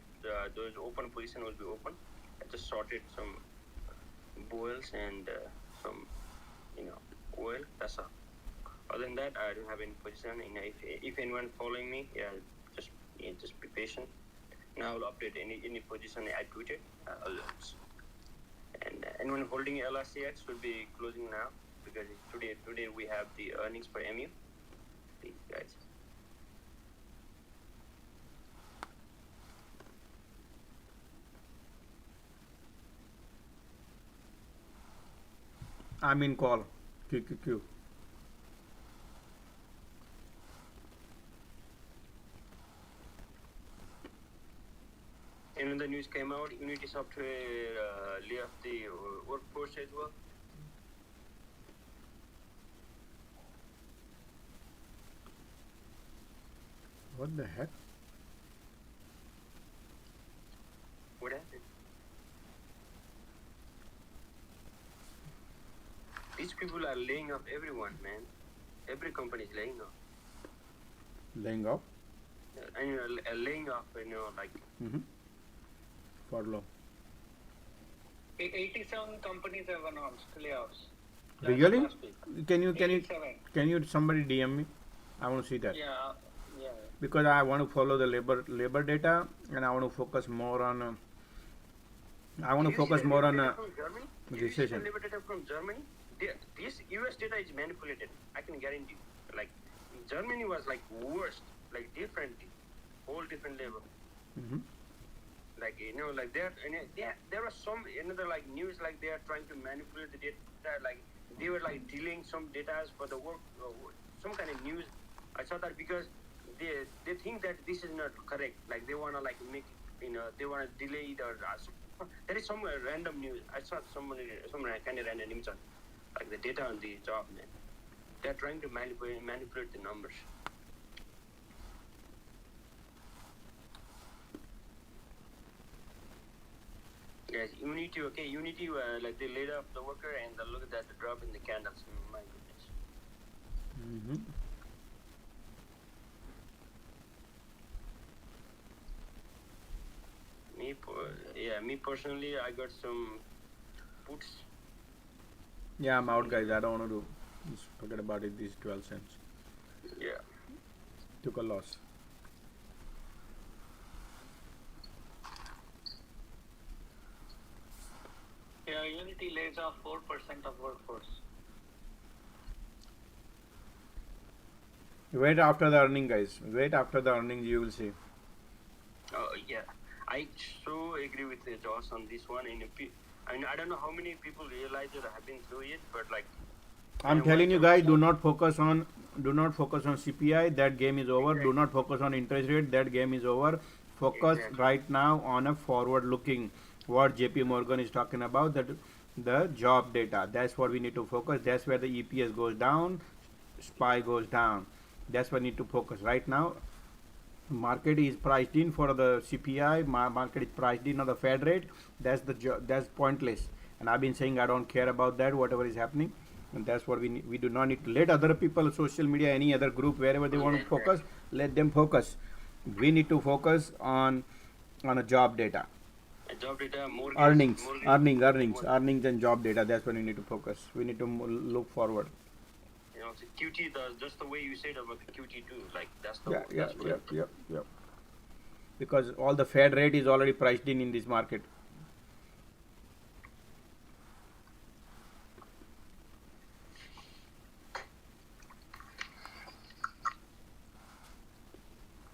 those open position will be open. I just sorted some boils and some, oil. That's all. Other than that, I don't have any position. If anyone following me, just be patient. Now I'll update any position I tweeted. And anyone holding LRCX will be closing now because today we have the earnings for MU. Please, guys. I'm in call. QQQ. And when the news came out, Unity Software left the workforce as well. What the heck? What happened? These people are laying off everyone, man. Every company is laying off. Laying off? And laying off, like. Furlough. 87 companies have announced layoffs. Really? Can you somebody DM me? I want to see that. Yeah. Because I want to follow the labor data and I want to focus more on. I want to focus more on recession. Labor data from Germany. This US data is manipulated. I can guarantee. Like Germany was like worst, like different, whole different level. Like like there was some another like news like they are trying to manipulate the data. Like they were like dealing some data for the work, some kind of news. I saw that because they think that this is not correct. Like they wanna like make they want to delay it or there is some random news. I saw some kind of random news on like the data on the job, man. They're trying to manipulate the numbers. Yes, Unity, okay, Unity, like they laid off the worker and look at that, the drop in the candles. My goodness. Me personally, I got some puts. Yeah, I'm out, guys. I don't want to do. Just forget about it. These 12 cents. Yeah. Took a loss. Yeah, Unity lays off 4% of workforce. Wait after the earning, guys. Wait after the earnings, you will see. Oh yeah, I so agree with Josh on this one. And I don't know how many people realize it or have been through it, but like I'm telling you guys, do not focus on CPI. That game is over. Do not focus on interest rate. That game is over. Focus right now on a forward looking. What JP Morgan is talking about, that the job data. That's what we need to focus. That's where the EPS goes down, SPY goes down. That's what we need to focus right now. Market is priced in for the CPI. Market is priced in on the Fed rate. That's pointless. And I've been saying I don't care about that. Whatever is happening, and that's what we do not need to let other people, social media, any other group, wherever they want to focus, let them focus. We need to focus on a job data. Job data, mortgage, earnings and job data. That's when we need to focus. We need to look forward. So QT does just the way you said about the QT too. Like that's the yeah. Because all the Fed rate is already priced in this market.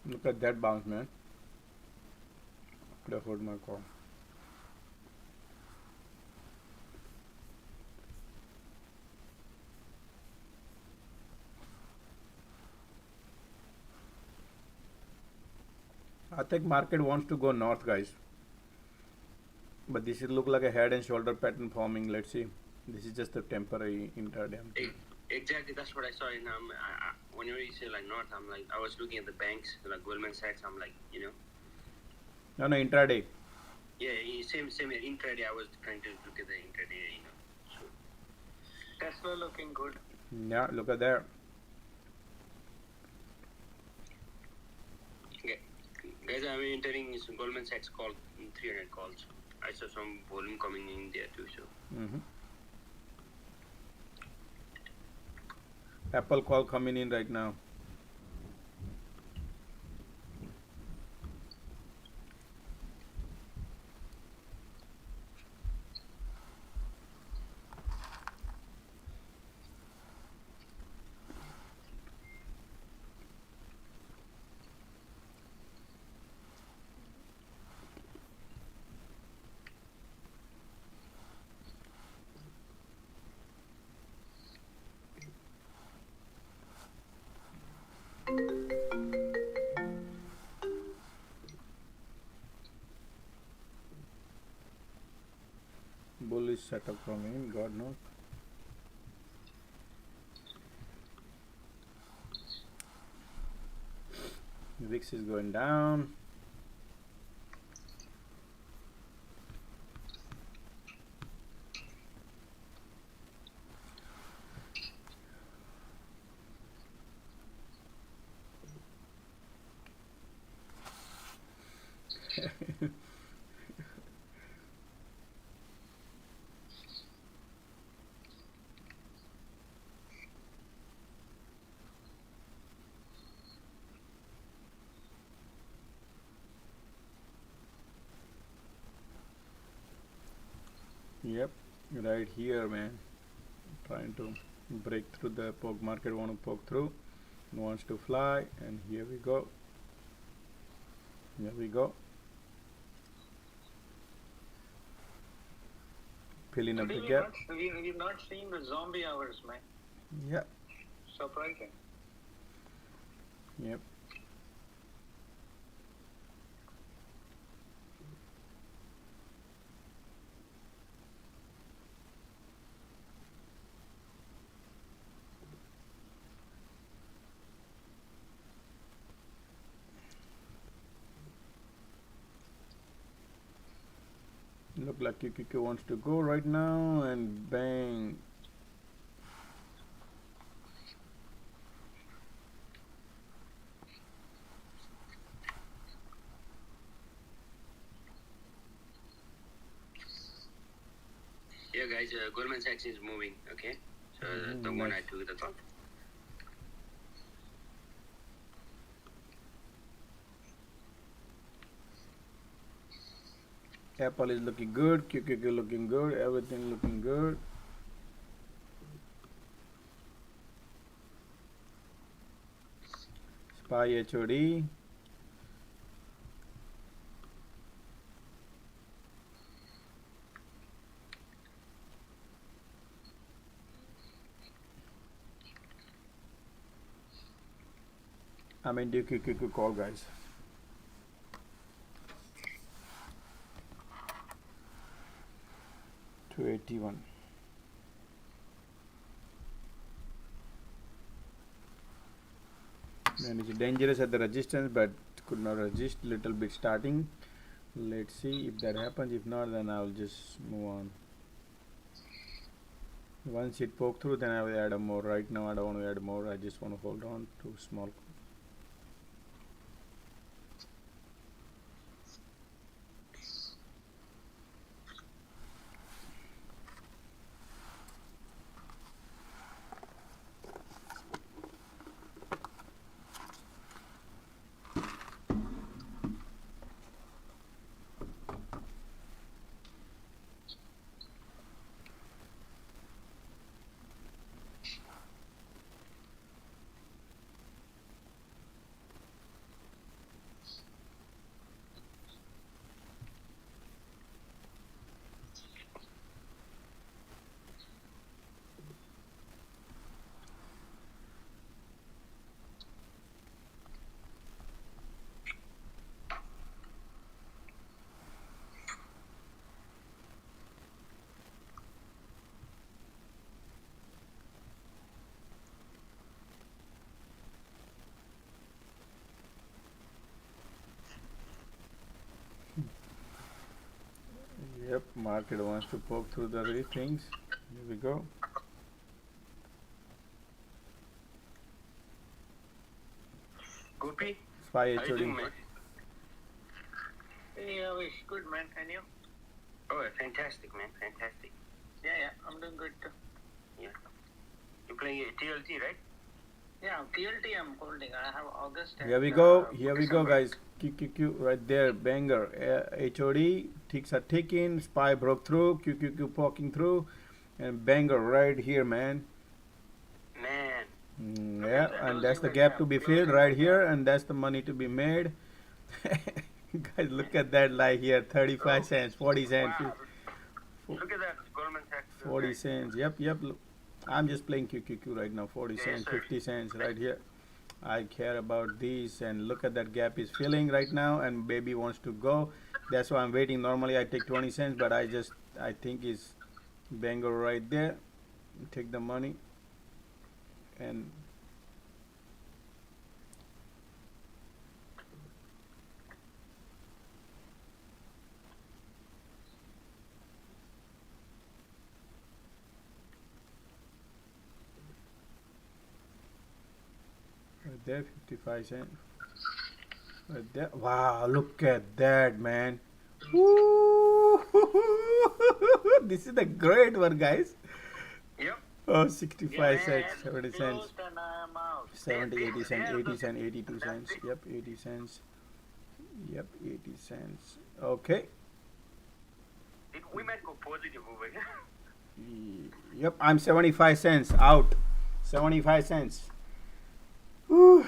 Look at that bounce, man. Could have hold my call. I think market wants to go north, guys. But this is look like a head and shoulder pattern forming. Let's see. This is just a temporary intraday. Exactly, that's what I saw. And whenever you say like north, I'm like, I was looking at the banks, like Goldman Sachs. I'm like, No, intraday. Yeah, same intraday. I was trying to look at the intraday. So. Tesla looking good. Yeah, look at that. Guys, I'm entering Goldman Sachs call 300 calls. I saw some volume coming in there too. So. Apple call coming in right now. Bullish setup coming, God knows. VIX is going down. Yep, right here, man. Trying to break through the poke market. Want to poke through, wants to fly, and here we go. Here we go. Filling up the gap. We've not seen the zombie hours, man. Yeah. Surprising. Yep. Look like QQQ wants to go right now, and bang. Yeah, guys, Goldman Sachs is moving. Okay, so the one I took the top. Apple is looking good, QQQ looking good, everything looking good. SPY HOD. I'm in QQQ call, guys. $281. And it's dangerous at the resistance, but could not resist. Little bit starting. Let's see if that happens. If not, then I'll just move on. Once it poke through, then I will add a more. Right now, I don't want to add more. I just want to hold on to small. Yep, market wants to poke through the things. Here we go. Gopi? SPY How you doing, HOD. man? Hey, Avish, good man, and you? Oh, fantastic, man, fantastic. Yeah, I'm doing good too. Yeah. You're playing TLT, right? Yeah, TLT I'm holding. I have August. Here we and, go. Here we go, December. guys. QQQ right there, banger. HOD ticks are ticking. SPY broke through. QQQ poking through, and banger right here, man. Man. Yeah, and that's the gap to be filled right here, and that's the money to be made. Guys, look at that lie here. 35 cents, 40 cents. Wow. Look at that, Goldman Sachs. 40 cents. Yep. Look, I'm just playing QQQ right now. 40 cents, 50 cents right here. I care about these, and look at that gap is filling right now, and baby wants to go. That's why I'm waiting. Normally I take 20 cents, but I think is banger right there. Take the money and right there, 55 cents. Right there. Wow, look at that, man. Woo! This is the great one, guys. Yep. Oh, 65 Yeah, cents, 70 cents, closed and I'm out. 70, 80 cents, 80 cents, 82 cents. Yep, 80 cents. Yep, 80 cents. Okay. We might go positive over here. Yep, I'm 75 cents out. 75 cents. Woo.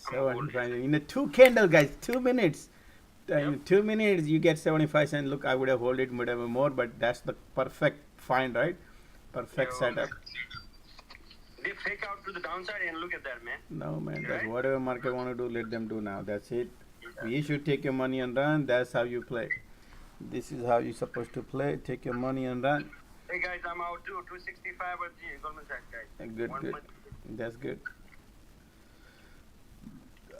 75 in a 2 candle, guys. 2 minutes. In 2 minutes you get 75 cents. Look, I would have hold it whatever more, but that's the perfect find, right? Perfect setup. They fake out to the downside and look at that, man. No, man. Right? That's whatever market want to do, let them do now. That's it. You should take your money and run. That's how you play. This is how you're supposed to play. Take your money and run. Hey guys, I'm out too. 265 at Goldman Sachs, guys. Good. That's good.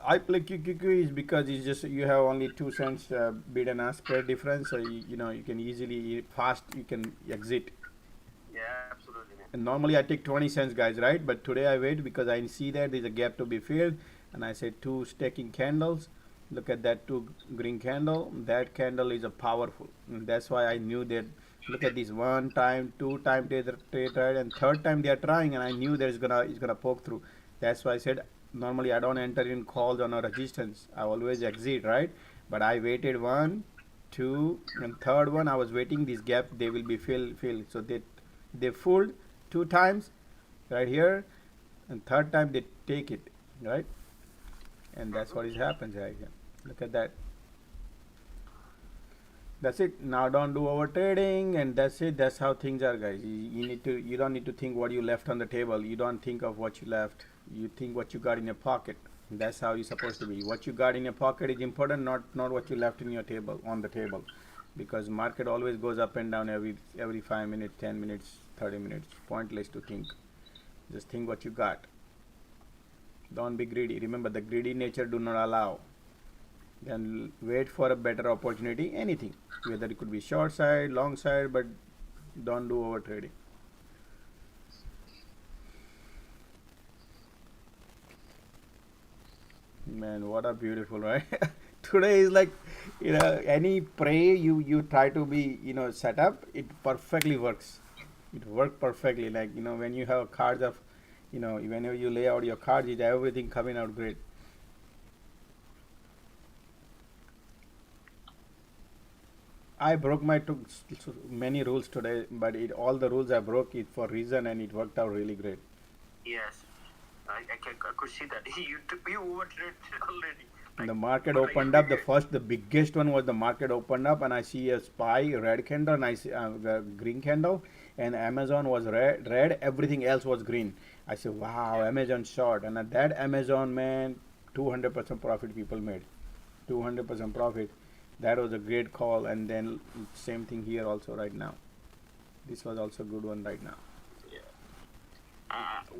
I play QQQ is because it's just you have only 2 cents bid and ask spread difference, so you can easily fast you can exit. Yeah, absolutely, man. And normally I take 20 cents, guys, right? But today I wait because I see that there's a gap to be filled, and I said 2 stacking candles. Look at that 2 green candle. That candle is a powerful, and that's why I knew that. Look at this 1 time, 2 time trade, and 3rd time they are trying, and I knew that it's gonna poke through. That's why I said normally I don't enter in calls on a resistance. I always exit, right? But I waited 1, 2, and 3rd one. I was waiting this gap. They will be filled. So they fooled 2 times right here, and 3rd time they take it, right? And that's what is happens right here. Look at that. That's it. Now don't do over trading, and that's it. That's how things are, guys. You don't need to think what you left on the table. You don't think of what you left. You think what you got in your pocket. That's how you're supposed to be. What you got in your pocket is important, not what you left in your table on the table, because market always goes up and down every 5 minutes, 10 minutes, 30 minutes. Pointless to think. Just think what you got. Don't be greedy. Remember, the greedy nature do not allow. Then wait for a better opportunity. Anything, whether it could be short side, long side, but don't do over trading. Man, what a beautiful, right? Today is like, any prey you try to be, set up, it perfectly works. It worked perfectly. Like, when you have cards of, whenever you lay out your cards, it's everything coming out great. I broke many rules today, but all the rules I broke it for reason, and it worked out really great. Yes, I could see that. You overtraded already. The market opened up. The biggest one was the market opened up, and I see a SPY red candle, and I see a green candle, and Amazon was red. Everything else was green. I said, wow, Amazon short, and at that Amazon, man, 200% profit people made, 200% profit. That was a great call, and then same thing here also right now. This was also a good one right now. Yeah.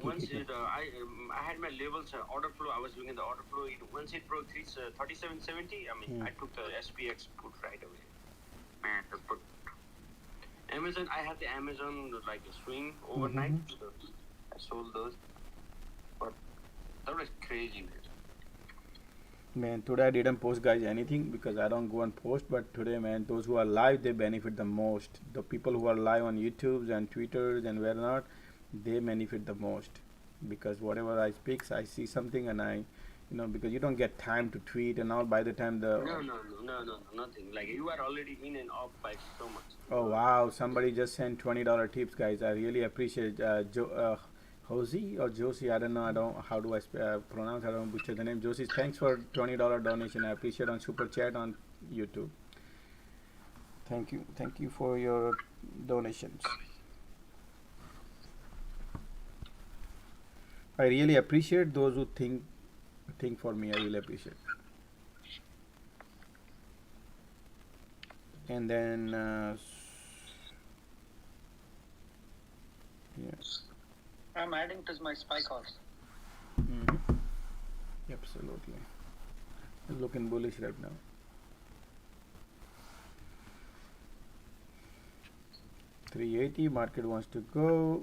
Once I had my levels order flow. I was doing the order flow. Once it broke 37.70, I took the SPX put right away. Man, the put. Amazon. I had the Amazon like a swing overnight. So I sold those, but that was crazy, man. Man, today I didn't post, guys, anything because I don't go and post. But today, man, those who are live, they benefit the most. The people who are live on YouTubes and Twitters and where not, they benefit the most, because whatever I speak, I see something, and I, because you don't get time to tweet and all. By the time No, nothing. Like you are already in and off by so much. Oh wow! Somebody just sent $20 tips, guys. I really appreciate Josie or Josie, I don't know, how do I pronounce, I don't butcher the name. Josie, thanks for $20 donation. I appreciate on Super Chat on YouTube. Thank you for your donations. I really appreciate those who think for me. I really appreciate. And then yes. I'm adding to my SPY calls. Absolutely. It's looking bullish right now. $380, market wants to go.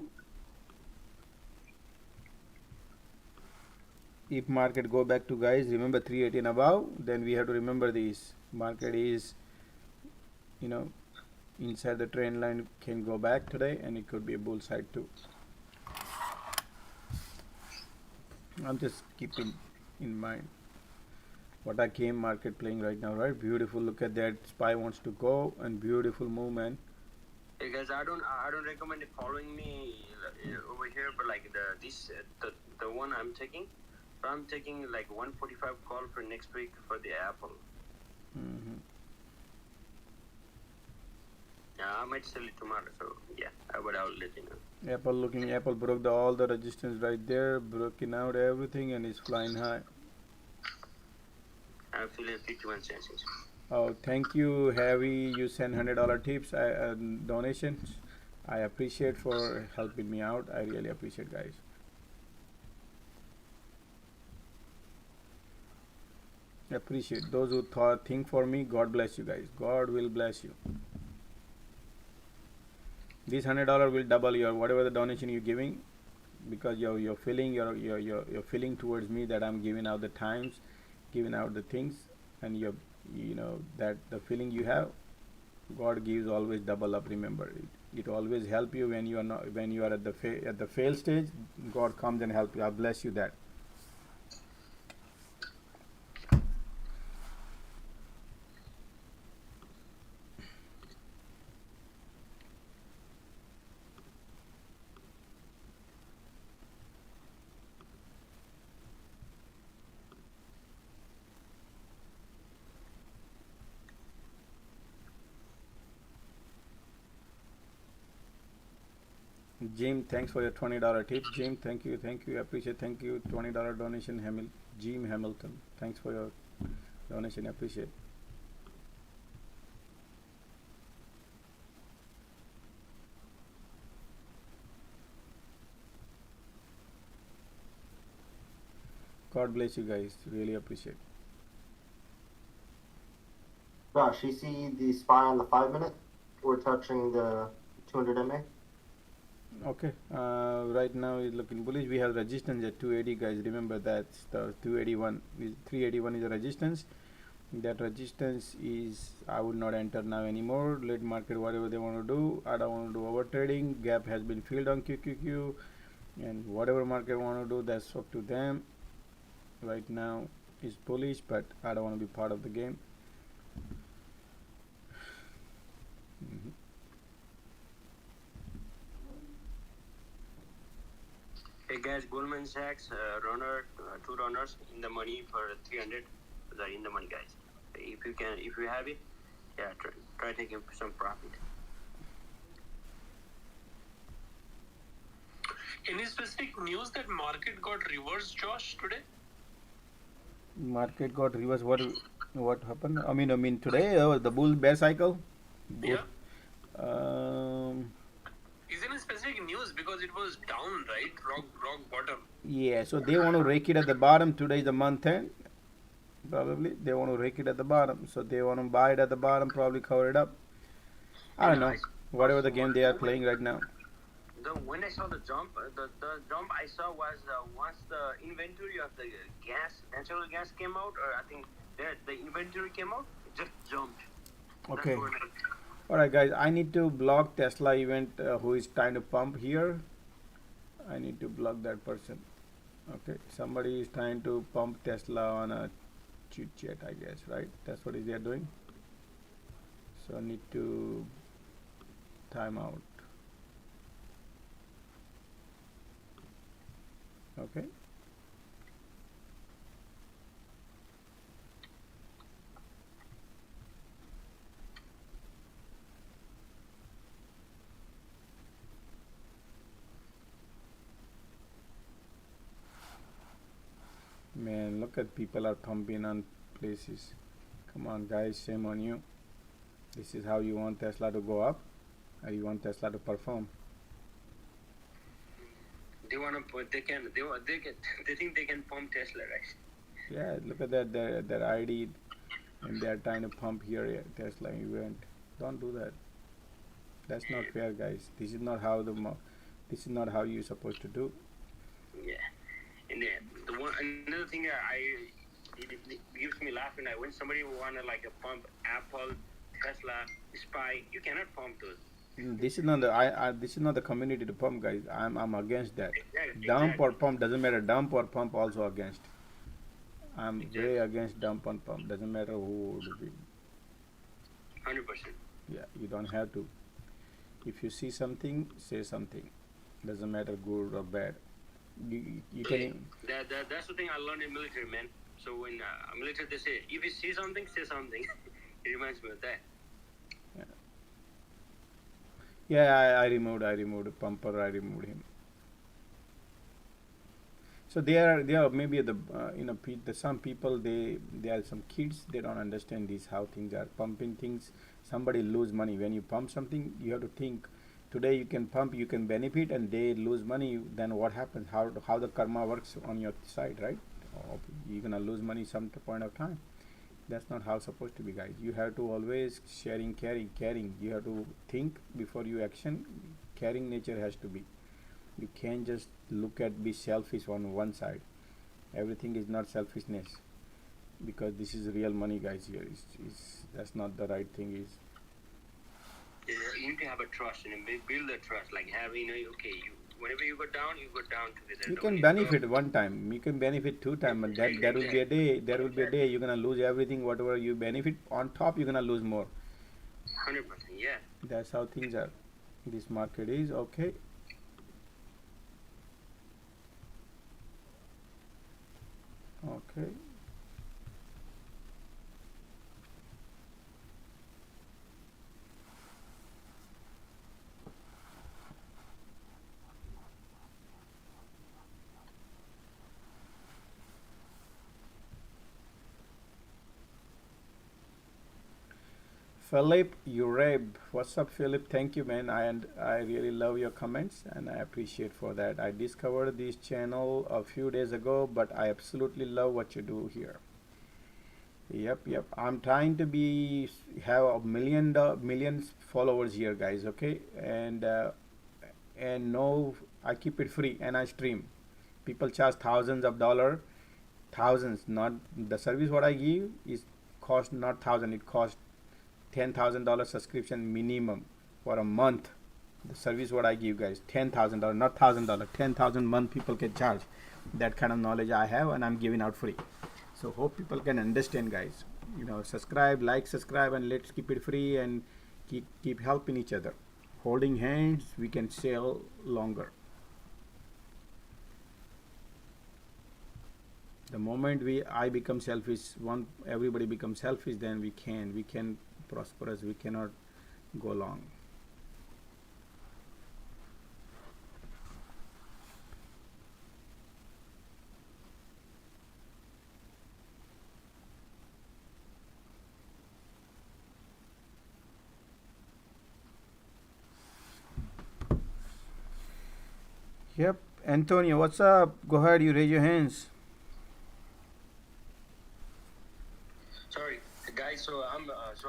If market go back to, guys, remember 380 and above, then we have to remember this. Market is, inside the trend line, can go back today, and it could be a bull side too. I'm just keeping in mind what I came market playing right now, right? Beautiful. Look at that. SPY wants to go, and beautiful movement. Hey guys, I don't recommend following me over here, but like the one I'm taking. So I'm taking like 145 call for next week for the Apple. Yeah, I might sell it tomorrow. So yeah, I'll let you know. Apple broke all the resistance right there, broken out everything, and is flying high. I'm feeling 51 cents. Oh, thank you, Heavy. You send $100 tips, donations. I appreciate for helping me out. I really appreciate, guys. Appreciate those who think for me. God bless you guys. God will bless you. This $100 will double your whatever the donation you're giving, because you're feeling you're feeling towards me that I'm giving out the times, giving out the things, and you know that the feeling you have, God gives always double up. Remember, it always help you when you are not, when you are at the fail stage. God comes and help you. I bless you that. Jim, thanks for your $20 tip. Jim, thank you, appreciate, thank you. $20 donation, Jim Hamilton. Thanks for your donation, appreciate. God bless you guys. Really appreciate. Josh, you see the SPY on the 5-minute? We're touching the 200 MA. Okay, right now is looking bullish. We have resistance at 280, guys. Remember that's the 281 is 381 is a resistance. That resistance is, I would not enter now anymore. Let market whatever they want to do. I don't want to do over trading. Gap has been filled on QQQ, and whatever market want to do, that's up to them. Right now is bullish, but I don't want to be part of the game. Hey guys, Goldman Sachs two runners in the money for 300. They're in the money, guys. If you have it, yeah, try taking some profit. Any specific news that market got reversed, Josh, today? Market got reversed. What happened? I mean today, the bull bear cycle. Yeah. Isn't it specific news because it was down, right? Rock bottom. Yeah, so they want to rake it at the bottom. Today is the month end. Probably they want to rake it at the bottom. So they want to buy it at the bottom, probably cover it up. I don't know. Whatever the game they are playing right now. When I saw the jump, the jump I saw was once the inventory of the natural gas came out, or I think the inventory came out, it just jumped. Okay. Alright guys, I need to block Tesla event who is trying to pump here. I need to block that person. Okay, somebody is trying to pump Tesla on a chit chat, I guess, right? That's what they are doing. So I need to time out. Okay. Man, look at people are pumping on places. Come on guys, shame on you. This is how you want Tesla to go up, or you want Tesla to perform? They think they can pump Tesla, right? Yeah, look at that, their ID, and they are trying to pump here Tesla event. Don't do that. That's not fair, guys. This is not how you're supposed to do. Yeah. And another thing it gives me laughing when somebody wanna like a pump Apple, Tesla, SPY, you cannot pump those. This is not the community to pump, guys. I'm against that. Exactly. Dump or pump doesn't matter. Dump or pump also against. I'm very against dump and pump. Doesn't matter who would be. 100%. Yeah, you don't have to. If you see something, say something. Doesn't matter good or bad. You can. That's the thing I learned in military, man. So when military, they say, if you see something, say something. It reminds me of that. Yeah, I removed Pumper. I removed him. So they are maybe some people they are some kids, they don't understand this, how things are pumping things. Somebody lose money when you pump something. You have to think. Today you can pump, you can benefit, and they lose money. Then what happens? How the karma works on your side, right? You're gonna lose money some point of time. That's not how it's supposed to be, guys. You have to always sharing, caring. You have to think before you action. Caring nature has to be. You can't just look at be selfish on one side. Everything is not selfishness, because this is real money, guys. Here is that's not the right thing. Is Yeah, you need to have a trust and build a trust. Like having, okay, whenever you go down together. you can benefit one time, you can benefit two times, but that there will be a day. There will be a day you're gonna lose everything. Whatever you benefit on top, you're gonna lose more. 100%, yeah. That's how things are. This market is okay. Okay. Philip Ureb, what's up, Philip? Thank you, man. I really love your comments and I appreciate for that. I discovered this channel a few days ago, but I absolutely love what you do here. Yep. I'm trying to have a millions followers here, guys. Okay, and no, I keep it free and I stream. People charge thousands of dollars, thousands. Not the service what I give is cost not thousand. It cost $10,000 subscription minimum for a month. The service what I give, guys, $10,000, not $1,000, 10,000 month people can charge. That kind of knowledge I have and I'm giving out free. So hope people can understand, guys. Subscribe, subscribe, and let's keep it free and keep helping each other. Holding hands, we can sail longer. The moment I become selfish, everybody becomes selfish, then we can prosperous, we cannot go long. Yep, Antonio, what's up? Go ahead, you raise your hands. Sorry, guys. So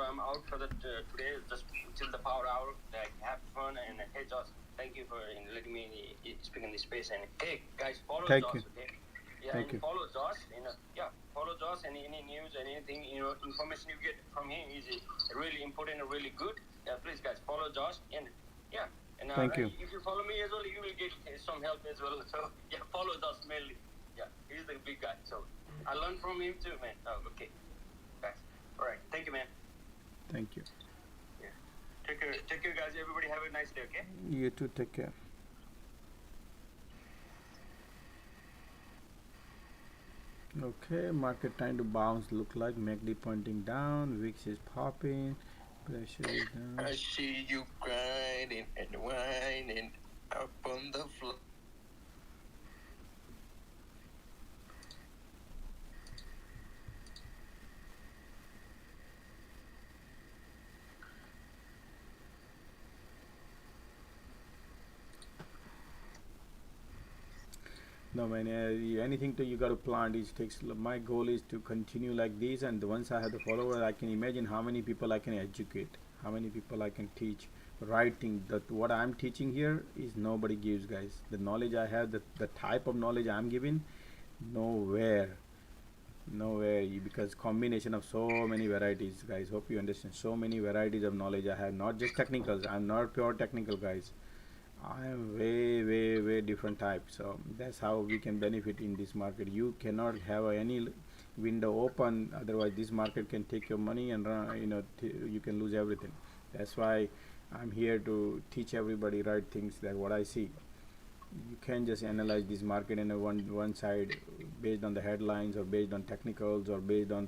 I'm out for the today, just till the power hour. Like, have fun and hey, Josh, thank you for letting me speak in this space. And hey, guys, follow Thank Josh. you. Okay. Yeah, Thank and you. follow Josh. Follow Josh. And any news and anything information you get from him is really important and really good. Yeah, please, guys, follow Josh. And yeah, and Thank you. if you follow me as well, you will get some help as well. So yeah, follow Josh mainly. Yeah, he's the big guy. So I learned from him too, man. Oh, okay. All right. Thank you, man. Thank you. Yeah. Take care, guys. Everybody have a nice day, okay? You too, take care. Okay, market trying to bounce, look like MACD pointing down, VIX is popping, pressure is down. I see you grinding and whining up on the floor. No, man, anything you got to plant. It takes. My goal is to continue like this, and once I have the followers, I can imagine how many people I can educate, how many people I can teach. Writing, that what I'm teaching here is nobody gives, guys. The knowledge I have, the type of knowledge I'm giving, nowhere, because combination of so many varieties, guys. Hope you understand. So many varieties of knowledge I have, not just technicals. I'm not pure technical, guys. I am way different type. So that's how we can benefit in this market. You cannot have any window open, otherwise this market can take your money and run, you can lose everything. That's why I'm here to teach everybody right things, that what I see. You can't just analyze this market in a one side based on the headlines or based on technicals or based on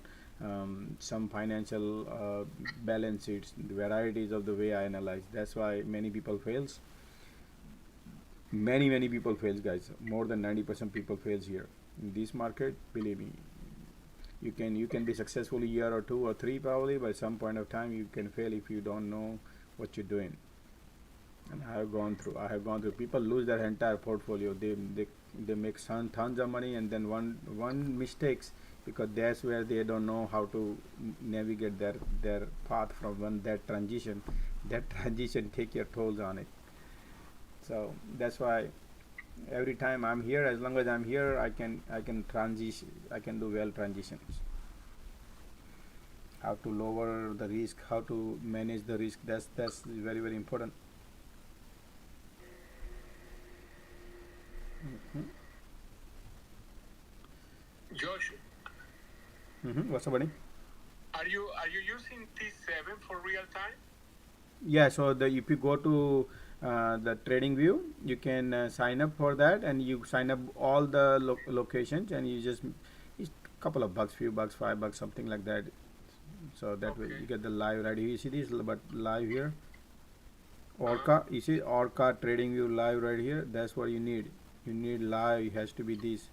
some financial balance sheets. The varieties of the way I analyze. That's why many people fails. Many people fails, guys. More than 90% people fails here in this market. Believe me, you can be successful a year or 2 or 3 probably, but at some point of time you can fail if you don't know what you're doing. And I have gone through. People lose their entire portfolio. They make tons of money, and then one mistakes because that's where they don't know how to navigate their path from when that transition take your tolls on it. So that's why every time I'm here, as long as I'm here, I can transition, I can do well transitions. How to lower the risk, how to manage the risk, that's very, very important. Josh, What's up, buddy? are you using T7 for real time? Yeah, so if you go to the trading view, you can sign up for that, and you sign up all the locations, and you just, it's a couple of bucks, few bucks, $5, something like that. So that way you get the live right here. You see this, but live here, Orca. You see Orca trading view live right here. That's what you need. You need live. It has to be this.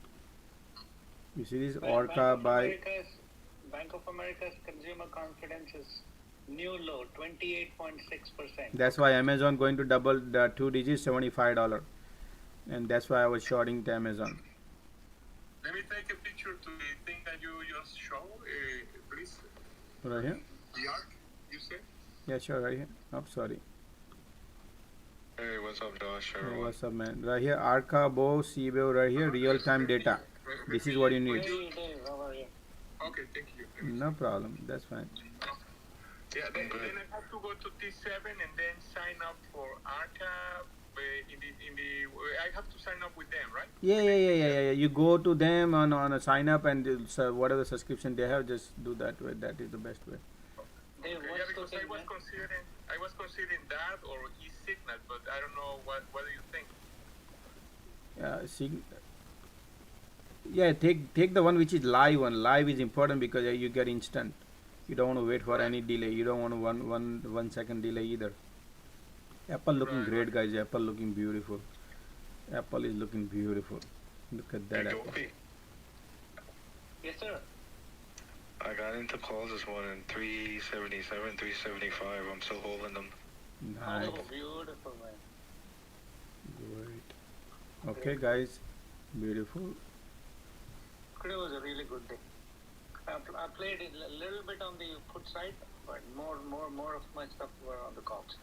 You see this Orca by Bank of America's consumer confidence is new low, 28.6%. That's why Amazon going to double the 2 digits, $75, and that's why I was shorting the Amazon. Let me take a picture to the thing that you just show, please. Right here. The arc, you said? Yeah, sure. Right here. Oh, sorry. Hey, what's up, Josh? Hey, what's up, man? Right here, Arca, Bow, CBO, right here, real-time data. This is what you need. Okay, thank you. No problem. That's fine. Yeah, then I have to go to T7 and then sign up for Arca. I have to sign up with them, right? Yeah. You go to them on a sign up, and whatever subscription they have, just do that way. That is the best way. Okay, yeah, because I was considering that or e-signal, but I don't know what do you think? Yeah, take the one which is live one. Live is important because you get instant. You don't want to wait for any delay. You don't want 1 second delay either. Apple looking great, guys. Apple looking beautiful. Apple is looking beautiful. Look at that Apple. Yes, sir. I got into calls this morning, 377, 375. I'm still holding them. Nice. Oh, beautiful, man. Great. Okay, guys. Beautiful. Today was a really good day. I played it a little bit on the put side, but more of my stuff were on the calls.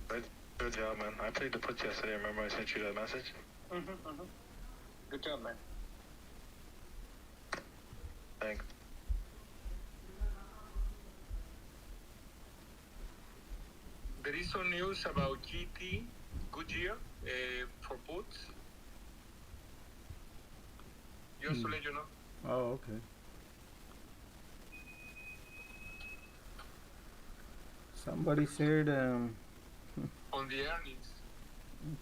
Good job, man. I played the puts yesterday. Remember I sent you that message? Good job, man. Thanks. There is some news about GT, Goodyear, for puts. Just to let you know. Oh, okay. Somebody said on the earnings.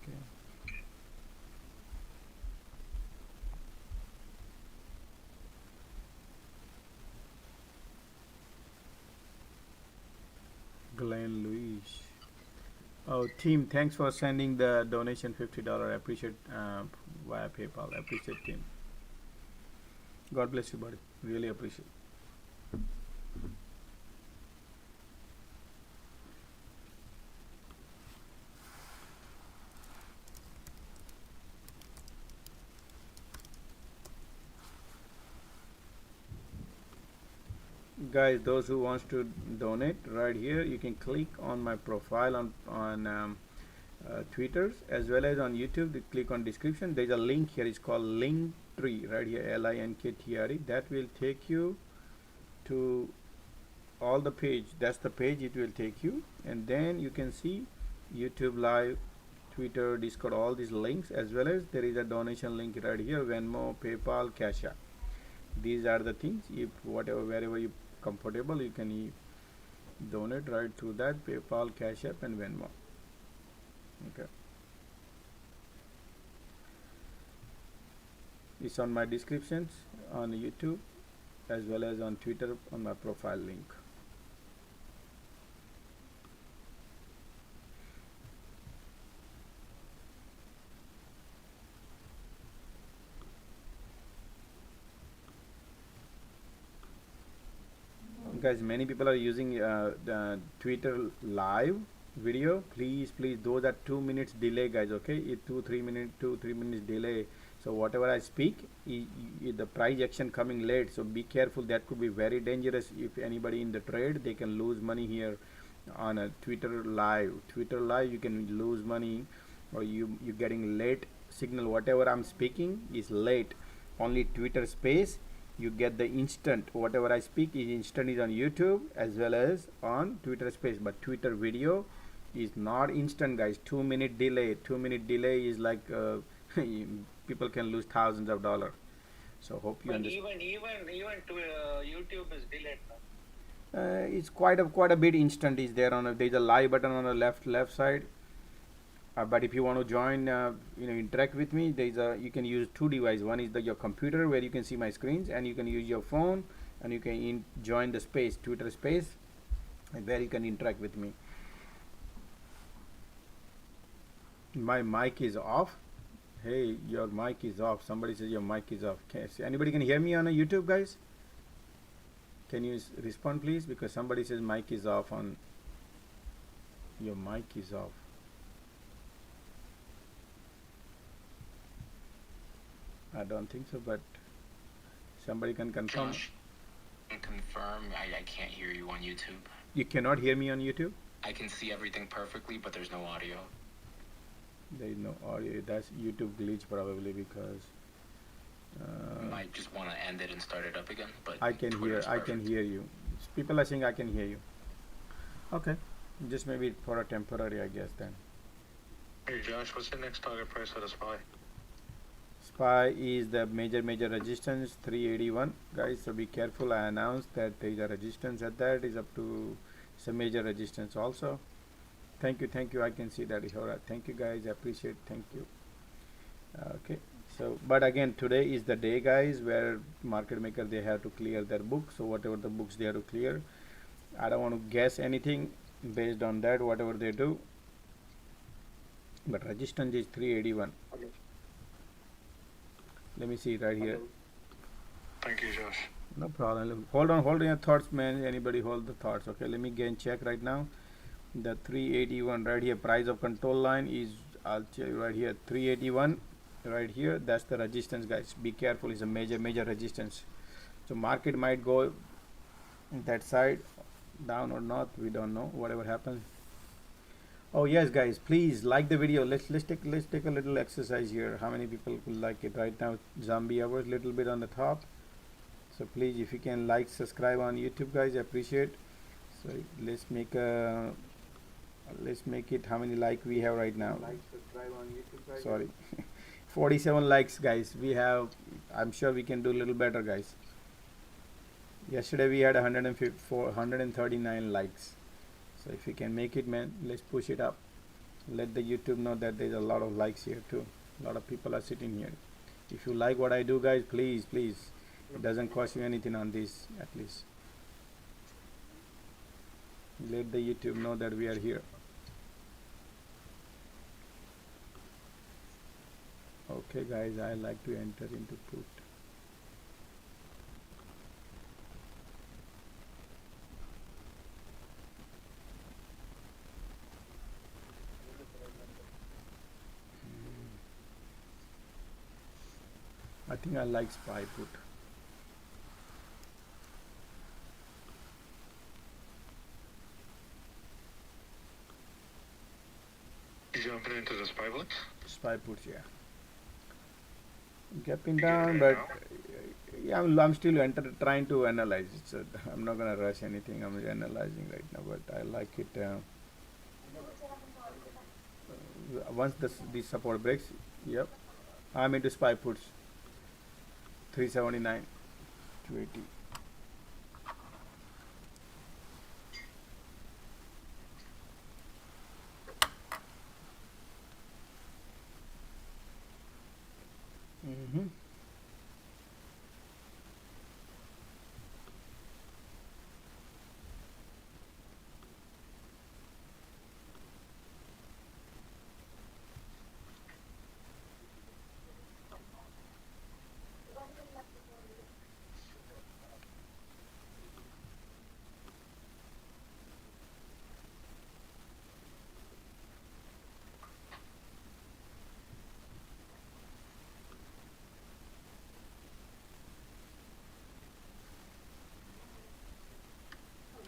Okay. Glenn Lewis. Oh, team, thanks for sending the donation $50. I appreciate via PayPal. I appreciate, team. God bless you, buddy. Really appreciate. Guys, those who wants to donate, right here you can click on my profile on Twitter as well as on YouTube. Click on description. There's a link here. It's called Linktree right here, LINKTRE. That will take you to all the page. That's the page it will take you, and then you can see YouTube Live, Twitter, Discord, all these links, as well as there is a donation link right here, Venmo, PayPal, Cash App. These are the things. If wherever you comfortable, you can donate right through that, PayPal, Cash App, and Venmo. Okay, it's on my descriptions on YouTube as well as on Twitter on my profile link. Guys, many people are using the Twitter live video. Please, those are 2 minutes delay, guys. Okay, 2-3 minutes delay. So whatever I speak, the price action coming late, so be careful. That could be very dangerous. If anybody in the trade, they can lose money here on a Twitter live. Twitter live, you can lose money, or you getting late signal. Whatever I'm speaking is late. Only Twitter space, you get the instant. Whatever I speak is instant, is on YouTube as well as on Twitter space. But Twitter video is not instant, guys. 2-minute delay. 2-minute delay is like people can lose thousands of dollars. So hope you understand. Even to YouTube is delayed now. It's quite a bit instant. Is there on there's a live button on the left side. But if you want to join, interact with me, you can use two devices. One is your computer where you can see my screens, and you can use your phone, and you can join the space, Twitter space, where you can interact with me. My mic is off. Hey, your mic is off. Somebody says your mic is off. Anybody can hear me on a YouTube, guys? Can you respond, please? Because somebody says mic is off on. Your mic is off. I don't think so, but somebody can confirm. Josh, confirm. I can't hear you on YouTube. You cannot hear me on YouTube? I can see everything perfectly, but there's no audio. There is no audio. That's YouTube glitch probably, because You might just want to end it and start it up again. But I can hear you. People are saying I can hear you. Okay, just maybe for a temporary, I guess then. Hey Josh, what's the next target price of the SPY? SPY is the major resistance 381, guys. So be careful. I announced that there is a resistance at that is up to some major resistance also. Thank you. I can see that. Alright, thank you guys. I appreciate. Thank you. Okay. So, but again, today is the day, guys, where market maker, they have to clear their book. So whatever the books they have to clear, I don't want to guess anything based on that. Whatever they do, but resistance is 381. Let me see right here. Thank you, Josh. No problem. Hold on your thoughts, man. Anybody hold the thoughts? Okay, let me again check right now. The 381 right here, price of control line is, I'll tell you right here, 381 right here. That's the resistance, guys. Be careful. It's a major resistance. So market might go that side down or not, we don't know. Whatever happens. Oh yes, guys, please like the video. Let's take a little exercise here. How many people will like it right now? Zombie hours, little bit on the top. So please, if you can like, subscribe on YouTube, guys, I appreciate. So let's make it. How many like we have right now? Like, subscribe on YouTube, guys. Sorry, 47 likes, guys. We have. I'm sure we can do a little better, guys. Yesterday we had 139 likes. So if you can make it, man, let's push it up. Let the YouTube know that there's a lot of likes here too. A lot of people are sitting here. If you like what I do, guys, please, it doesn't cost you anything on this, at least. Let the YouTube know that we are here. Okay, guys, I like to enter into put. I think I like SPY put. You jumping into the SPY puts? SPY puts, yeah. Gapping down, but yeah, I'm still trying to analyze it. So I'm not gonna rush anything. I'm analyzing right now, but I like it. Once this support breaks, yep, I'm into SPY puts. 379, 280.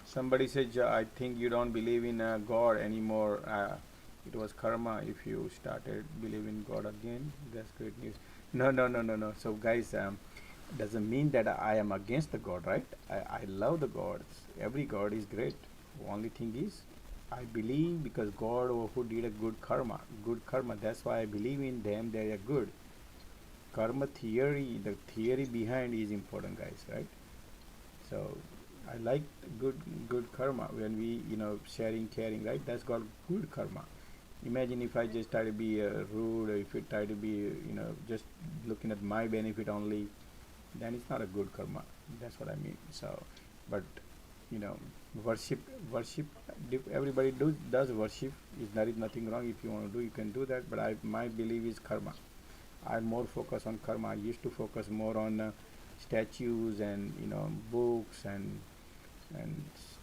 Somebody said, I think you don't believe in God anymore. It was karma if you started believing God again. That's great news. No, no, no, no, no. So, guys, doesn't mean that I am against the God, right? I love the gods. Every God is great. Only thing is, I believe because God who did a good karma. That's why I believe in them. They are good. Karma theory, the theory behind is important, guys, right? So I like good karma when we sharing caring, right? That's called good karma. Imagine if I just try to be rude, or if I try to be just looking at my benefit only, then it's not a good karma. That's what I mean. So, but you know, worship. Everybody does worship. There is nothing wrong. If you want to do, you can do that. But my belief is karma. I'm more focused on karma. I used to focus more on statues and books and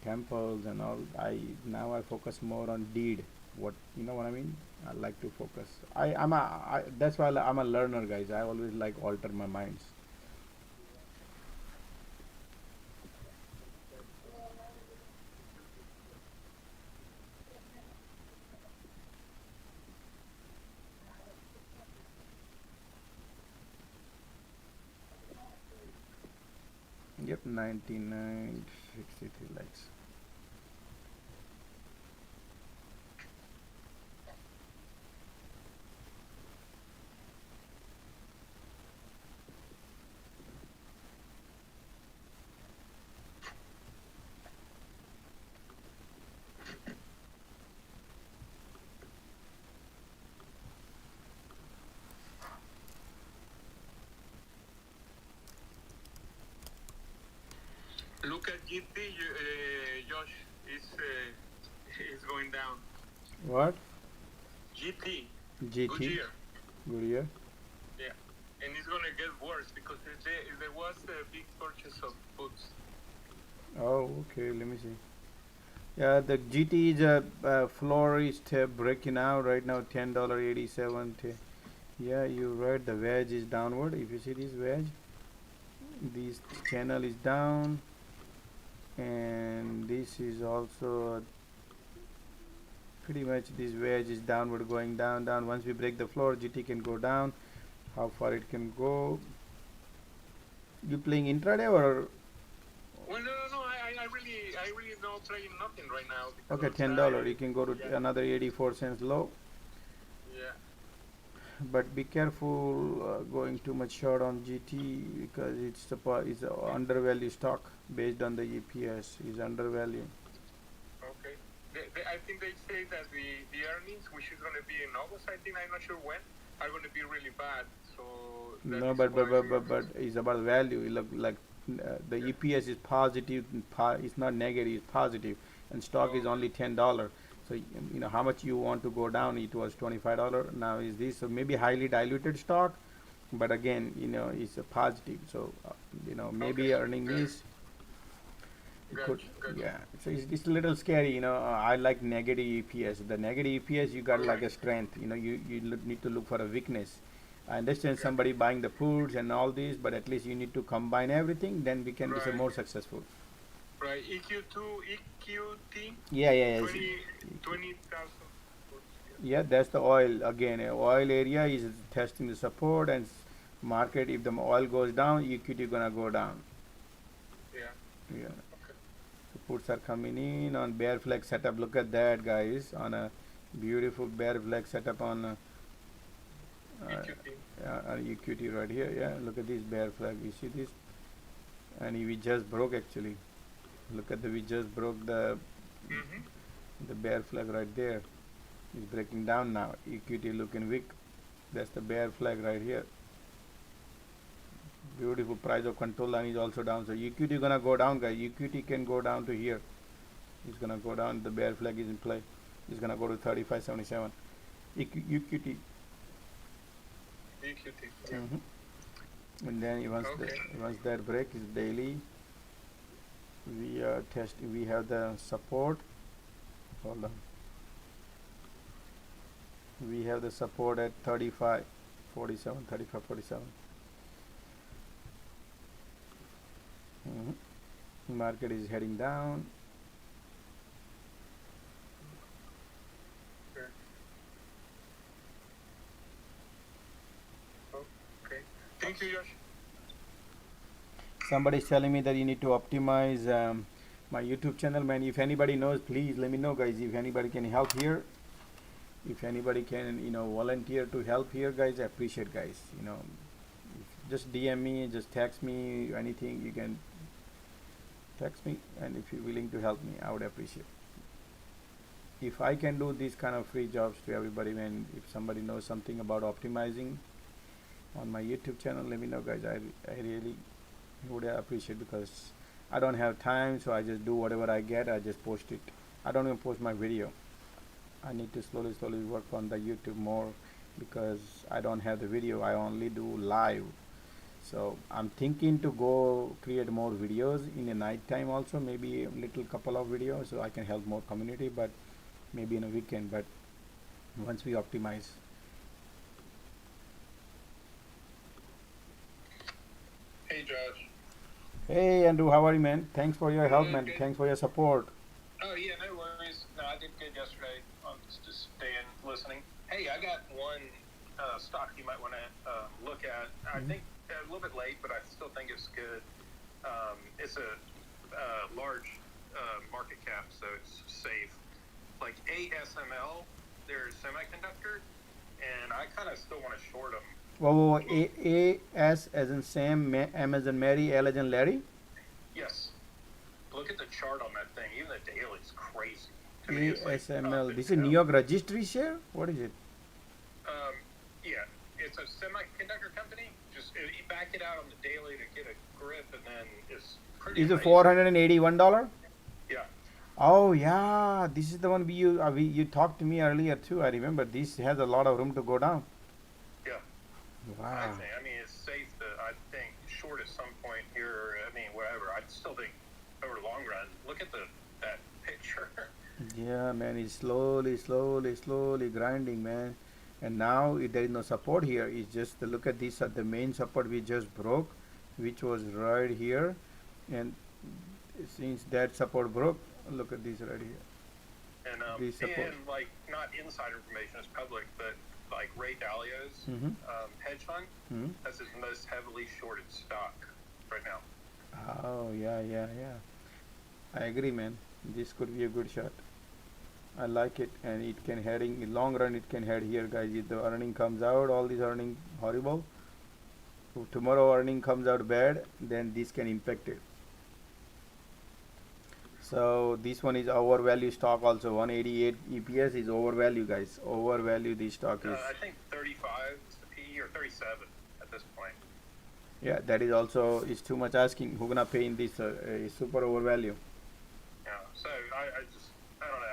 temples and all. I focus more on deed. What I mean? I like to focus. That's why I'm a learner, guys. I always like alter my minds. Yep, 9963 likes. Look at GT, Josh. Is going down. What? GT. GT. Goodyear. Goodyear. Yeah, and it's gonna get worse because there was a big purchase of puts. Oh, okay. Let me see. Yeah, the GT is a floor is breaking out right now. $10.87. Yeah, you're right. The wedge is downward. If you see this wedge, this channel is down, and this is also pretty much this wedge is downward, going down. Once we break the floor, GT can go down. How far it can go? You playing intraday or? Well, no. I really not playing nothing right now. Okay, $10. You can go to another 84 cents low. Yeah. But be careful going too much short on GT because it's an undervalued stock based on the EPS is undervalued. Okay. I think they say that the earnings, which is going to be in August, I think, I'm not sure when, are going to be really bad. So no, but it's about value. Look, like the EPS is positive, it's not negative, it's positive, and stock is only $10. So how much you want to go down? It was $25. Now is this so maybe highly diluted stock, but again it's a positive. So maybe earning is. Yeah, so it's a little scary. I like negative EPS. The negative EPS you got like a strength. You need to look for a weakness. I understand somebody buying the puts and all this, but at least you need to combine everything. Then we can be more successful. Right, EQ2, EQT. Yeah. 20,000. Yeah, that's the oil again. Oil area is testing the support and market. If the oil goes down, EQT gonna go down. Yeah. Puts are coming in on bear flag setup. Look at that, guys, on a beautiful bear flag setup on EQT right here. Yeah, look at this bear flag. You see this? And we just broke actually. Look at we just broke the bear flag right there. It's breaking down now. EQT looking weak. That's the bear flag right here. Beautiful price of control line is also down. So EQT gonna go down, guys. EQT can go down to here. It's gonna go down. The bear flag is in play. It's gonna go to 35.77. EQT. And then once that break is daily, we we have the support. Hold on. We have the support at 35.47. 35.47. Market is heading down. Somebody's telling me that you need to optimize my YouTube channel, man. If anybody knows, please let me know, guys. If anybody can help here, if anybody can, volunteer to help here, guys, I appreciate, guys. Just DM me, just text me, anything you can text me, and if you're willing to help me, I would appreciate. If I can do these kind of free jobs to everybody, man, if somebody knows something about optimizing on my YouTube channel, let me know, guys. I really would appreciate, because I don't have time, so I just do whatever I get, I just post it. I don't even post my video. I need to slowly work on the YouTube more, because I don't have the video, I only do live. So I'm thinking to go create more videos in the night time also, maybe a little couple of videos, so I can help more community, but maybe in a weekend, but once we optimize. Hey Josh. Hey Andrew, how are you, man? Thanks for your help, man. Thanks for your support. Oh yeah, no worries. No, I did good yesterday. I'm just staying listening. Hey, I got one stock you might want to look at. I think a little bit late, but I still think it's good. It's a large market cap, so it's safe. Like ASML, they're semiconductor, and I kind of still want to short them. Whoa, A S as in Sam, M as in Mary, L as in Larry? Yes. Look at the chart on that thing. Even the daily is crazy. ASML. This is New York registry share? What is it? Yeah, it's a semiconductor company. Just you back it out on the daily to get a grip, and then it's pretty. Is it $481? Yeah. Oh yeah, this is the one you talked to me earlier too. I remember this has a lot of room to go down. Yeah. Wow. I mean, it's safe to, I think, short at some point here. I mean, whatever. I still think over the long run. Look at that picture. Yeah, man, it's slowly grinding, man. And now there is no support here. It's just look at this, the main support we just broke, which was right here, and since that support broke, look at this right here. And like not insider information, it's public, but like Ray Dalio's hedge fund, that's his most heavily shorted stock right now. Oh yeah. I agree, man. This could be a good shot. I like it, and it can head in long run. It can head here, guys. If the earning comes out, all these earning horrible. If tomorrow earning comes out bad, then this can impact it. So this one is overvalue stock also. 188 EPS is overvalue, guys. Overvalue this stock is. I think 35 is the PE, or 37 at this point. Yeah, that is also is too much asking. Who gonna pay in this super overvalue? Yeah. So I don't know.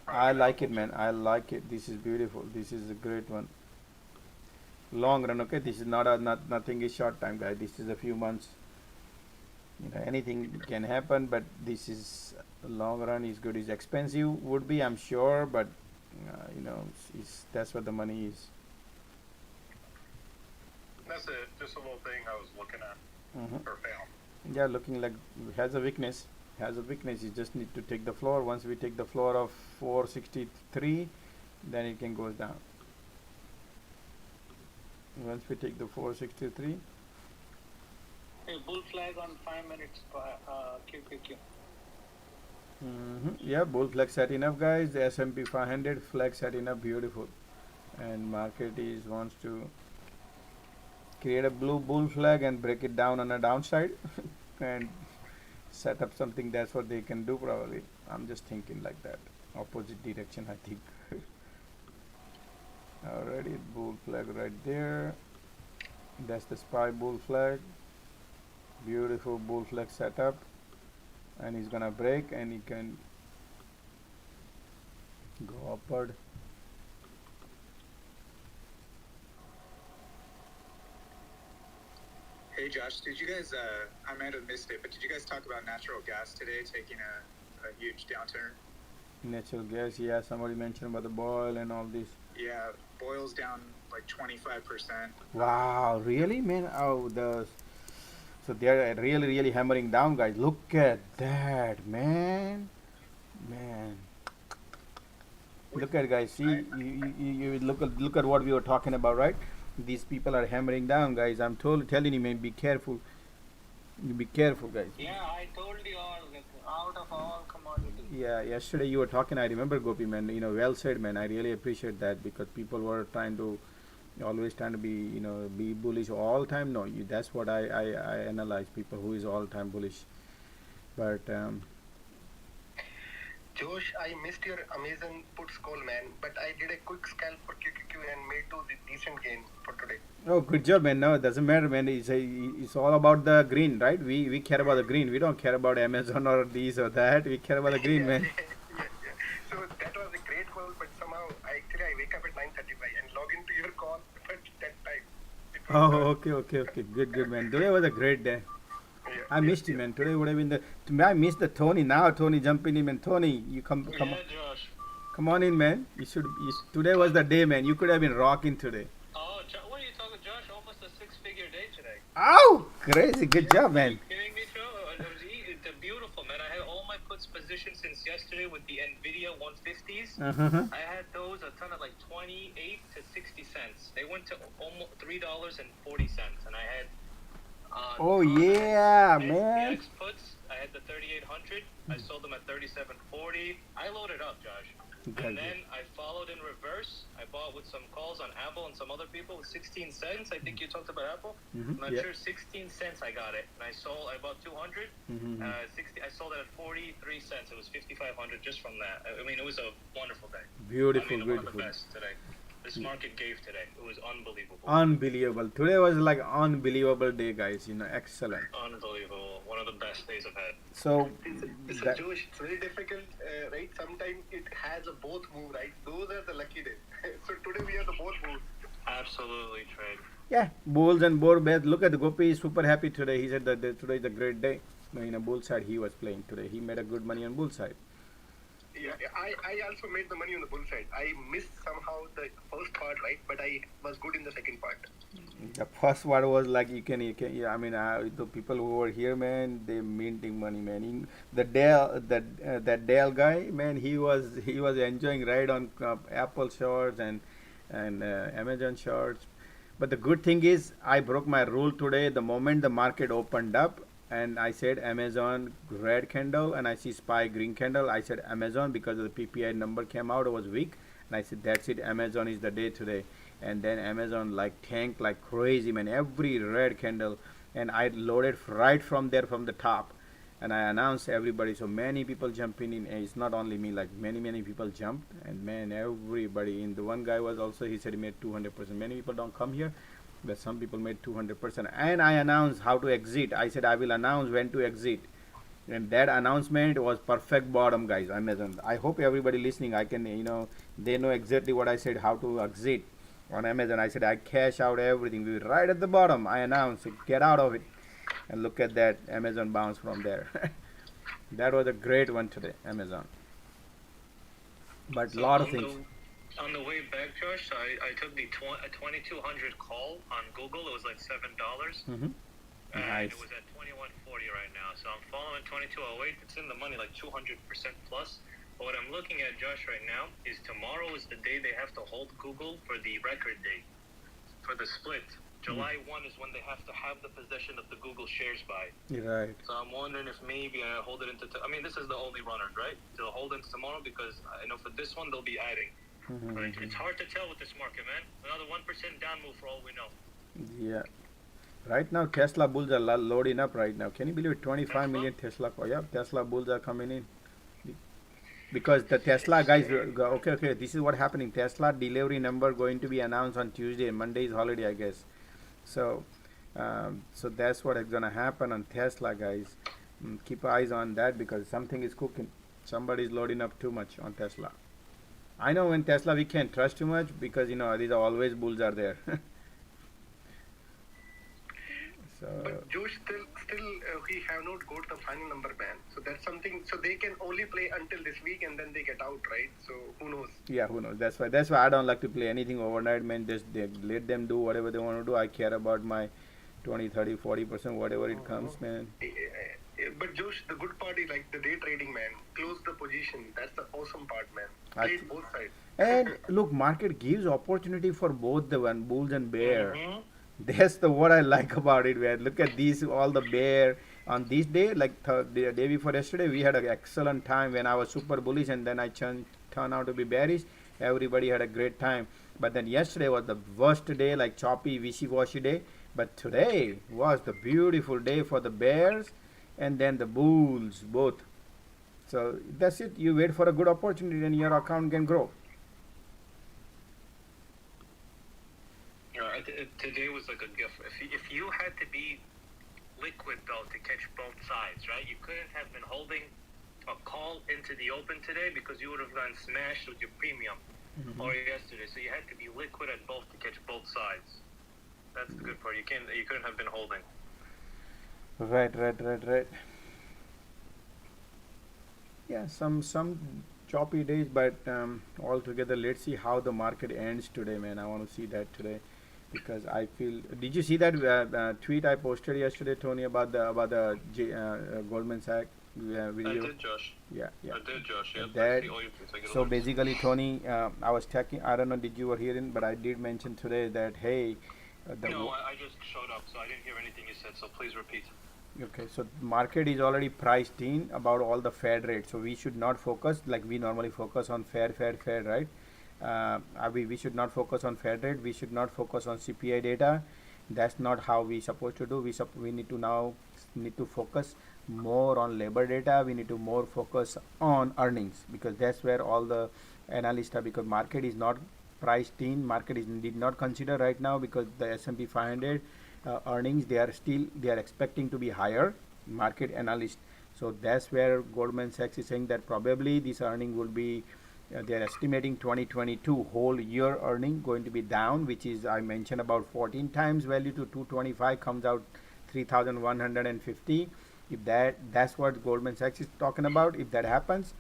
I like it, man. I like it. This is beautiful. This is a great one. Long run, okay. This is nothing is short time, guys. This is a few months. Anything can happen, but this is long run is good. It's expensive, would be, I'm sure, but that's what the money is. That's just a little thing I was looking at. Or found. Yeah, looking like has a weakness. You just need to take the floor. Once we take the floor of 463, then it can go down. Once we take the 463. A bull flag on 5 minutes QQQ. Yeah, bull flag setting up, guys. The S&P 500 flag setting up, beautiful. And market wants to create a blue bull flag and break it down on a downside and set up something. That's what they can do probably. I'm just thinking like that. Opposite direction, I think. Alrighty, bull flag right there. That's the SPY bull flag. Beautiful bull flag setup, and he's gonna break and he can go upward. Hey Josh, did you guys, I might have missed it, but did you guys talk about natural gas today taking a huge downturn? Natural gas, yeah, somebody mentioned about the boil and all this. Yeah, oil's down like 25%. Wow, really, man? So they are really hammering down, guys. Look at that, man. Look at, guys. See, you look at what we were talking about, right? These people are hammering down, guys. I'm telling you, man, be careful. You be careful, guys. Yeah, I told you all, like, out of all commodities. Yeah, yesterday you were talking. I remember, Gopi, man. Well said, man. I really appreciate that because people were always trying to be bullish all time. No, that's what I analyze. People who is all time bullish, but Josh, I missed your Amazon puts call, man, but I did a quick scalp for QQQ and made two decent gain for today. oh, good job, man. No, it doesn't matter, man. It's all about the green, right? We care about the green. We don't care about Amazon or this or that. We care about the green, man. So that was a great call, but somehow I wake up at 9:35 and log into your call, but that time. Oh, okay. Good, man. Today was a great day. I missed you, man. Today would have been I missed the Tony. Now Tony jumping in, man. Tony, you come Josh. come on in, man. Today was the day, man. You could have been rocking today. Oh, what are you talking, Josh? Almost a six-figure day today. Oh, crazy. Good job, man. Are you kidding me, Joe? It's beautiful, man. I had all my puts positioned since yesterday with the NVIDIA 150s. I had those a ton of like 28 to 60 cents. They went to almost $3.40, and I had oh yeah, man. SPX puts. I had the 3800. I sold them at 37.40. I loaded up, Josh. And then I followed in reverse. I bought with some calls on Apple and some other people with 16 cents. I think you talked about Apple. I'm not sure. 16 cents I got it. And I bought 200. 60. I sold it at 43 cents. It was 5,500 just from that. I mean, it was a wonderful day. Beautiful. One of the best today. This market gave today. It was unbelievable. Unbelievable. Today was like unbelievable day, guys. Excellent. Unbelievable. One of the best days I've had. So, Josh, it's very difficult, right? Sometimes it has a both move, right? Those are the lucky days. So today we have the both moves. Absolutely, trade. Yeah, bulls and boar best. Look at the Gopi is super happy today. He said that today is a great day. In a bull side he was playing today. He made a good money on bull side. Yeah, I also made the money on the bull side. I missed somehow the first part, right? But I was good in the second part. The first one was like you can yeah, I mean the people who were here, man, they minting money, man. That Dale guy, man, he was enjoying right on Apple shorts and Amazon shorts. But the good thing is I broke my rule today. The moment the market opened up and I said Amazon red candle and I see SPY green candle, I said Amazon because the PPI number came out, it was weak, and I said that's it, Amazon is the day today. And then Amazon like tanked like crazy, man, every red candle, and I loaded right from there from the top, and I announced everybody. So many people jumping in, and it's not only me, like many people jumped, and man, everybody in. The one guy was also, he said he made 200%. Many people don't come here, but some people made 200%. And I announced how to exit. I said I will announce when to exit, and that announcement was perfect bottom, guys. Amazon, I hope everybody listening, I can they know exactly what I said, how to exit on Amazon. I said I cash out everything. We were right at the bottom. I announced get out of it, and look at that, Amazon bounce from there. That was a great one today, Amazon. But a lot of things. On the way back, Josh, I took the 2200 call on Google. It was like $7. And Nice. it was at 2140 right now. So I'm following 2208. It's in the money like 200% plus. But what I'm looking at, Josh, right now is tomorrow is the day they have to hold Google for the record date for the split. July 1 is when they have to have the possession of the Google shares by. Right. So I'm wondering if maybe I hold it into. I mean, this is the only runner, right? They'll hold into tomorrow because I know for this one they'll be adding. But it's hard to tell with this market, man. Another 1% down move for all we know. Yeah. Right now, Tesla bulls are loading up right now. Can you believe it? 25 million Tesla. Yeah, Tesla bulls are coming in. Because the Tesla guys, okay, this is what happening. Tesla delivery number going to be announced on Tuesday. Monday is holiday, I guess. So, so that's what is gonna happen on Tesla, guys. Keep eyes on that because something is cooking. Somebody is loading up too much on Tesla. I know in Tesla we can't trust too much because these are always bulls are there. So. But Josh, still we have not got the final number ban. So that's something. So they can only play until this week and then they get out, right? So who knows? Yeah, who knows? That's why I don't like to play anything overnight, man. Just let them do whatever they want to do. I care about my 20, 30, 40%, whatever it comes, man. But Josh, the good part is like the day trading, man. Close the position. That's the awesome part, man. Trade both sides. And look, market gives opportunity for both the bulls and bear. That's what I like about it, man. Look at these, all the bear on this day, like the day before yesterday, we had an excellent time when I was super bullish, and then I turned out to be bearish. Everybody had a great time. But then yesterday was the worst day, like choppy, wishy-washy day. But today was the beautiful day for the bears and then the bulls both. So that's it. You wait for a good opportunity and your account can grow. Today was like a gift. If you had to be liquid though to catch both sides, right? You couldn't have been holding a call into the open today because you would have gotten smashed with your premium or yesterday. So you had to be liquid at both to catch both sides. That's the good part. You couldn't have been holding. Right. Yeah, some choppy days, but altogether, let's see how the market ends today, man. I want to see that today because I feel. Did you see that tweet I posted yesterday, Tony, about the Goldman Sachs video? I did, Josh. Yeah. I did, Josh. Yeah. That, so basically, Tony, I was talking. I don't know, did you were hearing, but I did mention today that hey. No, I just showed up, so I didn't hear anything you said. So please repeat. Okay, so market is already priced in about all the Fed rates, so we should not focus like we normally focus on Fed, right? We should not focus on Fed rate. We should not focus on CPI data. That's not how we supposed to do. We need to focus more on labor data. We need to more focus on earnings because that's where all the analysts are. Because market is not priced in. Market did not consider right now because the S&P 500 earnings they are expecting to be higher. Market analysts. So that's where Goldman Sachs is saying that probably this earning will be. They are estimating 2022 whole year earning going to be down, which is I mentioned about 14 times value to 225 comes out 3,150. If that's what Goldman Sachs is talking about, if that happens,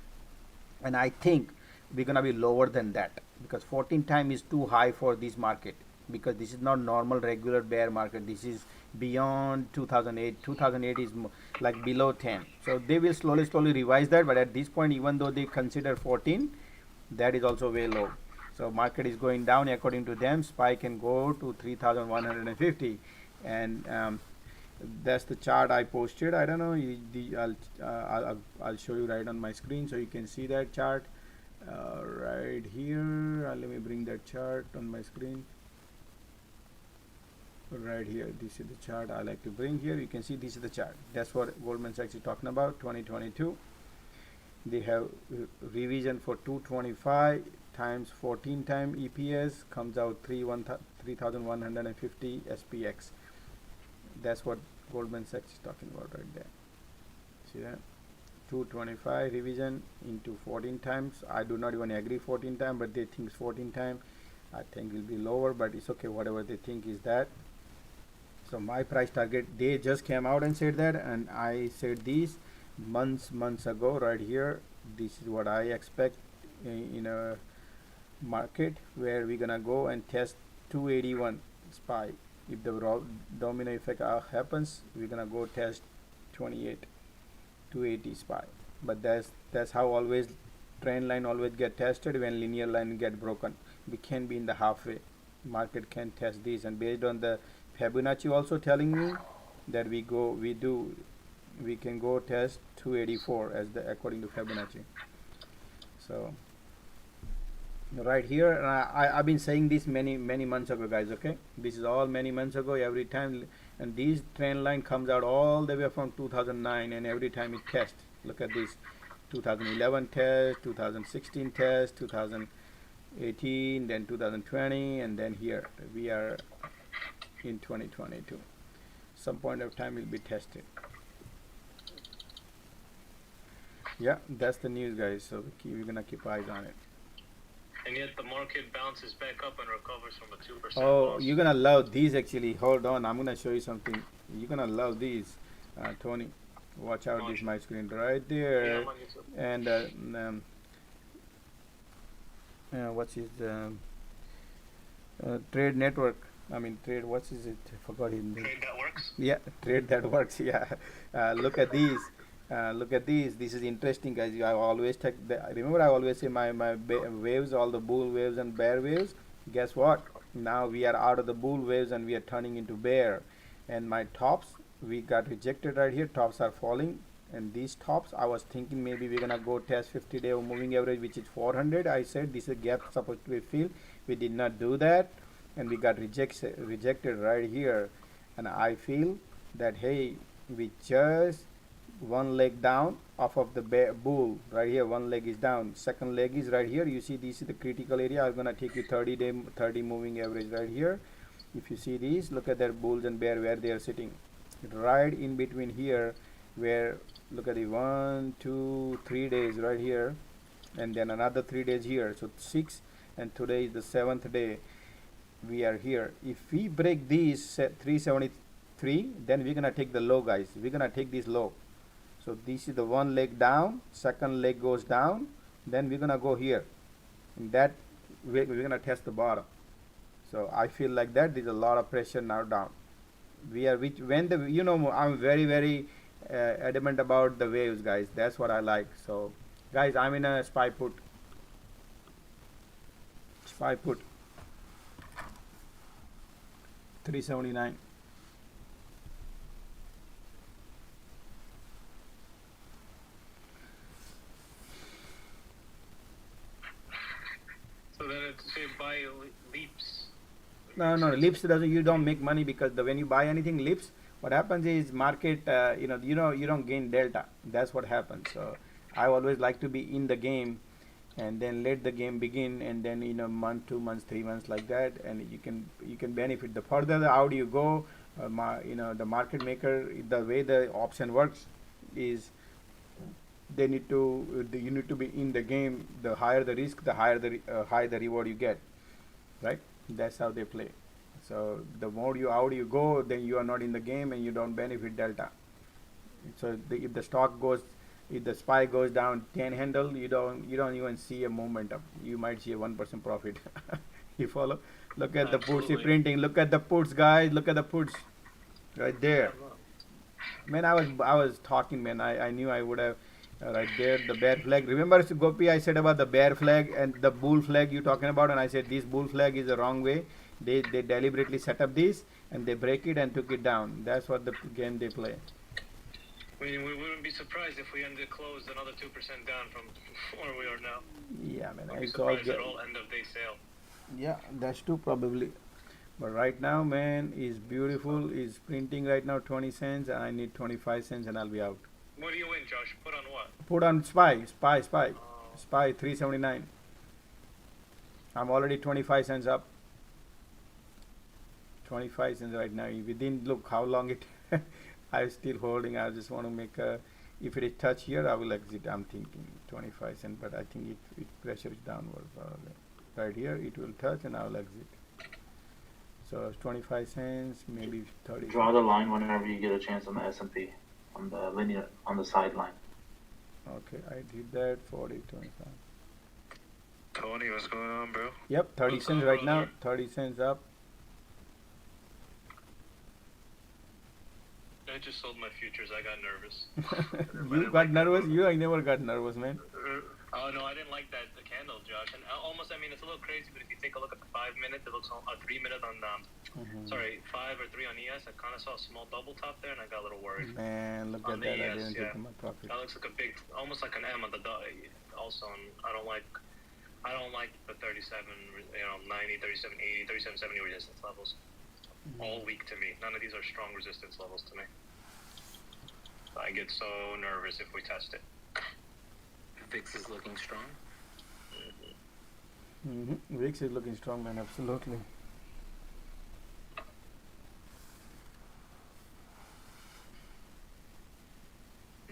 and I think we're gonna be lower than that because 14 times is too high for this market because this is not normal regular bear market. This is beyond 2008. 2008 is like below 10. So they will slowly revise that. But at this point, even though they consider 14, that is also way low. So market is going down according to them. SPY can go to 3,150, and that's the chart I posted. I don't know. I'll show you right on my screen so you can see that chart right here. Let me bring that chart on my screen. Right here, this is the chart I like to bring here. You can see this is the chart. That's what Goldman Sachs is talking about. 2022. They have revision for 225 times 14 time EPS comes out 3,150 SPX. That's what Goldman Sachs is talking about right there. See that? 225 revision into 14 times. I do not even agree 14 times, but they think 14 times. I think will be lower, but it's okay. Whatever they think is that. So my price target, they just came out and said that, and I said these months ago right here. This is what I expect in a market where we're gonna go and test 281 SPY. If the domino effect happens, we're gonna go test 280 SPY. But that's how always trend line always get tested when linear line get broken. We can be in the halfway. Market can test this, and based on the Fibonacci also telling me that we can go test 284 as according to Fibonacci. So right here, I've been saying this many months ago, guys. Okay, this is all many months ago. Every time, and this trend line comes out all the way from 2009, and every time it tests. Look at this: 2011 test, 2016 test, 2018, then 2020, and then here we are in 2022. Some point of time will be tested. Yeah, that's the news, guys. So we're gonna keep eyes on it. And yet the market bounces back up and recovers from a 2%. Oh, you're gonna love these actually. Hold on, I'm gonna show you something. You're gonna love these, Tony. Watch out, this is my screen right there. Yeah, and what's his trade network? I mean trade. What is it? I forgot his name. Trade that works. Yeah, trade that works. Yeah. Look at these. Look at these. This is interesting, guys. I always take. Remember, I always say my waves, all the bull waves and bear waves. Guess what? Now we are out of the bull waves and we are turning into bear. And my tops we got rejected right here. Tops are falling, and these tops, I was thinking maybe we're gonna go test 50-day moving average, which is 400. I said this is a gap supposed to be filled. We did not do that, and we got rejected right here. And I feel that hey, we just one leg down off of the bull right here. One leg is down, second leg is right here. You see, this is the critical area. I'm gonna take you 30 moving average right here. If you see these, look at their bulls and bear where they are sitting, right in between here, where look at the 1 2 3 days right here, and then another 3 days here. So 6, and today is the 7th day. We are here. If we break these 373, then we're gonna take the low, guys. We're gonna take this low. So this is the one leg down, second leg goes down, then we're gonna go here. In that we're gonna test the bottom. So I feel like that there's a lot of pressure now down. We are when the I'm very adamant about the waves, guys. That's what I like. So guys, I'm in a SPY put. SPY put 379. So then it's say buy leaps. No, leaps doesn't. You don't make money because when you buy anything leaps, what happens is market. You don't gain delta. That's what happens. So I always like to be in the game, and then let the game begin, and then month, 2 months, 3 months like that, and you can benefit. The further out you go, the market maker, the way the option works is you need to be in the game. The higher the risk, the higher the reward you get, right? That's how they play. So the more you go, then you are not in the game and you don't benefit delta. So if the stock goes, if the SPY goes down 10 handle, you don't even see a momentum. You might see a 1% profit. You follow? Look at the puts printing. Look at the puts, guys. Look at the puts right there. Man, I was talking, man. I knew I would have. Right there, the bear flag. Remember, Gopi, I said about the bear flag and the bull flag you're talking about, and I said this bull flag is the wrong way. They deliberately set up this and they break it and took it down. That's what the game they play. We wouldn't be surprised if we ended closed another 2% down from where we are now. Yeah, man. It's all good. At all end of day sale. Yeah, that's true probably. But right now, man, is beautiful. Is printing right now 20 cents, and I need 25 cents, and I'll be out. What do you win, Josh? Put on what? Put on SPY 379. I'm already 25 cents up. 25 cents right now. We didn't look how long it. I'm still holding. I just want to make a. If it is touch here, I will exit. I'm thinking 25 cents, but I think it pressure is downward probably. Right here, it will touch, and I will exit. So it's 25 cents, maybe 30. Draw the line whenever you get a chance on the S&P. On the linear, on the sideline. Okay, I did that. 40, 25. Tony, what's going on, bro? Yep, 30 cents right now. 30 cents up. I just sold my futures. I got nervous. You got nervous? I never got nervous, man. Oh no, I didn't like the candle, Josh. And almost, I mean, it's a little crazy, but if you take a look at the 5 minute, it looks a 3 minute on 5 or 3 on ES. I kind of saw a small double top there, and I got a little worried. Man, look on at that! ES, I didn't get my profit. That looks like a big, almost like an M on the dot. Also, I don't like the 37, 90, 37, 80, 37, 70 resistance levels. All weak to me. None of these are strong resistance levels to me. I get so nervous if we test it. VIX is looking strong. VIX is looking strong, man. Absolutely.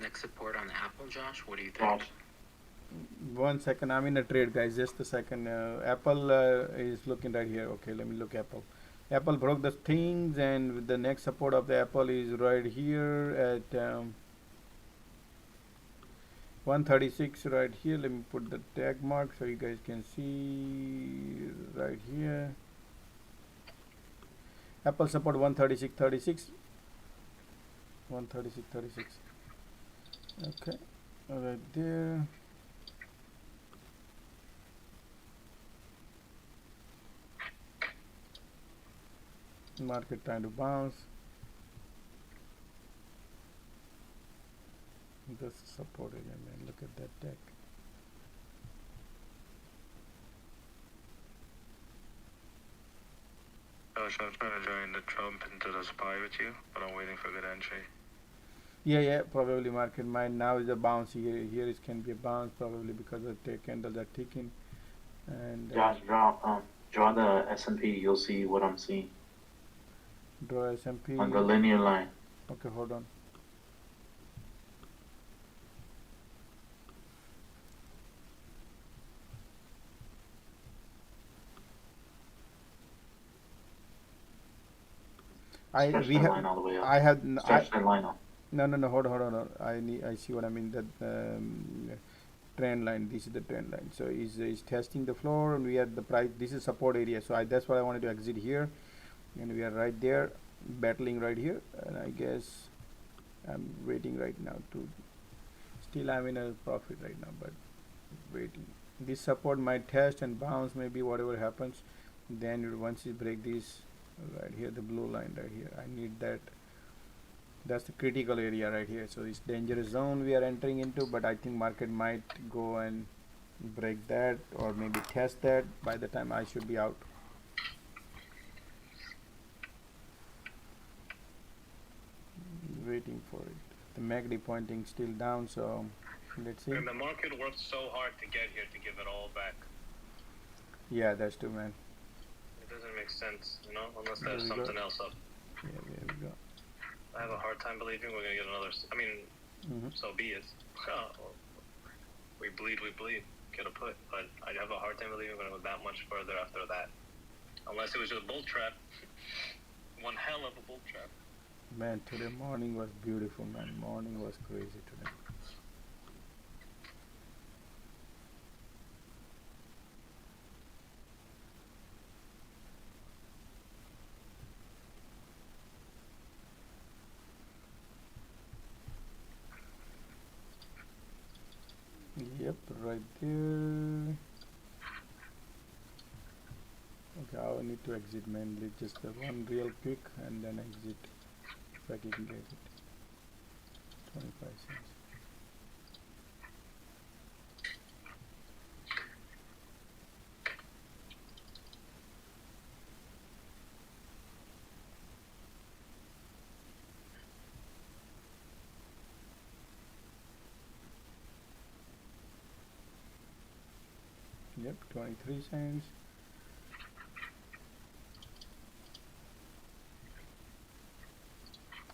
Next support on Apple, Josh. What do you think? 1 second. I'm in a trade, guys. Just a second. Apple is looking right here. Okay, let me look Apple. Apple broke the things, and the next support of the Apple is right here at 136 right here. Let me put the tag mark so you guys can see right here. Apple support 136.36. 136.36. Okay, right there. Market trying to bounce. This is support area, man. Look at that deck. Josh, I'm trying to join the Trump into the SPY with you, but I'm waiting for good entry. Yeah, probably market might now is a bounce here. Here it can be a bounce probably because the candles are ticking. And Josh, draw the S&P. You'll see what I'm seeing. Draw S&P on the linear line. Okay, hold on. Stretch that line all the way up. I have Stretch that line up. No, hold on. I see what I mean. That trend line. This is the trend line. So is testing the floor, and we are the price. This is support area. So that's why I wanted to exit here, and we are right there, battling right here. And I guess I'm waiting right now to. Still, I'm in a profit right now, but waiting. This support might test and bounce. Maybe whatever happens, then once you break this. Right here, the blue line right here, I need that. That's the critical area right here. So it's dangerous zone we are entering into, but I think market might go and break that or maybe test that. By the time I should be out. Waiting for it. The MACD pointing still down, so let's see. And the market worked so hard to get here to give it all back. Yeah, that's true, man. Doesn't make sense, unless there's something else up. Yeah, there we go. I have a hard time believing we're gonna get another. So be it. We bleed, get a put. But I have a hard time believing we're gonna go that much further after that, unless it was just a bull trap. One hell of a bull trap. Man, today morning was beautiful, man. Morning was crazy today. Yep, right there. Okay, I need to exit mainly just one real quick and then exit if I can get it. 25 cents. Yep, 23 cents.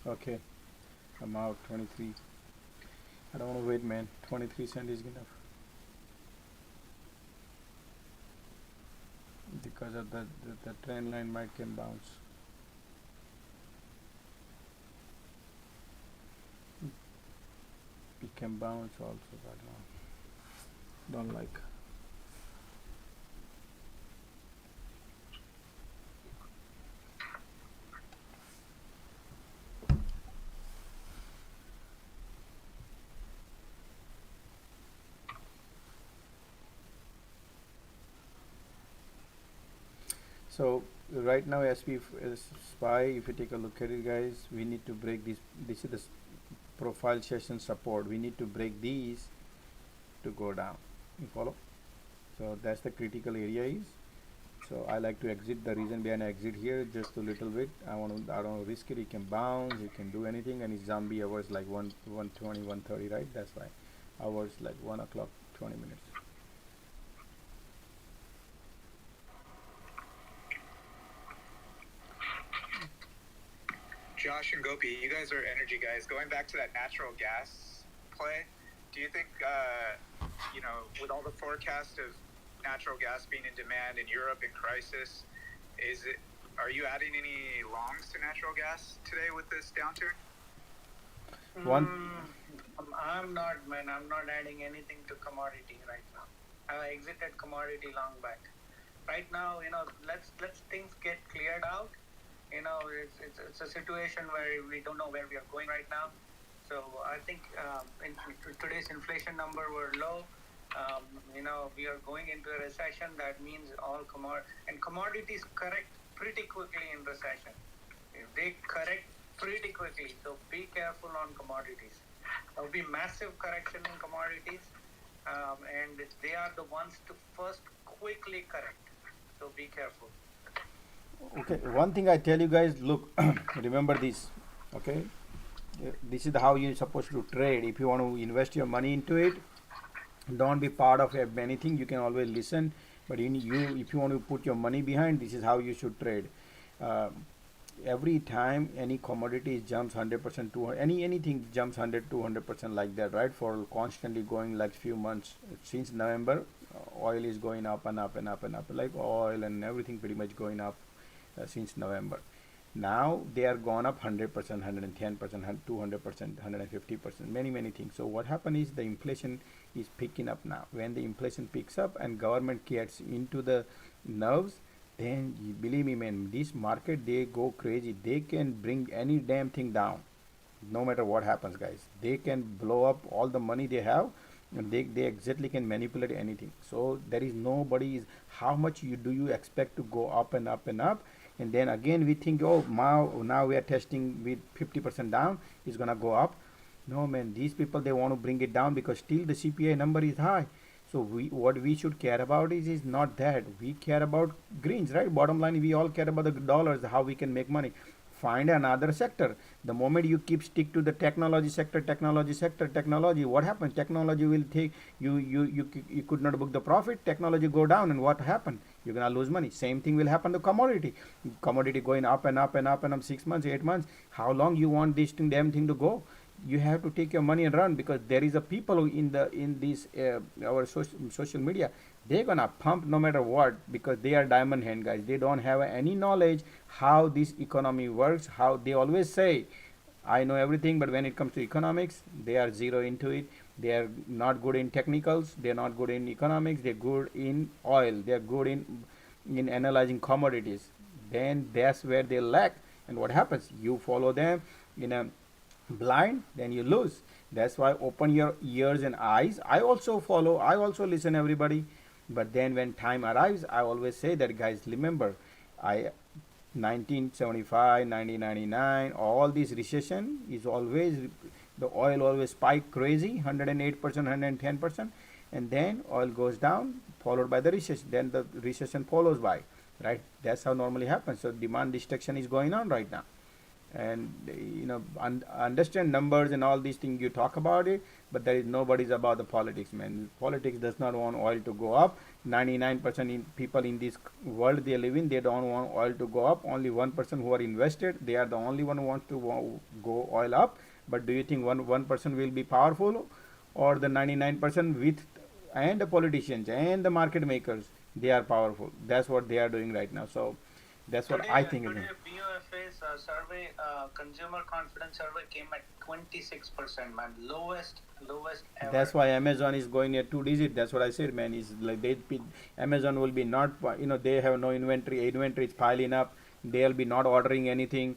Okay, I'm out. 23. I don't want to wait, man. 23 cents is enough. Because of the trend line might can bounce. It can bounce also, but don't like. So right now as SPY, if you take a look at it, guys, we need to break this. This is the profile session support. We need to break these to go down. You follow? So that's the critical area is. So I like to exit. The reason behind I exit here just a little bit. I don't want to risk it. It can bounce. It can do anything. And it's zombie hours like 120, 130, right? That's why hours like 1 o'clock, 20 minutes. Josh and Gopi, you guys are energy guys. Going back to that natural gas play, do you think, with all the forecast of natural gas being in demand in Europe in crisis, are you adding any longs to natural gas today with this downturn? I'm not, man. I'm not adding anything to commodity right now. I exited commodity long back. Right now, let's things get cleared out. It's a situation where we don't know where we are going right now. So I think today's inflation number were low. We are going into a recession. That means all commodities correct pretty quickly in recession. They correct pretty quickly. So be careful on commodities. There'll be massive correction in commodities, and they are the ones to first quickly correct. So be careful. Okay, one thing I tell you guys, look, remember this, okay? This is how you're supposed to trade. If you want to invest your money into it, don't be part of anything. You can always listen, but if you want to put your money behind, this is how you should trade. Every time any commodity jumps 100% to anything jumps 100 200% like that, right? For constantly going like few months since November, oil is going up and up and up and up, like oil and everything pretty much going up since November. Now they are gone up 100%, 110%, 200%, 150%, many things. So what happened is the inflation is picking up now. When the inflation picks up and government gets into the nerves, then you believe me, man, this market, they go crazy. They can bring any damn thing down, no matter what happens, guys. They can blow up all the money they have, and they exactly can manipulate anything. So there is nobody is how much do you expect to go up and up and up, and then again we think, oh, now we are testing with 50% down, it's gonna go up. No, man, these people, they want to bring it down because still the CPI number is high. So what we should care about is not that. We care about greens, right? Bottom line, we all care about the dollars, how we can make money. Find another sector. The moment you stick to the technology sector, what happens? Technology will take you could not book the profit. Technology go down, and what happened? You're gonna lose money. Same thing will happen to commodity. Commodity going up and up and up and up 6 months, 8 months. How long you want this damn thing to go? You have to take your money and run, because there is a people in this our social media, they're gonna pump no matter what, because they are diamond hand guys. They don't have any knowledge how this economy works. How they always say, I know everything, but when it comes to economics, they are zero into it. They are not good in technicals, they're not good in economics, they're good in oil, they're good in analyzing commodities. Then that's where they lack. And what happens? You follow them in a blind, then you lose. That's why open your ears and eyes. I also follow, I also listen everybody, but then when time arrives, I always say that, guys, remember, 1975, 1999, all this recession is always, the oil always spike crazy, 108%, 110%, and then oil goes down, followed by the recession, then the recession follows by, right? That's how normally happens. So demand destruction is going on right now. And understand numbers and all these things, you talk about it, but there is nobody's about the politics, man. Politics does not want oil to go up. 99% people in this world they live in, they don't want oil to go up. Only 1% who are invested, they are the only one who wants to go oil up. But do you think 1% will be powerful, or the 99% with, and the politicians and the market makers, they are powerful? That's what they are doing right now. So that's what I think. Today, BOFA's survey, consumer confidence survey, came at 26%, man, lowest ever. That's why Amazon is going at 2 digit. That's what I said, man. Is like Amazon will be not, they have no inventory. Inventory is piling up. They'll be not ordering anything.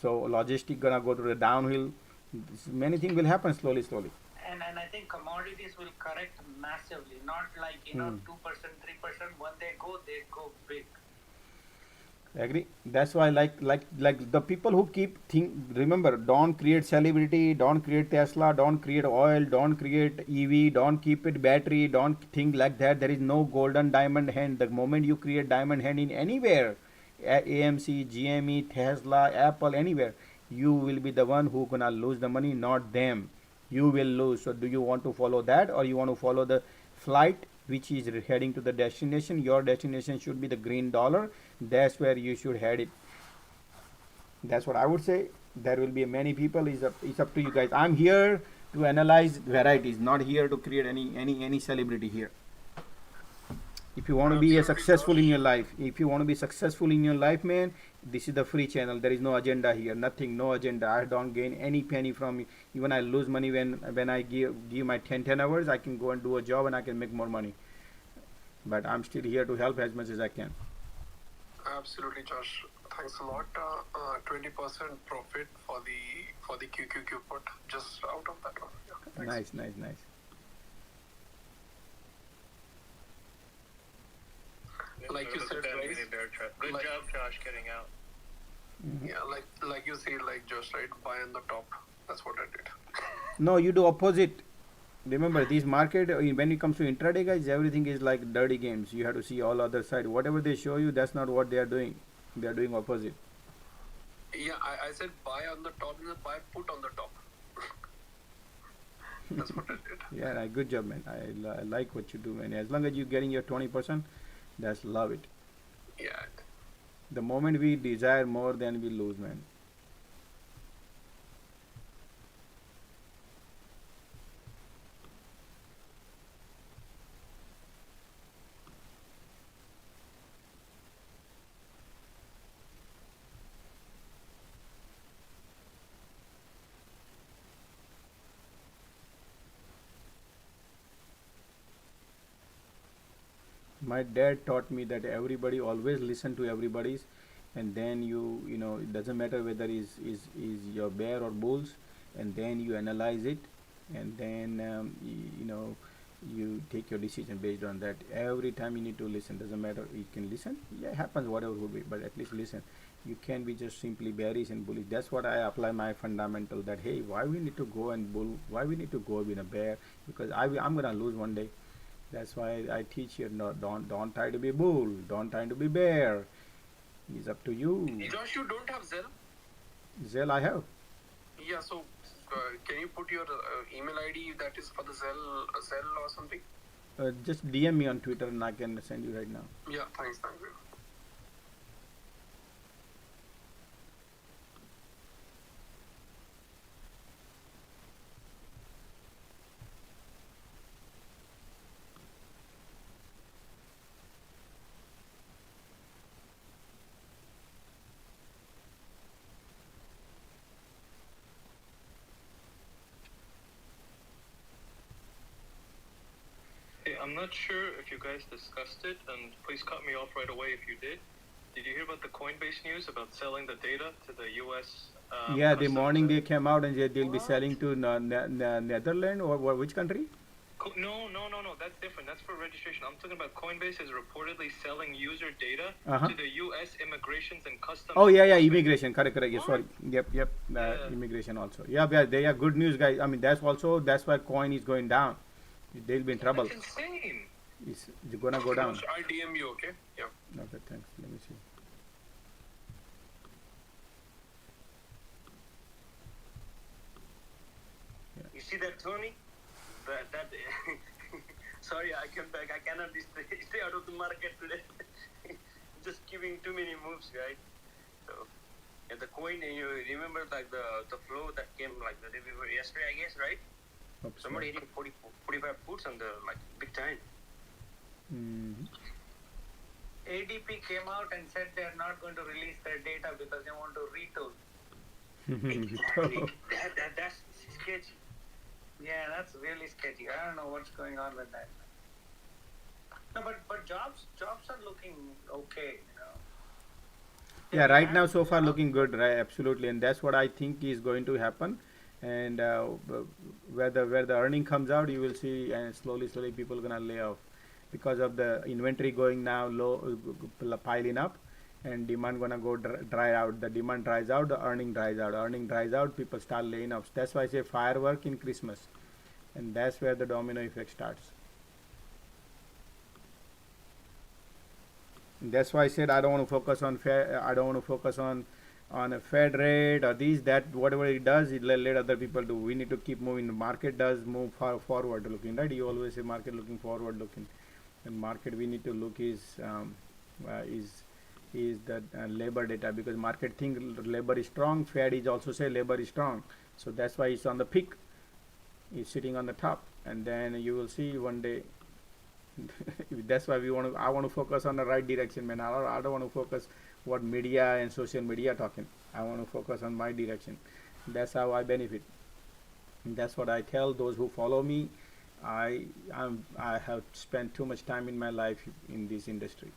So logistic gonna go to the downhill. Many things will happen slowly. And I think commodities will correct massively, not like 2%, 3%. When they go big. Agree. That's why like the people who remember, don't create celebrity, don't create Tesla, don't create oil, don't create EV, don't keep it battery, don't think like that. There is no golden diamond hand. The moment you create diamond hand in anywhere, AMC, GME, Tesla, Apple, anywhere, you will be the one who gonna lose the money, not them. You will lose. So do you want to follow that, or you want to follow the flight which is heading to the destination? Your destination should be the green dollar. That's where you should head it. That's what I would say. There will be many people. It's up to you guys. I'm here to analyze varieties, not here to create any celebrity here. If you want to be successful in your life, man, this is the free channel. There is no agenda here, nothing, no agenda. I don't gain any penny from it. Even I lose money when I give my 10 hours, I can go and do a job and I can make more money. But I'm still here to help as much as I can. Absolutely, Josh. Thanks a lot. 20% profit for the QQQ put, just out of that one. Yeah, nice. Like you said, right? Good job, Josh, getting out. Yeah, like you said, like Josh, right? Buy on the top. That's what I did. No, you do opposite. Remember, this market, when it comes to intraday, guys, everything is like dirty games. You have to see all other side. Whatever they show you, that's not what they are doing. They are doing opposite. Yeah, I said buy on the top and then buy put on the top. That's what I did. Yeah, good job, man. I like what you do, man. As long as you're getting your 20%, that's love it. Yeah. The moment we desire more, then we lose, man. My dad taught me that everybody always listen to everybody's, and then you know, it doesn't matter whether is your bear or bulls, and then you analyze it, and then you know, you take your decision based on that. Every time you need to listen. Doesn't matter, you can listen, yeah, it happens whatever would be, but at least listen. You can be just simply bearish and bullish. That's what I apply my fundamental, that hey, why we need to go and bull, why we need to go in a bear, because I'm gonna lose one day. That's why I teach you, no, don't try to be bull, don't try to be bear. It's up to you. Josh, you don't have Zelle? Zelle I have. Yeah, so can you put your email ID that is for the Zelle or something? Just DM me on Twitter and I can send you right now. Yeah, thanks, thank you. I'm not sure if you guys discussed it, and please cut me off right away if you did. Did you hear about the Coinbase news about selling the data to the U.S.? Yeah, the morning they came out and they'll be selling to Netherlands or which country? No. That's different. That's for registration. I'm talking about Coinbase is reportedly selling user data to the U.S. Immigrations and Customs. Oh yeah, immigration. Correct. Yeah, sorry. Yep. Immigration also. Yeah, they are good news, guys. I mean, that's why coin is going down. They'll be in trouble. That's insane. It's gonna go down. I'll DM you, okay? Yeah. Okay, thanks. Let me see. Yeah. You see that, Tony? That sorry, I came back. I cannot stay out of the market today. Just giving too many moves, right? So, and the coin, you remember like the flow that came like the day before yesterday, I guess, right? Oops, somebody hitting 45 puts on the like big time. ADP came out and said they are not going to release their data because they want to retool. Exactly. That's sketchy. Yeah, that's really sketchy. I don't know what's going on with that. No, but jobs are looking okay, you know. Yeah, right now so far looking good, right? Absolutely, and that's what I think is going to happen. And where the earning comes out, you will see, and slowly people gonna lay off because of the inventory going now low, piling up, and demand gonna go dry out. The demand dries out, the earning dries out. Earning dries out, people start laying off. That's why I say firework in Christmas, and that's where the domino effect starts. And that's why I said I don't want to focus on I don't want to focus on a Fed rate or that whatever it does, it let other people do. We need to keep moving. The market does move forward looking, right? You always say market looking forward looking, and market we need to look is the labor data, because market think labor is strong. Fed is also say labor is strong, so that's why it's on the peak. It's sitting on the top, and then you will see one day. That's why I want to focus on the right direction, man. I don't want to focus what media and social media talking. I want to focus on my direction. That's how I benefit. And that's what I tell those who follow me. I have spent too much time in my life in this industry,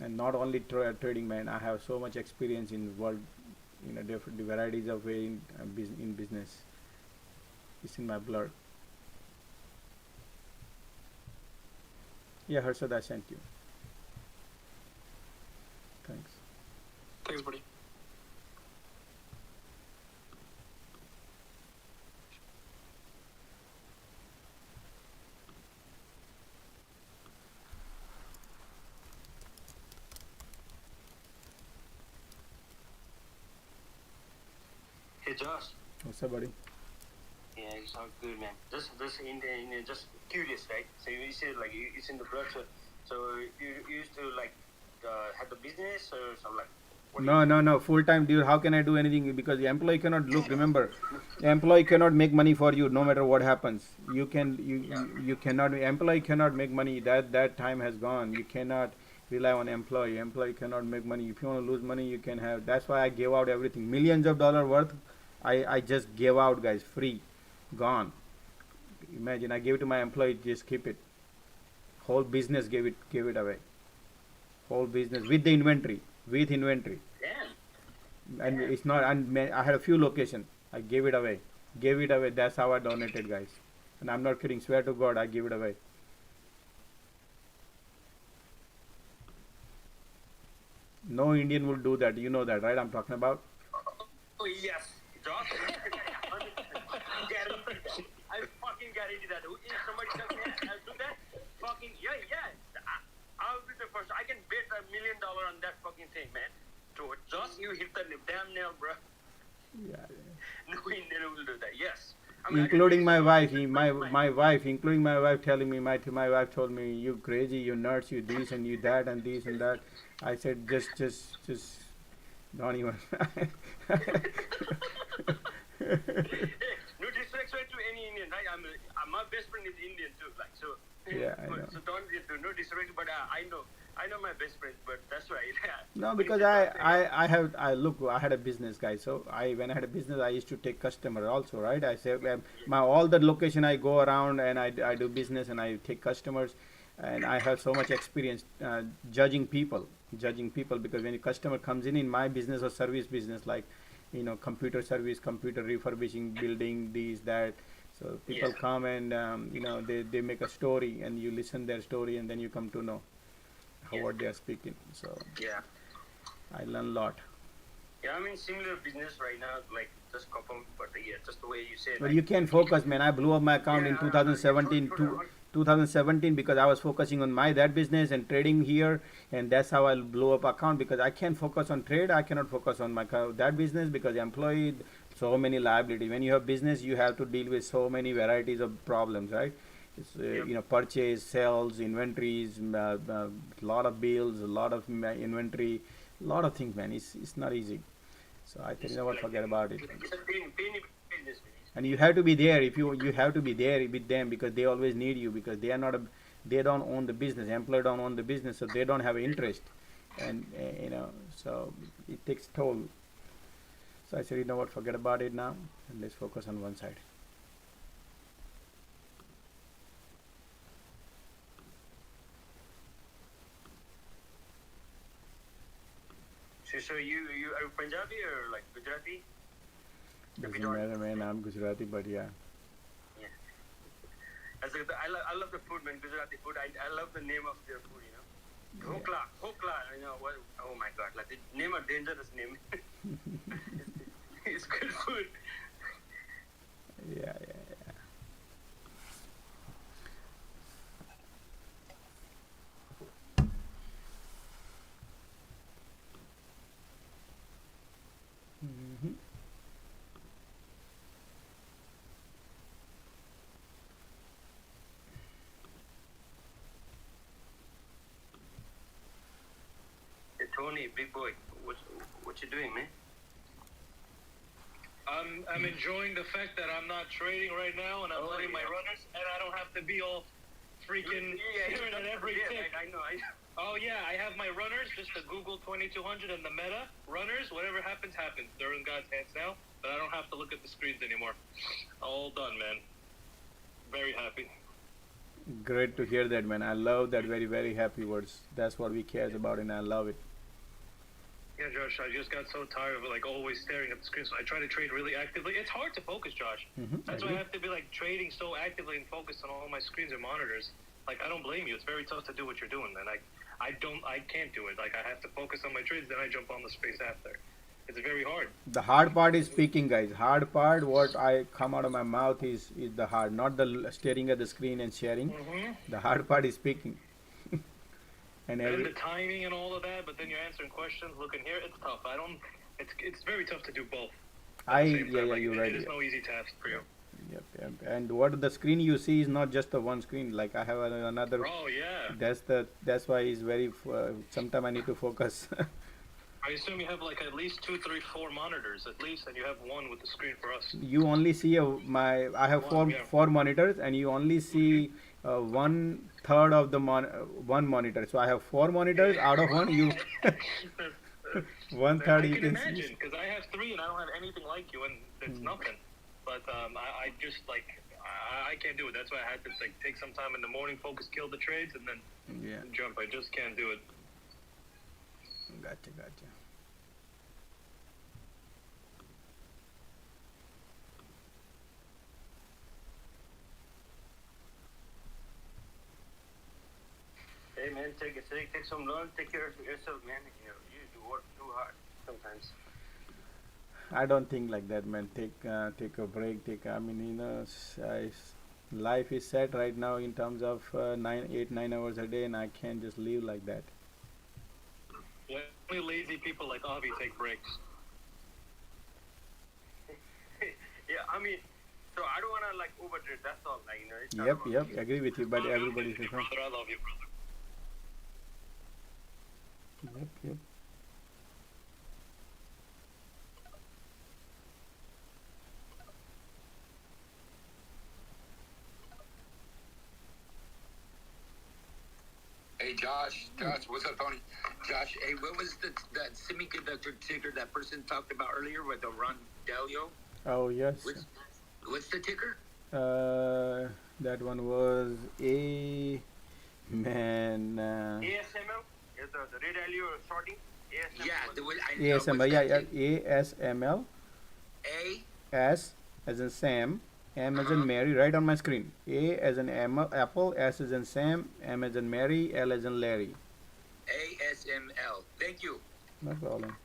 and not only trading, man. I have so much experience in world, different varieties of way in business. It's in my blood. Yeah, Harshad, I sent you. Thanks. Thanks, buddy. Josh. What's up, buddy? Yeah, you sound good, man. Just just curious, right? So you said like it's in the blood. So you used to like have the business or something like. No. Full time, dude. How can I do anything? Because the employee cannot look. Remember, the employee cannot make money for you, no matter what happens. You cannot. Employee cannot make money. That time has gone. You cannot rely on employee. Employee cannot make money. If you want to lose money, you can have. That's why I gave out everything. Millions of dollars worth. I just gave out, guys, free, gone. Imagine I gave it to my employee. Just keep it. Whole business gave it away. Whole business with the inventory. With inventory. Damn. And it's not, and I had a few locations. I gave it away. That's how I donated, guys. And I'm not kidding. Swear to God, I gave it away. No Indian will do that. You know that, right? I'm talking about. Oh yes, Josh. Guarantee that. I fucking guarantee that. If somebody tells me I'll do that, fucking yeah. I'll be the first. I can bet $1 million on that fucking thing, man. Josh, you hit the damn nail, bro. Yeah. No Indian will do that. Yes. I mean, including my wife, including my wife telling me, my wife told me, you crazy, you nuts, you this and you that and this and that. I said, just don't even. No disrespect to any Indian, right? My best friend is Indian too, like so. Yeah, I know. So don't do no disrespect, but I know my best friend, but that's right. No, because I had a business, guys. So when I had a business, I used to take customer also, right? I say all the location I go around and I do business and I take customers, and I have so much experience judging people because when a customer comes in my business or service business, like computer service, computer refurbishing, building, this, that. So people come and they make a story and you listen their story and then you come to know what they are speaking. So I learn a lot. Yeah, I'm in similar business right now, like just couple, but just the way you said. But you can't focus, man. I blew up my account in 2017 because I was focusing on that business and trading here, and that's how I blew up account because I can't focus on trade. I cannot focus on that business because employee, so many liability. When you have business, you have to deal with so many varieties of problems, right? It's, purchase, sales, inventories, a lot of bills, a lot of inventory, a lot of things, man. It's not easy. So I think forget about it. It's a penny business. And you have to be there. If you have to be there with them because they always need you because they don't own the business. Employee don't own the business, so they don't have interest, and so it takes toll. So I said, forget about it now, and let's focus on one side. So you are Punjabi or like Gujarati? Doesn't matter, man. I'm Gujarati, but yeah. I love the food, man. Gujarati food. I love the name of their food. Hokla. What? Oh my God! Like the name a dangerous name. It's good food. Yeah. Hey, Tony, big boy, what you doing, man? I'm enjoying the fact that I'm not trading right now and I'm letting my runners, and I don't have to be all freaking staring at everything. I know. Oh yeah, I have my runners, just the Google 2200 and the Meta runners. Whatever happens, happens. They're in God's hands now, but I don't have to look at the screens anymore. All done, man. Very happy. Great to hear that, man. I love that. Very, very happy words. That's what we care about, and I love it. Yeah, Josh, I just got so tired of always staring at the screen. So I try to trade really actively. It's hard to focus, Josh. That's why I have to be trading so actively and focused on all my screens and monitors. I don't blame you. It's very tough to do what you're doing, man. I can't do it. I have to focus on my trades, then I jump on the space after. It's very hard. The hard part is speaking, guys. Hard part, what I come out of my mouth is the hard, not the staring at the screen and sharing. The hard part is speaking. And the timing and all of that, but then you're answering questions, looking here, it's tough. It's very tough to do both. You're right. It is no easy task for you. Yep. And what the screen you see is not just the one screen. Like I have another. Oh yeah. That's why it's very. Sometime I need to focus. I assume you have like at least 2, 3, 4 monitors at least, and you have one with the screen for us. You only see I have four monitors, and you only see 1/3 of the one monitor. So I have 4 monitors. Out of one, you 1/3 you can imagine, see. because I have 3 and I don't have anything like you, and it's nothing. But I just like I can't do it. That's why I had to like take some time in the morning, focus, kill the trades, and then jump. I just can't do it. Gotcha. Hey man, take some lunch, take care of yourself, man. You know, you work too hard sometimes. I don't think like that, man. Take a break. Life is set right now in terms of 9 hours a day, and I can't just live like that. Yeah, only lazy people like Avi take breaks. Yeah, I mean, so I don't wanna like overtrade. That's all, like It's not Yep, about me. agree with you, but everybody's different. Brother, I love you, brother. Yep. Hey Josh, what's up, Tony? Josh, hey, what was that semiconductor ticker that person talked about earlier with the Ron Dalio? Oh yes. What's the ticker? That one was ASML. ASML is the red value shorting. ASML. Yeah, ASML. ASML. A S as in Sam, M as in Mary, right on my screen. A as in Apple, S as in Sam, M as in Mary, L as in Larry. ASML. Thank you. No problem.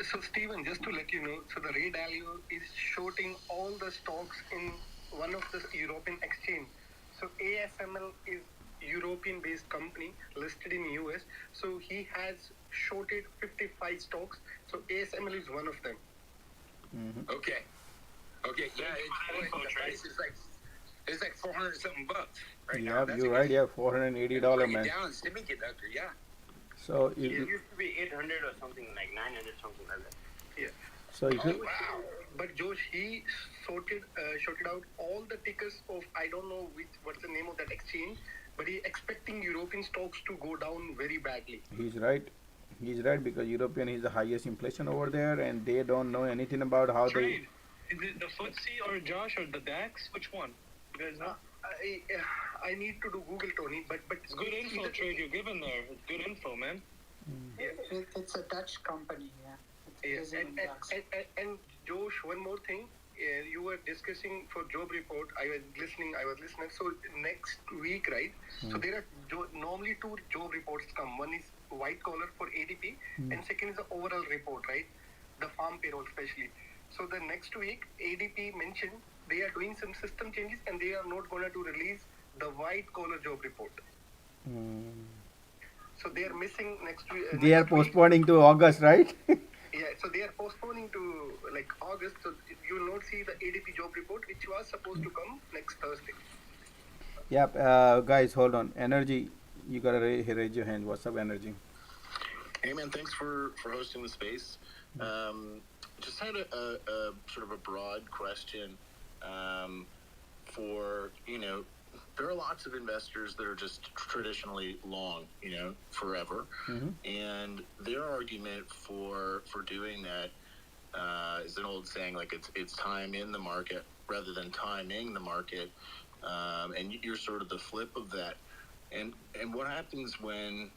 So Stephen, just to let you know, so the Ray Dalio is shorting all the stocks in one of the European exchange. So ASML is European-based company listed in US. So he has shorted 55 stocks. So ASML is one of them. Mm-hmm. Okay, yeah, the price is like 400 something bucks right now. Yeah, you're right. Yeah, $480, man. Down semiconductor, yeah. So it used to be 800 or something, like 900, something like that. Yeah. So if you, wow. But Josh, he shorted out all the tickers of I don't know what's the name of that exchange, but he expecting European stocks to go down very badly. He's right. He's right, because European is the highest inflation over there, and they don't know anything about how Trade. Is it the FTSE or Josh or the DAX? Which one? You guys know? I need to do Google, Tony, but it's good info trade you're given there. It's good info, man. It's a Dutch company, And Josh, one more thing. You were discussing for job report. I was listening. So next week, right? So there are normally 2 job reports come. One is white collar for ADP, and second is the overall report, right? The farm payroll especially. So the next week, ADP mentioned they are doing some system changes and they are not going to release the white collar job report. So they are missing next week. They are postponing to August, right? Yeah, so they are postponing to like August. So you will not see the ADP job report, which was supposed to come next Thursday. Yep. Guys, hold on. Energy, you gotta raise your hand. What's up, Energy? Hey man, thanks for hosting the space. Just had a sort of a broad question for, there are lots of investors that are just traditionally long, forever. And their argument for doing that is an old saying, like it's time in the market rather than timing the market. And you're sort of the flip of that. And what happens when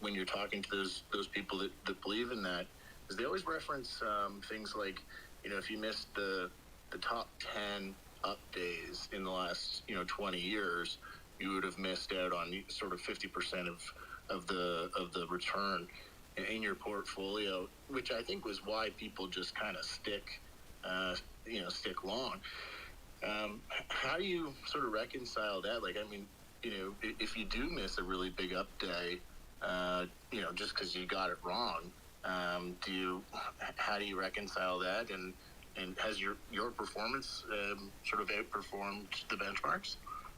you're talking to those people that believe in that is they always reference things like, if you missed the top 10 up days in the last 20 years, you would have missed out on sort of 50% of the return in your portfolio, which I think was why people just kind of stick long. How do you sort of reconcile that? Like, I mean, if you do miss a really big up day, just because you got it wrong, How do you reconcile that? And has your performance sort of outperformed the benchmarks?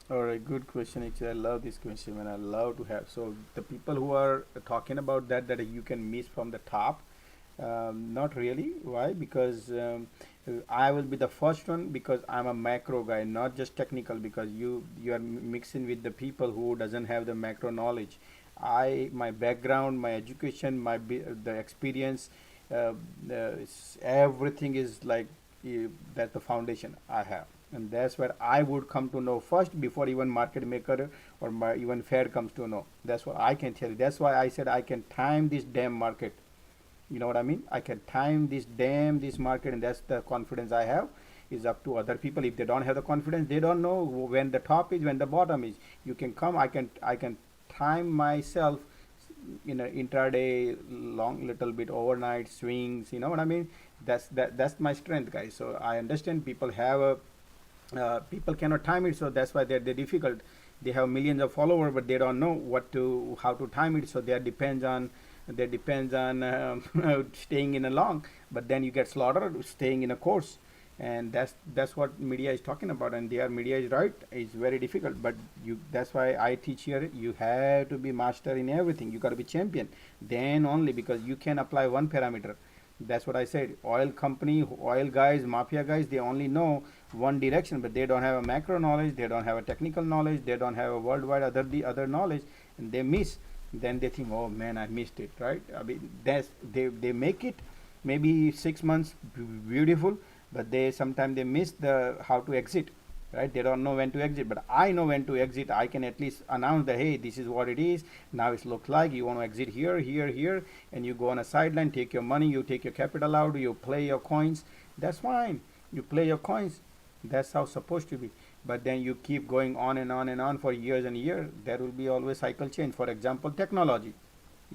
All right, good question. Actually, I love this question, and I love to have. So the people who are talking about that you can miss from the top, not really. Why? Because I will be the first one because I'm a macro guy, not just technical. Because you are mixing with the people who doesn't have the macro knowledge. My background, my education, the experience, everything is like that's the foundation I have, and that's where I would come to know first before even market maker or even Fed comes to know. That's what I can tell you. That's why I said I can time this damn market. You know what I mean? I can time this market, and that's the confidence I have. Is up to other people. If they don't have the confidence, they don't know when the top is, when the bottom is. You can come. I can time myself in an intraday, long little bit overnight swings. You know what I mean? That's my strength, guys. So I understand people have a people cannot time it, so that's why they're difficult. They have millions of followers, but they don't know how to time it. So they depends on staying in a long, but then you get slaughtered staying in a course, and that's what media is talking about. And their media is right. It's very difficult, but that's why I teach here. You have to be master in everything. You got to be champion. Then only, because you can apply one parameter. That's what I said. Oil company, oil guys, mafia guys, they only know one direction, but they don't have a macro knowledge, they don't have a technical knowledge, they don't have a worldwide other knowledge, and they miss. Then they think, oh man, I missed it, right? I mean, they make it maybe 6 months beautiful, but sometimes they miss the how to exit, right? They don't know when to exit, but I know when to exit. I can at least announce that, hey, this is what it is. Now it looks like you want to exit here, here, here, and you go on a sideline, take your money, you take your capital out, you play your coins. That's fine. You play your coins. That's how it's supposed to be. But then you keep going on and on and on for years and years. There will be always cycle change. For example, technology.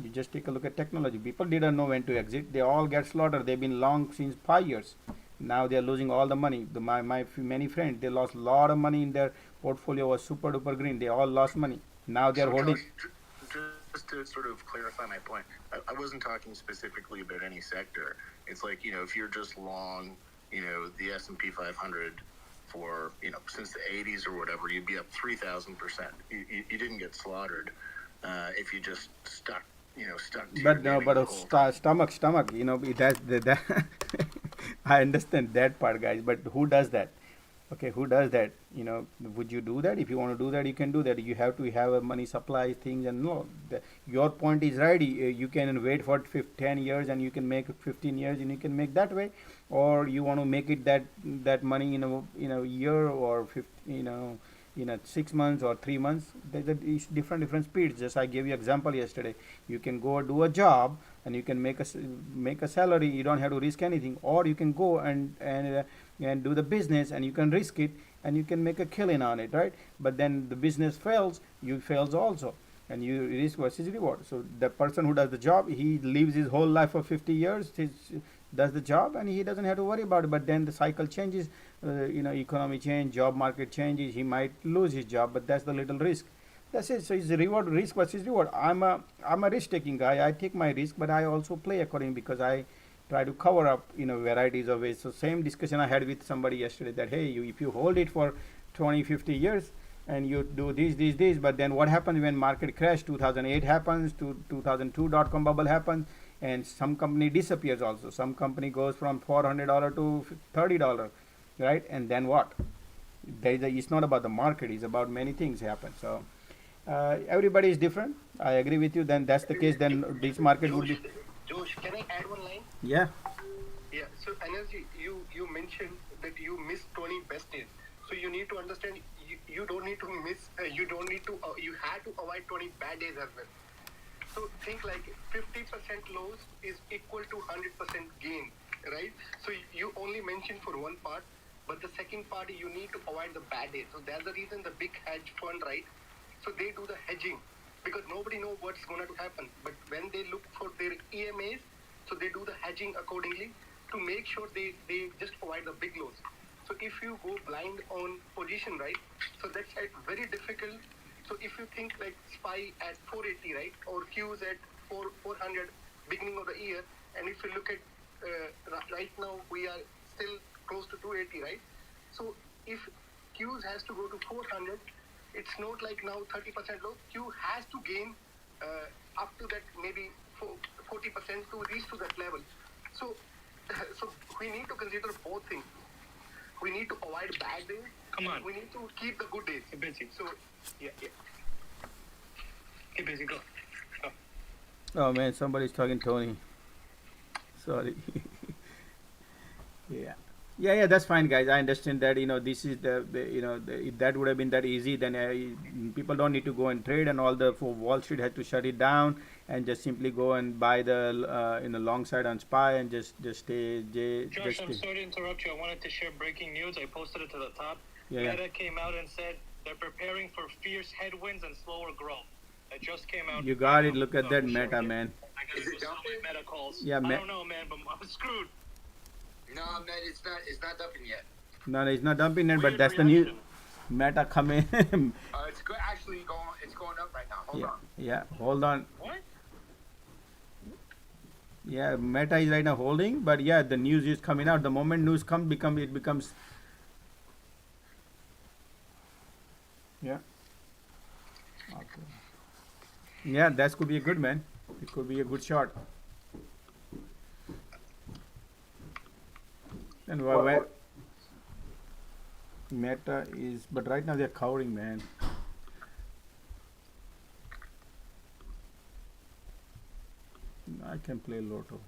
You just take a look at technology. People didn't know when to exit. They all get slaughtered. They've been long since 5 years. Now they're losing all the money. My many friends, they lost a lot of money in their portfolio. Was super duper green. They all lost money. Now they're holding. Just to sort of clarify my point, I wasn't talking specifically about any sector. It's like, if you're just long, the S&P 500 for, since the 80s or whatever, you'd be up 3,000%. You didn't get slaughtered if you just stuck to But no, but stomach, that I understand that part, guys. But who does that? Okay, who does that? Would you do that? If you want to do that, you can do that. You have to have a money supply things, and no, your point is right. You can wait for 10 years and you can make 15 years and you can make that way, or you want to make it that money in a year or 6 months or 3 months. There's different speeds. Just I gave you example yesterday. You can go do a job and you can make a salary. You don't have to risk anything, or you can go and do the business and you can risk it and you can make a killing on it, right? But then the business fails, you fails also, and you risk versus reward. So the person who does the job, he lives his whole life for 50 years, does the job, and he doesn't have to worry about it. But then the cycle changes, economy change, job market changes, he might lose his job, but that's the little risk. That's it. So it's risk versus reward. I'm a risk taking guy. I take my risk, but I also play according, because I try to cover up varieties of ways. So same discussion I had with somebody yesterday, that hey, if you hold it for 20-50 years and you do this, but then what happens when market crash? 2008 happens, 2002 .com bubble happens, and some company disappears also. Some company goes from $400 to $30, right? And then what? It's not about the market, it's about many things happen. So everybody is different. I agree with you. Then that's the case, then this market would be. Josh, can I add one line? Yeah. Yeah. So energy, you mentioned that you missed 20 best days. So you need to understand, you don't need to miss. You don't need to. You had to avoid 20 bad days as well. So think like 50% loss is equal to 100% gain, right? So you only mentioned for one part, but the second part, you need to avoid the bad days. So that's the reason the big hedge fund, right? So they do the hedging, because nobody knows what's going to happen. But when they look for their EMAs, so they do the hedging accordingly to make sure they just avoid the big loss. So if you go blind on position, right, so that's very difficult. So if you think like SPY at 480, right, or Qs at 400 beginning of the year, And if you look at right now, we are still close to 280, right? So if Qs has to go to 400, it's not like now 30% low. Q has to gain up to that maybe 40% to reach to that level. So we need to consider both things. We need to avoid bad days. Come on. We need to keep the good days. Get busy. So yeah. Get busy. Go. Oh man, somebody's talking Tony. Sorry. Yeah, that's fine, guys. I understand that, this is if that would have been that easy, then people don't need to go and trade, and for Wall Street had to shut it down and just simply go and buy the long side on SPY and just stay. Josh, I'm sorry to interrupt you. I wanted to share breaking news. I posted it to the top. Yeah. Meta came out and said they're preparing for fierce headwinds and slower growth. It just came out. You got it. Look at that Meta, man. I got so many Meta calls. Yeah, I don't know, man, but I'm screwed. No, man, it's not dumping yet. No, it's not dumping it, but that's the new Meta coming. It's actually going up right now. Hold on. Yeah, hold on. What? Yeah, Meta is right now holding, but yeah, the news is coming out. The moment news it becomes. Yeah. Okay. Yeah, that could be a good, man. It could be a good shot. And where Meta is, but right now they're covering, man. I can play Lotto.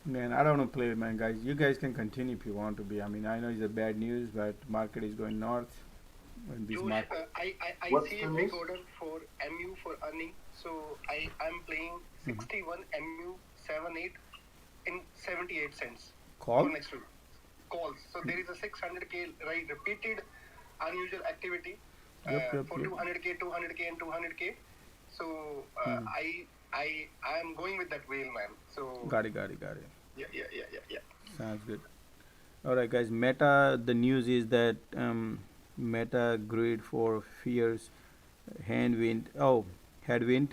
Man, I don't want to play it, man, guys. You guys can continue if you want to be. I mean, I know it's a bad news, but market is going north. And this market. I see a big order for MU for earning. So I'm playing 61 MU 78 in 78 cents. Call? For next week. Calls. So there is a 600k right repeated unusual activity for 200k, 200k, and 200k. So I am going with that whale, man. So got it. Yeah. Sounds good. All right, guys. Meta. The news is that Meta agreed for fierce headwind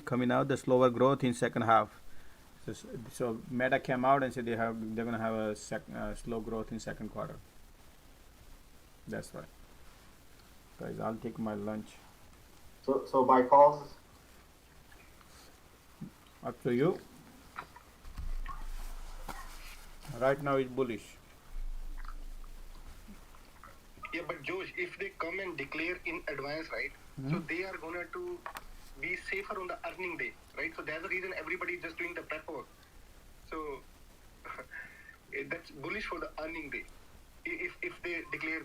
coming out. The slower growth in second half. So Meta came out and said they're going to have a slow growth in second quarter. That's right, guys. I'll take my lunch. So by calls. Up to you. Right now it's bullish. Yeah, but Josh, if they come and declare in advance, right? So they are going to be safer on the earning day, right? So that's the reason everybody is just doing the prep work. So that's bullish for the earning day. If they declare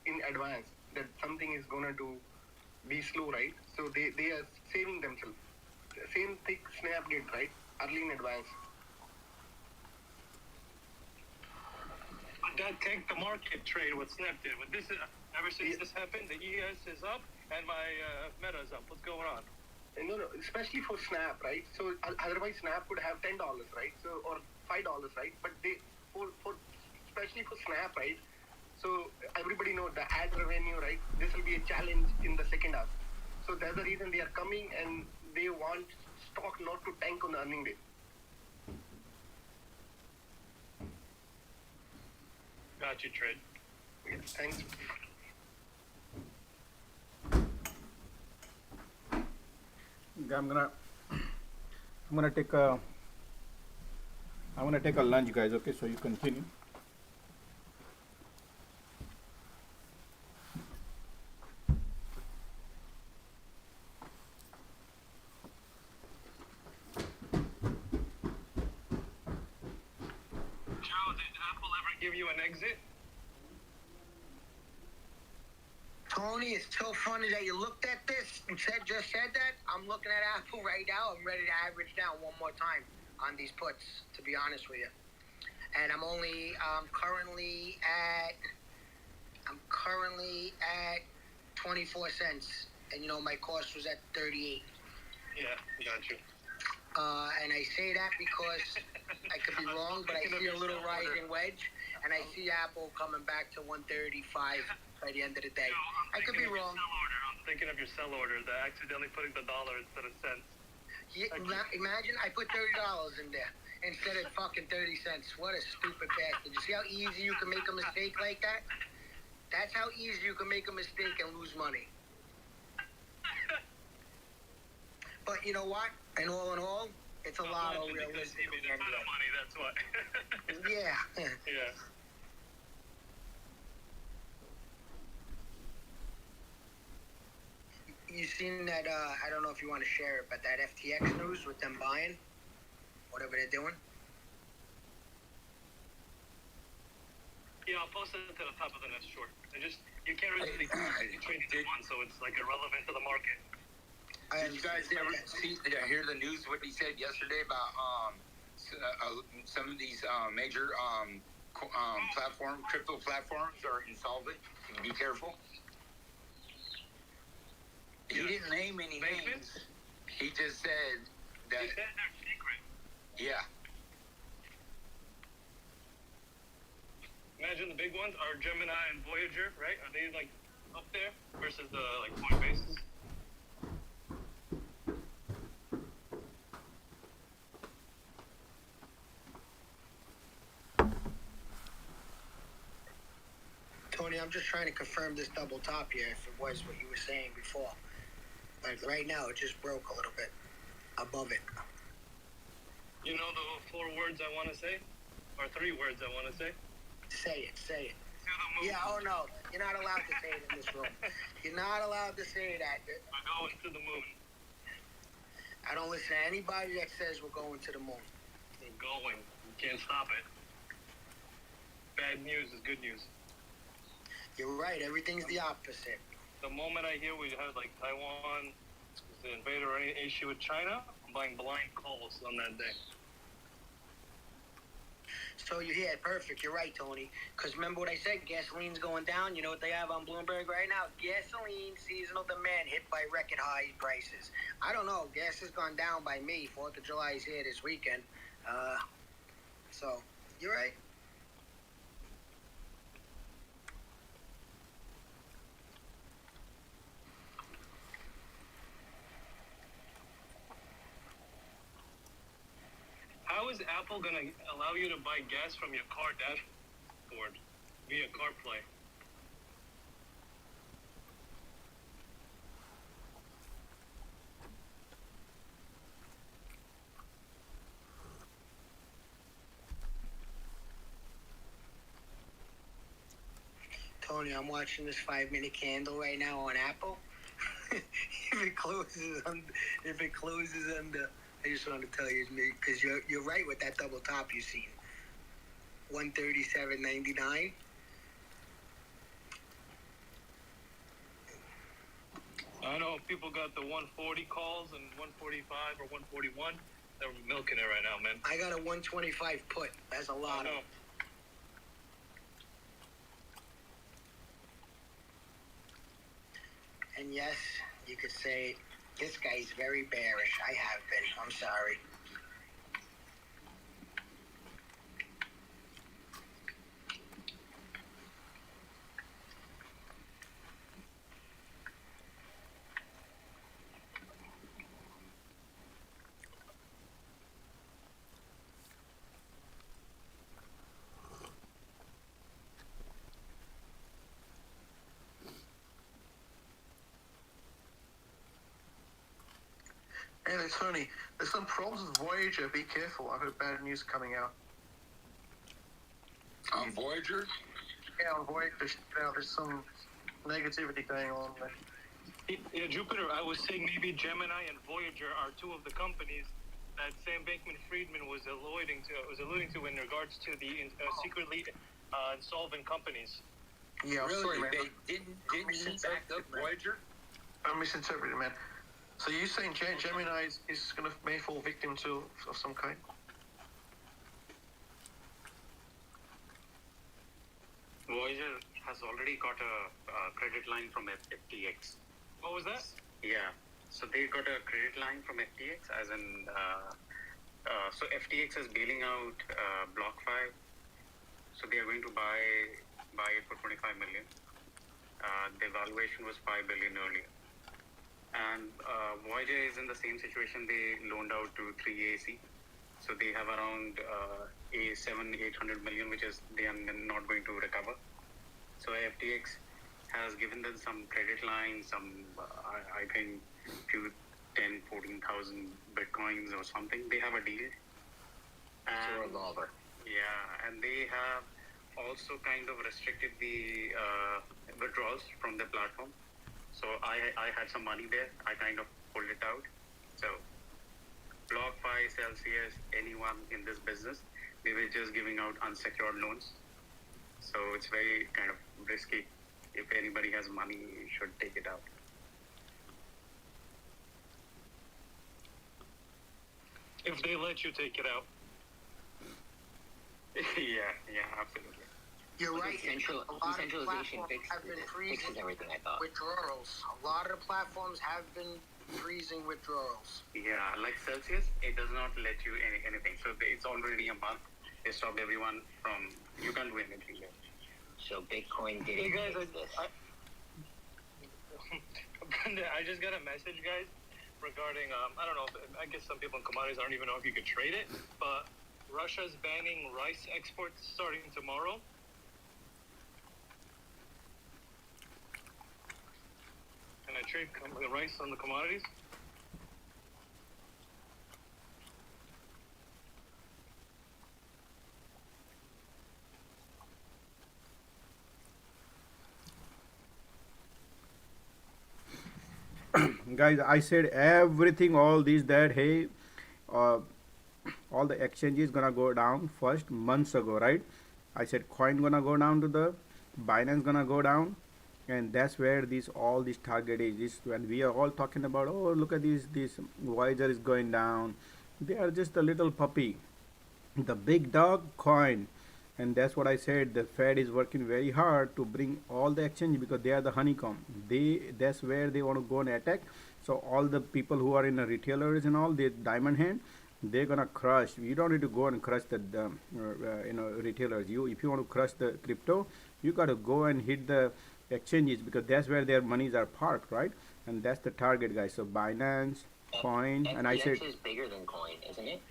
in advance that something is going to be slow, right? So they are saving themselves. Same thing Snap did, right? Early in advance. That tanked the market trade what Snap did. With this, ever since this happened, the ES is up and my Meta is up. What's going on? No, especially for Snap, right? So otherwise Snap would have $10, right? So or $5, right? But for especially for Snap, right? So everybody knows the ad revenue, right? This will be a challenge in the second half. So that's the reason they are coming and they want stock not to tank on the earning day. Got you, trade. Yeah, thanks. I'm gonna take a lunch, guys. Okay, so you continue. Give you an exit? Tony, it's so funny that you looked at this and just said that. I'm looking at Apple right now. I'm ready to average down one more time on these puts, to be honest with you. And I'm currently at 24 cents. And my cost was at 38. Yeah, got you. And I say that because I could be wrong, but I see a little rising wedge, and I see Apple coming back to 135 by the end of the day. I could be wrong. I'm thinking of your sell order, the accidentally putting the dollar instead of cents. Imagine I put $30 in there instead of fucking 30 cents. What a stupid bastard. You see how easy you can make a mistake like that? That's how easy you can make a mistake and lose money. But you know what? In all, it's a lot of realistic. Because he made a ton of money, that's what. Yeah. Yeah. You seen that, I don't know if you want to share it, but that FTX news with them buying whatever they're doing? Yeah, I'll post it to the top of the next short. You can't really trade it once, so it's like irrelevant to the market. Did you guys ever hear the news? What he said yesterday about some of these major crypto platforms are insolvent. Be careful. He didn't name any names. He just said that. He said they're secret. Yeah. Imagine the big ones are Gemini and Voyager, right? Are they like up there versus the like Coinbase? Tony, I'm just trying to confirm this double top here if it was what you were saying before. Like right now, it just broke a little bit above it. You know the 4 words I want to say? Or 3 words I want to say? Say it. Yeah, oh no. You're not allowed to say it in this room. You're not allowed to say that. We're going to the moon. I don't listen to anybody that says we're going to the moon. We're going. You can't stop it. Bad news is good news. You're right. Everything's the opposite. The moment I hear we have like Taiwan, the invader or any issue with China, I'm buying blind calls on that day. So you hear it perfect. You're right, Tony. Because remember what I said? Gasoline's going down. You know what they have on Bloomberg right now? Gasoline seasonal demand hit by record high prices. I don't know. Gas has gone down by me. 4th of July is here this weekend. So you're right. How is Apple going to allow you to buy gas from your car dashboard via CarPlay? Tony, I'm watching this 5-minute candle right now on Apple. If it closes under, I just want to tell you, because you're right with that double top you seen. 137.99. I know people got the 140 calls and 145 or 141. They're milking it right now, man. I got a 125 put. That's a lot of. And yes, you could say this guy's very bearish. I have been. I'm sorry. Hey, Tony, there's some problems with Voyager. Be careful. I've heard bad news coming out. On Voyager? Yeah, on Voyager. There's some negativity going on there. Yeah, Jupiter, I was saying maybe Gemini and Voyager are 2 of the companies that Sam Bankman-Friedman was alluding to in regards to the secretly insolvent companies. Yeah, really? Sorry, man. They didn't back up Voyager? I'm misinterpreting, man. So you're saying Gemini is going to may fall victim of some kind? Voyager has already got a credit line from FTX. What was that? Yeah. So they got a credit line from FTX, as in, so FTX is bailing out BlockFi. So they are going to buy it for $25 million. The valuation was $5 billion earlier. And Voyager is in the same situation. They loaned out to 3AC. So they have around $800 million, which is they are not going to recover. So FTX has given them some credit lines, I think few 14,000 bitcoins or something. They have a deal. It's a revolver. Yeah, and they have also kind of restricted the withdrawals from the platform. So I had some money there. I kind of pulled it out. So BlockFi, Celsius, anyone in this business, they were just giving out unsecured loans. So it's very kind of risky. If anybody has money, you should take it out. If they let you take it out. yeah, absolutely. You're right. A lot of Decentralization platforms have been fixes freezing everything, I thought. withdrawals. A lot of the platforms have been freezing withdrawals. Yeah, like Celsius, it does not let you anything. So it's already a month. They stopped everyone from, you can't do anything there. So Bitcoin did Hey guys, this. I just got a message, guys, regarding, I don't know, I guess some people in commodities, I don't even know if you could trade it, but Russia's banning rice exports starting tomorrow. Can I trade the rice on the commodities? Guys, I said everything, all this, that, hey, all the exchanges gonna go down first months ago, right? I said coin gonna go down to the Binance gonna go down, and that's where all this target is. This when we are all talking about, oh, look at this Voyager is going down. They are just a little puppy. The big dog coin. And that's what I said. The Fed is working very hard to bring all the exchange because they are the honeycomb. That's where they want to go and attack. So all the people who are in the retailers and all, the diamond hand, they're gonna crush. You don't need to go and crush the retailers. If you want to crush the crypto, you got to go and hit the exchanges because that's where their monies are parked, right? And that's the target, guys. So Binance, Coin, and I said FTX is bigger than Coin, isn't it?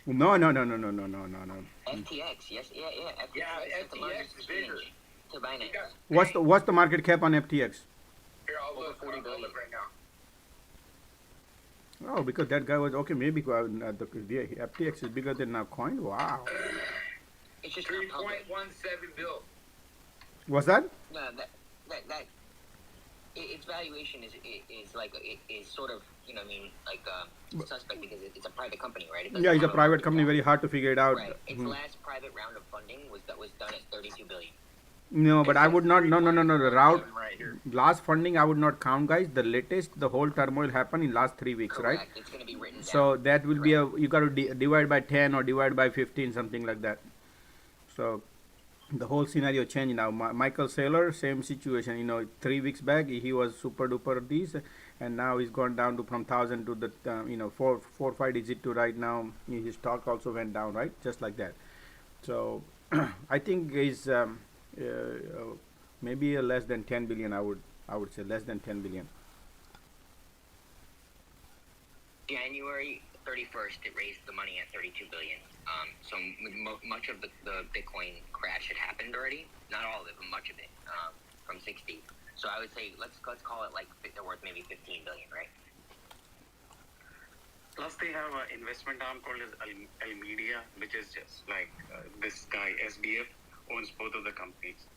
no. FTX, yes, yeah. FTX is bigger. To Binance. What's the market cap on FTX? Here, I'll look. I'll look right now. Oh, because that guy was okay. Maybe the FTX is bigger than now Coin. Wow. It's just 3.17 billion. What's that? No, that its valuation is like is sort of, you know what I mean, like suspect because it's a private company, right? Yeah, it's a private company. Very hard to figure it out. Right. Its last private round of funding was done at 32 billion. No, but I would not. No. The route last funding I would not count, guys. The latest, the whole turmoil happened in last 3 weeks, Correct. right? It's going to be written down. So that will be you got to divide by 10 or divide by 15, something like that. So the whole scenario changed now. Michael Saylor, same situation. 3 weeks back he was super duper this, and now he's gone down to from 1,000 to the 4-5 digit to right now. His stock also went down, right? Just like that. So I think is maybe less than 10 billion. I would say less than 10 billion. January 31st, it raised the money at 32 billion. So much of the Bitcoin crash had happened already. Not all of it, but much of it, from 60. So I would say let's call it like they're worth maybe 15 billion, right? Plus, they have an investment arm called Media, which is just like this guy SBF owns both of the companies.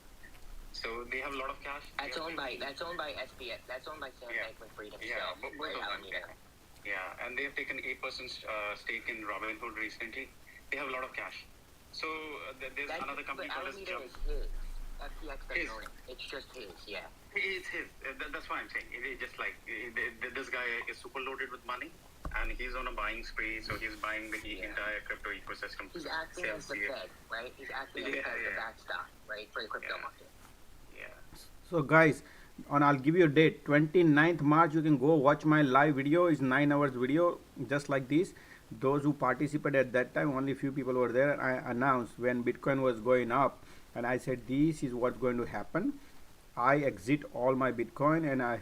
So they have a lot of cash. That's owned by SBF. That's owned by Sam Bankman-Fried himself. Yeah, both of them. Yeah, and they have taken 8% stake in Robinhood recently. They have a lot of cash. So there's another company called Jump. FTX doesn't own it. It's just his, yeah. It's his. That's what I'm saying. It's just like this guy is super loaded with money, and he's on a buying spree. So he's buying the entire crypto ecosystem. He's acting as the Fed, right? He's acting as the backstop, right, for the crypto market. Yeah. So guys, I'll give you a date. 29th March. You can go watch my live video. It's 9 hours video, just like this. Those who participated at that time, only few people were there. I announced when Bitcoin was going up, and I said this is what's going to happen. I exit all my Bitcoin, and I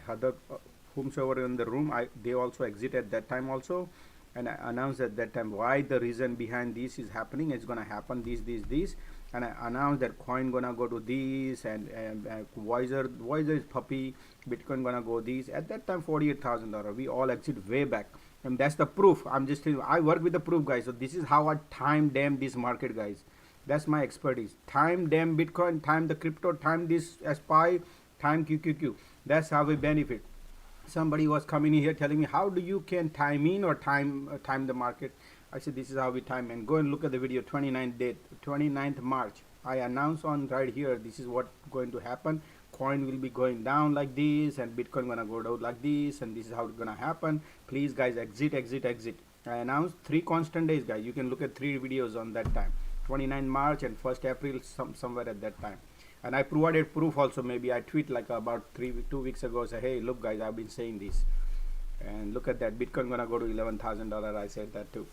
whomsoever in the room, they also exit at that time also, and I announced at that time why the reason behind this is happening. It's gonna happen this, and I announced that coin gonna go to this, and Voyager is puppy, Bitcoin gonna go this. At that time, $48,000. We all exit way back, and that's the proof. I'm just telling you, I work with the proof, guys. So this is how I time damn this market, guys. That's my expertise. Time damn Bitcoin, time the crypto, time this SPY, time QQQ. That's how we benefit. Somebody was coming in here telling me, how do you can time in or time the market? I said, this is how we time. And go and look at the video, 29th March. I announce on right here, this is what going to happen. Coin will be going down like this, and Bitcoin gonna go down like this, and this is how it's gonna happen. Please, guys, exit. I announced 3 constant days, guys. You can look at 3 videos on that time. 29 March and 1st April, somewhere at that time. And I provided proof also. Maybe I tweet like about 2 weeks ago, say, hey, look, guys, I've been saying this, and look at that, Bitcoin gonna go to $11,000. I said that too.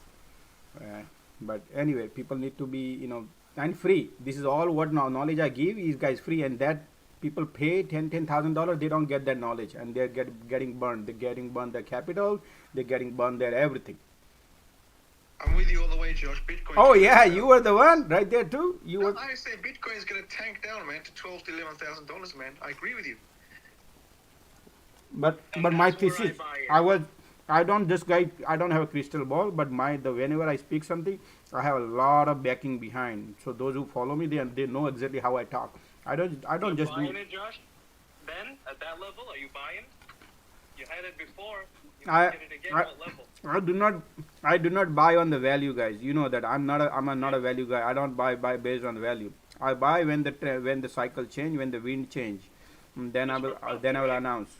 But anyway, people need to be, and free. This is all what knowledge I give is, guys, free. And that people pay $10,000, they don't get that knowledge, and they're getting burned. They're getting burned their capital. They're getting burned their everything. I'm with you all the way, Josh. Bitcoin. Oh yeah, you were the one right there too. I say Bitcoin is going to tank down, man, to $12,000 to $11,000, man. I agree with you. But my thesis, I don't have a crystal ball, but whenever I speak something, I have a lot of backing behind. So those who follow me, they know exactly how I talk. I don't just do. Buying it, Josh? Ben, at that level, are you buying? You had it before. You get it again. What level? I do not buy on the value, guys. You know that I'm not a value guy. I don't buy based on value. I buy when the cycle change, when the wind change. Then I will announce.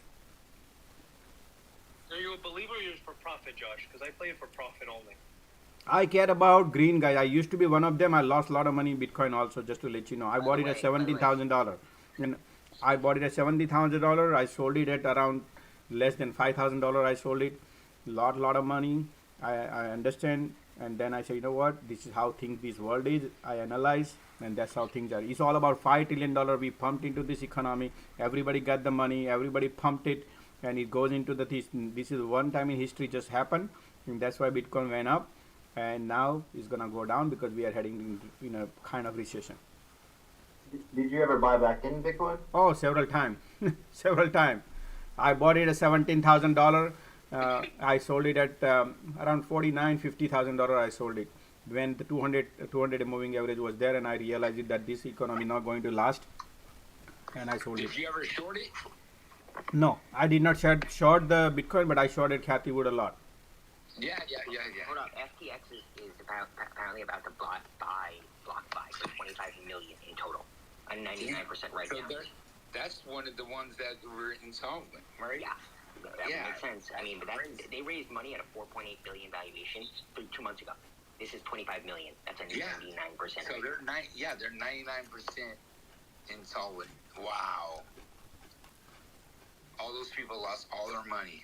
Are you a believer or you're just for profit, Josh? Because I play it for profit only. I care about green, guys. I used to be one of them. I lost a lot of money in Bitcoin also, just to let you know. I bought it at $17,000. And I bought it at $70,000. I sold it at around less than $5,000. I sold it. Lot of money. I understand. And then I say, you know what? This is how this world is. I analyze, and that's how things are. It's all about $5 trillion we pumped into this economy. Everybody got the money. Everybody pumped it. And it goes into this is one time in history just happened. And that's why Bitcoin went up. And now it's going to go down because we are heading in a kind of recession. Did you ever buy back in Bitcoin? Oh, several times. Several times. I bought it at $17,000. I sold it at around $49,000-$50,000. I sold it when the 200 moving average was there, and I realized that this economy not going to last, and I sold it. Did you ever short it? No, I did not short the Bitcoin, but I shorted Kathy Wood a lot. Yeah. Hold up, FTX is apparently about to block buy for $25 million in total, a 99% right now. That's one of the ones that were insolvent, right? Yeah. That makes sense. I mean, but they raised money at a $4.8 billion valuation 2 months ago. This is $25 million. That's a 99%. So they're 99% insolvent. Wow. All those people lost all their money.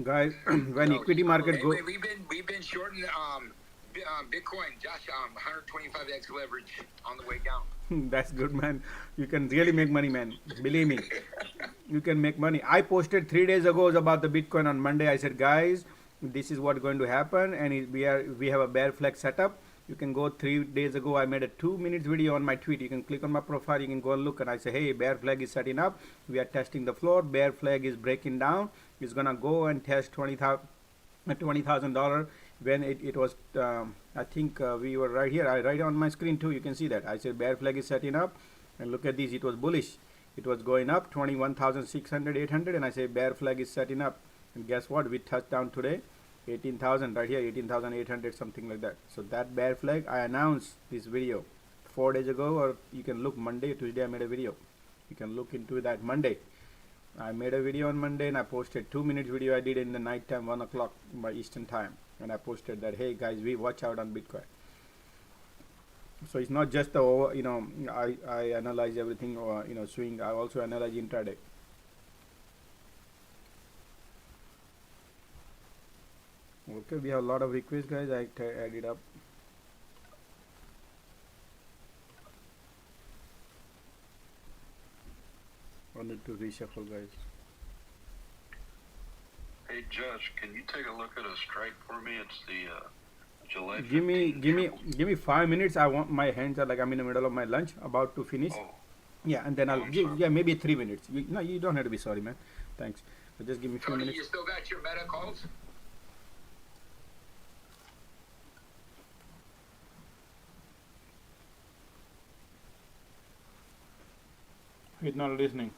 Guys, when equity market goes, we've been shorting Bitcoin, Josh. 125x leverage on the way down. That's good, man. You can really make money, man. Believe me, you can make money. I posted 3 days ago about the Bitcoin on Monday. I said, guys, this is what's going to happen, and we have a bear flag setup. You can go 3 days ago. I made a 2-minute video on my tweet. You can click on my profile. You can go and look, and I say, hey, bear flag is setting up. We are testing the floor. Bear flag is breaking down. It's gonna go and test $20,000 when it was. I think we were right here. I write on my screen too. You can see that. I said bear flag is setting up, and look at this. It was bullish. It was going up 21,600, 800, and I say bear flag is setting up. And guess what? We touched down today. 18,000 right here, 18,800, something like that. So that bear flag, I announced this video 4 days ago, or you can look Monday, Tuesday. I made a video. You can look into that Monday. I made a video on Monday, and I posted 2-minute video I did in the night time, 1 o'clock by Eastern time, and I posted that, hey guys, we watch out on Bitcoin. So it's not just the I analyze everything or swing. I also analyze intraday. Okay, we have a lot of requests, guys. I add it up. wanted to reshuffle, guys. Hey Josh, can you take a look at a strike for me? It's the July 15th. Give me 5 minutes. I want, my hands are like I'm in the middle of my lunch, about to finish. Oh. Yeah, and then I'll give, yeah, maybe 3 minutes. No, you don't have to be sorry, man. Thanks. But just give me a few Tony, minutes. you still got your meta calls? He's not listening.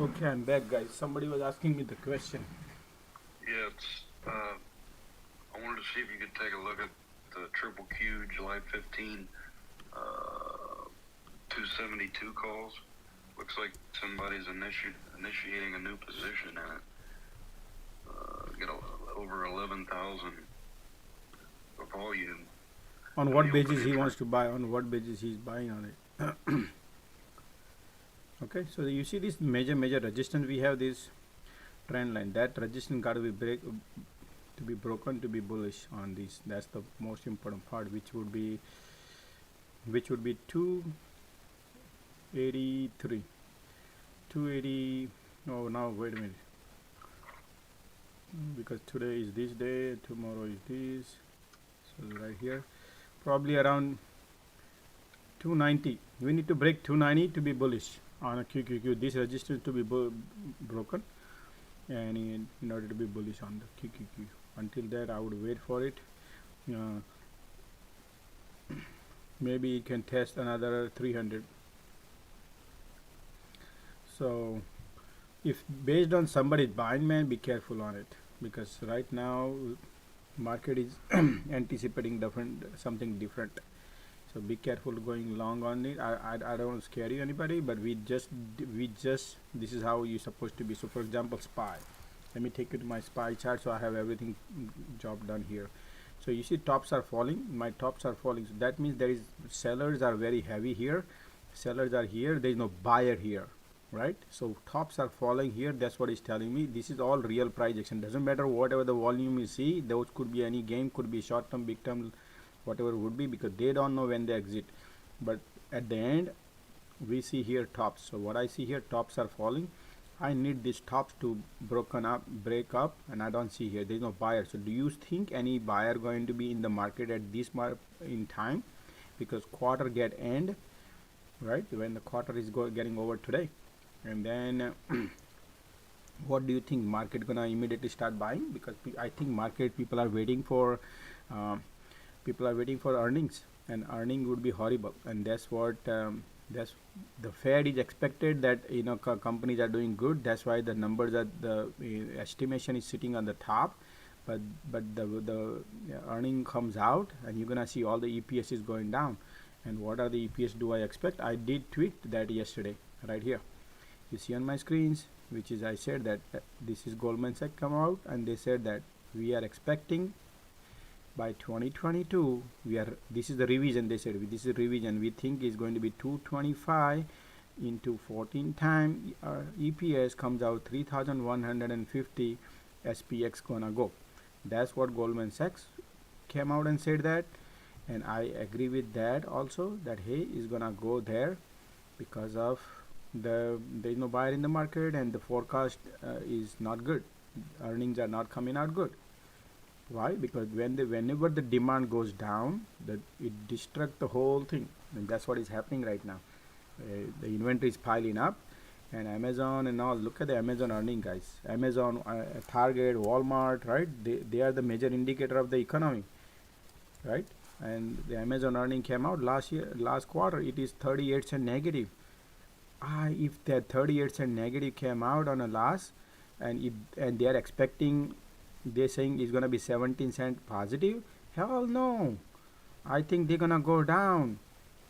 Okay, I'm back, guys. Somebody was asking me the question. Yeah, it's, I wanted to see if you could take a look at the triple Q July 15, 272 calls. Looks like somebody's initiating a new position in it. Get over 11,000 volume. On what basis he wants to buy? On what basis he's buying on it? Okay, so you see this major resistance. We have this trend line. That resistance got to be broken to be bullish on this. That's the most important part, which would be 283, 280. Oh, now wait a minute, because today is this day, tomorrow is this. So right here, probably around 290. We need to break 290 to be bullish on a QQQ. This resistance to be broken, and in order to be bullish on the QQQ. Until that, I would wait for it. Maybe it can test another 300. So if based on somebody's buying, man, be careful on it, because right now market is anticipating something different. So be careful going long on it. I don't want to scare you anybody, but we just this is how you're supposed to be. So for example, SPY. Let me take you to my SPY chart, so I have everything job done here. So you see tops are falling. My tops are falling. So that means there is sellers are very heavy here. Sellers are here. There is no buyer here, right? So tops are falling here. That's what it's telling me. This is all real price action. Doesn't matter whatever the volume you see. Those could be any game, could be short term, big term, whatever would be, because they don't know when they exit. But at the end, we see here tops. So what I see here, tops are falling. I need these tops to break up, and I don't see here. There is no buyer. So do you think any buyer going to be in the market at this in time? Because quarter get end, right? When the quarter is getting over today, and then what do you think? Market gonna immediately start buying? Because I think market people are waiting for earnings, and earning would be horrible, and that's what that's the Fed is expected that companies are doing good. That's why the numbers are the estimation is sitting on the top, but the earning comes out, and you're gonna see all the EPS is going down. And what are the EPS do I expect? I did tweet that yesterday, right here. You see on my screens, which is I said that this is Goldman Sachs come out, and they said that we are expecting by 2022 this is the revision. They said this is revision, we think is going to be 225 into 14 time EPS comes out 3150 SPX gonna go. That's what Goldman Sachs came out and said that, and I agree with that also, that hey, is gonna go there because of there is no buyer in the market and the forecast is not good. Earnings are not coming out good. Why? Because whenever the demand goes down, it destructs the whole thing, and that's what is happening right now. The inventory is piling up, and Amazon and all. Look at the Amazon earning, guys. Amazon, Target, Walmart, right? They are the major indicator of the economy, right? And the Amazon earning came out last quarter. It is 38 cent negative. If that 38 cent negative came out on a loss, and they are expecting, they're saying it's gonna be 17 cent positive. Hell no! I think they're gonna go down.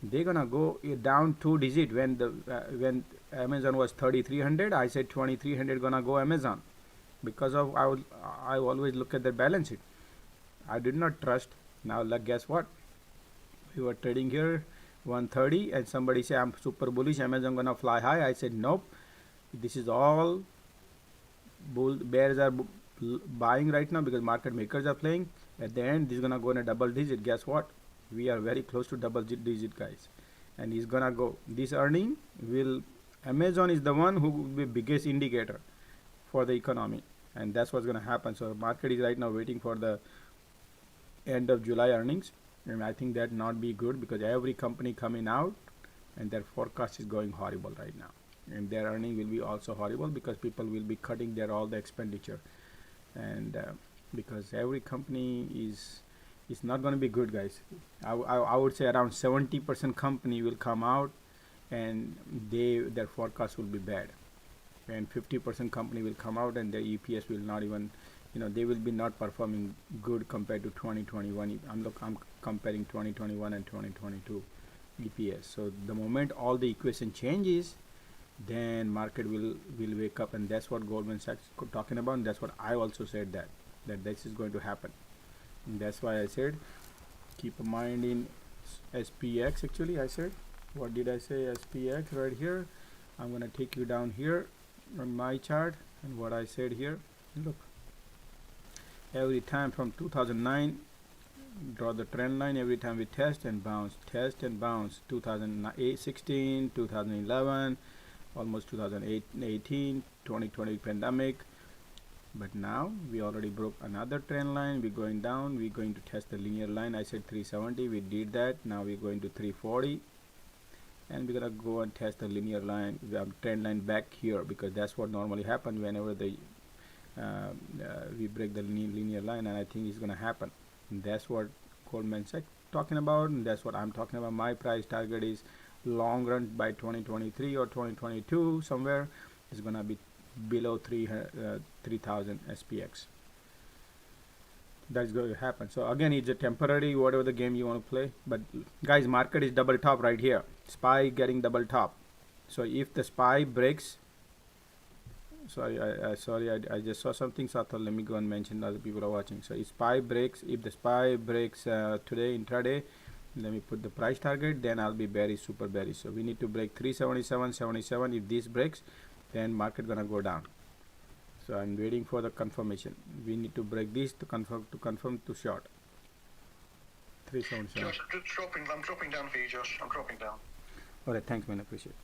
They're gonna go down 2 digit. When Amazon was 3300, I said 2300 gonna go Amazon, because of I always look at the balance sheet. I did not trust. Now guess what? We were trading here 130 and somebody say I'm super bullish, Amazon gonna fly high. I said nope, this is all bears are buying right now because market makers are playing. At the end this is gonna go in a double digit. Guess what? We are very close to double digit, guys, and he's gonna go. This earning will, Amazon is the one who will be biggest indicator for the economy, and that's what's gonna happen. So market is right now waiting for the end of July earnings, and I think that not be good because every company coming out and their forecast is going horrible right now, and their earning will be also horrible because people will be cutting their all the expenditure, and because every company is not going to be good, guys. I would say around 70% company will come out and their forecast will be bad, and 50% company will come out and their EPS will not even, they will be not performing good compared to 2021. I'm comparing 2021 and 2022 EPS. So the moment all the equation changes, then market will wake up, and that's what Goldman Sachs talking about, and that's what I also said that this is going to happen. And that's why I said keep a mind in SPX. Actually I said, what did I say? SPX right here. I'm gonna take you down here on my chart, and what I said here, look, every time from 2009, draw the trend line. Every time we test and bounce, 2016, 2011, almost 2018, 2020 pandemic. But now we already broke another trend line. We're going down. We're going to test the linear line. I said 370. We did that. Now we're going to 340, and we're gonna go and test the linear line. We have trend line back here because that's what normally happens whenever we break the linear line, and I think it's gonna happen. And that's what Goldman Sachs talking about, and that's what I'm talking about. My price target is long run by 2023 or 2022 somewhere is gonna be below 3000 SPX. That's going to happen. So again, it's a temporary, whatever the game you want to play. But guys, market is double top right here. SPY getting double top. So if the SPY breaks, sorry, I just saw something, so I thought let me go and mention other people are watching. So if SPY breaks, if the SPY breaks today intraday, let me put the price target, then I'll be bearish, super bearish. So we need to break 377.77. If this breaks, then market gonna go down. So I'm waiting for the confirmation. We need to break this to confirm to short. 377. Josh, I'm dropping down for you, Josh. I'm dropping down. Alright, thanks man, I appreciate it.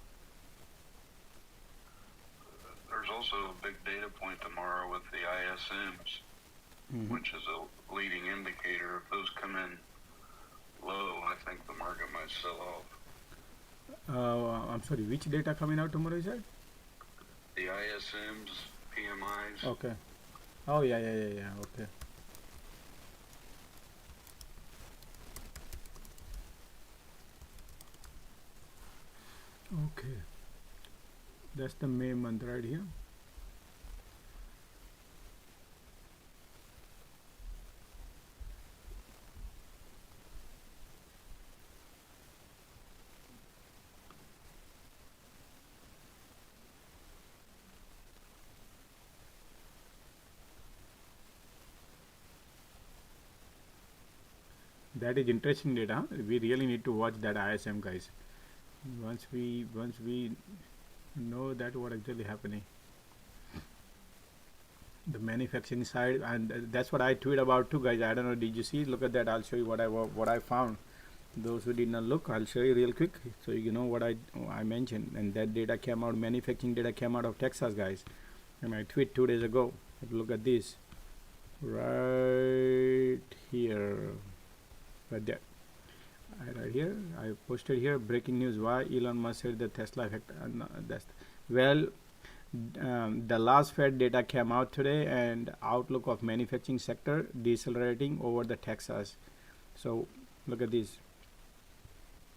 There's also a big data point tomorrow with the ISMs, which is a leading indicator. If those come in low, I think the market might sell off. I'm sorry, which data coming out tomorrow is that? The ISMs, PMIs. Okay. Oh yeah. Okay. Okay. That's the May month right here. That is interesting data. We really need to watch that ISM, guys. Once we know that what actually happening, the manufacturing side, and that's what I tweet about too, guys. I don't know, did you see? Look at that. I'll show you what I found. Those who did not look, I'll show you real quick so you know what I mentioned. And that data came out, manufacturing data came out of Texas, guys. And I tweet 2 days ago. Look at this right here, right there. Right here, I posted here breaking news: why Elon Musk said the Tesla effect. The last Fed data came out today, and outlook of manufacturing sector decelerating over the Texas. So look at this,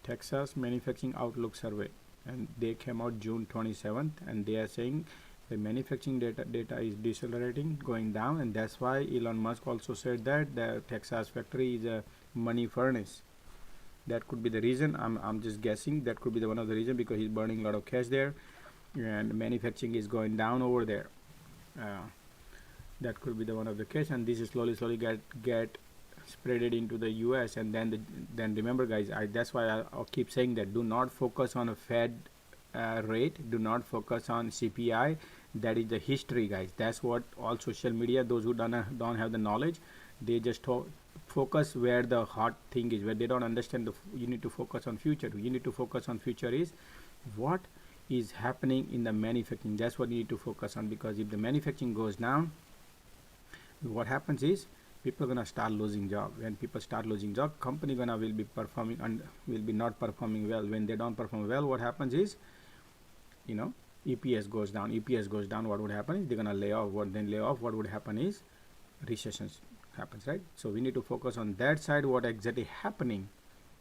Texas manufacturing outlook survey, and they came out June 27th, and they are saying the manufacturing data is decelerating, going down, and that's why Elon Musk also said that the Texas factory is a money furnace. That could be the reason. I'm just guessing. That could be one of the reasons, because he's burning a lot of cash there, and manufacturing is going down over there. That could be one of the case, and this is slowly get spreaded into the US. And then remember, guys, that's why I'll keep saying that do not focus on a Fed rate, do not focus on CPI. That is the history, guys. That's what all social media, those who don't have the knowledge, they just focus where the hot thing is, where they don't understand you need to focus on future. You need to focus on future is what is happening in the manufacturing. That's what you need to focus on, because if the manufacturing goes down, what happens is people are gonna start losing job. When people start losing job, company will be performing and will be not performing well. When they don't perform well, what happens is, EPS goes down. EPS goes down. What would happen is they're gonna lay off. What would happen is recessions happens, right? So we need to focus on that side, what exactly happening,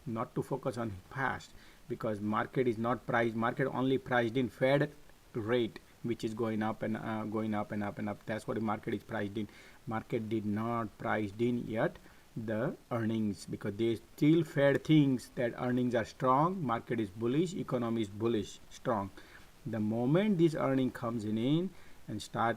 not to focus on past, because market is not priced. Market only priced in Fed rate, which is going up and going up and up and up. That's what the market is priced in. Market did not priced in yet the earnings, because they still Fed thinks that earnings are strong, market is bullish, economy is bullish, strong. The moment this earning comes in and start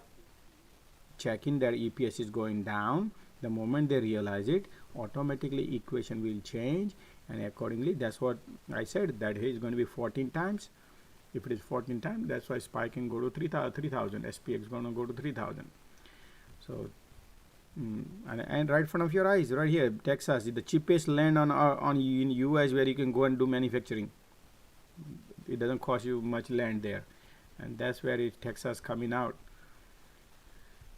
checking their EPS is going down, the moment they realize it, automatically equation will change, and accordingly, that's what I said, that is going to be 14 times. If it is 14 times, that's why SPY can go to 3,000. SPX going to go to 3,000. So, and right in front of your eyes, right here, Texas is the cheapest land on in US where you can go and do manufacturing. It doesn't cost you much land there, and that's where Texas coming out,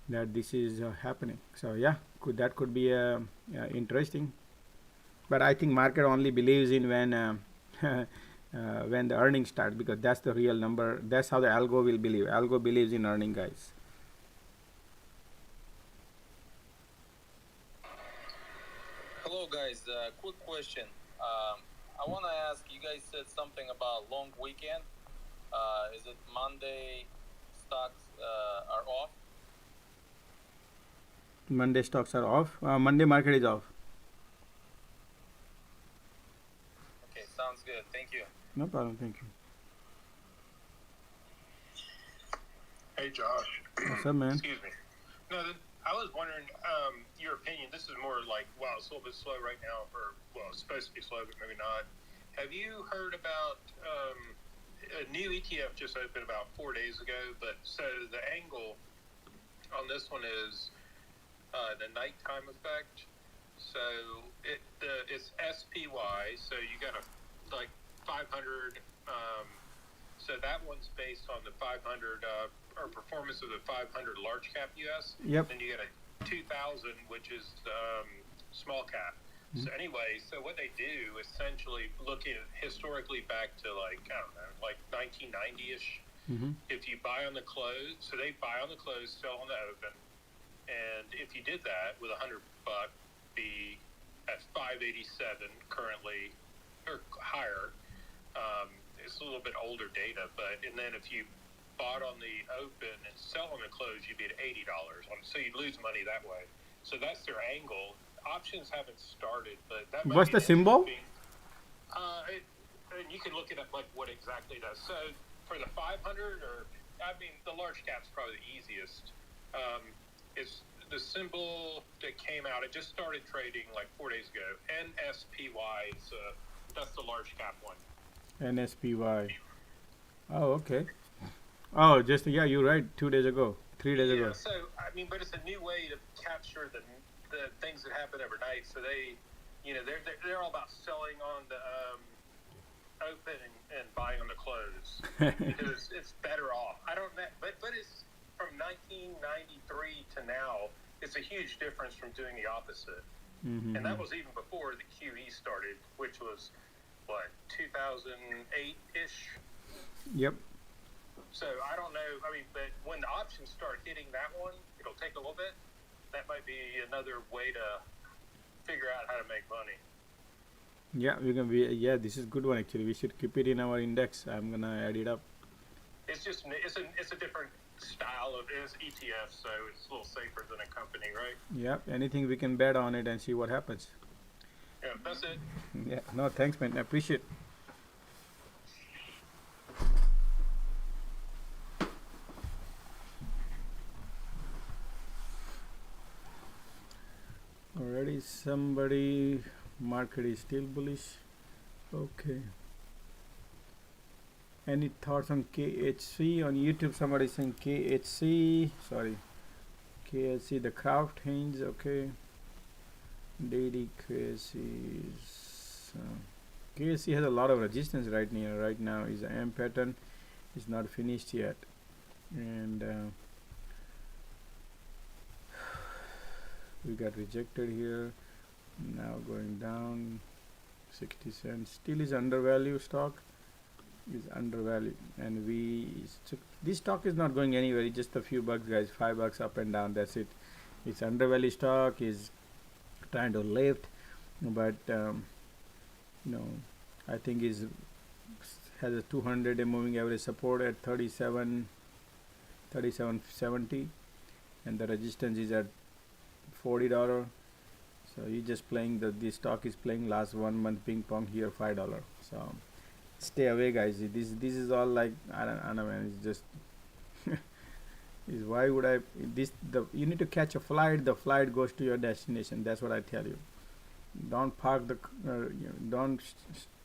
that this is happening. So yeah, that could be interesting, but I think market only believes in when when the earnings start, because that's the real number. That's how the algo will believe. Algo believes in earning, guys. Hello guys, quick question. I want to ask, you guys said something about long weekend. Is it Monday stocks are off? Monday stocks are off. Monday market is off. Okay, sounds good. Thank you. No problem. Thank you. Hey, Josh. What's up, man? Excuse me. No, I was wondering your opinion. This is more like, wow, it's a little bit slow right now. It's supposed to be slow, but maybe not. Have you heard about a new ETF just opened about 4 days ago? But so the angle on this one is the nighttime effect. So it's SPY. So you got like 500. So that one's based on the 500 or performance of the 500 large cap US. Yep. Then you get a 2000, which is small cap. So anyway, so what they do essentially, looking historically back to like 1990ish. If you buy on the close, so they buy on the close, sell on the open, and if you did that with $100, be at 587 currently or higher. It's a little bit older data, and then if you bought on the open and sell on the close, you'd be at $80. So you'd lose money that way. So that's their angle. Options haven't started, but that might what's be the symbol? And you can look it up, like what exactly it does. So for the 500, the large cap's probably the easiest. It's the symbol that came out. It just started trading like 4 days ago. NSPY is that's the large cap one. NSPY. Oh, okay. Oh, just yeah, you're right. 2 days ago, 3 days ago. So I mean, but it's a new way to capture the things that happen overnight. So they, they're all about selling on the open and buying on the close because it's better off. I don't know, but it's from 1993 to now. It's a huge difference from doing the opposite. Mm-hmm. And that was even before the QE started, which was what 2008-ish. Yep. So I don't know. I mean, but when the options start hitting that one, it'll take a little bit. That might be another way to figure out how to make money. Yeah, we can be. Yeah, this is good one actually. We should keep it in our index. I'm gonna add it up. It's just it's a different style of ETF, so it's a little safer than a company, right? Yeah, anything we can bet on it and see what happens. Yeah, that's it. Yeah, no, thanks, man. I appreciate. Already somebody market is still bullish. Okay. Any thoughts on KHC on YouTube? Somebody saying KHC. Sorry, KHC. The craft hinge. Okay. Daily KHC. KHC has a lot of resistance right now. Is the M pattern is not finished yet, and we got rejected here. Now going down 60 cents. Still is undervalued stock. Is undervalued, and this stock is not going anywhere. It's just a few bucks, guys. $5 up and down. That's it. It's undervalued stock. Is trying to lift, but I think is has a 200-day moving average support at 37.70, and the resistance is at $40. So you just playing this stock is playing last 1 month ping pong here, $5. So stay away, guys. This is all like I don't know, man. It's just is why would I you need to catch a flight. The flight goes to your destination. That's what I tell you. Don't park don't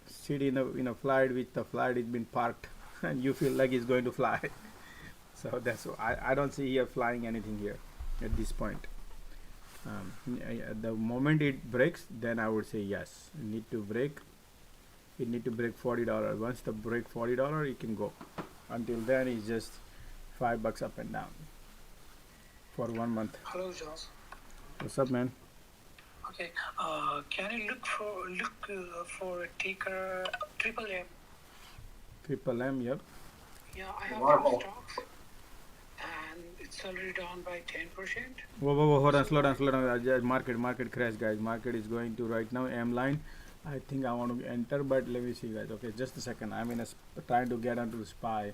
sit in a flight with the flight is been parked and you feel like it's going to fly. So that's I don't see here flying anything here at this point. The moment it breaks, then I would say yes. It need to break $40. Once the break $40, it can go. Until then, it's just $5 up and down for 1 month. Hello, Josh. What's up, man? Okay. Can you look for a ticker Triple M? Triple M, yep. Yeah, I have two stocks, and it's already down by 10%. Whoa, hold on, slow down. Market crash, guys. Market is going to right now M line. I think I want to enter, but let me see, guys. Okay, just a second. I'm trying to get onto the SPY.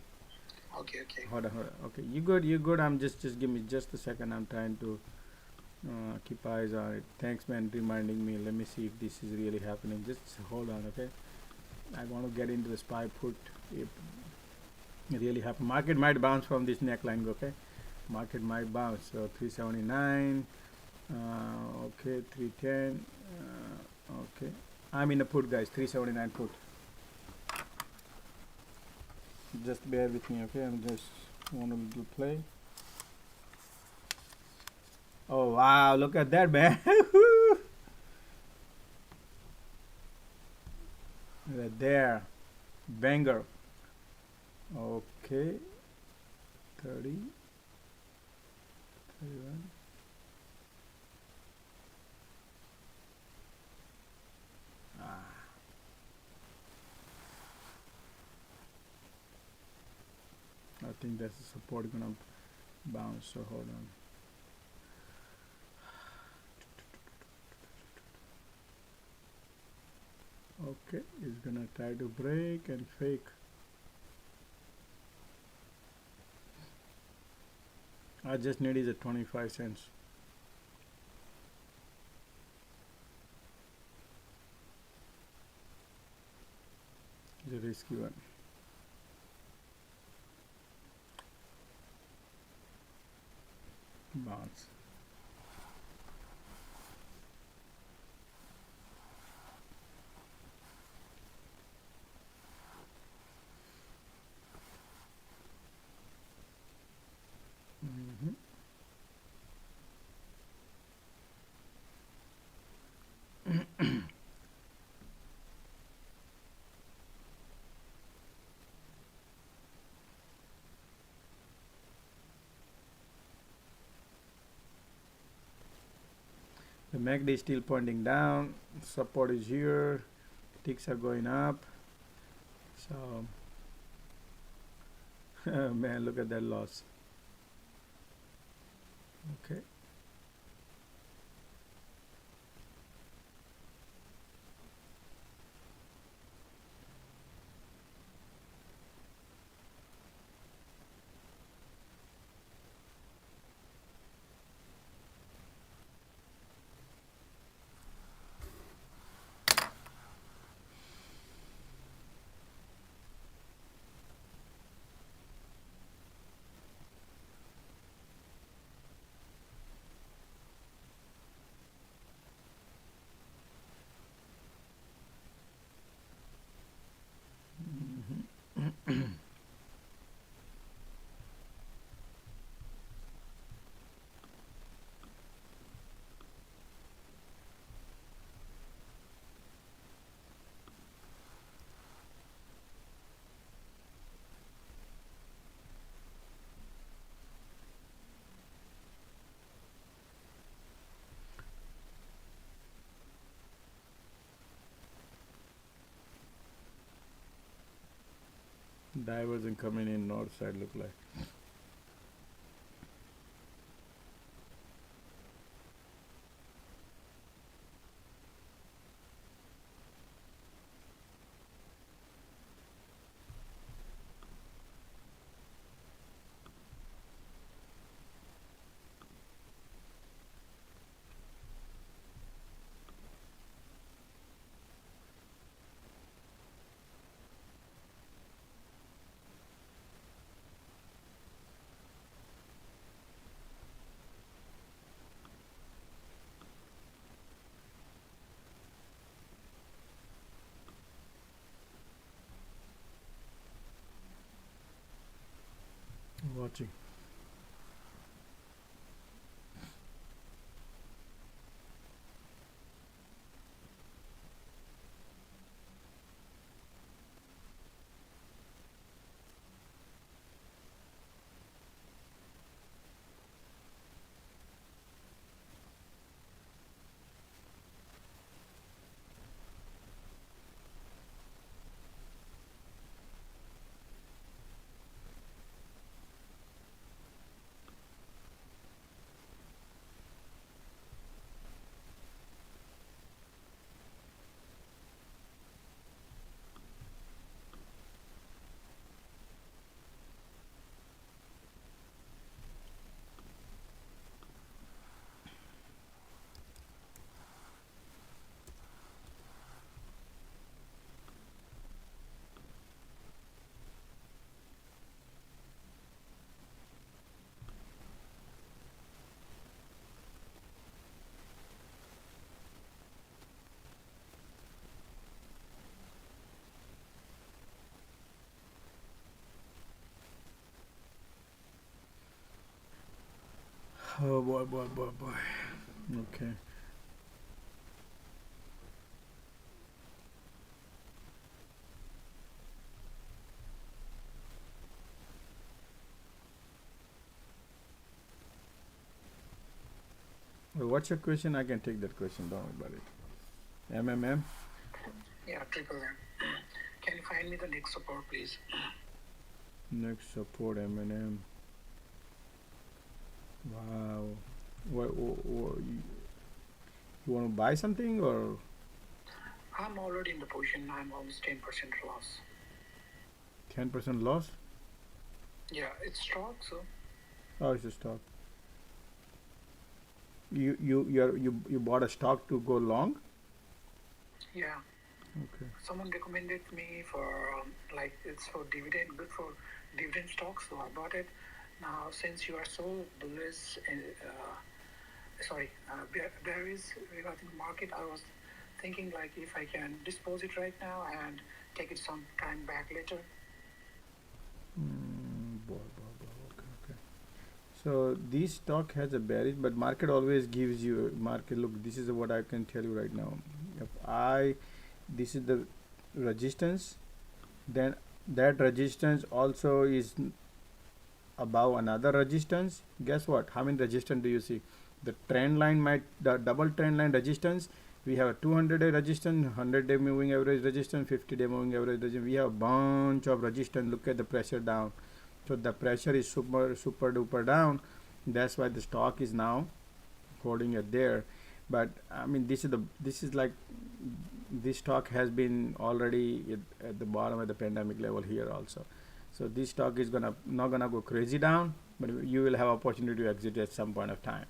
Okay. Hold on. Okay, you good. I'm just give me just a second. I'm trying to keep eyes on it. Thanks, man, reminding me. Let me see if this is really happening. Just hold on, okay? I want to get into the SPY put. If it really happen, market might bounce from this neckline, okay? Market might bounce. So 379. Okay, 310. Okay. I'm in a put, guys. 379 put. Just bear with me, okay? I'm just want to play. Oh wow! Look at that, man. Right there, banger. Okay, 30, 31. I think that's the support gonna bounce. So hold on. Okay, it's gonna try to break and fake. I just need is a 25 cents. It's a risky one. Bounce. The MACD is still pointing down. Support is here. Ticks are going up. So, man, look at that loss. Okay. Divergence coming in north side look like. Watching. Oh boy, boy, boy, boy. Okay. Well, what's your question? I can take that question. Don't worry about it. MMM? Yeah, triple M. Can you find me the next support, please? Next support M&M. Wow. What you want to buy something or? I'm already in the position. I'm almost 10% loss. 10% loss? Yeah, it's stock, so. Oh, it's a stock. You bought a stock to go long? Yeah. Okay. Someone recommended me for like it's for dividend, good for dividend stocks, so I bought it. Now, since you are so bullish, bearish regarding the market, I was thinking like if I can dispose it right now and take it some time back later. Okay. So this stock has a bearish, but market always gives you market. Look, this is what I can tell you right now. This is the resistance, then that resistance also is above another resistance. Guess what? How many resistance do you see? The trend line might, the double trend line resistance, we have a 200-day resistance, 100-day moving average resistance, 50-day moving average resistance. We have a bunch of resistance. Look at the pressure down. So the pressure is super duper down. That's why the stock is now holding it there. But I mean, this is like, this stock has been already at the bottom of the pandemic level here also. So this stock is not gonna go crazy down, but you will have opportunity to exit at some point of time.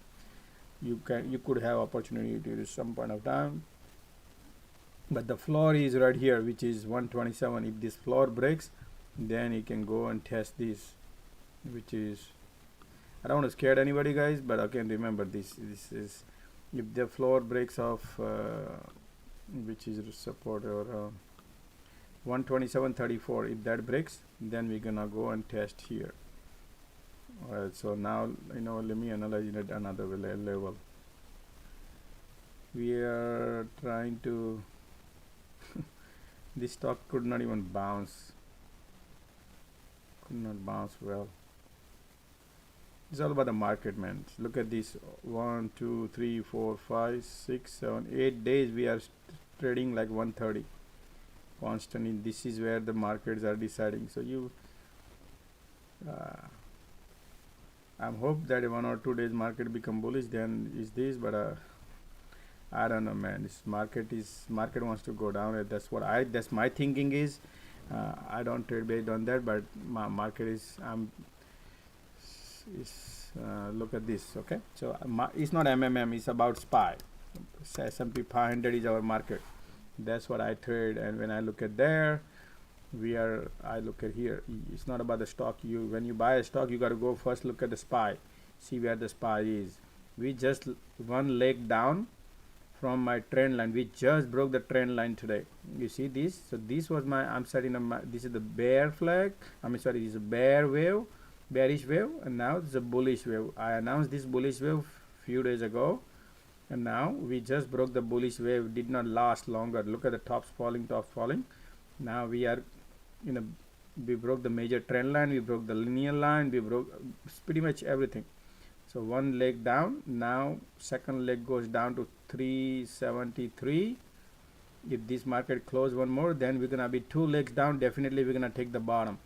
You could have opportunity to some point of time, but the floor is right here, which is 127. If this floor breaks, then you can go and test this, which is, I don't want to scare anybody, guys, but again, remember this is, if the floor breaks off, which is support, or 127.34, if that breaks, then we're gonna go and test here. Alright, so now, let me analyze it at another level. We are trying to this stock could not even bounce, well. It's all about the market, man. Look at this, 1 2 3 4 5 6 7 8 days we are trading like 130 constantly. This is where the markets are deciding. So you I hope that 1 or 2 days market become bullish, then is this, but I don't know, man. This market wants to go down. That's my thinking is. I don't trade based on that, but my market is look at this. Okay, so it's not MMM, it's about SPY. S&P 500 is our market. That's what I trade, and when I look at there, I look at here. It's not about the stock. When you buy a stock, you got to go first look at the SPY, see where the SPY is. We just one leg down from my trend line. We just broke the trend line today. You see this? So this was I'm setting up this is the bear flag. This is a bearish wave, and now it's a bullish wave. I announced this bullish wave few days ago, and now we just broke the bullish wave. Did not last longer. Look at the tops falling. Now we are, we broke the major trend line, we broke the linear line, we broke pretty much everything. So one leg down. Now second leg goes down to 373. If this market close one more, then we're gonna be 2 legs down. Definitely we're gonna take the bottom.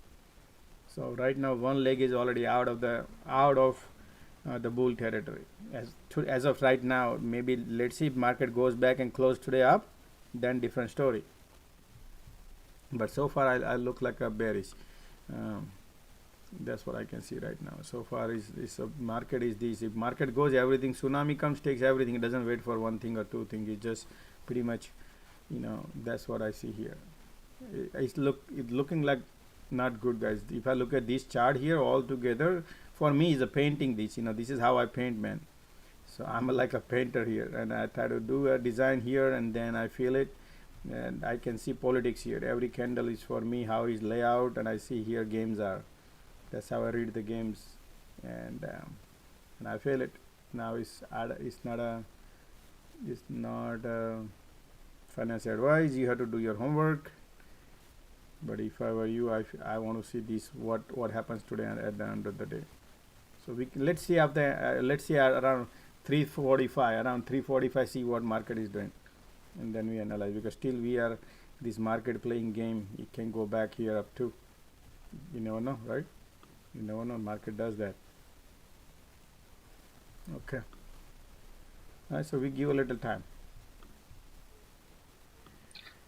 So right now one leg is already out of the bull territory. As of right now, maybe let's see if market goes back and close today up, then different story. But so far I look like a bearish. That's what I can see right now. So far is market is this. If market goes, everything, tsunami comes, takes everything. It doesn't wait for one thing or two things. It just pretty much, that's what I see here. It's looking like not good, guys. If I look at this chart here all together, for me is a painting this. This is how I paint, man. So I'm like a painter here, and I try to do a design here, and then I feel it, and I can see politics here. Every candle is for me how is layout, and I see here games are. That's how I read the games, and I feel it. Now it's not a financial advice. You have to do your homework. But if I were you, I want to see this what happens today at the end of the day. So let's see after let's see around 345, around 345, see what market is doing, and then we analyze, because still we are this market playing game. It can go back here up to, you never know, right? You never know, market does that. Okay. Alright, so we give a little time.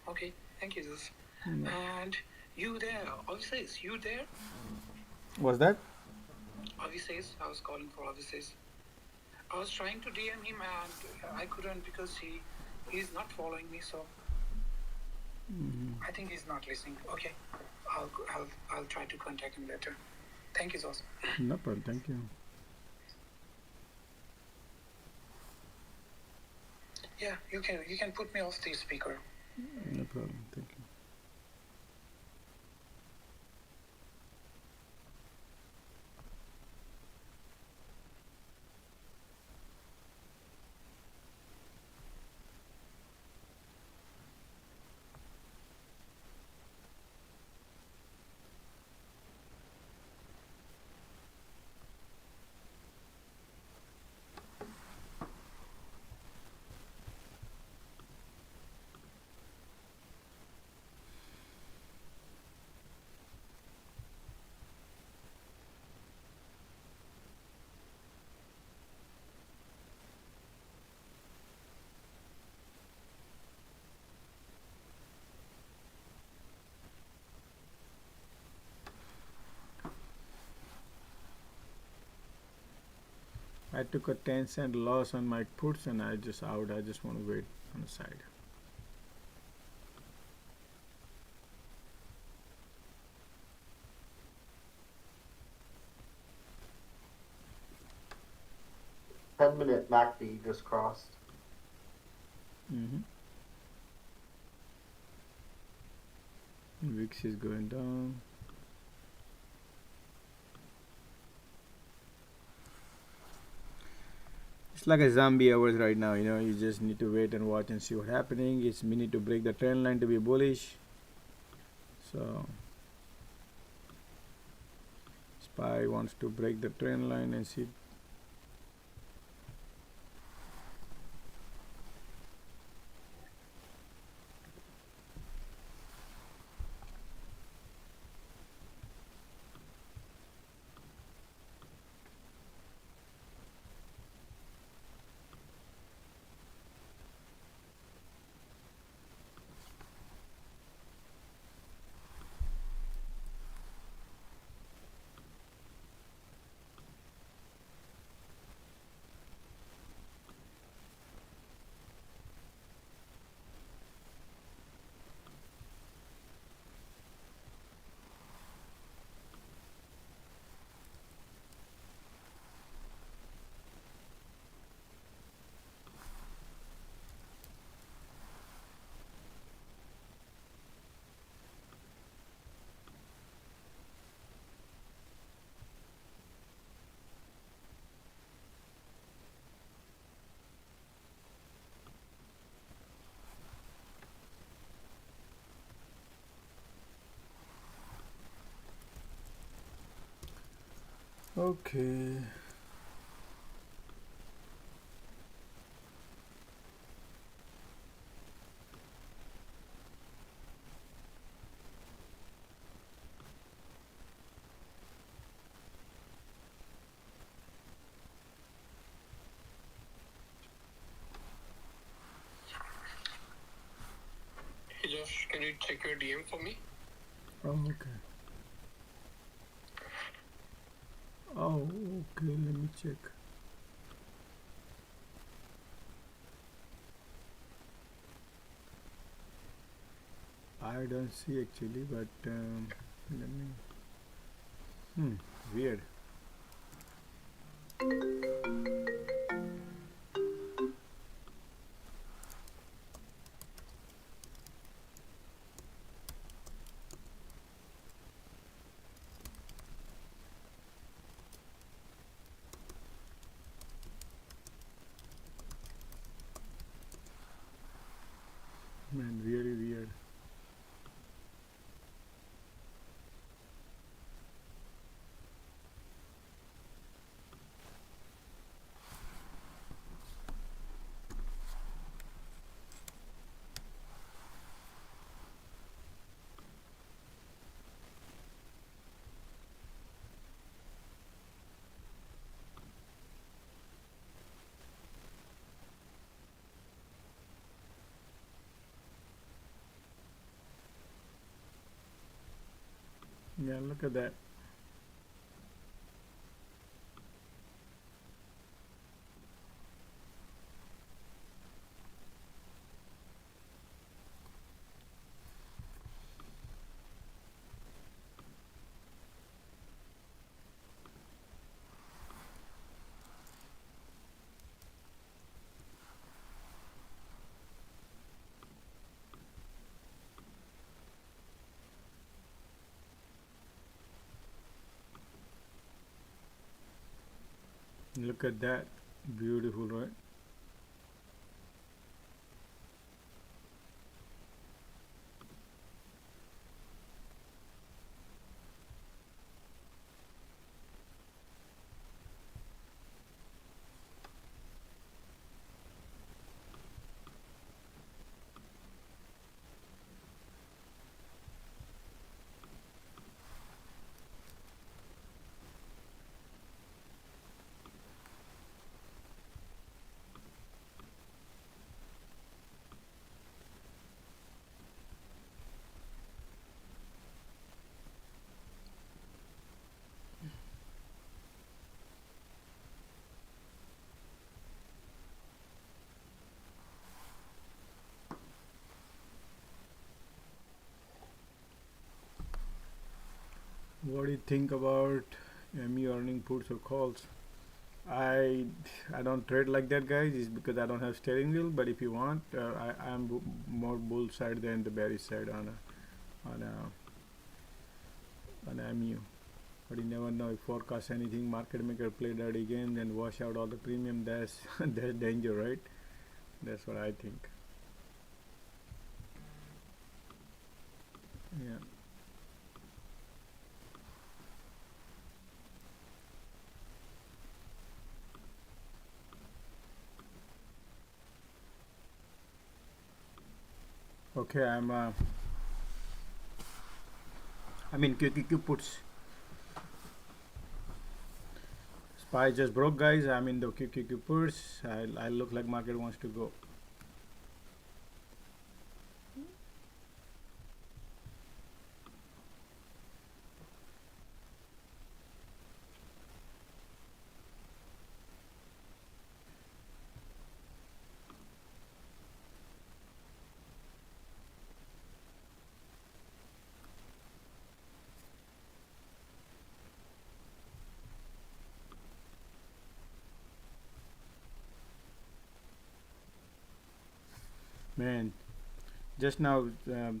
Okay, thank you, Zeus. And you there, Avises, you there? What's that? Avises, I was calling for Avises. I was trying to DM him and I couldn't because he's not following me, so I think he's not listening. Okay, I'll try to contact him later. Thank you, Zeus. No problem, thank you. Yeah, you can put me off the speaker. No problem, thank you. I took a 10-cent loss on my puts and I just out. I just want to wait on the side. Ten-minute MACD just crossed. VIX is going down. It's like a zombie hours right now, you know. You just need to wait and watch and see what's happening. We need to break the trend line to be bullish. So SPY wants to break the trend line and see. Okay. Hey Josh, can you check your DM for me? Oh, okay. Oh, okay. Let me check. I don't see actually, but let me. Weird. Man, really weird. Yeah, look at that. Look at that. Beautiful, right? What do you think about ME earning puts or calls? I don't trade like that, guys. It's because I don't have steering wheel. But if you want, I'm more bull side than the bearish side on MU. But you never know. If forecast anything, market maker play that again, then wash out all the premium. That's that's danger, right? That's what I think. Yeah. Okay, I'm QQQ puts. SPY just broke, guys. I'm in the QQQ puts. I look like market wants to go. Man, just now the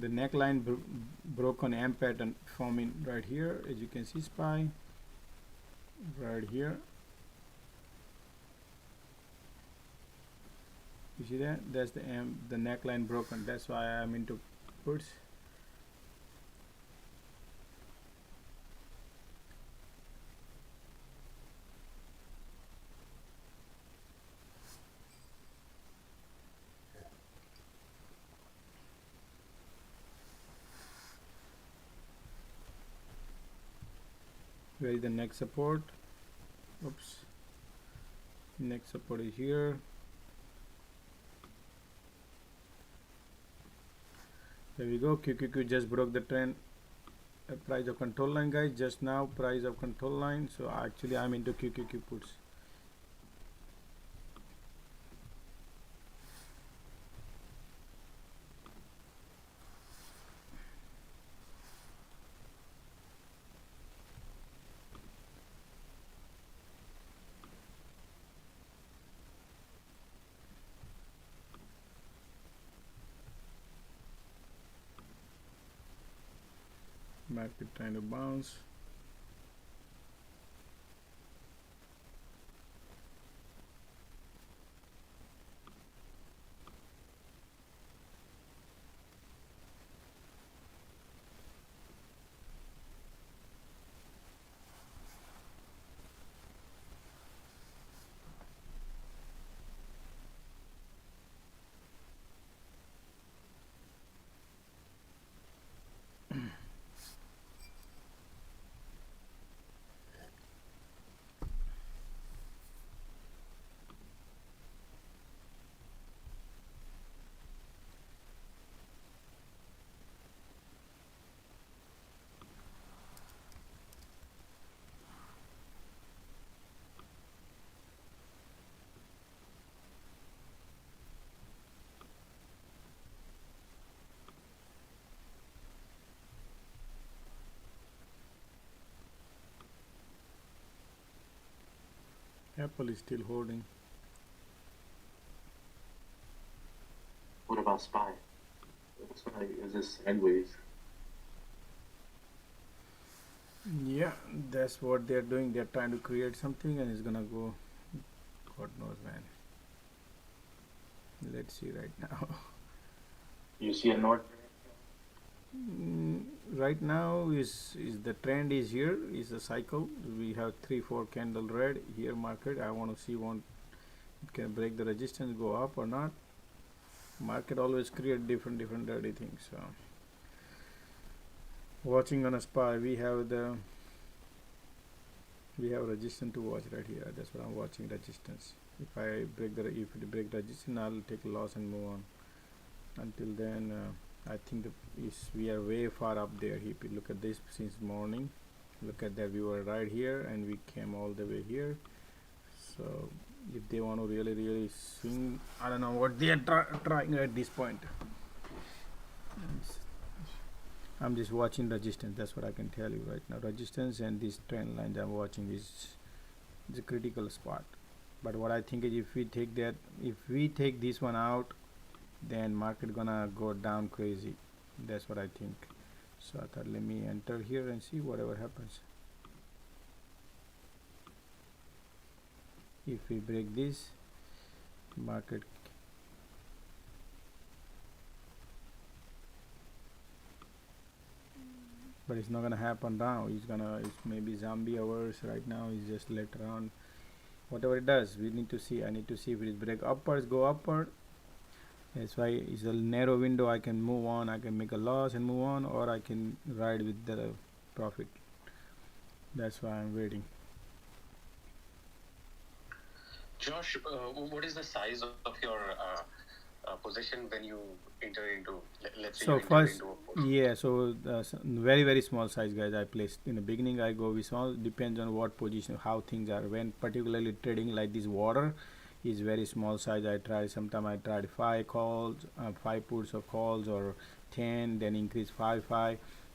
neckline broke on M pattern forming right here, as you can see. SPY right here. You see that? That's the neckline broken. That's why I'm into puts. Where is the next support? Oops. Next support is here. There we go. QQQ just broke the trend price of control line, guys. Just now, price of control line. So actually, I'm into QQQ puts. Market trying to bounce. Apple is still holding. What about SPY? Is this sideways? Yeah, that's what they're doing. They're trying to create something and it's gonna go, God knows, man. Let's see right now. You see a north? Right now is the trend is here, is a cycle. We have 3-4 candle red here market. I want to see one it can break the resistance, go up or not. Market always create different dirty things. So watching on a SPY, we have resistance to watch right here. That's what I'm watching, resistance. If it break resistance, I'll take a loss and move on. Until then, I think we are way far up there. If you look at this since morning, look at that, we were right here and we came all the way here. So if they want to really swing, I don't know what they are trying at this point. I'm just watching resistance. That's what I can tell you right now. Resistance and these trend lines I'm watching is a critical spot. But what I think is if we take this one out, then market gonna go down crazy. That's what I think. So I thought let me enter here and see whatever happens. If we break this, market but it's not gonna happen now. It's maybe zombie hours right now. It's just let around. Whatever it does, we need to see. I need to see if it break upwards, go upward. That's why it's a narrow window. I can move on. I can make a loss and move on, or I can ride with the profit. That's why I'm waiting. Josh, what is the size of your position when you enter into, let's say, So you enter first, into a yeah. So very very small size, guys. I placed in the beginning. I go with small. Depends on what position, how things are. When particularly trading like this water is very small size. I tried. Sometime I tried 5 calls, 5 puts of calls, or 10. Then increase 5.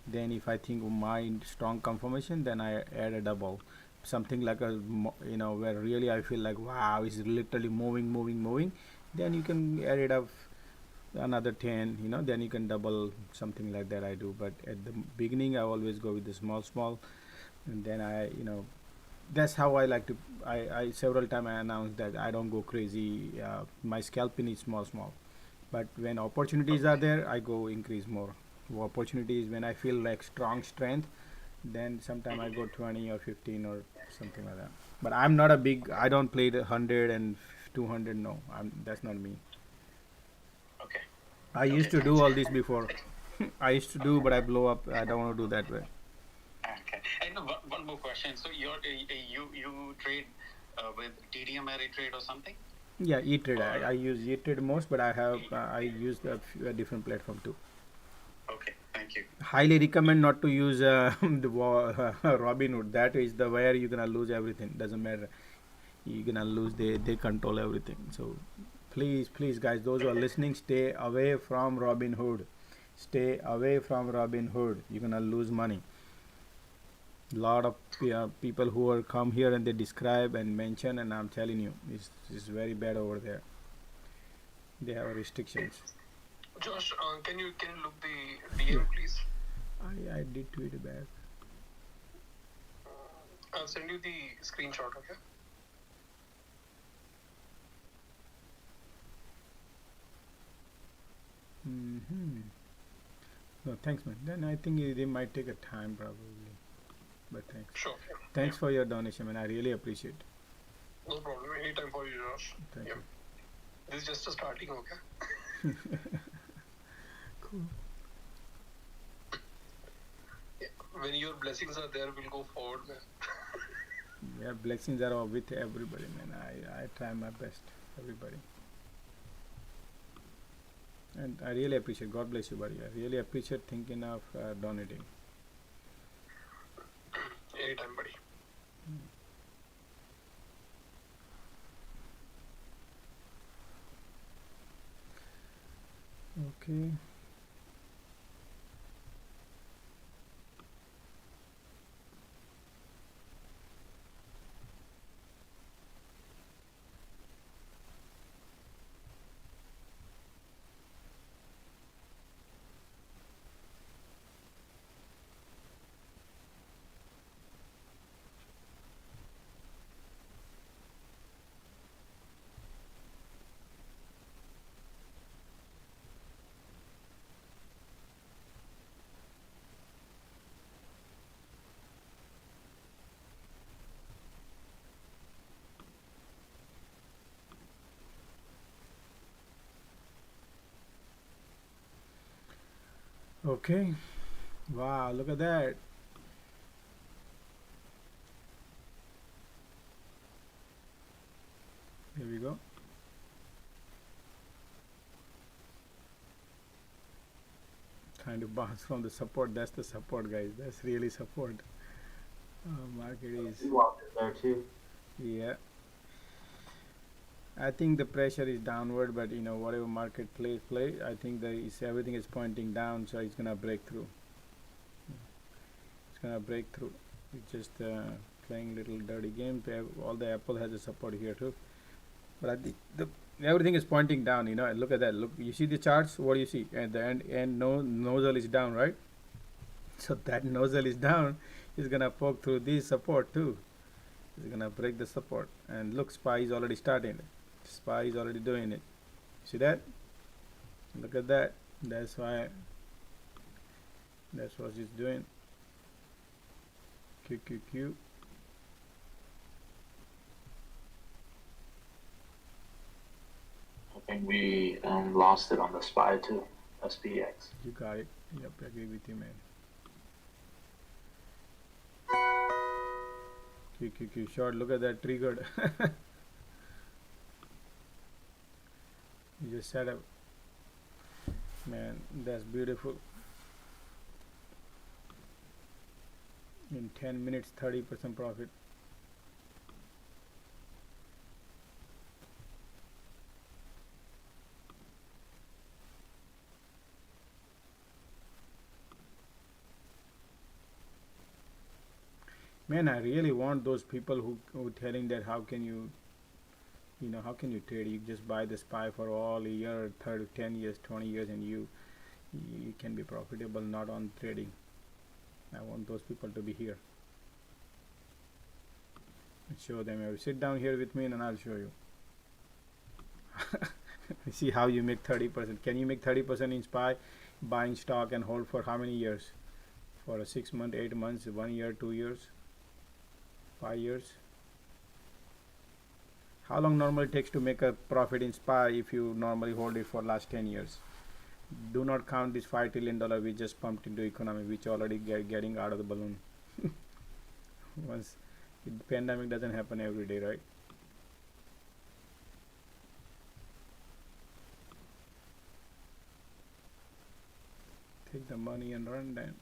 Then if I think my strong confirmation, then I add a double. Something like a where really I feel like wow, it's literally moving. Then you can add it up another 10, then you can double, something like that I do. But at the beginning I always go with the small, and then that's how I like to. I several times I announced that I don't go crazy. My scalping is small, but when opportunities are there, I go increase more. Opportunities when I feel like strong strength, then sometime I go 20 or 15 or something like that. But I'm not a big. I don't play the 100 and 200. No, that's not me. Okay. I used to do all this before. I used to do, but I blow up. I don't want to do that way. Okay. And one more question. So you trade with TDM trade or something? Yeah, E-Trade. I use E-Trade most, but I use a different platform too. Okay, thank you. Highly recommend not to use the Robinhood. That is the where you're gonna lose everything. Doesn't matter. You're gonna lose. They control everything. So please guys, those who are listening, stay away from Robinhood. Stay away from Robinhood. You're gonna lose money. Lot of people who are come here and they describe and mention, and I'm telling you, it's very bad over there. They have restrictions. Josh, can you look the DM, please? I did tweet it back. I'll send you the screenshot, okay? No, thanks, man. Then I think they might take a time probably, but thanks. Sure. Thanks for your donation, man. I really appreciate it. No problem. Anytime for you, Josh. Thank you. This is just a starting, okay? Cool. Yeah. When your blessings are there, we'll go forward, man. Yeah, blessings are all with everybody, man. I try my best, everybody. And I really appreciate. God bless you, buddy. I really appreciate thinking of donating. Anytime, buddy. Okay. Okay. Wow, look at that. Here we go. Kind of bounce from the support. That's the support, guys. That's really support. Market is there too. Yeah. I think the pressure is downward, but whatever market play, I think everything is pointing down, so it's gonna break through. gonna break through. It's just playing little dirty game. All the Apple has a support here too, but I think everything is pointing down. You know, and look at that. Look, you see the charts. What do you see? At the end, nozzle is down, right? So that nozzle is down. Is gonna poke through this support too. It's gonna break the support. And look, SPY is already starting. SPY is already doing it. See that? Look at that. That's why. That's what it's doing. QQQ. I think we lost it on the SPY too. SPX. You got it. Yep, I agree with you, man. QQQ short. Look at that triggered. You just set up. Man, that's beautiful. In 10 minutes, 30% profit. Man, I really want those people who telling that how can you how can you trade? You just buy the SPY for all a year, 30, 10 years, 20 years, and you can be profitable, not on trading. I want those people to be here. Show them. Sit down here with me and I'll show you. See how you make 30%. Can you make 30% in SPY, buying stock and hold for how many years? For a 6 month, 8 months, 1 year, 2 years, 5 years? How long normally takes to make a profit in SPY if you normally hold it for last 10 years? Do not count this $5 trillion we just pumped into economy, which already getting out of the balloon. Once the pandemic doesn't happen every day, right? Take the money and run then.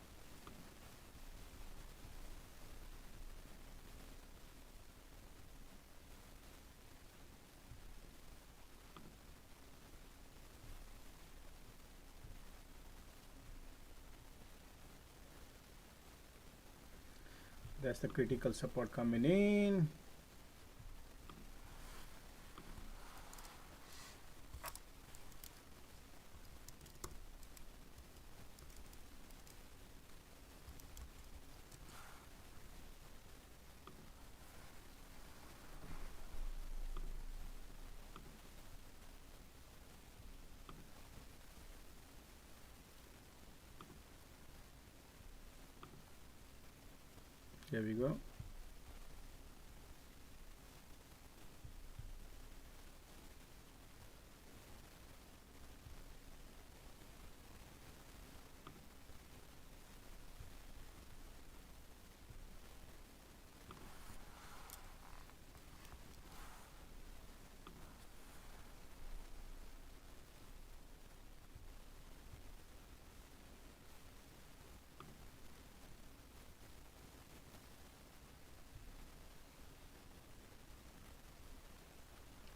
That's the critical support coming in. There we go.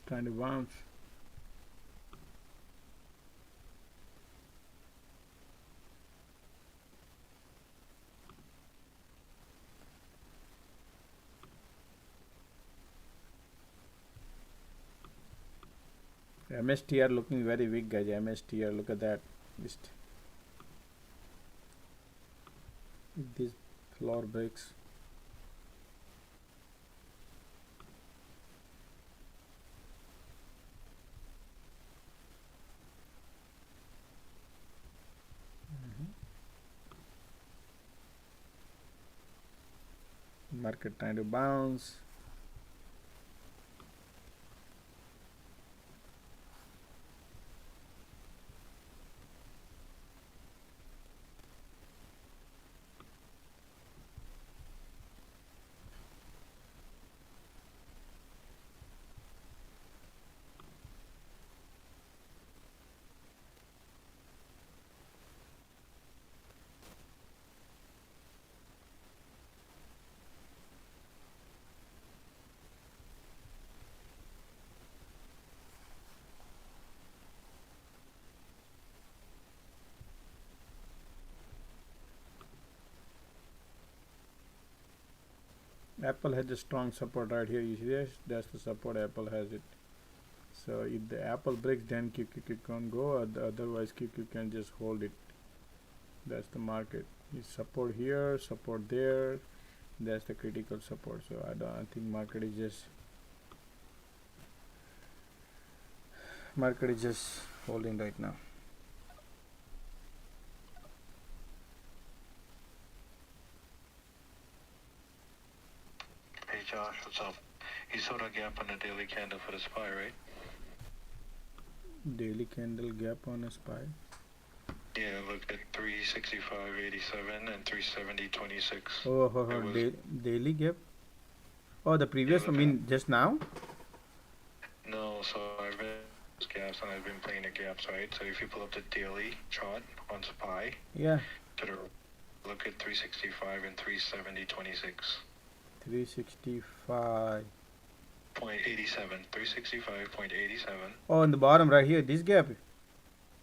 Trying to bounce. MSTR looking very weak, guys. MSTR, look at that. Just these floor breaks. Market trying to bounce. Apple has a strong support right here. You see this? That's the support. Apple has it. So if the Apple breaks, then QQQ can go. Otherwise, QQQ can just hold it. That's the market. It's support here, support there. That's the critical support. So I think market is just holding right now. Hey Josh, what's up? You saw the gap on the daily candle for the SPY, right? Daily candle gap on a SPY. Yeah, look at 365.87 and 370.26. Oh, daily gap. Oh, the previous one. Mean just now? No, so I've been gaps and I've been playing the gaps, right? So if you pull up the daily chart on SPY, yeah, look at 365 and 370.26. 365.87. 365.87. Oh, on the bottom right here, this gap.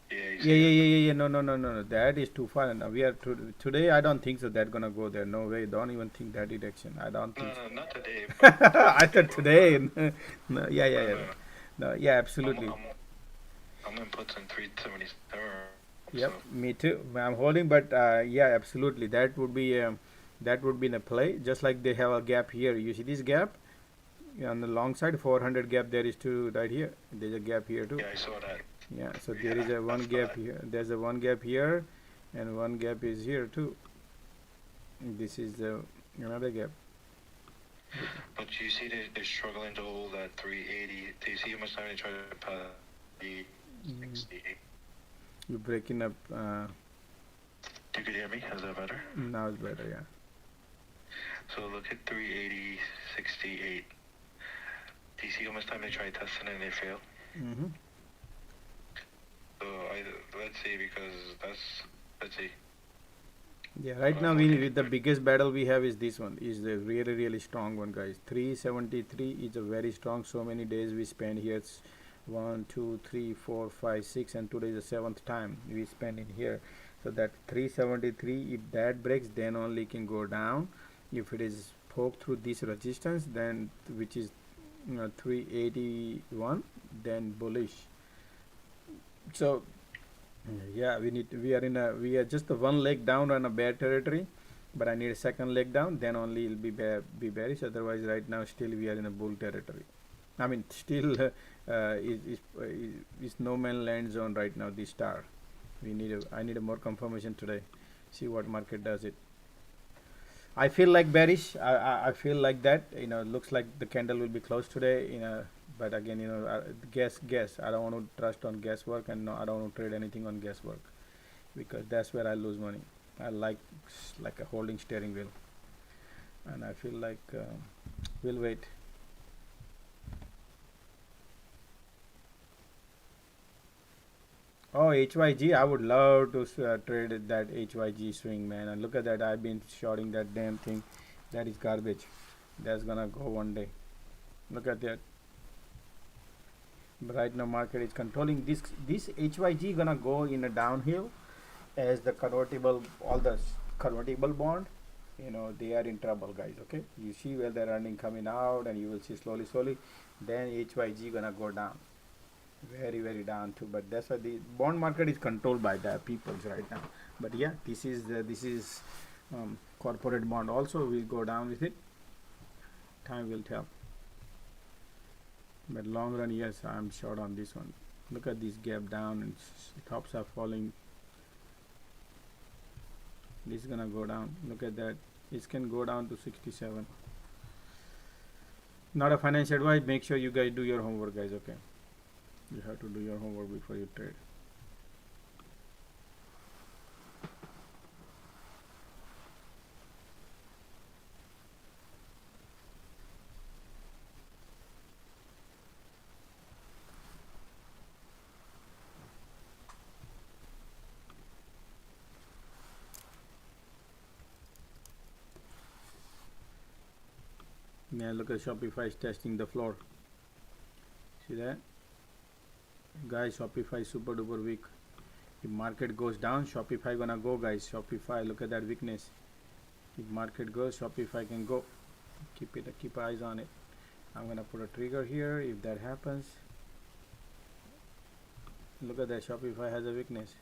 Yeah. No. That is too far. Now we are today. I don't think so. That's gonna go there. No way. Don't even think that direction. I don't think. No, not today. I thought today. No, yeah. No, yeah, absolutely. I'm gonna put some 377. Yep, so. Me too. I'm holding, but yeah, absolutely. That would be in a play. Just like they have a gap here. You see this gap? On the long side, 400 gap. There is two right here. There's a gap here too. Yeah, I saw that. Yeah, so there is a one gap here. There's a one gap here, and one gap is here too. This is another gap. But you see they're struggling to hold that 380. Do you see how much time they try to pass the 68? You're breaking up. You could hear me? Is that better? Now it's better, yeah. So look at 380.68. Do you see how much time they try testing and they fail? Mm-hmm. So let's see, because let's see. Yeah, right now with the biggest battle we have is this one. Is the really strong one, guys. 373 is a very strong. So many days we spend here. It's 1, 2, 3, 4, 5, 6, and today is the 7th time we spend in here. So that 373, if that breaks, then only can go down. If it is poked through this resistance, then which is 381, then bullish. So yeah, we are just the one leg down on a bear territory, but I need a second leg down, then only it'll be bearish. Otherwise, right now still we are in a bull territory. I mean, still is no man land zone right now. This star, I need a more confirmation today. See what market does it. I feel like bearish. I feel like that. Looks like the candle will be closed today. But again, guess. I don't want to trust on guesswork, and no, I don't want to trade anything on guesswork, because that's where I lose money. I like a holding steering wheel, and I feel like we'll wait. Oh, HYG, I would love to trade that HYG swing, man. And look at that, I've been shorting that damn thing. That is garbage. That's gonna go one day. Look at that. But right now market is controlling this HYG gonna go in a downhill as the convertible, all the convertible bond, they are in trouble, guys. Okay, you see where they're earning coming out, and you will see slowly then HYG gonna go down, very down too. But that's why the bond market is controlled by the peoples right now. But yeah, this is corporate bond also will go down with it. Time will tell. But long run, yes, I'm short on this one. Look at this gap down, and tops are falling. This is gonna go down. Look at that. It can go down to 67. Not a financial advice. Make sure you guys do your homework, guys. Okay, you have to do your homework before you trade. Now look at Shopify is testing the floor. See that? Guys, Shopify is super duper weak. If market goes down, Shopify gonna go, guys. Shopify, look at that weakness. If market goes, Shopify can go. keep eyes on it. I'm gonna put a trigger here if that happens. Look at that, Shopify has a weakness.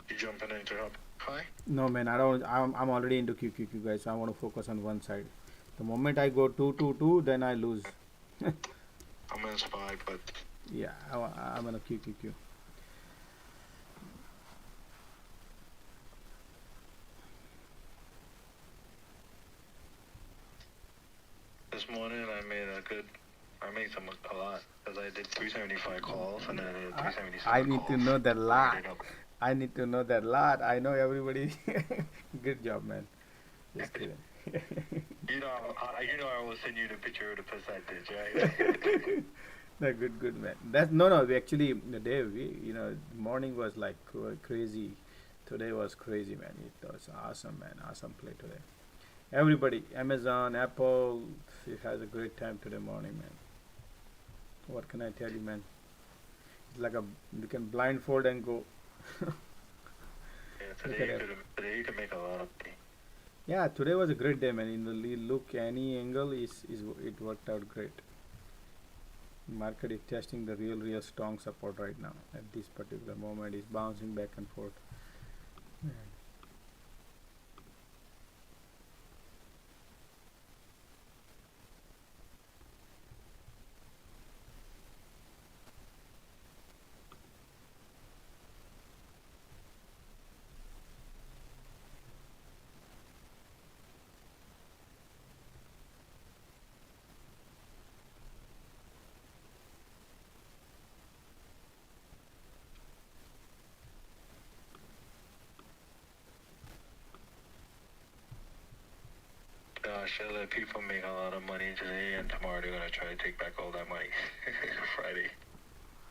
You jumping into Shopify? No man, I don't. I'm already into QQQ, guys, so I want to focus on one side. The moment I go 222, then I lose. I'm in SPY, but yeah, I'm in a QQQ. this morning I made a lot because I did 375 calls and then I did 376 I need to know that lot. I need to know that lot. I know everybody. Good job, man. Just kidding. you know I will send you the picture of the percentage, right? No, good man. That's no. We actually the day morning was like crazy. Today was crazy, man. It was awesome, man. Awesome play today. Everybody, Amazon, Apple, it has a great time today morning, man. What can I tell you, man? It's like you can blindfold and go. Today you can make a lot of money. Yeah, today was a great day, man. In the look, any angle it worked out great. Market is testing the real strong support right now. At this particular moment, is bouncing back and forth. Yeah. Should let people make a lot of money today, and tomorrow they're gonna try to take back all that money. Friday.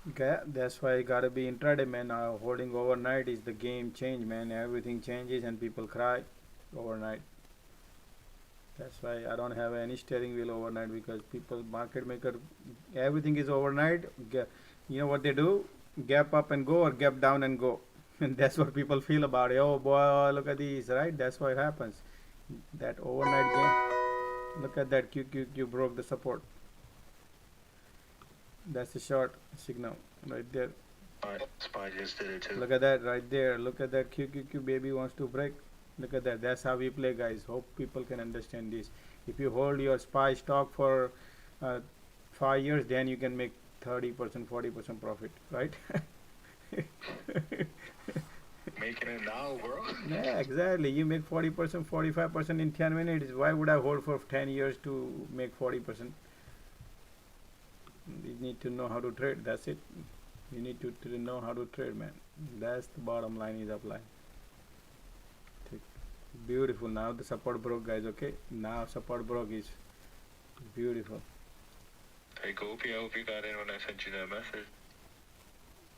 Okay, that's why you gotta be intraday, man. Holding overnight is the game change, man. Everything changes and people cry overnight. That's why I don't have any steering wheel overnight, because people, market maker, everything is overnight. You know what they do? Gap up and go, or gap down and go. And that's what people feel about it. Oh boy, look at these, right? That's what happens. That overnight game. Look at that, QQQ broke the support. That's the short signal right there. SPY just did it too. Look at that right there. Look at that, QQQ baby wants to break. Look at that. That's how we play, guys. Hope people can understand this. If you hold your SPY stock for 5 years, then you can make 30%, 40% profit, right? Making it now, bro. Yeah, exactly. You make 40%, 45% in 10 minutes. Why would I hold for 10 years to make 40%? You need to know how to trade. That's it. You need to know how to trade, man. That's the bottom line is apply. Beautiful. Now the support broke, guys. Okay. Now support broke is beautiful. Hey, Gopi, I hope you got in when I sent you that message.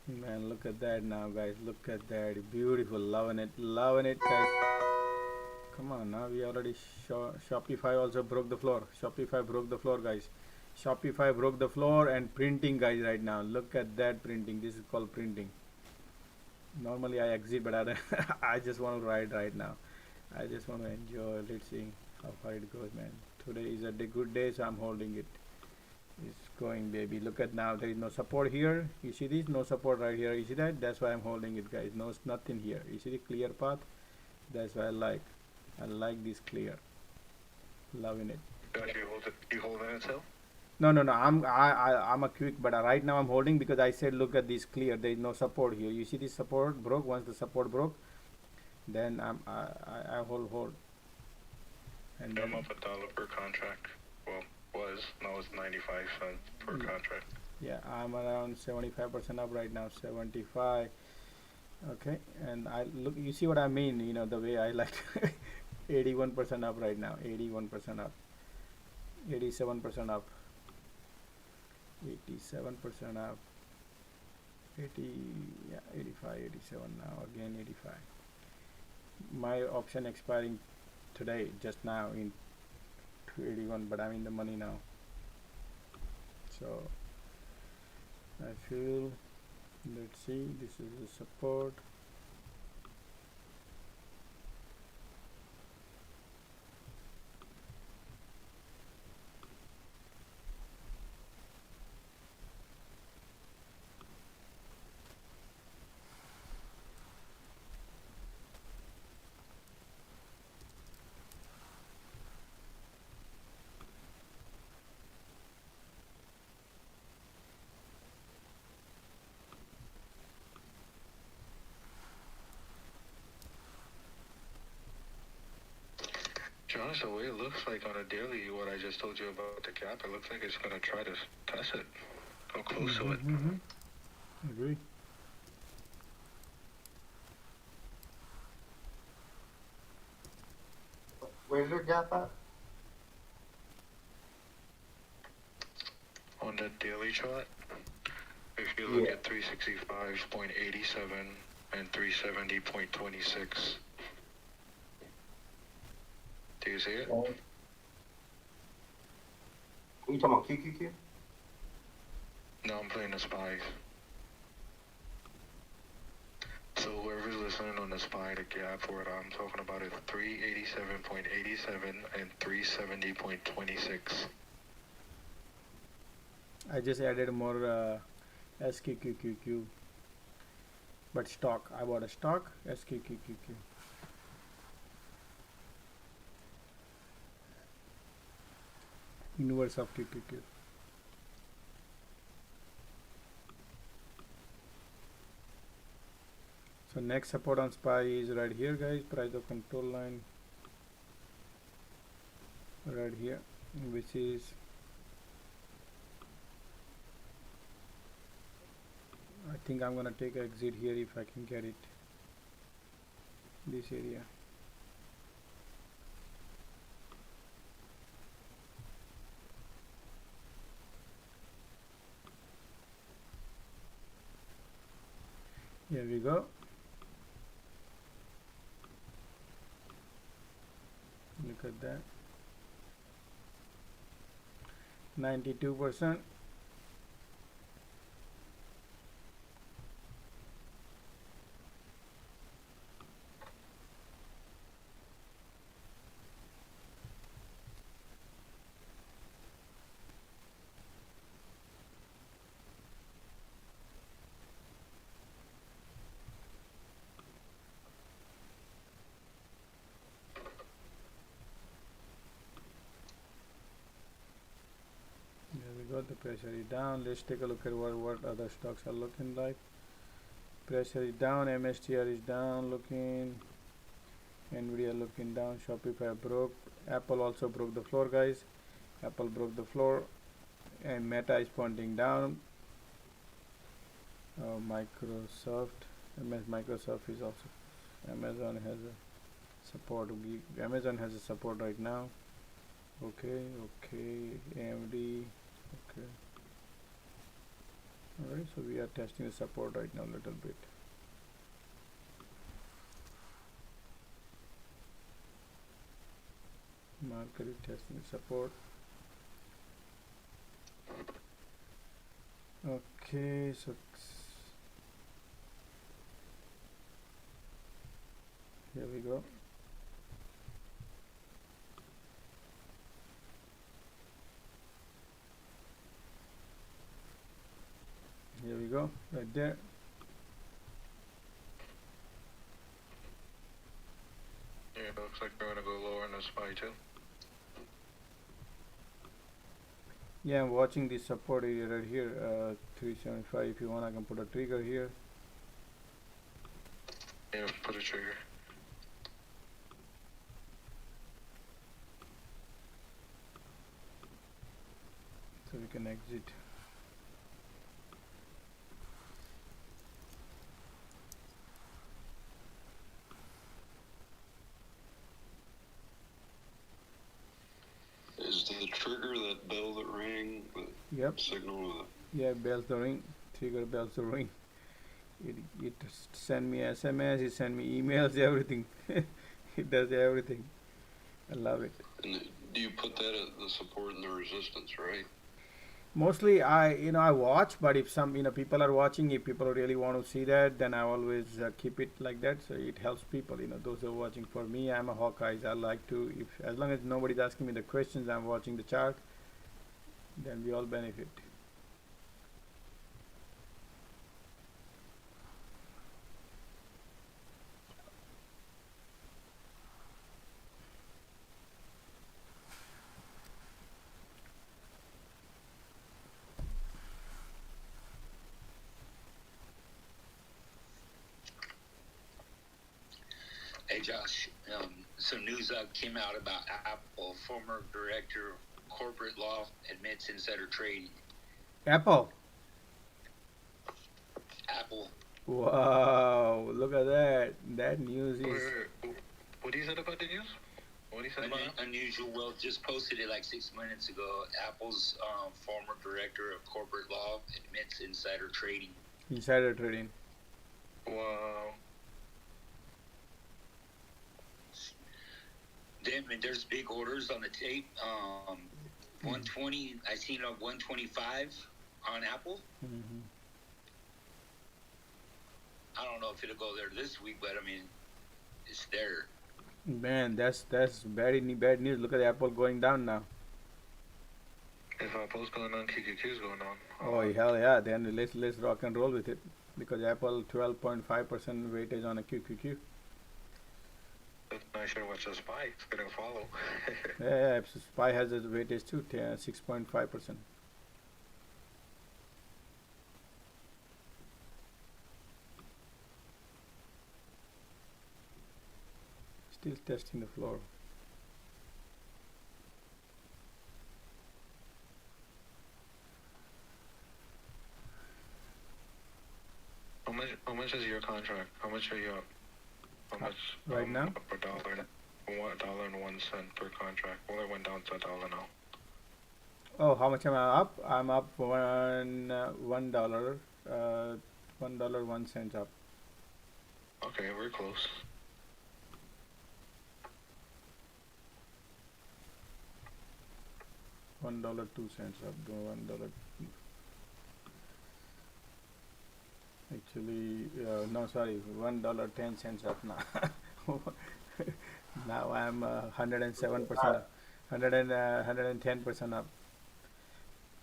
Man, look at that now, guys. Look at that. Beautiful. Loving it, guys. Come on, now we already Shopify also broke the floor. Shopify broke the floor, guys. Shopify broke the floor and printing, guys, right now. Look at that printing. This is called printing. Normally I exit, but I just want to ride right now. I just want to enjoy. Let's see how far it goes, man. Today is a good day, so I'm holding it. It's going, baby. Look at now. There is no support here. You see this? No support right here. You see that? That's why I'm holding it, guys. No, nothing here. You see the clear path? That's why I like this clear. Loving it. You holding it still? No. I'm a quick, but right now I'm holding because I said look at this clear. There is no support here. You see this support broke. Once the support broke, then I hold. And I'm up $1 per contract. Well, now it's 95 cents per contract. Yeah, I'm around 75% up right now. 75. Okay, and I look. You see what I mean? You know the way I like. 81% up right now. 81% up. 87% up. 87% up. 85, 87 now. Again 85. My option expiring today, just now in 281, but I'm in the money now. So I feel, let's see, this is the support. be honest, the way it looks like on a daily, what I just told you about the gap, it looks like it's going to try to test it. Go close to it. Agree. Where's your gap at? On the daily chart, if you look at 365.87 and 370.26, do you see it? Are you talking about QQQ? No, I'm playing the SPY. So whoever's listening on the SPY, the gap for what I'm talking about is 387.87 and 370.26. I just added more SQQQ, but stock. I bought a stock SQQQ. Inverse of QQQ. So next support on SPY is right here, guys. Price of control line right here, which is I think I'm gonna take an exit here if I can get it. This area. Here we go. Look at that. 92%. The pressure is down. Let's take a look at what other stocks are looking like. Pressure is down, MSTR is down looking, Nvidia looking down, Shopify broke, Apple also broke the floor, guys. Apple broke the floor, and Meta is pointing down. Microsoft is also, Amazon has a support. Amazon has a support right now. Okay, AMD. Okay. Alright, so we are testing the support right now a little bit. Market is testing the support. Okay, so here we go. Here we go, right there. Yeah, it looks like we're going to go lower in the SPY too. Yeah, I'm watching this support area right here, 375. If you want, I can put a trigger here. Yeah, put a trigger. So we can exit. Is the trigger that bell that rang, the signal? Yeah, bells the ring. Trigger bells the ring. It send me SMS, it send me emails, everything. It does everything. I love it. And do you put that at the support and the resistance, right? Mostly I watch, but if some people are watching, if people really want to see that, then I always keep it like that, so it helps people, those who are watching. For me, I'm a Hawkeye. I like to, as long as nobody's asking me the questions, I'm watching the chart, then we all benefit. Hey Josh. Some news came out about Apple. Former director of corporate law admits insider trading. Apple. Apple. Wow, look at that. That news is... What is it about the news? What is it about? Unusual. Well, just posted it like 6 minutes ago. Apple's former director of corporate law admits insider trading. Insider trading. Wow. There's big orders on the tape. 120. I seen a 125 on Apple. Mm-hmm. I don't know if it'll go there this week, but I mean, it's there. Man, that's bad news. Look at Apple going down now. If Apple's going on, QQQ's going on. Oh hell yeah! Then let's rock and roll with it, because Apple 12.5% weightage on a QQQ. Not sure what's a SPY. It's gonna follow. Yeah, SPY has a weightage too, 6.5%. Still testing the floor. How much is your contract? How much are you up? How much right now? Per dollar, $1.01 per contract. Well, it went down to $1 now. Oh, how much am I up? I'm up $1, $1.01 up. Okay, we're close. $1.02 up. $1. Actually, no, sorry, $1.10 up now. Now I'm 107% up, 110% up,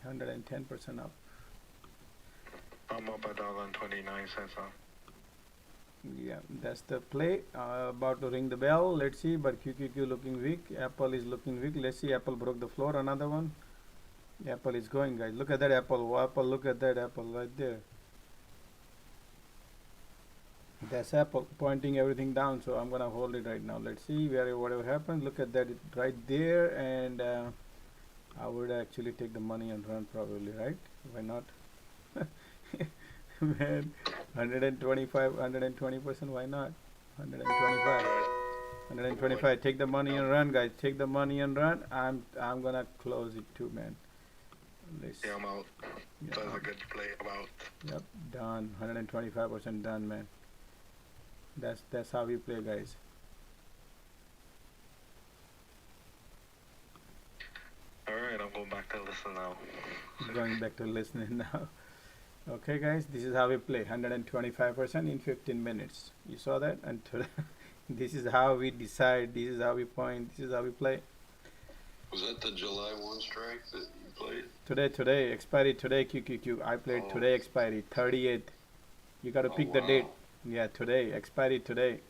110% up. I'm up $1.29 up. Yeah, that's the play. About to ring the bell. Let's see, but QQQ looking weak. Apple is looking weak. Let's see. Apple broke the floor. Another one. Apple is going, guys. Look at that Apple. Oh, Apple. Look at that Apple right there. That's Apple pointing everything down. So I'm gonna hold it right now. Let's see whatever happens. Look at that right there, and I would actually take the money and run probably, right? Why not? Man, 125, 120%, why not? 125, 125. Take the money and run, guys. Take the money and run. I'm gonna close it too, man. Yeah, I'm out. Yeah. That's a good play. I'm out. Yep, done. 125% done, man. That's how we play, guys. All right, I'm going back to listen now. Going back to listening now. Okay, guys, this is how we play. 125% in 15 minutes. You saw that? And this is how we decide. This is how we point. This is how we play. Was that the July 1 strike that you played? Today, expiry today, QQQ. I played today, expiry, 38th. You got to pick the date. Yeah, today, expiry today.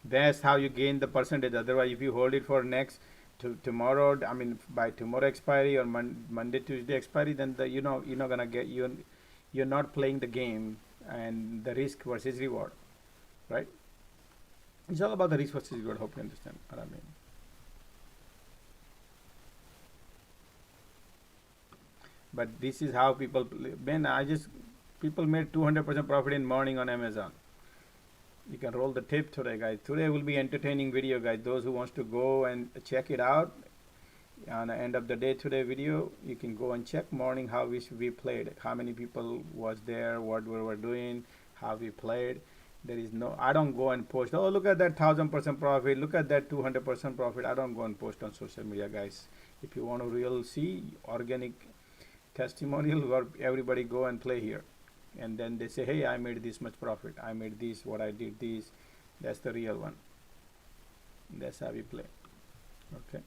That's how you gain the percentage. Otherwise, if you hold it for next tomorrow, I mean by tomorrow expiry or Monday, Tuesday expiry, then you're not gonna get you're not playing the game and the risk versus reward, right? It's all about the risk versus reward. Hope you understand what I mean. But this is how people play. Man, people made 200% profit in morning on Amazon. You can roll the tape today, guys. Today will be entertaining video, guys. Those who wants to go and check it out on the end of the day today video, you can go and check morning how we played, how many people was there, what we were doing, how we played. There is no, I don't go and post, oh look at that 1000% profit, look at that 200% profit. I don't go and post on social media, guys. If you want to real see organic testimonial where everybody go and play here, and then they say, hey, I made this much profit, I made this, what I did this. That's the real one. That's how we play. Okay.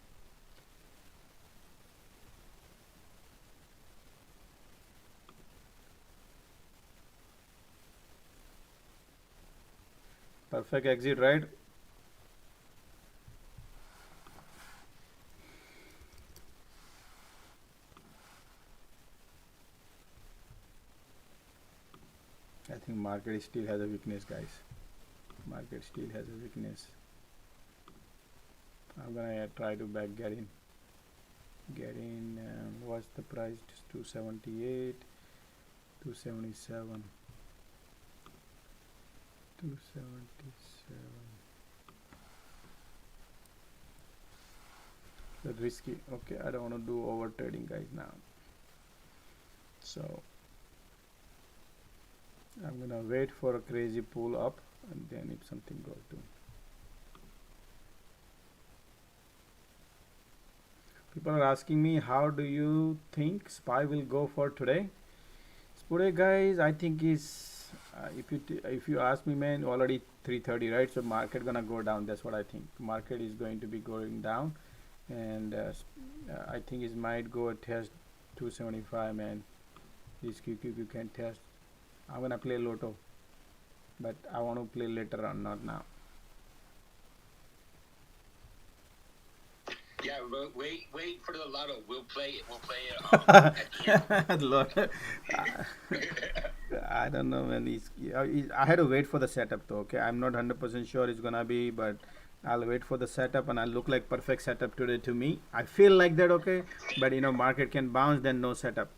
Perfect exit, right? I think market still has a weakness, guys. Market still has a weakness. I'm gonna try to get in. What's the price? 278, 277, 277. That's risky. Okay, I don't want to do over trading, guys, now. So I'm gonna wait for a crazy pull up, and then if something goes to. People are asking me, how do you think SPY will go for today? Today, guys, I think is if you ask me, man, already 3:30, right? So market gonna go down. That's what I think. Market is going to be going down, and I think it might go test 275, man. This QQQ can test. I'm gonna play Lotto, but I want to play later on, not now. Yeah, wait for the lotto. We'll play it. At the end. Lotto. I don't know, man. I had to wait for the setup, though. Okay, I'm not 100% sure it's gonna be, but I'll wait for the setup, and I'll look like perfect setup today to me. I feel like that, okay, but market can bounce, then no setup.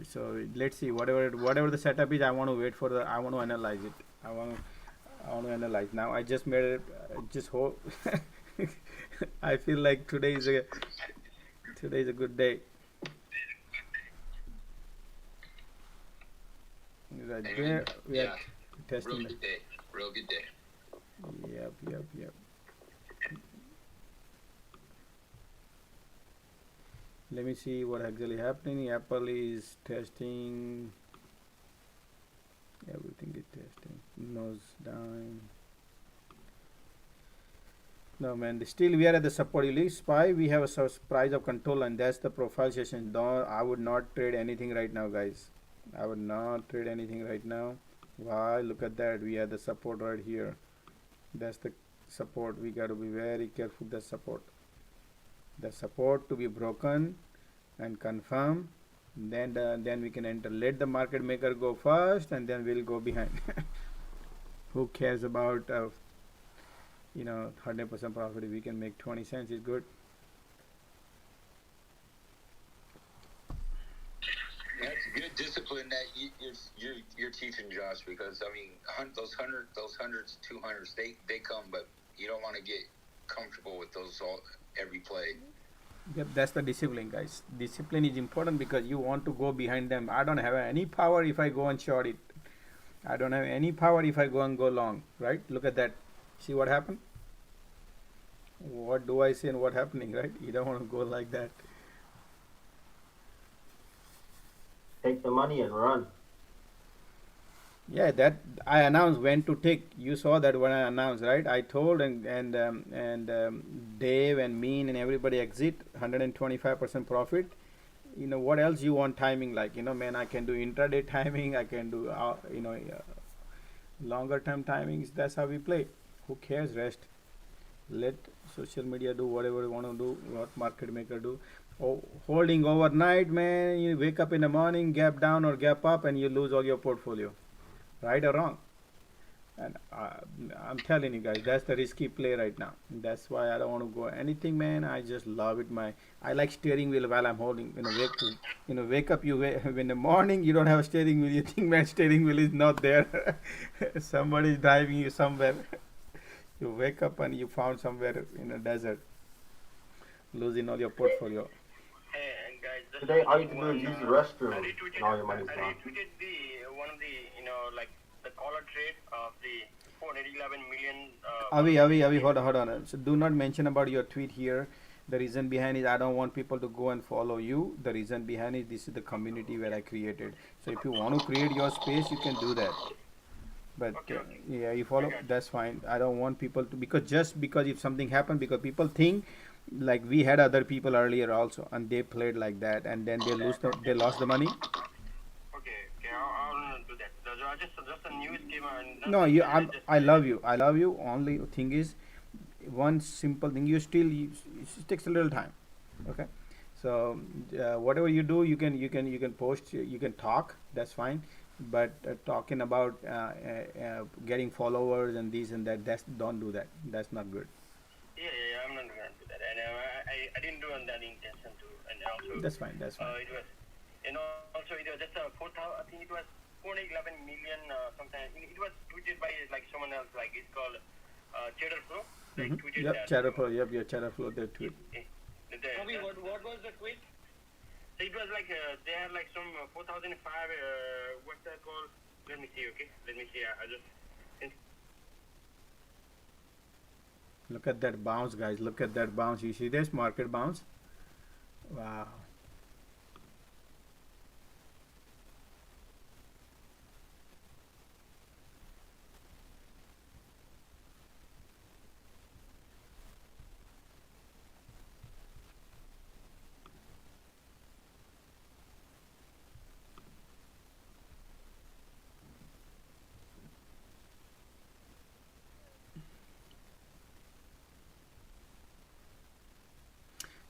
So let's see. Whatever the setup is, I want to wait for the. I want to analyze it. I want to analyze. Now I just made it. Just hope. I feel like today is a good day. Right there, we are testing. Real good day. Real good day. Yep. Let me see what actually happening. Apple is testing. Everything is testing. Nose down. No, man. Still, we are at the support. SPY, we have a price of control, and that's the profile session. I would not trade anything right now, guys. I would not trade anything right now. Why? Look at that. We have the support right here. That's the support. We got to be very careful. The support. The support to be broken and confirm. Then we can enter. Let the market maker go first, and then we'll go behind. Who cares about 100% profit? If we can make 20 cents, is good. That's good discipline that you're teaching, Josh. Because I mean, those hundreds, 200s, they come, but you don't want to get comfortable with those every play. Yep, that's the discipline, guys. Discipline is important because you want to go behind them. I don't have any power if I go and short it. I don't have any power if I go and go long, right? Look at that. See what happened? What do I say and what happening, right? You don't want to go like that. Take the money and run. Yeah, that I announced when to take. You saw that when I announced, right? I told and Dave and Mean and everybody exit 125% profit. What else you want timing like? Man, I can do intraday timing. I can do longer term timings. That's how we play. Who cares? Rest. Let social media do whatever they want to do. What market maker do. Holding overnight, man. You wake up in the morning, gap down or gap up, and you lose all your portfolio. Right or wrong? And I'm telling you guys, that's the risky play right now. That's why I don't want to go anything, man. I just love it. I like steering wheel while I'm holding. Wake up. In the morning, you don't have a steering wheel. You think, man, steering wheel is not there. Somebody is driving you somewhere. You wake up and you found somewhere in a desert, losing all your portfolio. Hey guys, today all you can do is use the restroom and all your money's gone. I retweeted one of the the collar trade of the 411 million. Avi, hold on. So do not mention about your tweet here. The reason behind is I don't want people to go and follow you. The reason behind is this is the community where I created. So if you want to create your space, you can do that. But yeah, you follow. That's fine. I don't want people to because if something happened, because people think like we had other people earlier also, and they played like that, and then they lost the money. Okay, I'll do that. Just a new schema. No, I love you. Only thing is, one simple thing. It takes a little time. Okay, so whatever you do, you can post, you can talk. That's fine. But talking about getting followers and this and that, don't do that. That's not good. Yeah, I'm that, and I didn't do on that intention to, and also That's fine. That's fine. it was, and also it was just 4,000. I think it was 411 million something. It was tweeted by like someone else, like it's called Cheddar Flow. They tweeted Yep, that. Cheddar Flow. Yep, your Cheddar Flow. They tweet. What was the tweet? It was like they had like some 4005. What's that called? Let me see. Okay, let me see. I just. Look at that bounce, guys. Look at that bounce. You see this market bounce? Wow.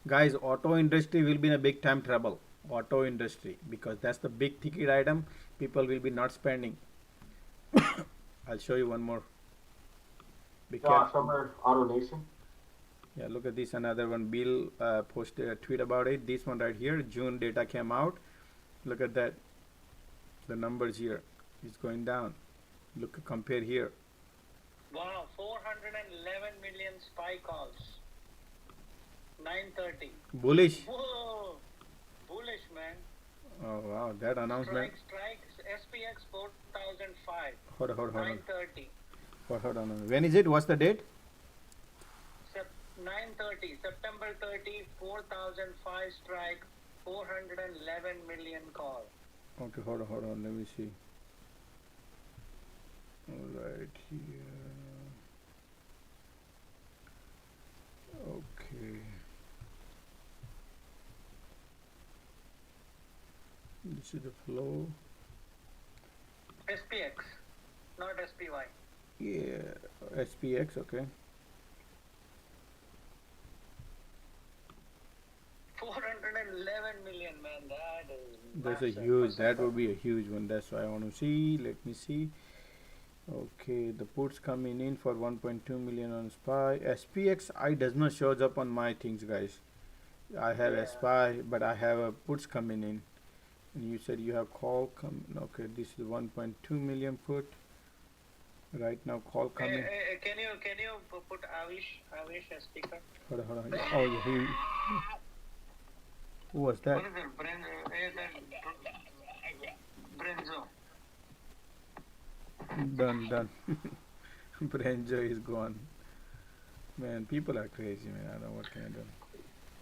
Guys, auto industry will be in a big time trouble. Auto industry, because that's the big ticket item. People will be not spending. I'll show you one more. Be careful. Summer Auto Nation. Yeah, look at this. Another one. Bill posted a tweet about it. This one right here. June data came out. Look at that. The numbers here. It's going down. Look, compare here. Wow, 411 million spy calls. 9:30. Bullish. Whoa, bullish, man. Oh wow, that announcement. Strike SPX 4005. Hold on. 9:30. Hold on. When is it? What's the date? 9:30. September 30. 4005 strike. 411 million call. Okay, hold on. Let me see. Right here. Okay. This is the flow. SPX, not SPY. Yeah, SPX, okay. 411 million, man. That is That's a massive. huge, that would be a huge one. That's why I want to see. Let me see. Okay, the puts coming in for 1.2 million on SPY. SPX I does not shows up on my things, guys. I have a SPY, but I have a puts coming in. And you said you have call coming. Okay, this is 1.2 million put. Right now, call coming. Can you put Avish as speaker? Hold on. Oh, yeah, he. Who was that? What is it? Brenzo. Done. Brenzo is gone. Man, people are crazy, man. I don't know what can I do.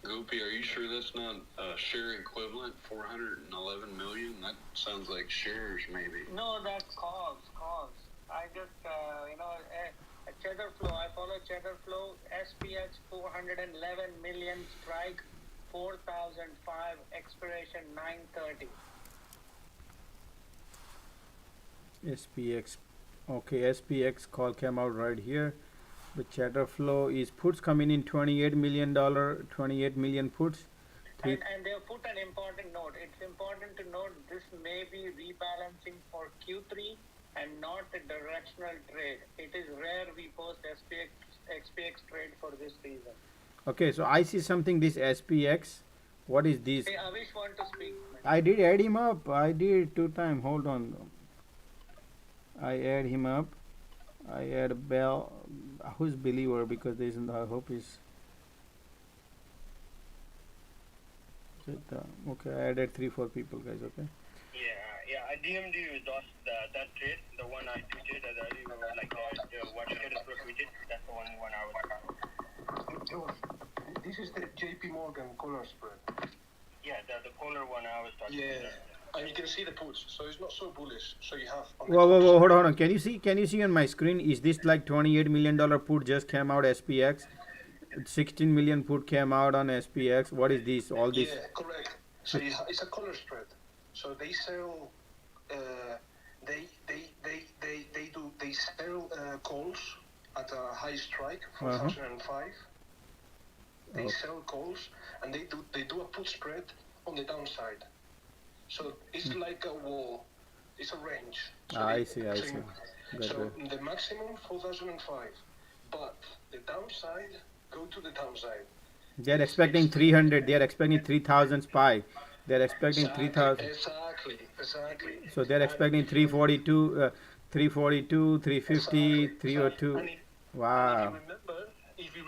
Gopi, are you sure that's not share equivalent? 411 million? That sounds like shares, maybe. No, that's calls. I just, a Cheddar Flow. I follow Cheddar Flow. SPX 411 million strike. 4005 expiration 9:30. SPX. Okay, SPX call came out right here. The Cheddar Flow is puts coming in $28 million, 28 million puts. And they have put an important note. It's important to note this may be rebalancing for Q3 and not a directional trade. It is rare we post SPX trade for this season. Okay, so I see something, this SPX. What is this? Hey, Avish want to speak. I did add him up. I did 2 times. Hold on. I add him up. I add Bell. Who's believer? Because there isn't. I hope is. Okay, I added 3-4 people, guys. Okay. Yeah. I DM'd you that trade, the one I tweeted, what Cheddar Flow tweeted. That's the one I was. Josh, this is the JP Morgan color spread. Yeah, the polar one I was talking about. Yeah, and you can see the puts, so it's not so bullish. So you have. Whoa, hold on. Can you see on my screen? Is this like $28 million put just came out SPX? 16 million put came out on SPX. What is this? All this? Yeah, correct. So it's a color spread. So they sell. They sell calls at a high strike, 4005. They sell calls and they do a put spread on the downside. So it's like a wall. It's a range. So I see. So the maximum 4005, but the downside go to the downside. They're expecting 300. They're expecting 3,000 SPY. They're expecting 3,000. Exactly. So they're expecting 342, 342, 350, 302. Wow. If you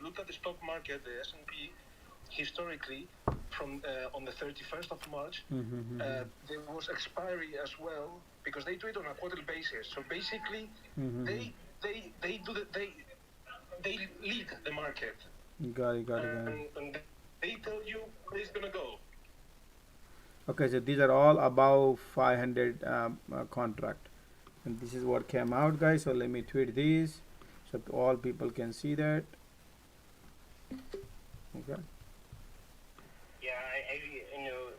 look at the stock market, the S&P, historically, from on the 31st of March, there was expiry as well because they do it on a quarterly basis. So basically, they lead the market. Got it. And they tell you where it's gonna go. Okay, so these are all above 500 contract, and this is what came out, guys. So let me tweet these so all people can see that. Okay. Yeah,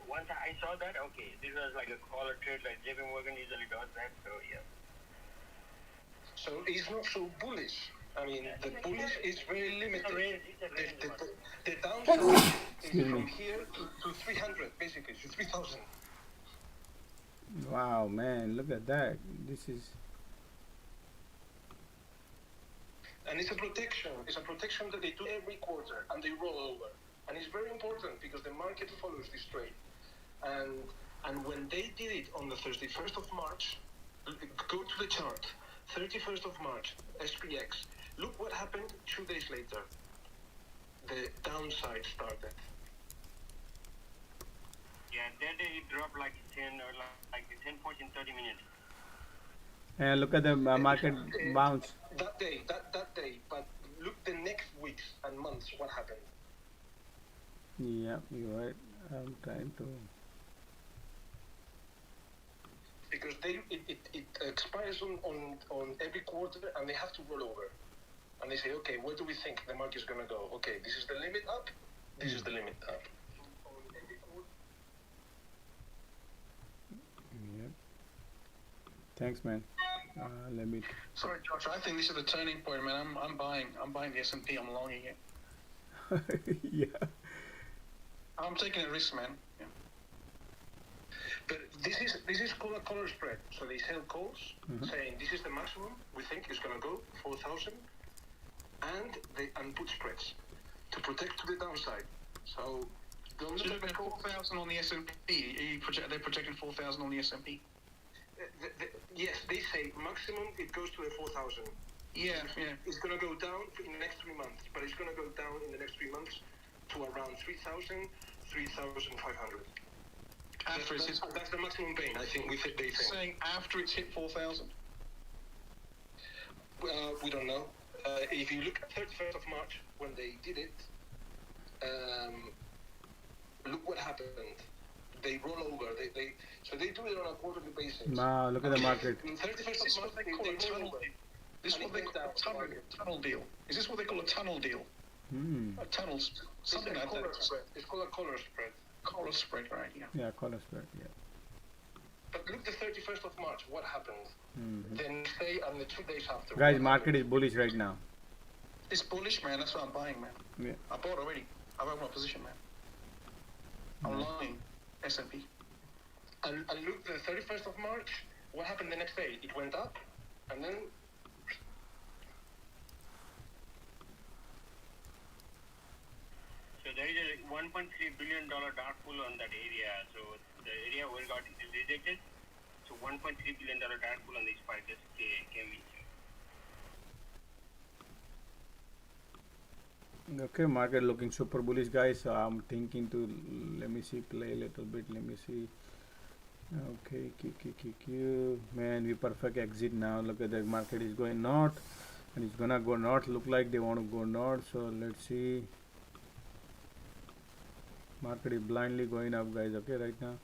once I saw that, okay, this was like a caller trade, like JP Morgan usually does that, so yeah. So it's not so bullish. I mean, the bullish is very limited. The downside is from here to 300, basically, to 3,000. Wow, man, look at that. This is... And it's a protection. It's a protection that they do every quarter, and they roll over. And it's very important because the market follows this trade. And when they did it on the 31st of March, go to the chart, 31st of March, SPX. Look what happened 2 days later. The downside started. Yeah, that day it dropped like 10 or like 10 points in 30 minutes. And look at the market bounce. That day, but look the next weeks and months, what happened. Yeah, you're right. I'm trying to... Because it expires on every quarter and they have to roll over. And they say, okay, where do we think the market is going to go? Okay, this is the limit up, this is the limit up. Yep. Thanks, man. Let me... Sorry, Josh, I think this is the turning point, man. I'm buying the S&P, I'm longing it. Yeah. I'm taking a risk, man. Yeah. But this is called a color spread. So they sell calls saying this is the maximum we think is going to go 4,000, and they put spreads to protect to the downside. So don't look at 4,000 on the S&P. They're projecting 4,000 on the S&P. Yes, they say maximum it goes to the 4,000. Yeah. It's going to go down in the next 3 months, but it's going to go down in the next 3 months to around 3,000, 3,500. That's the maximum pain, I think, they think. Saying after it's hit 4,000? We don't know. If you look at 31st of March, when they did it, look what happened. They roll over. So they do it on a quarterly basis. Wow, look at the market. 31st of March, they roll over. This is what they call a tunnel deal. Is this what they call a tunnel deal? A tunnel, something like that. It's called a color spread. Color spread, right? Yeah. Yeah, color spread. Yeah. But look, the 31st of March, what happened? The next day and the 2 days after. Guys, market is bullish right now. It's bullish, man. That's what I'm buying, man. Yeah. I bought already. I have my position, man. I'm long S&P. And look, the 31st of March, what happened the next day? It went up, and then... So there is a $1.3 billion dark pool on that area. So the area where got rejected. So $1.3 billion dark pool on this part just came in. Okay, market looking super bullish, guys. So I'm thinking to, let me see, play a little bit. Let me see. Okay, QQQ. Man, we perfect exit now. Look at the market is going north, and it's gonna go north. Look like they want to go north. So let's see. Market is blindly going up, guys. Okay, right now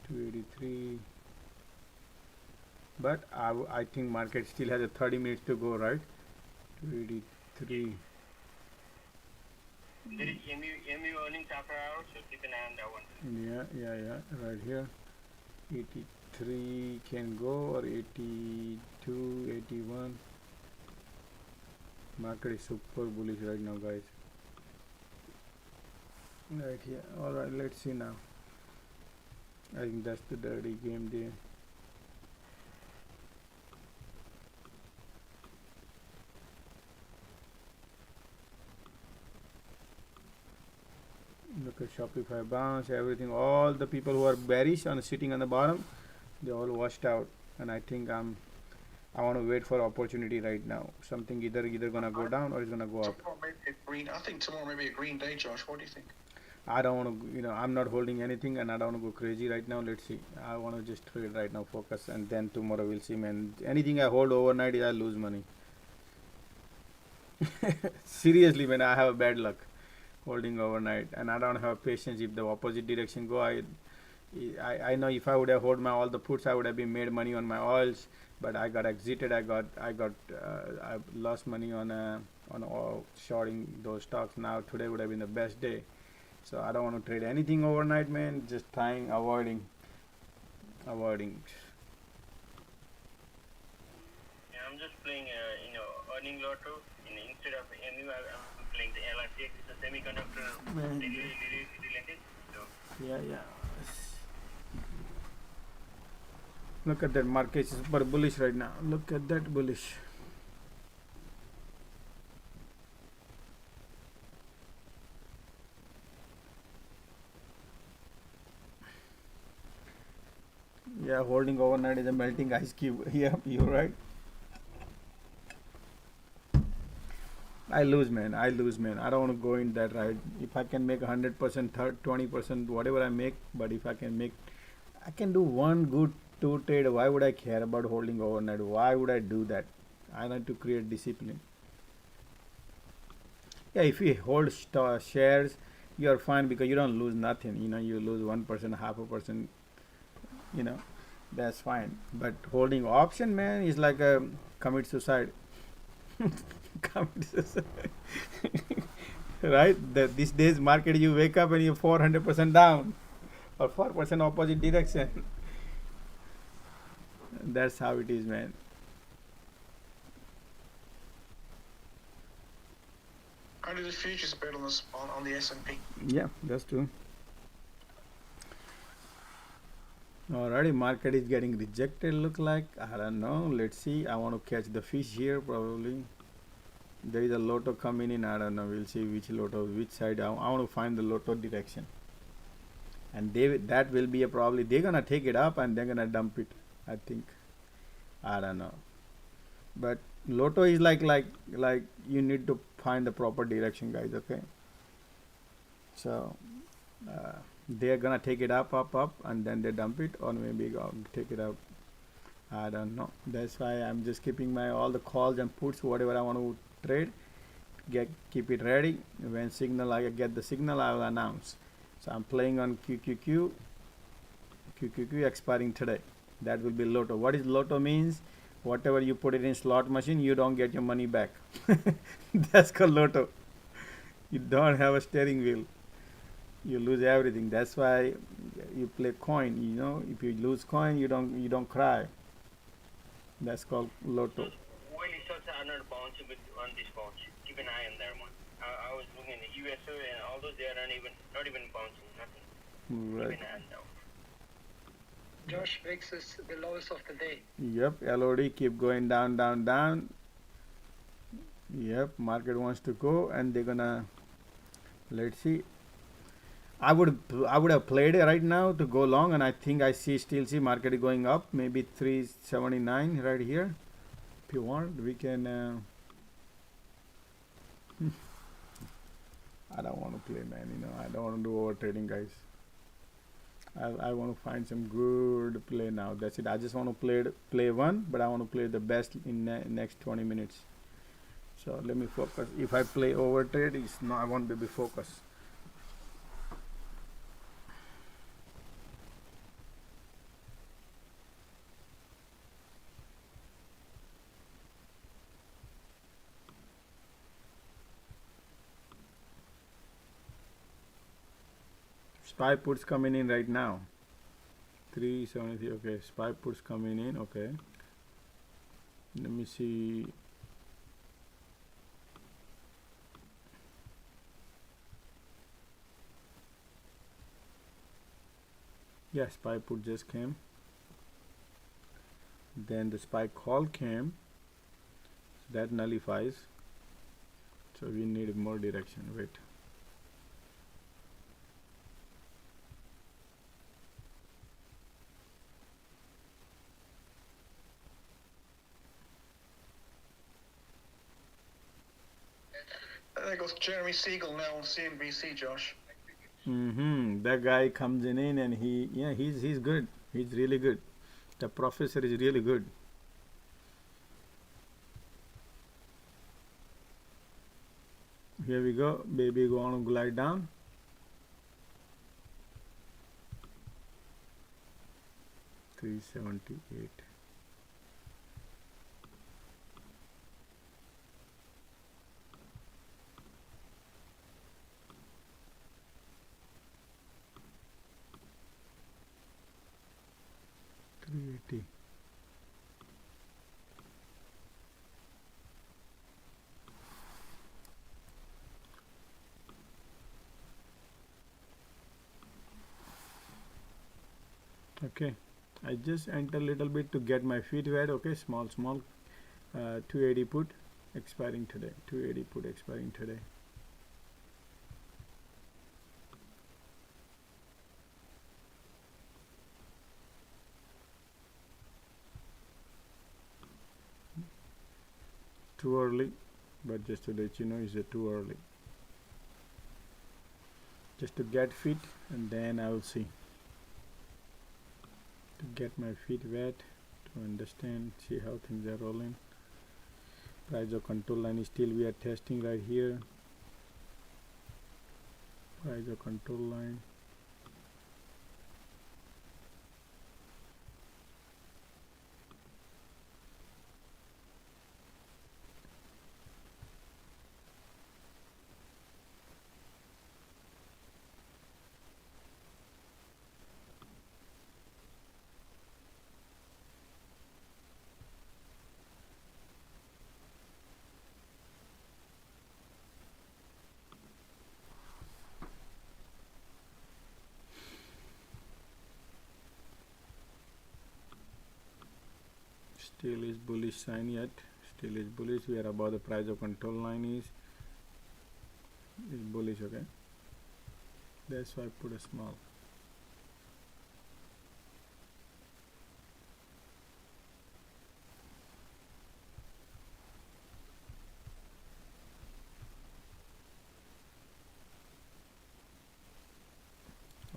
283. But I think market still has a 30 minutes to go, right? 283. There is MU earnings after hours, so keep an eye on that one. Yeah, right here. 83 can go, or 82, 81. Market is super bullish right now, guys. Right here. Alright, let's see now. I think that's the dirty game there. Okay, Shopify bounce, everything. All the people who are bearish on sitting on the bottom, they all washed out. And I think I want to wait for opportunity right now. Something either gonna go down or it's gonna go up. I think tomorrow may be a green day, Josh. What do you think? I don't want to, I'm not holding anything and I don't want to go crazy right now. Let's see. I want to just trade right now, focus, and then tomorrow we'll see, man. Anything I hold overnight, I lose money. Seriously, man, I have a bad luck holding overnight, and I don't have patience. If the opposite direction go, I know if I would have hold my all the puts, I would have been made money on my oils, but I got exited. I lost money on all shorting those stocks. Now today would have been the best day, so I don't want to trade anything overnight, man. Just avoiding. Yeah, I'm just playing, earning lotto. Instead of MU, I'm playing the LRTX. It's a semiconductor related. So. Yeah. Look at that market is super bullish right now. Look at that bullish. Yeah, holding overnight is a melting ice cube. Yeah, you're right. I lose, man. I don't want to go in that ride. If I can make 100%, 20%, whatever I make, but if I can do one good two trade. Why would I care about holding overnight? Why would I do that? I need to create discipline. Yeah, if you hold shares, you're fine because you don't lose nothing. You lose 1%, 0.5%. That's fine. But holding option, man, is like a commit suicide. Right? These days market, you wake up and you're 400% down or 4% opposite direction. That's how it is, man. How do the futures bet on the S&P? Yeah, that's true. Alrighty, market is getting rejected, look like. I don't know. Let's see. I want to catch the fish here probably. There is a lotto coming in. I don't know. We'll see which lotto, which side. I want to find the lotto direction. And that will be probably they're gonna take it up and they're gonna dump it, I think. I don't know. But lotto is like you need to find the proper direction, guys. Okay. So they're gonna take it up, and then they dump it, or maybe take it up. I don't know. That's why I'm just keeping all the calls and puts, whatever I want to trade, keep it ready. When I get the signal, I will announce. So I'm playing on QQQ expiring today. That will be lotto. What is lotto means? Whatever you put it in slot machine, you don't get your money back. That's called lotto. You don't have a steering wheel. You lose everything. That's why you play coin. If you lose coin, you don't cry. That's called lotto. When the stocks are not bouncing on this bounce, keep an eye on that one. I was looking at the USA and all those. They are not even bouncing. Nothing. Right. Keep an eye on that one. Josh, VIX is the lowest of the day. Yep, LOD keep going down. Yep, market wants to go, and they're gonna. Let's see. I would have played it right now to go long, and I think I still see market going up, maybe 379 right here. If you want, we can. I don't want to play, man. I don't want to do over trading, guys. I want to find some good play now. That's it. I just want to play one, but I want to play the best in next 20 minutes. So let me focus. If I play over trade, I won't be focused. SPY puts coming in right now. 373. Okay, SPY puts coming in. Okay. Let me see. Yeah, SPY put just came. Then the SPY call came. So that nullifies. So we need more direction. Wait. got Jeremy Siegel now on CNBC, Josh. That guy comes in and he's good. He's really good. The professor is really good. Here we go. Baby, go on, glide down. $378. $380. Okay, I just enter a little bit to get my feet wet. Okay, small 280 put expiring today. 280 put expiring today. Too early, but just to let you know, is it too early? Just to get fit, and then I will see. To get my feet wet, to understand, see how things are rolling. Price of control line is still we are testing right here. Price of control line. Still is bullish sign yet. Still is bullish. We are above the price of control line is bullish. Okay, that's why I put a small.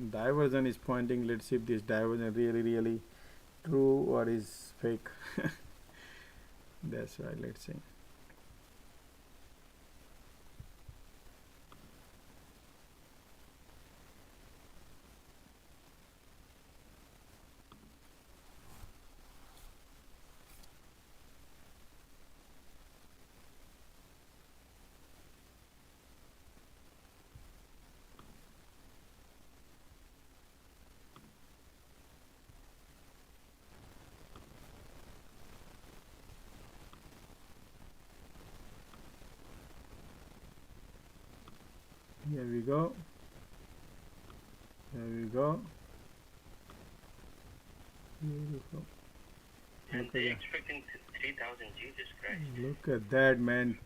Diversion is pointing. Let's see if this diversion really true or is fake. That's right, let's see. Here we go. Here we go. Beautiful. And they're expecting 3,000. Jesus Christ. Look at that, man.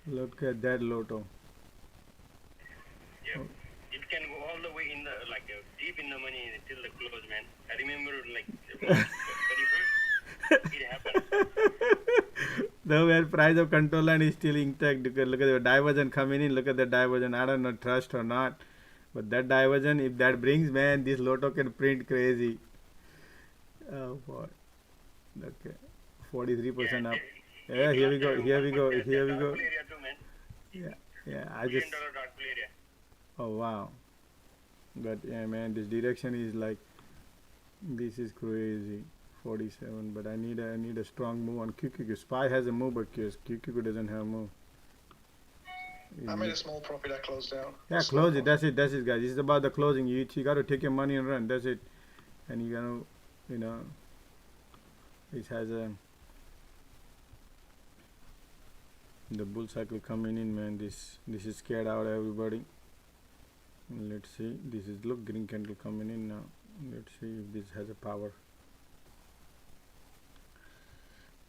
Look at that lotto. Yeah. It can go all the way in the deep in the money till the close, man. I remember 31st, it happened. The price of control line is still intact. Look at the diversion coming in. Look at the diversion. I don't know, trust or not, but that diversion, if that brings, man, this lotto can print crazy. Oh boy. Okay, 43% up. Yeah, here we go. Here we go. Here we go. Yeah. I just. Oh wow. But yeah, man, this direction is this is crazy. 47, but I need a strong move on QQQ. SPY has a move, but QQQ doesn't have a move. I made a small profit. I closed down. Yeah, close it. That's it, guys. This is about the closing. You got to take your money and run. That's it. And you gotta, it has the bull cycle coming in, man. This is scared out everybody. Let's see. This is green candle coming in now. Let's see if this has a power.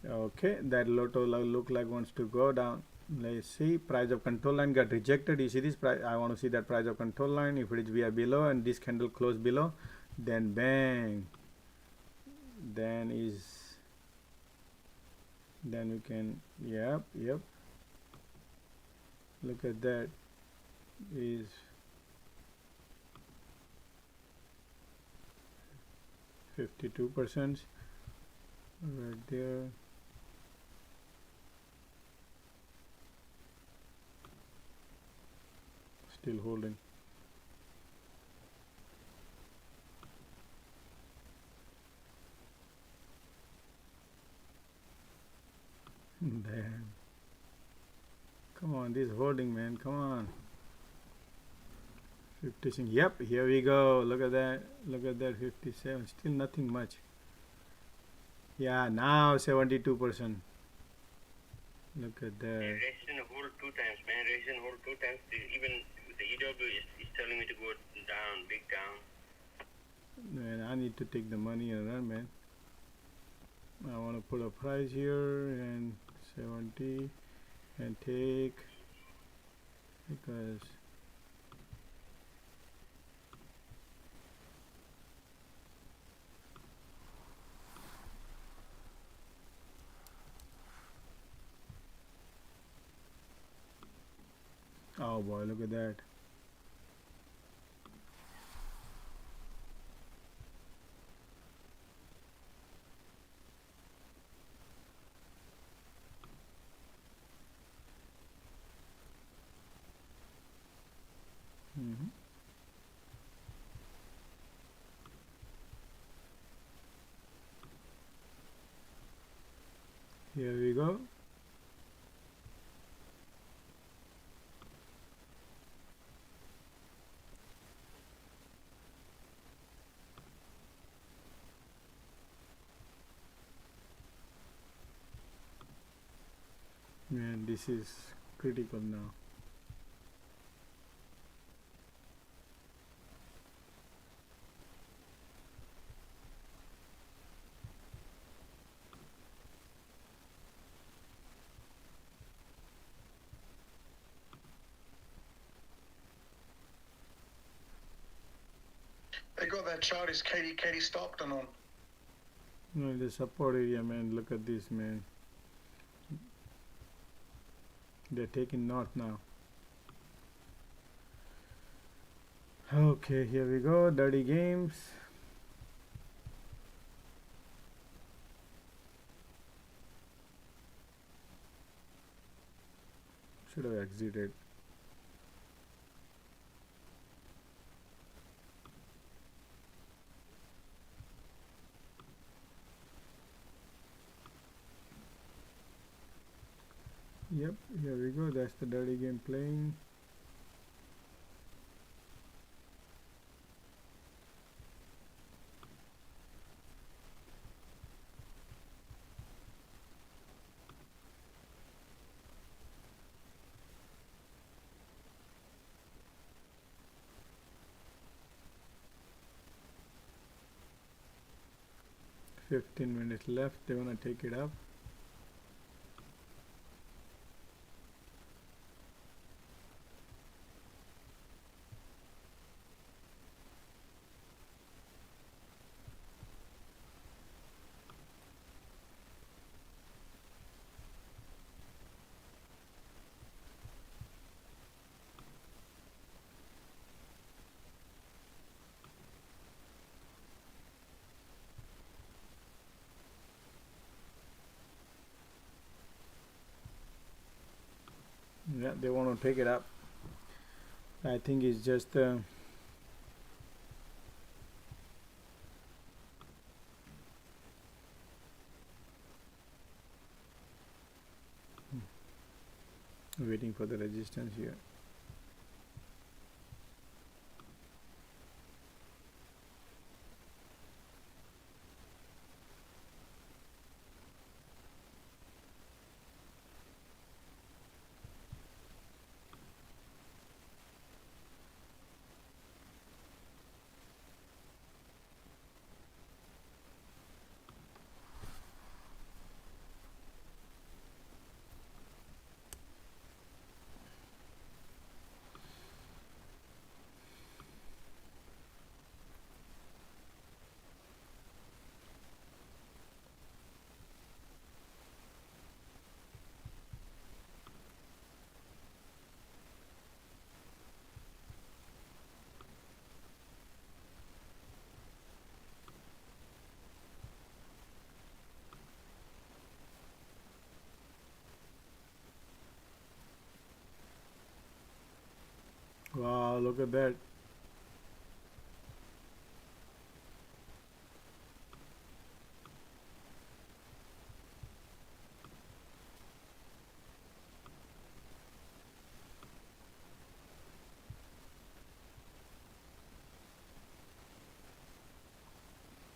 Okay, that lotto look like wants to go down. Let's see. Price of control line got rejected. You see this price? I want to see that price of control line. If it is we are below and this candle close below, then bang. Then we can. Yep. Look at that. Is 52% right there. Still holding. Damn. Come on, this holding, man. Come on. 56. Yep, here we go. Look at that. Look at that. 57. Still nothing much. Yeah, now 72%. Look at that. Resistance hold 2 times, man. Resistance hold 2 times. Even the EW is telling me to go down, big down. Man, I need to take the money and run, man. I want to put a price here and 70 and take, because oh boy, look at that. Here we go. Man, this is critical now. They got that chart is Katie Stockton on. No, the support area, man. Look at this, man. They're taking north now. Okay, here we go. Dirty games. Should have exited. Yep, here we go. That's the dirty game playing. $15 minutes left. They wanna take it up. Yeah, they want to take it up. I think it's just waiting for the resistance here. Wow, look at that.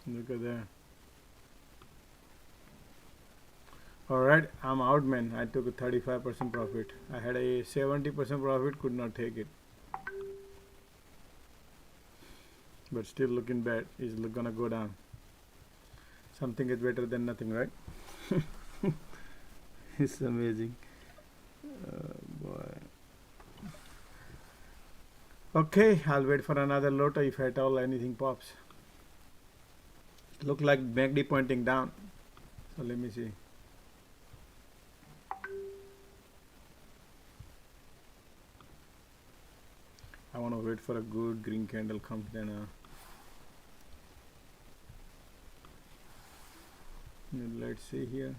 Look at that. Alright, I'm out, man. I took a 35% profit. I had a 70% profit, could not take it. But still looking bad. Is gonna go down. Something is better than nothing, right? It's amazing. Boy. Okay, I'll wait for another Lotto if at all anything pops. Look like MACD pointing down. So let me see. I want to wait for a good green candle comes then. Let's see here.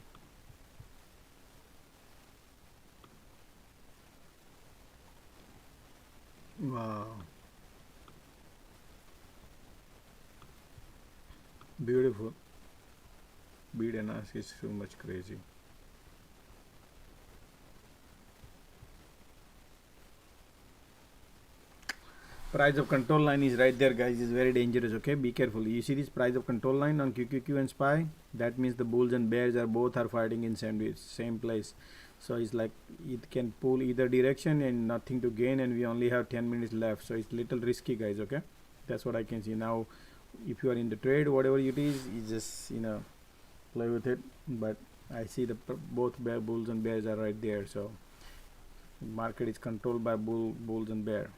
Wow. Beautiful. Bid and ask is so much crazy. Price of control line is right there, guys. It's very dangerous. Okay, be careful. You see this price of control line on QQQ and SPY? That means the bulls and bears are both fighting in same place. So it's like it can pull either direction and nothing to gain, and we only have 10 minutes left. So it's little risky, guys. Okay, that's what I can see now. If you are in the trade, whatever it is, you just play with it. But I see the both bulls and bears are right there. So market is controlled by bulls and bear.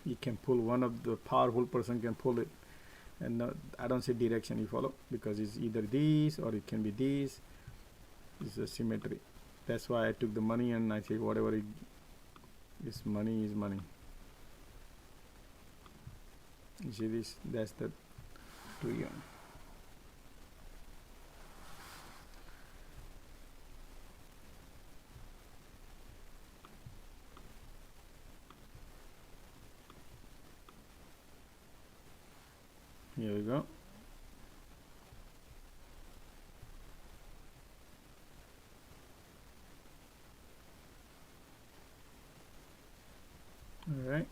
You can pull, one of the powerful person can pull it, and I don't see direction, you follow, because it's either this or it can be this. It's a symmetry. That's why I took the money and I say whatever it is, money is money. You see this? That's the 2 yuan. Here we go. Alright,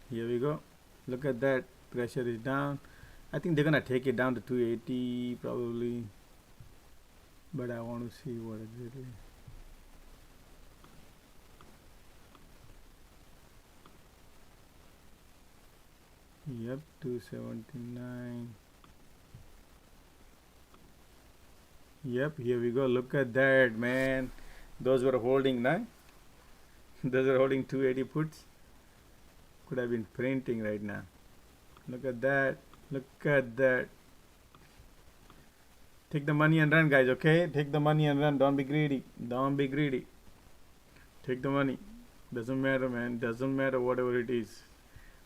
here we go. Look at that, pressure is down. I think they're gonna take it down to 280 probably, but I want to see what exactly. Yep, 279. Yep, here we go. Look at that, man. Those were holding, nah? Those are holding 280 puts. Could have been printing right now. Look at that. Look at that. Take the money and run, guys, okay? Take the money and run. Don't be greedy. Don't be greedy. Take the money. Doesn't matter, man. Doesn't matter whatever it is.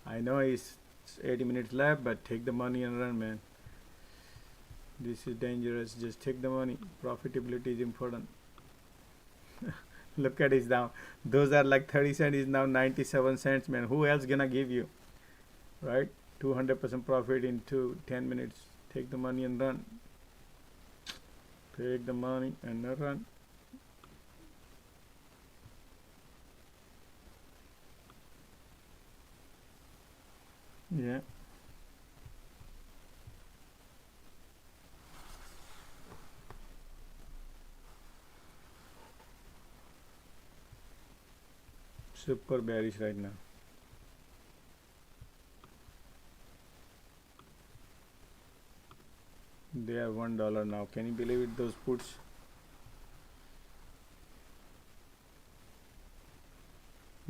I know it's 80 minutes left, but take the money and run, man. This is dangerous. Just take the money. Profitability is important. Look at it now. Those are like 30 cents is now 97 cents, man. Who else gonna give you? Right? 200% profit in 10 minutes. Take the money and run. Take the money and run. Yeah. Super bearish right now. They are $1 now. Can you believe it? Those puts.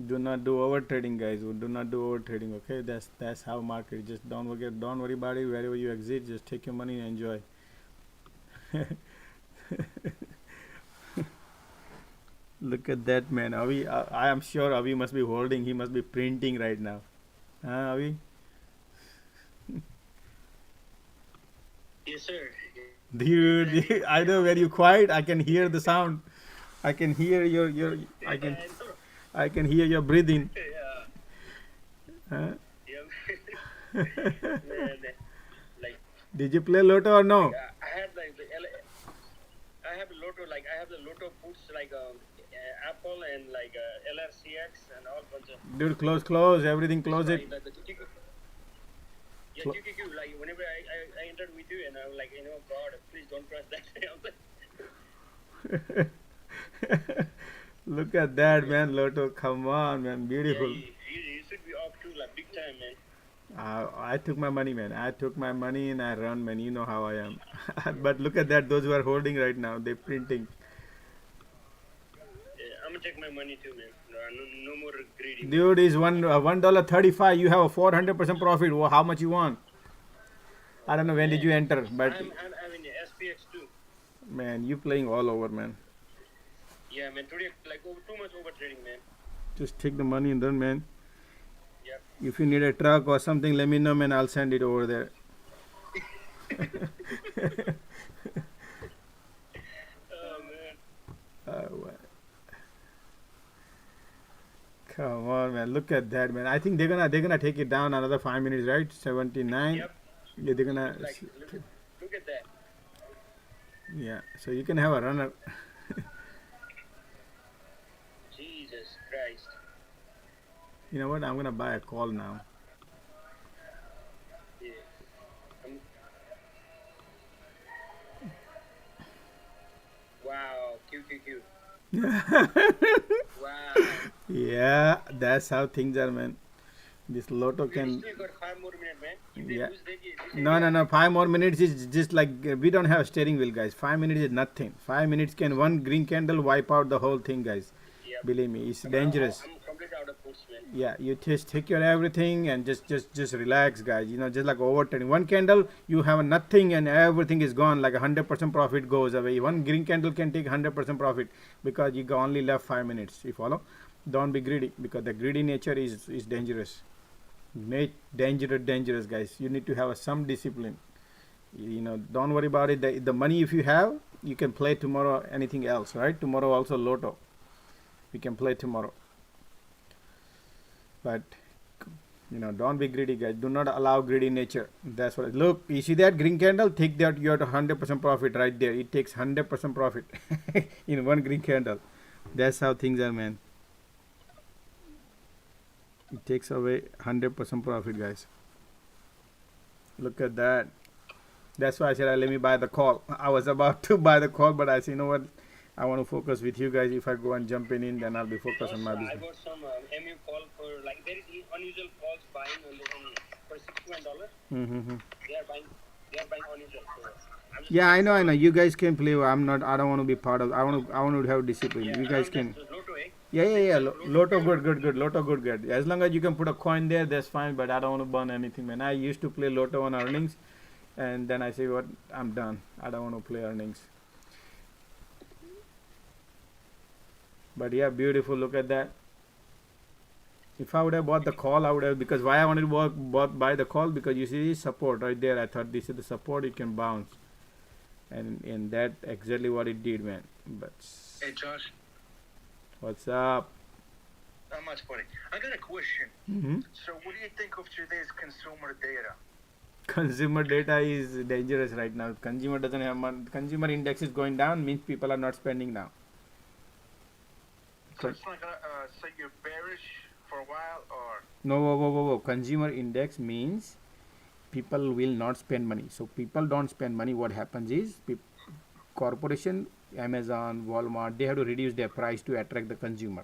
Do not do over trading, guys. Do not do over trading. Okay, that's how market. Just don't worry about it. Wherever you exit, just take your money and enjoy. Look at that, man. Avi, I am sure Avi must be holding. He must be printing right now. Huh, Avi? Yes, sir. Dude, I know when you quiet, I can hear the sound. I can hear I can hear your breathing. Huh? Man, like. Did you play Lotto or no? I had like I have Lotto, like I have the Lotto puts like Apple and like LRCX and all bunch of. Dude, close, everything close it. Like, the QQQ. Yeah, QQQ. Like whenever I entered with you, and I'm like, God, please don't press that. Look at that, man. Lotto, come on, man. Beautiful. Yeah, you should be off too, like big time, man. I took my money, man. I took my money and I run, man. You know how I am. But look at that. Those who are holding right now, they're printing. Yeah, I'm gonna take my money too, man. No more greedy. Dude, is $1.35. You have a 400% profit. Well, how much you want? I don't know when did you enter, but I'm in the SPX too. Man, you playing all over, man. Yeah, man. Today, like too much over trading, man. Just take the money and run, man. Yep. If you need a truck or something, let me know, man. I'll send it over there. Oh man. Well. Come on, man. Look at that, man. I think they're gonna take it down another 5 minutes, right? 79. Yep. Yeah, they're gonna. Like, look at that. Yeah. So you can have a runner. Jesus Christ. You know what? I'm gonna buy a call now. Yeah. Wow, QQQ. Wow. Yeah, that's how things are, man. This Lotto We can. still got 5 more minutes, man. If they Yeah. lose, No. 5 more minutes is just like we don't have a steering wheel, guys. 5 minutes is nothing. 5 minutes can one green candle wipe out the whole thing, guys. Yep. Believe me, it's dangerous. I'm completely out of puts, man. Yeah, you just take your everything and just relax, guys. Just like overtrading. One candle, you have nothing and everything is gone. Like 100% profit goes away. One green candle can take 100% profit because you only left 5 minutes. You follow? Don't be greedy because the greedy nature is dangerous. Dangerous, guys. You need to have some discipline. Don't worry about it. The money if you have, you can play tomorrow. Anything else, right? Tomorrow also Lotto. We can play tomorrow. But don't be greedy, guys. Do not allow greedy nature. That's what. Look, you see that green candle? Take that. You have 100% profit right there. It takes 100% profit in one green candle. That's how things are, man. It takes away 100% profit, guys. Look at that. That's why I said, let me buy the call. I was about to buy the call, but I said, you know what? I want to focus with you guys. If I go and jump in, then I'll be focused on my business. I got some MU call for, like, there is unusual calls buying for $61. Mm-hmm. They are buying unusual. So yeah, I know. You guys can play. I don't want to be part of. I want to have discipline. Yeah, you guys can. Lotto, eh? Yeah. Lotto, good. Lotto, good. As long as you can put a coin there, that's fine. But I don't want to burn anything, man. I used to play Lotto on earnings, and then I say, what? I'm done. I don't want to play earnings. But yeah, beautiful. Look at that. If I would have bought the call, I would have, because why I wanted to buy the call, because you see support right there. I thought this is the support, it can bounce, and that exactly what it did, man. But Hey, Josh. What's up? Not much, buddy. I got a question. Mm-hmm. So, what do you think of today's consumer data? Consumer data is dangerous right now. Consumer doesn't have money. Consumer index is going down, means people are not spending now. So it's not gonna say you're bearish for a while, or no, whoa. Consumer index means people will not spend money. So people don't spend money. What happens is corporation, Amazon, Walmart, they have to reduce their price to attract the consumer.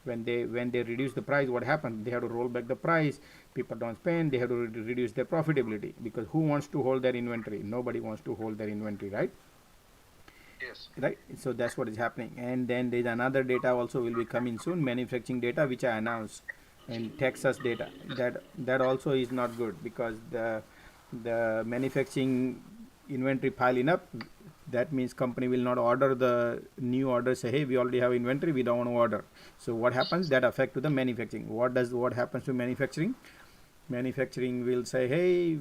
When they reduce the price, what happens? They have to roll back the price. People don't spend. They have to reduce their profitability, because who wants to hold their inventory? Nobody wants to hold their inventory, right? Yes. Right. So that's what is happening. And then there's another data also will be coming soon, manufacturing data, which I announced, and Texas data. That also is not good, because the manufacturing inventory piling up. That means company will not order the new order. Say, hey, we already have inventory, we don't want to order. So what happens? That affect to the manufacturing. What happens to manufacturing? Manufacturing will say, hey,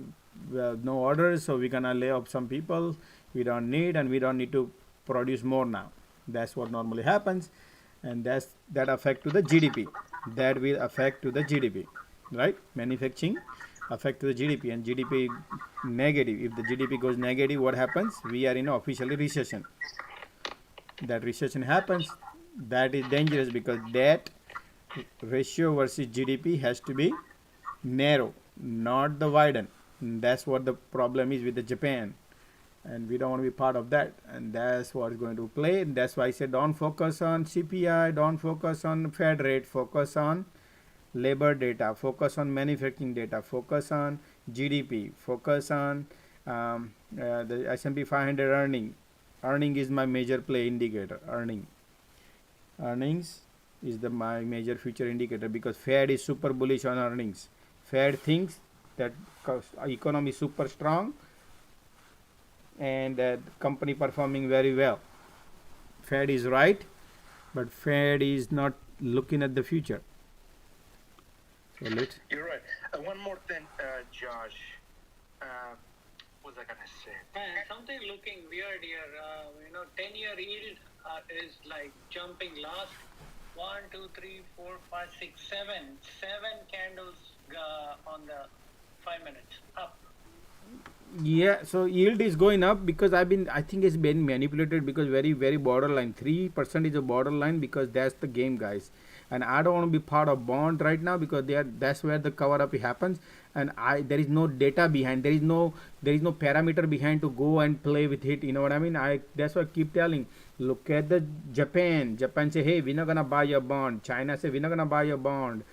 well, no orders, so we're gonna lay off some people. We don't need, and we don't need to produce more now. That's what normally happens, and that affect to the GDP. That will affect to the GDP. right? Manufacturing affect the GDP, and GDP negative. If the GDP goes negative, what happens? We are in officially recession. That recession happens, that is dangerous because that ratio versus GDP has to be narrow, not the widen. And that's what the problem is with the Japan, and we don't want to be part of that. And that's what's going to play. And that's why I said don't focus on CPI, don't focus on Fed rate, focus on labor data, focus on manufacturing data, focus on GDP, focus on the S&P 500 earning. Earning is my major play indicator. Earnings is my major future indicator because Fed is super bullish on earnings. Fed thinks that economy is super strong and that company performing very well. Fed is right, but Fed is not looking at the future. So let's. You're right. One more thing, Josh. What was I gonna say? Something looking weird here. 10-year yield is like jumping last 1, 2, 3, 4, 5, 6, 7 candles on the 5 minutes up. Yeah, so yield is going up because I think it's been manipulated because very borderline. 3% is a borderline because that's the game, guys. And I don't want to be part of bond right now because that's where the cover up happens, and there is no data behind, there is no parameter behind to go and play with it. You know what I mean? That's why I keep telling. Look at the Japan say, hey, we're not gonna buy your bond. China say, we're not gonna buy your bond.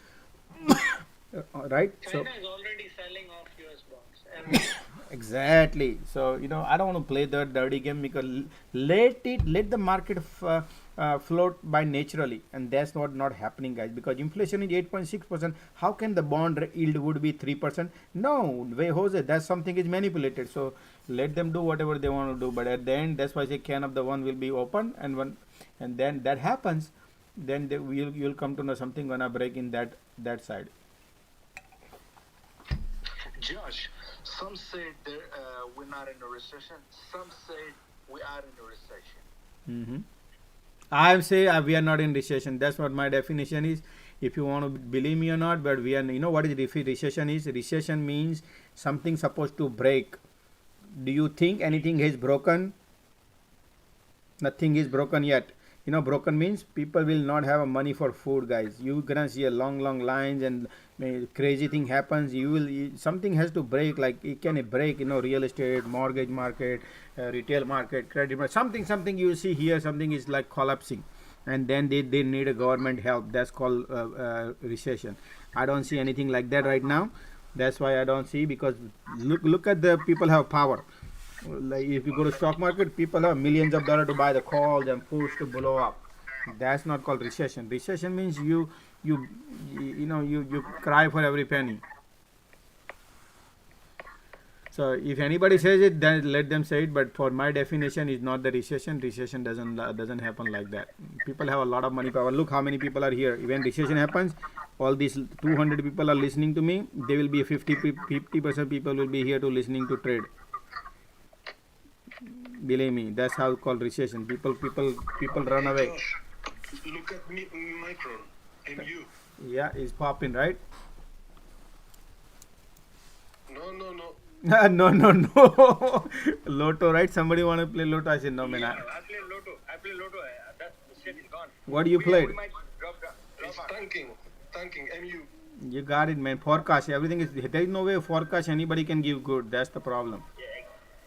Right? China is already selling off US bonds. Exactly. So I don't want to play the dirty game because let the market float by naturally, and that's not happening, guys, because inflation is 8.6%. How can the bond yield would be 3%? No way, Jose. That's something is manipulated. So let them do whatever they want to do, but at the end, that's why I say can of the one will be open, and then that happens, then you'll come to know something gonna break in that side. Josh, some say we're not in a recession. Some say we are in a recession. I say we are not in recession. That's what my definition is. If you want to believe me or not, but we are. What is recession is? Recession means something supposed to break. Do you think anything has broken? Nothing is broken yet. Broken means people will not have money for food, guys. You're gonna see a long lines and crazy thing happens. Something has to break. Like it can break. Real estate, mortgage market, retail market, credit market. Something you see here. Something is like collapsing, and then they need a government help. That's called recession. I don't see anything like that right now. That's why I don't see, because look at the people have power. Like if you go to stock market, people have millions of dollars to buy the calls and push to blow up. That's not called recession. Recession means you cry for every penny. So if anybody says it, then let them say it. But for my definition, is not the recession. Recession doesn't happen like that. People have a lot of money power. Look how many people are here. When recession happens, all these 200 people are listening to me. They will be 50% people will be here to listening to trade. Believe me, that's how called recession. People run away. Josh, look at Micron, MU. Yeah, it's popping, right? No. No. Lotto, right? Somebody want to play Lotto? I said no, man. I play Lotto. That shit is gone. What do you play? It's tanking, MU. You got it, man. Forecast. Everything is. There is no way forecast anybody can give good. That's the problem. Yeah,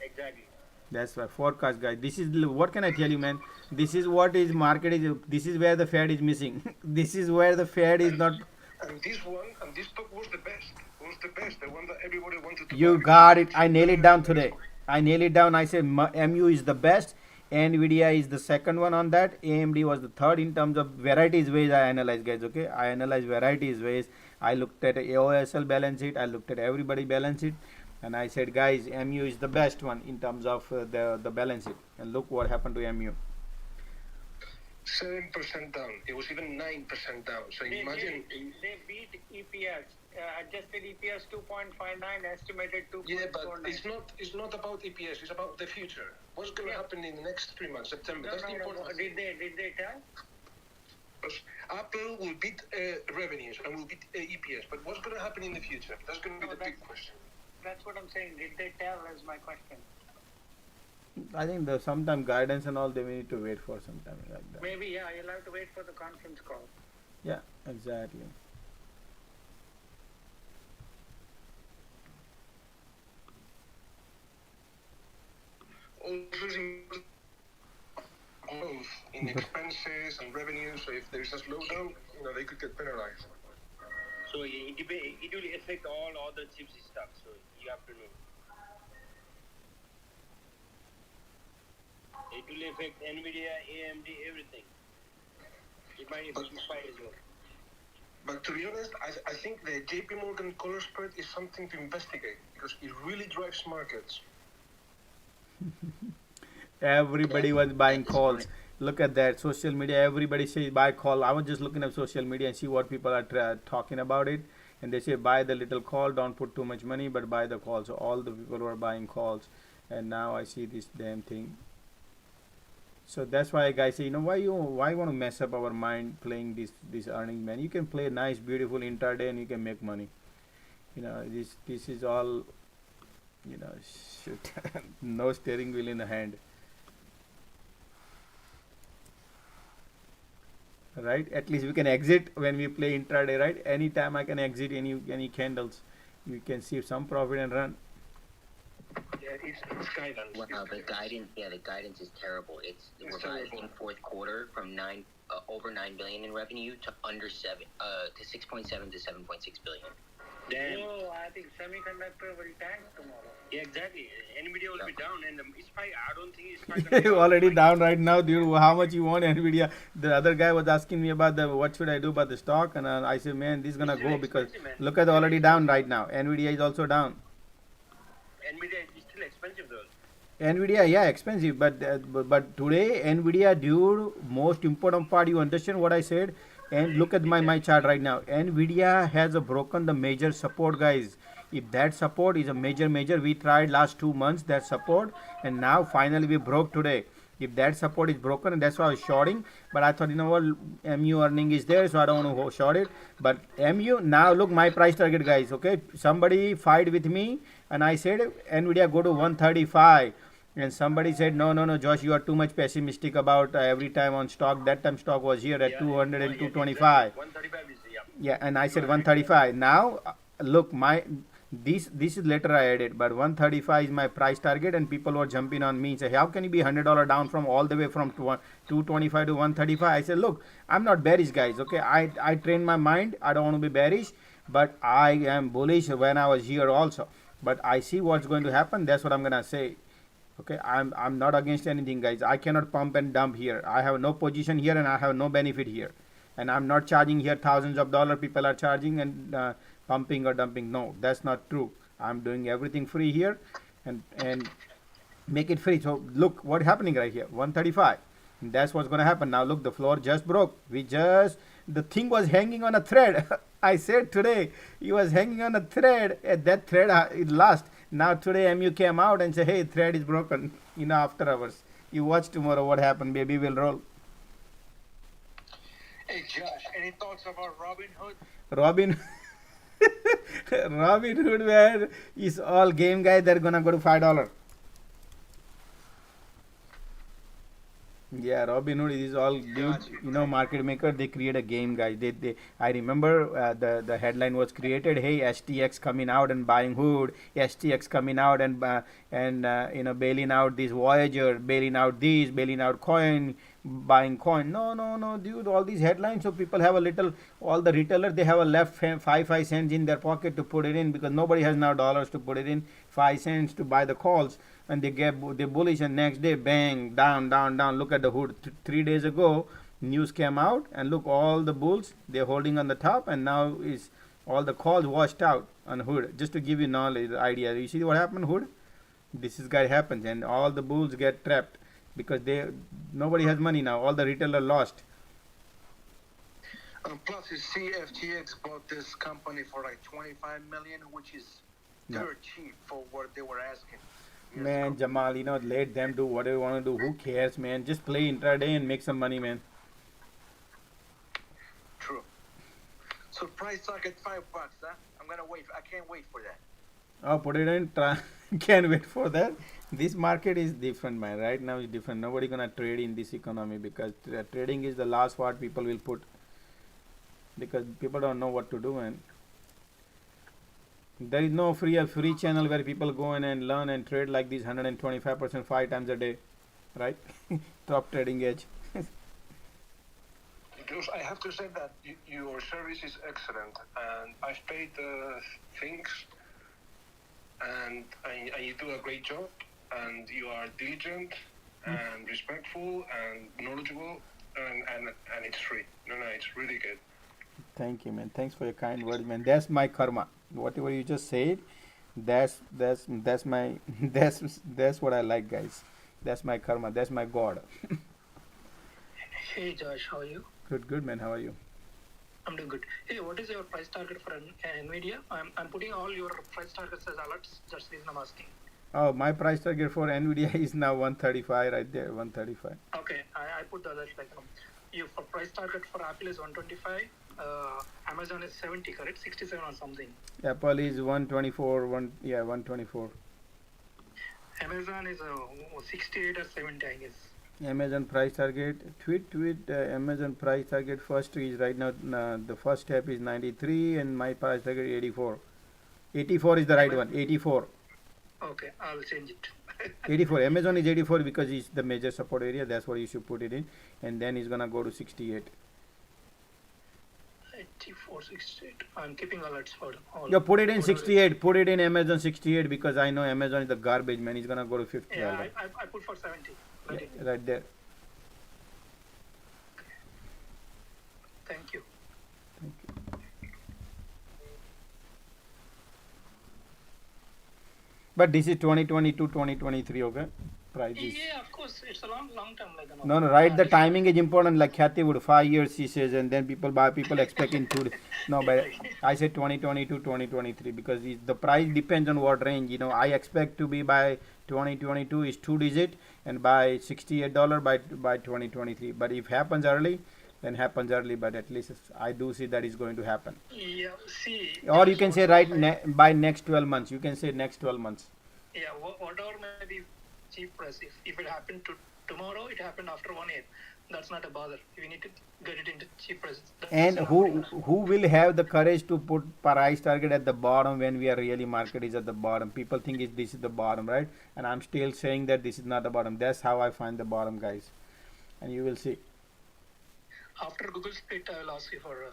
exactly. That's why forecast, guys. This is what can I tell you, man? This is what is market is. This is where the Fed is missing. This is where the Fed is not. And this stock was the best. The one that everybody wanted to. You got it. I nailed it down today. I said MU is the best. NVIDIA is the second one on that. AMD was the third in terms of varieties ways I analyze, guys. Okay, I analyze varieties ways. I looked at AOSL balance sheet. I looked at everybody balance sheet. And I said, guys, MU is the best one in terms of the balance sheet. And look what happened to MU. 7% down. It was even 9% down. So imagine. They beat EPS. Adjusted EPS 2.59, estimated 2.49. Yeah, but it's not about EPS. It's about the future. What's going to happen in the next 3 months, September? That's the important thing. Did they tell? Because Apple will beat revenues and will beat EPS. But what's going to happen in the future? That's going to be the big question. That's what I'm saying. Did they tell? Is my question. I think there's sometime guidance and all, they need to wait for some time like that. Maybe, yeah, you'll have to wait for the conference call. Yeah, exactly. Also, growth in expenses and revenue. So if there's a slowdown, they could get penalized. So it will affect all other chips stocks. So you have to know. It will affect Nvidia, AMD, everything. It might affect SPY as well. But to be honest, I think the JP Morgan color spread is something to investigate because it really drives markets. Everybody was buying calls. Look at that social media. Everybody says buy call. I was just looking at social media and see what people are talking about it, and they say buy the little call. Don't put too much money, but buy the call. So all the people were buying calls, and now I see this damn thing. So that's why guys say, why you want to mess up our mind playing this earnings, man? You can play nice, beautiful intraday and you can make money. This is all, shoot, no steering wheel in the hand. Right? At least we can exit when we play intraday, right? Anytime I can exit any candles. You can see some profit and run. Yeah, it's guidance. Well, the guidance is terrible. It's revising fourth quarter from over 9 billion in revenue to under 7 to 6.7 to 7.6 billion. Damn. Oh, I think semiconductor will tank tomorrow. Yeah, exactly. Nvidia will be down, and SPY, I don't think SPY. You're already down right now, dude. How much you want Nvidia? The other guy was asking me about what should I do about the stock, and I said, man, this is gonna go because look at already down right now. Nvidia is also down. Nvidia is still expensive though. Nvidia, yeah, expensive, but today Nvidia, dude, most important part, you understand what I said? And look at my chart right now. Nvidia has broken the major support, guys. If that support is a major, we tried last 2 months that support, and now finally we broke today. If that support is broken, and that's why I was shorting, but I thought, what, MU earning is there, so I don't want to short it. But MU, now look, my price target, guys, okay? Somebody fight with me, and I said, Nvidia go to 135. And somebody said, no, Josh, you are too much pessimistic about every time on stock. That time stock was here at 200 and 225. 135 is, yeah, and I said 135. Now, look, this is later I added, but 135 is my price target, and people were jumping on me and say, how can you be $100 down from all the way from 225 to 135? I said, look, I'm not bearish, guys, okay? I train my mind. I don't want to be bearish, but I am bullish when I was here also. But I see what's going to happen. That's what I'm going to say. Okay, I'm not against anything, guys. I cannot pump and dump here. I have no position here and I have no benefit here. And I'm not charging here thousands of dollars. People are charging and pumping or dumping. No, that's not true. I'm doing everything free here and make it free. So look what's happening right here, 135. And that's what's going to happen. Now look, the floor just broke. The thing was hanging on a thread. I said today, it was hanging on a thread. That thread, it lost. Now today MU came out and said, hey, thread is broken, after hours. You watch tomorrow what happened, baby, will roll. Hey Josh, any thoughts about Robinhood? Robinhood, man, is all game, guys. They're gonna go to $5. Yeah, Robinhood is all dude, market maker. They create a game, guys. I remember the headline was created. Hey, STX coming out and buying Hood. STX coming out and bailing out this Voyager, bailing out these, bailing out coin, buying coin. No, dude. All these headlines, so people have all the retailers, they have a left 5 cents in their pocket to put it in because nobody has now dollars to put it in. 5 cents to buy the calls. And they bullish, and next day bang, down. Look at the Hood. 3 days ago news came out, and look, all the bulls, they're holding on the top, and now is all the calls washed out on Hood. Just to give you knowledge, the idea, you see what happened, Hood? This is guy happens, and all the bulls get trapped because nobody has money now. All the retailer lost. Plus, CFTX bought this company for like 25 million, which is dirt cheap for what they were asking. Man, Jamal, let them do whatever they want to do. Who cares, man? Just play intraday and make some money, man. So price target $5, huh? I'm gonna wait. I can't wait for that. Oh, put it in. Can't wait for that. This market is different, man. Right now it's different. Nobody gonna trade in this economy because trading is the last what people will put because people don't know what to do, man. There is no free channel where people go in and learn and trade like this 125% 5 times a day, right? Top trading edge. Because I have to say that your service is excellent, and I've paid things, and you do a great job, and you are diligent and respectful and knowledgeable, and it's free. No, it's really good. Thank you, man. Thanks for your kind words, man. That's my karma. Whatever you just said, that's my that's what I like, guys. That's my karma. That's my God. Hey Josh, how are you? Good, man. How are you? I'm doing good. Hey, what is your price target for Nvidia? I'm putting all your price targets as alerts. Just the reason I'm asking. Oh, my price target for Nvidia is now 135 right there, 135. Okay, I put the alerts like you for price target for Apple is 125. Amazon is 70, correct? 67 or something. Apple is 124. 124. Amazon is 68 or 70, I guess. Amazon price target. Tweet. Amazon price target first is right now. The first step is 93, and my price target 84. 84 is the right one. 84. Okay, I'll change it. 84. Amazon is 84 because it's the major support area. That's what you should put it in, and then it's gonna go to 68. 84, 68. I'm keeping alerts for all. Yeah, put it in 68. Put it in Amazon 68 because I know Amazon is the garbage, man. It's gonna go to 50. Yeah, I put for 70. Yeah, right there. Thank you. But this is 2022, 2023, okay? Price is. Yeah, of course. It's a long term. Like, No, right. The timing is important. Like Khyati would 5 years, she says, and then people buy. People expecting two. No, but I said 2022, 2023 because the price depends on what range. You know, I expect to be by 2022 is 2-digit, and by $68 by 2023. But if happens early, then happens early. But at least I do see that is going to happen. Yeah, see. Or you can say by next 12 months. You can say next 12 months. Yeah, whatever may be cheap price. If it happened tomorrow, it happened after 1 year. That's not a bother. We need to get it into cheap prices. And who will have the courage to put price target at the bottom when we are really market is at the bottom? People think this is the bottom, right? And I'm still saying that this is not the bottom. That's how I find the bottom, guys. And you will see. After Google split, I will ask you for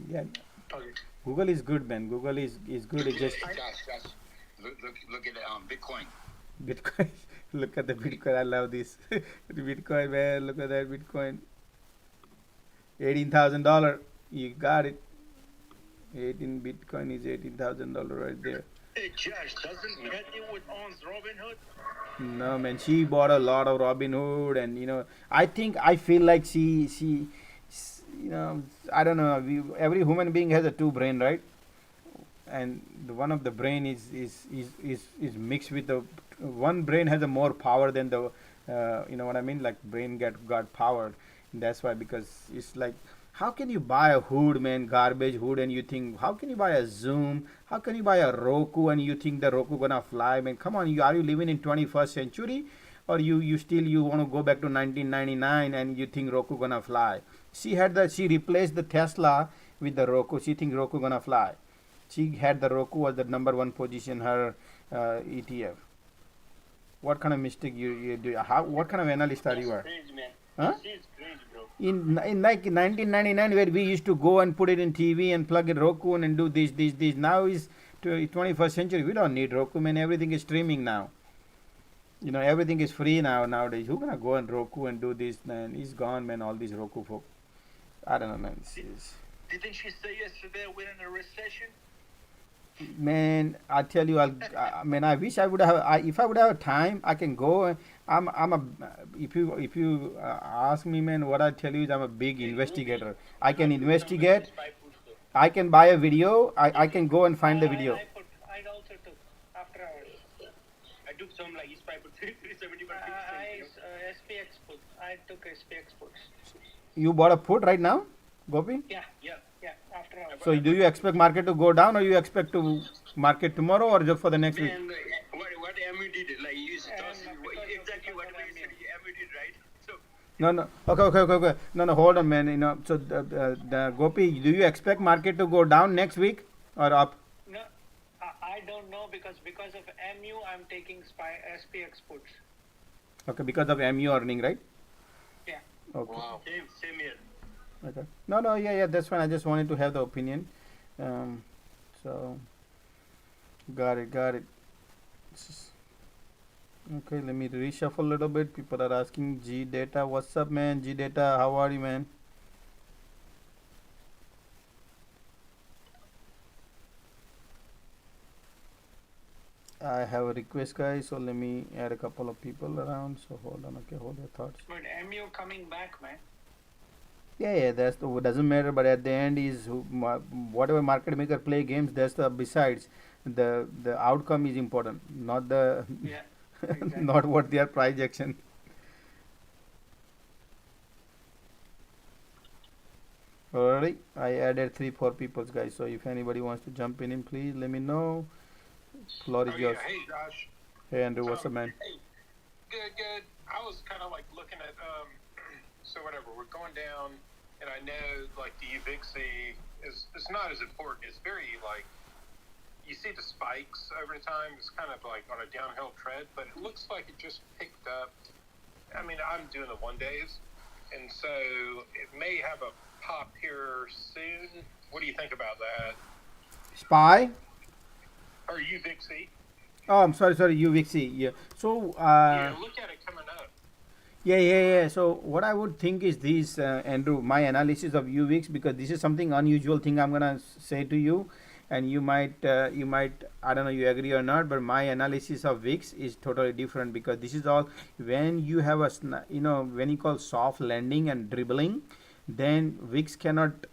Yeah. target. Google is good, man. Google is good. It's just Josh, look at Bitcoin. Bitcoin. Look at the Bitcoin. I love this. The Bitcoin, man. Look at that Bitcoin. $18,000. You got it. 18 Bitcoin is $18,000 right there. Hey Josh, doesn't Khyati owns Robinhood? No, man. She bought a lot of Robinhood, and I feel like she I don't know. Every human being has a two brain, right? And one of the brain is mixed with the one brain has a more power than the you know what I mean, like brain got powered. And that's why, because it's like, how can you buy a hood, man, garbage hood, and you think, how can you buy a Zoom, how can you buy a Roku and you think the Roku gonna fly, man? Come on, are you living in 21st century, or you want to go back to 1999 and you think Roku gonna fly? She replaced the Tesla with the Roku. She think Roku gonna fly. She had the Roku was the number one position, her ETF. What kind of mistake you do? What kind of analyst are you? Crazy, man. Huh? She's crazy, bro. In like 1999, where we used to go and put it in TV and plug in Roku and do this. Now is 21st century. We don't need Roku, man. Everything is streaming now. Everything is free nowadays. Who gonna go and Roku and do this, man? He's gone, man. All these Roku folk. I don't know, man. Didn't she say yesterday we're in a recession? Man, I tell you, I wish I would have. If I would have time, I can go. If you ask me, man, what I tell you is I'm a big investigator. I can investigate. I can buy a video. I can go and find the video. I also took after hours. I took some like SPY put 370, but SPX put. I took SPX puts. You bought a put right now, Gopi? Yeah. after hours. So do you expect market to go down, or you expect to market tomorrow, or just for the next week? Man, what MU did, like you exactly what you said, MU did, right? So No. Okay. No, hold on, man. So the Gopi, do you expect market to go down next week or up? No, I don't know because of MU, I'm taking SPX puts. Okay, because of MU earning, right? Yeah. Okay. Wow. Same here. Okay. No, yeah, that's fine. I just wanted to have the opinion. So, got it. Okay, let me reshuffle a little bit. People are asking G Data, what's up, man? G Data, how are you, man? I have a request, guys, so let me add a couple of people around. So hold on, okay, hold your thoughts. But MU coming back, man. Yeah, that's the doesn't matter. But at the end is whatever market maker play games. That's the besides the outcome is important, not the exactly. not what their projection. Alright, I added 3-4 people, guys. So if anybody wants to jump in, please let me know. Floor is yours. Hey, Josh. Hey, Andrew, what's up, man? Hey, good. I was kind of like looking at, so whatever, we're going down, and I know like the UVIXI is not as important. It's very like, you see the spikes over time. It's kind of like on a downhill tread, but it looks like it just picked up. I mean, I'm doing the 1 days, and so it may have a pop here soon. What do you think about that? SPY? Or UVIXI? Oh, I'm sorry, UVIXI. Yeah. So, Look at it coming up. Yeah. So what I would think is this, Andrew, my analysis of UVIX, because this is something unusual thing I'm gonna say to you, and you might, I don't know, you agree or not, but my analysis of VIX is totally different, because this is all when you have a, when you call soft landing and dribbling, then VIX cannot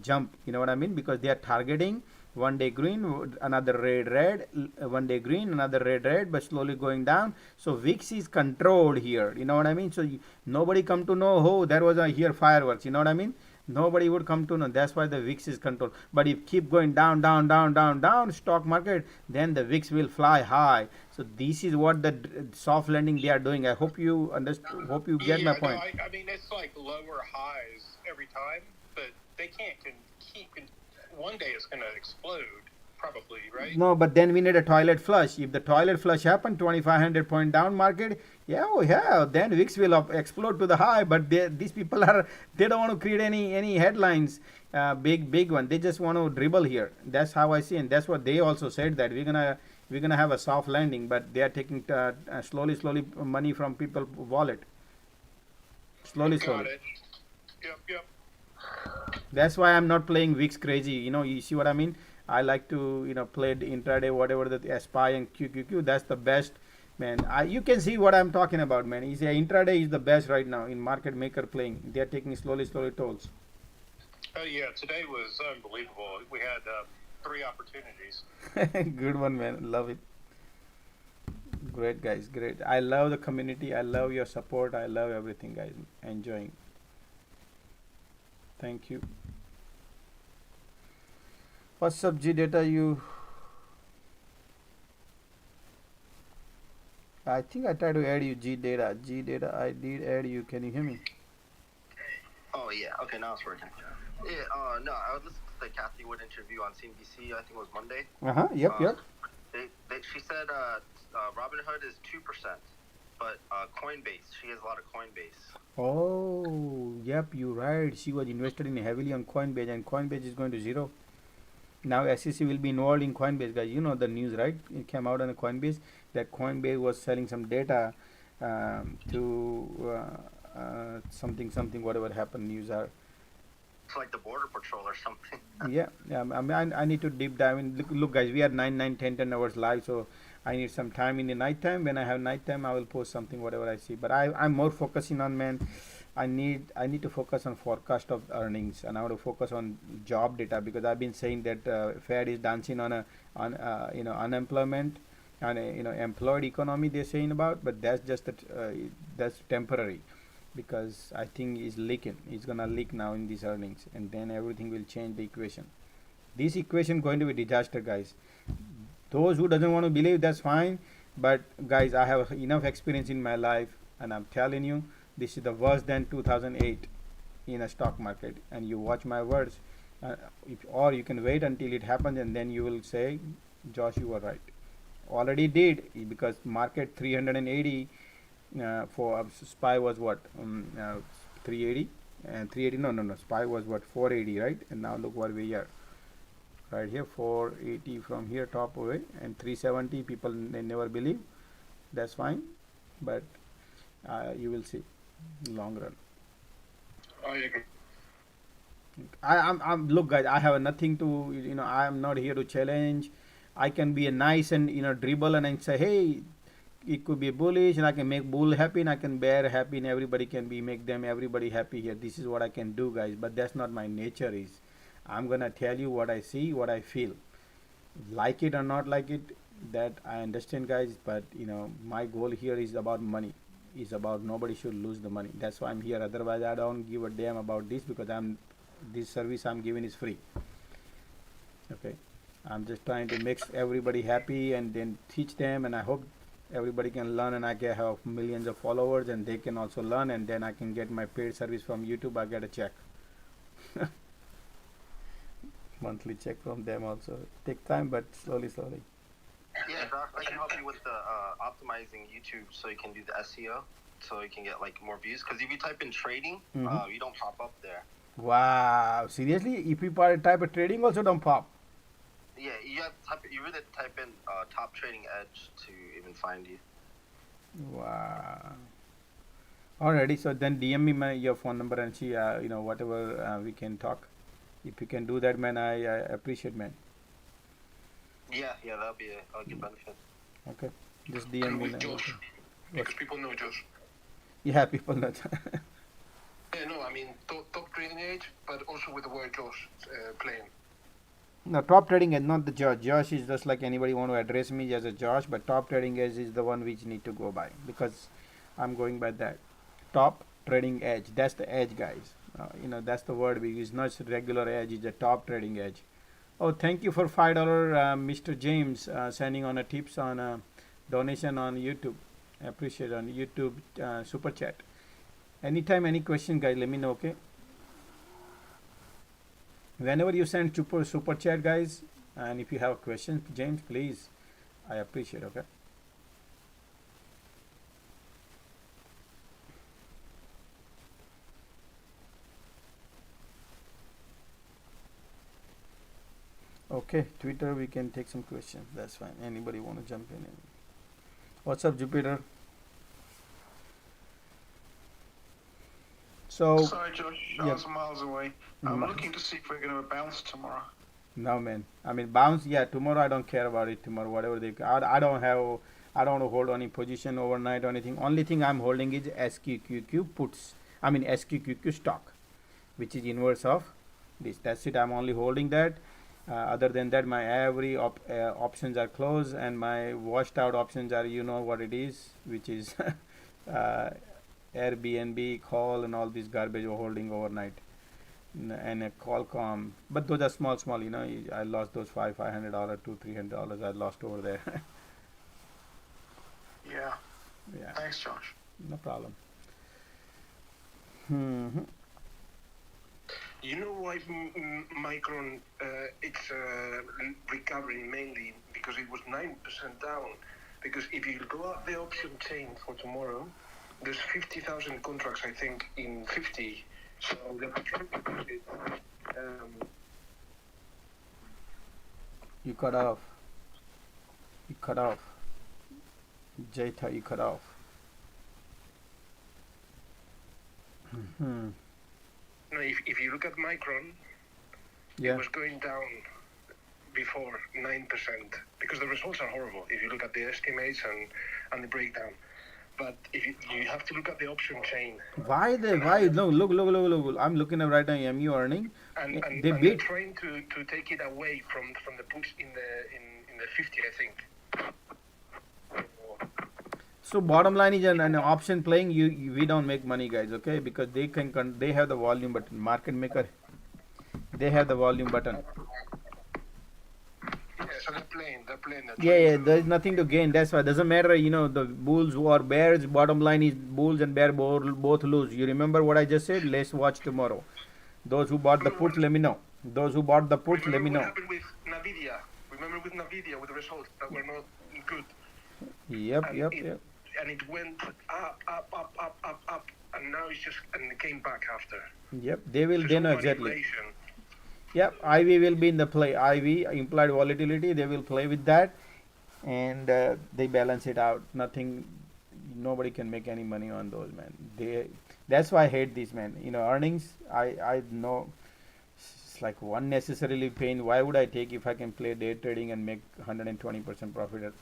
jump. You know what I mean? Because they are targeting 1 day green, another red, 1 day green, another red, but slowly going down. So VIX is controlled here. You know what I mean? So nobody come to know, oh, there was a here fireworks. You know what I mean? Nobody would come to know. That's why the VIX is controlled. But if keep going down, stock market, then the VIX will fly high. So this is what the soft landing they are doing. I hope you understand. Hope you get my point. No, I mean, it's like lower highs every time, but they can't keep. 1 day it's going to explode, probably, right? No, but then we need a toilet flush. If the toilet flush happened, 2,500 point down market, then VIX will explode to the high. But these people they don't want to create any headlines, big one. They just want to dribble here. That's how I see, and that's what they also said, that we're gonna have a soft landing, but they are taking slowly money from people's wallet. Slowly. Got it. Yep. That's why I'm not playing VIX crazy. You see what I mean? I like to play the intraday, whatever the SPY and QQQ. That's the best, man. You can see what I'm talking about, man. Intraday is the best right now in market maker playing. They're taking slowly tolls. Oh yeah, today was unbelievable. We had 3 opportunities. Good one, man. Love it. Great, guys. Great. I love the community. I love your support. I love everything, guys. Enjoying. Thank you. What's up, G Data? I think I tried to add you, G Data. I did add you. Can you hear me? Oh yeah. Okay, now it's working. Yeah. No, I was listening to the Kathy Wood interview on CNBC. I think it was Monday. Yep. She said Robinhood is 2%, but Coinbase. She has a lot of Coinbase. Oh, yep, you're right. She was invested in heavily on Coinbase, and Coinbase is going to zero. Now SEC will be involved in Coinbase, guys. You know the news, right? It came out on Coinbase that Coinbase was selling some data to something, whatever happened. News are. It's like the Border Patrol or something. Yeah. I mean, I need to deep dive in. Look, guys, we are 9, 10 hours live, so I need some time in the night time. When I have night time, I will post something, whatever I see. But I'm more focusing on, man. I need to focus on forecast of earnings, and I want to focus on job data, because I've been saying that Fed is dancing on unemployment and employed economy they're saying about, but that's just that's temporary. because I think it's leaking. It's gonna leak now in these earnings, and then everything will change the equation. This equation going to be disaster, guys. Those who doesn't want to believe, that's fine. But guys, I have enough experience in my life, and I'm telling you, this is the worse than 2008 in a stock market. And you watch my words, or you can wait until it happens, and then you will say, Josh, you were right. Already did, because market 380 for SPY was what 380 and 380 no SPY was what 480, right? And now look where we are right here, 480 from here top away, and 370. People, they never believe. That's fine, but you will see long run. I agree. I'm look, guys, I have nothing to, I am not here to challenge. I can be a nice and dribble and I say, hey, it could be bullish, and I can make bull happy, and I can bear happy, and everybody can make them everybody happy here. This is what I can do, guys, but that's not my nature. Is I'm gonna tell you what I see, what I feel, like it or not like it, that I understand, guys, but my goal here is about money, is about nobody should lose the money. That's why I'm here. Otherwise I don't give a damn about this, because this service I'm giving is free. Okay, I'm just trying to make everybody happy and then teach them, and I hope everybody can learn, and I can have millions of followers, and they can also learn, and then I can get my paid service from YouTube. I get a check. Monthly check from them also. Take time, but slowly. Yeah, Josh, I can help you with the optimizing YouTube, so you can do the SEO, so you can get like more views. Because if you type in trading, you don't pop up there. Wow, seriously? If you type a trading, also don't pop? Yeah, you have to you really type in top trading edge to even find you. Wow. Alrighty, so then DM me your phone number and see, whatever we can talk. If you can do that, man, I appreciate, man. Yeah, that'll be a good benefit. Okay, just DM me. Josh, because people know Josh. Yeah, people know. Yeah, no, I mean top trading edge, but also with the word Josh playing. No, top trading edge, not the Josh. Josh is just like anybody want to address me as a Josh, but top trading edge is the one which need to go by, because I'm going by that. Top trading edge, that's the edge, guys. That's the word we use, not regular edge, is the top trading edge. Oh, thank you for $5, Mr. James, sending on a tips on a donation on YouTube. I appreciate it, on YouTube super chat. Anytime, any question, guys, let me know, okay? Whenever you send super chat, guys, and if you have a question, James, please, I appreciate, okay? Okay, Twitter, we can take some questions. That's fine. Anybody want to jump in? What's up, Jupiter? So, sorry, Josh, I was miles away. I'm looking to see if we're going to bounce tomorrow. No, man. I mean, bounce, yeah, tomorrow I don't care about it. Tomorrow, whatever they, I don't want to hold any position overnight or anything. Only thing I'm holding is SQQQ puts. I mean, SQQQ stock, which is inverse of this. That's it. I'm only holding that. Other than that, my every options are closed, and my washed out options are, what it is, which is Airbnb, call, and all this garbage we're holding overnight, and a Qualcomm. But those are small. I lost those $500, $200-300. I lost over there. Yeah. Thanks, Josh. No problem. You know why Micron it's recovering mainly because it was 9% down. Because if you go up the option chain for tomorrow, there's 50,000 contracts, I think, in 50. So the You cut off. Jeta, you cut off. No, if you look at Micron, it was going down before 9% because the results are horrible if you look at the estimates and the breakdown. But if you have to look at the option chain. Why? No, look. I'm looking at right now MU earning. And they they're beat. trying to take it away from the push in the 50, I think. So bottom line is an option playing. We don't make money, guys. Okay, because they they have the volume button. Market maker, they have the volume button. So they're playing. Yeah, there's nothing to gain. That's why it doesn't matter. You know, the bulls who are bears. Bottom line is bulls and bear both lose. You remember what I just said? Let's watch tomorrow. Those who bought the puts, let me know. Those who bought the puts, let me know. What happened with Nvidia? Remember with Nvidia, with the results that were not good. Yep. And it went up, and now it's just, and it came back after. Yep, they know exactly. Yep, IV will be in the play. IV, implied volatility, they will play with that, and they balance it out. Nobody can make any money on those, man. That's why I hate these, man. You know, earnings, I know it's like unnecessarily pain. Why would I take if I can play day trading and make 120% profit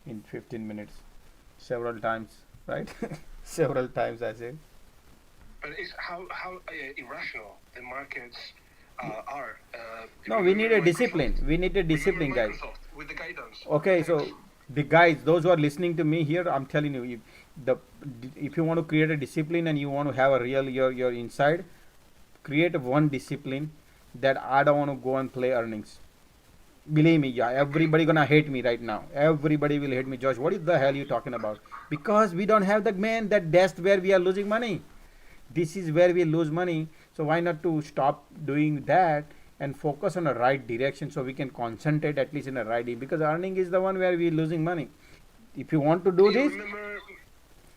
in 15 minutes? Several times, right? Several times, I say. But it's how irrational the markets are. No, we need a discipline. We need a discipline, guys. With the guidance. Okay, so the guys, those who are listening to me here, I'm telling you, if you want to create a discipline and you want to have a real your inside, create one discipline that I don't want to go and play earnings. Believe me, yeah, everybody gonna hate me right now. Everybody will hate me. Josh, what is the hell you talking about? Because we don't have that's where we are losing money. This is where we lose money. So why not to stop doing that and focus on the right direction so we can concentrate at least in the right direction? Because earning is the one where we are losing money. If you want to do this,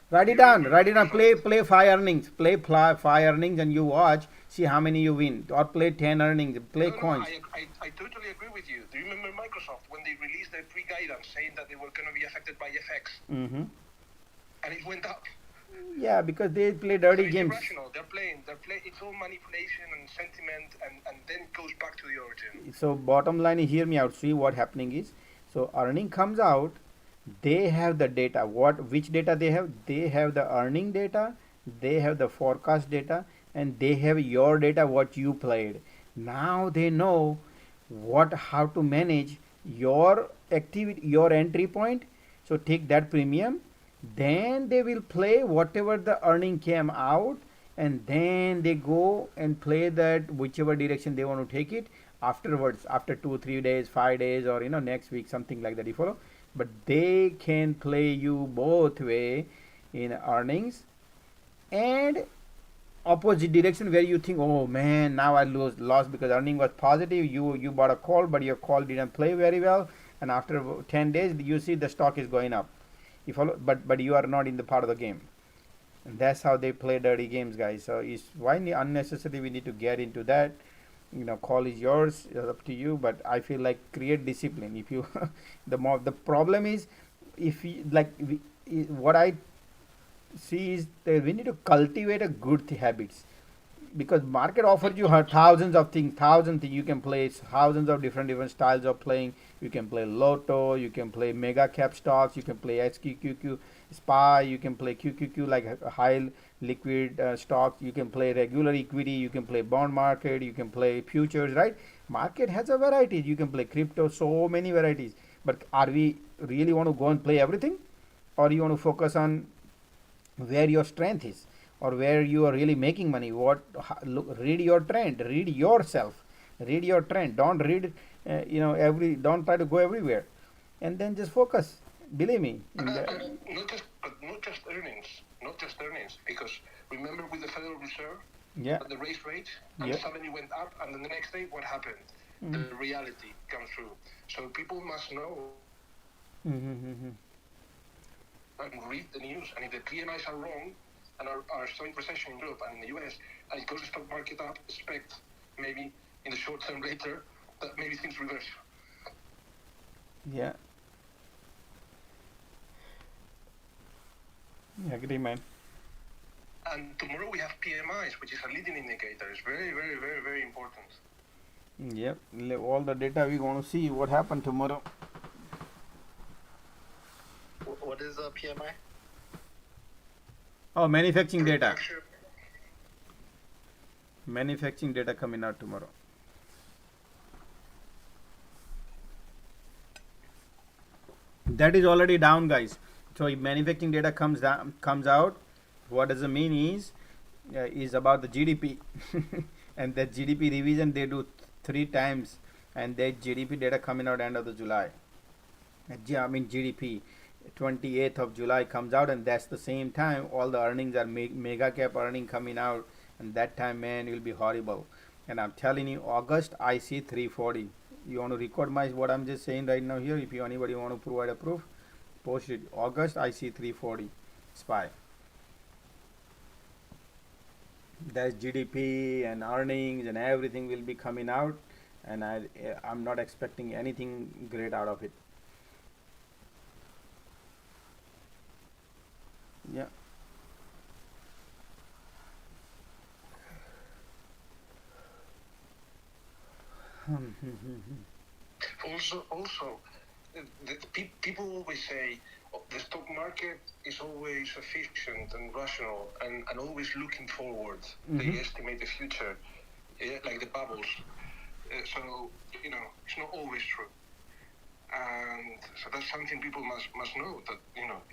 write it down. Play 5 earnings. Play 5 earnings and you watch. See how many you win. Or play 10 earnings. Play coins. I totally agree with you. Do you remember Microsoft when they released their free guidance saying that they were going to be affected by FX? Mm-hmm. And it went up. Yeah, because they play dirty games. Irrational. They're playing. It's all manipulation and sentiment, and then it goes back to the origin. So bottom line, hear me out. See what happening is. So earning comes out. They have the data. Which data they have? They have the earning data. They have the forecast data, and they have your data. What you played. Now they know how to manage your activity, your entry point. So take that premium. Then they will play whatever the earning came out, and then they go and play that whichever direction they want to take it afterwards, after 2-3 days, 5 days, or next week, something like that. You follow? But they can play you both way in earnings and opposite direction where you think, oh man, now I lost because earning was positive. You bought a call, but your call didn't play very well, and after 10 days you see the stock is going up. You follow? But you are not in the part of the game, and that's how they play dirty games, guys. So it's why unnecessarily we need to get into that. Call is yours, up to you. But I feel like create discipline. If you the problem is if you, what I see is that we need to cultivate a good habits, because market offers you thousands of things. You can play thousands of different styles of playing. You can play lotto, you can play mega cap stocks, you can play QQQ SPY, you can play QQQ like a high liquid stocks, you can play regular equity, you can play bond market, you can play futures, right? Market has a variety. You can play crypto, so many varieties. But are we really want to go and play everything, or you want to focus on where your strength is, or where you are really making money? Read your trend, read yourself, read your trend. Don't read don't try to go everywhere, and then just focus. Believe me. Not just earnings, because remember with the Federal Reserve, the raised rates, and suddenly went up, and then the next day, what happened? The reality comes through. So people must know and read the news, and if the PMIs are wrong and are showing recession in Europe and in the US, and it goes the stock market up, expect maybe in the short term later that maybe things reverse. Yeah. Agree, man. And tomorrow we have PMIs, which is a leading indicator. It's very, very, very, very important. Yep. All the data we're going to see what happened tomorrow. What is PMI? Oh, manufacturing data. Manufacturing data coming out tomorrow. That is already down, guys. It's So if manufacturing data comes out, what does it mean is about the GDP, and that GDP revision they do 3 times, and that GDP data coming out end of the July. I mean GDP 28th of July comes out, and that's the same time all the earnings are mega cap earning coming out, and that time, man, it will be horrible. And I'm telling you, August I see 340. You want to record what I'm just saying right now here? If anybody want to provide a proof, post it. August I see 340 SPY. That's GDP and earnings and everything will be coming out, and I'm not expecting anything great out of it. Yeah. Also, people always say the stock market is always efficient and rational and always looking forward. They estimate the future, like the bubbles. So, it's not always true. And so that's something people must know, that,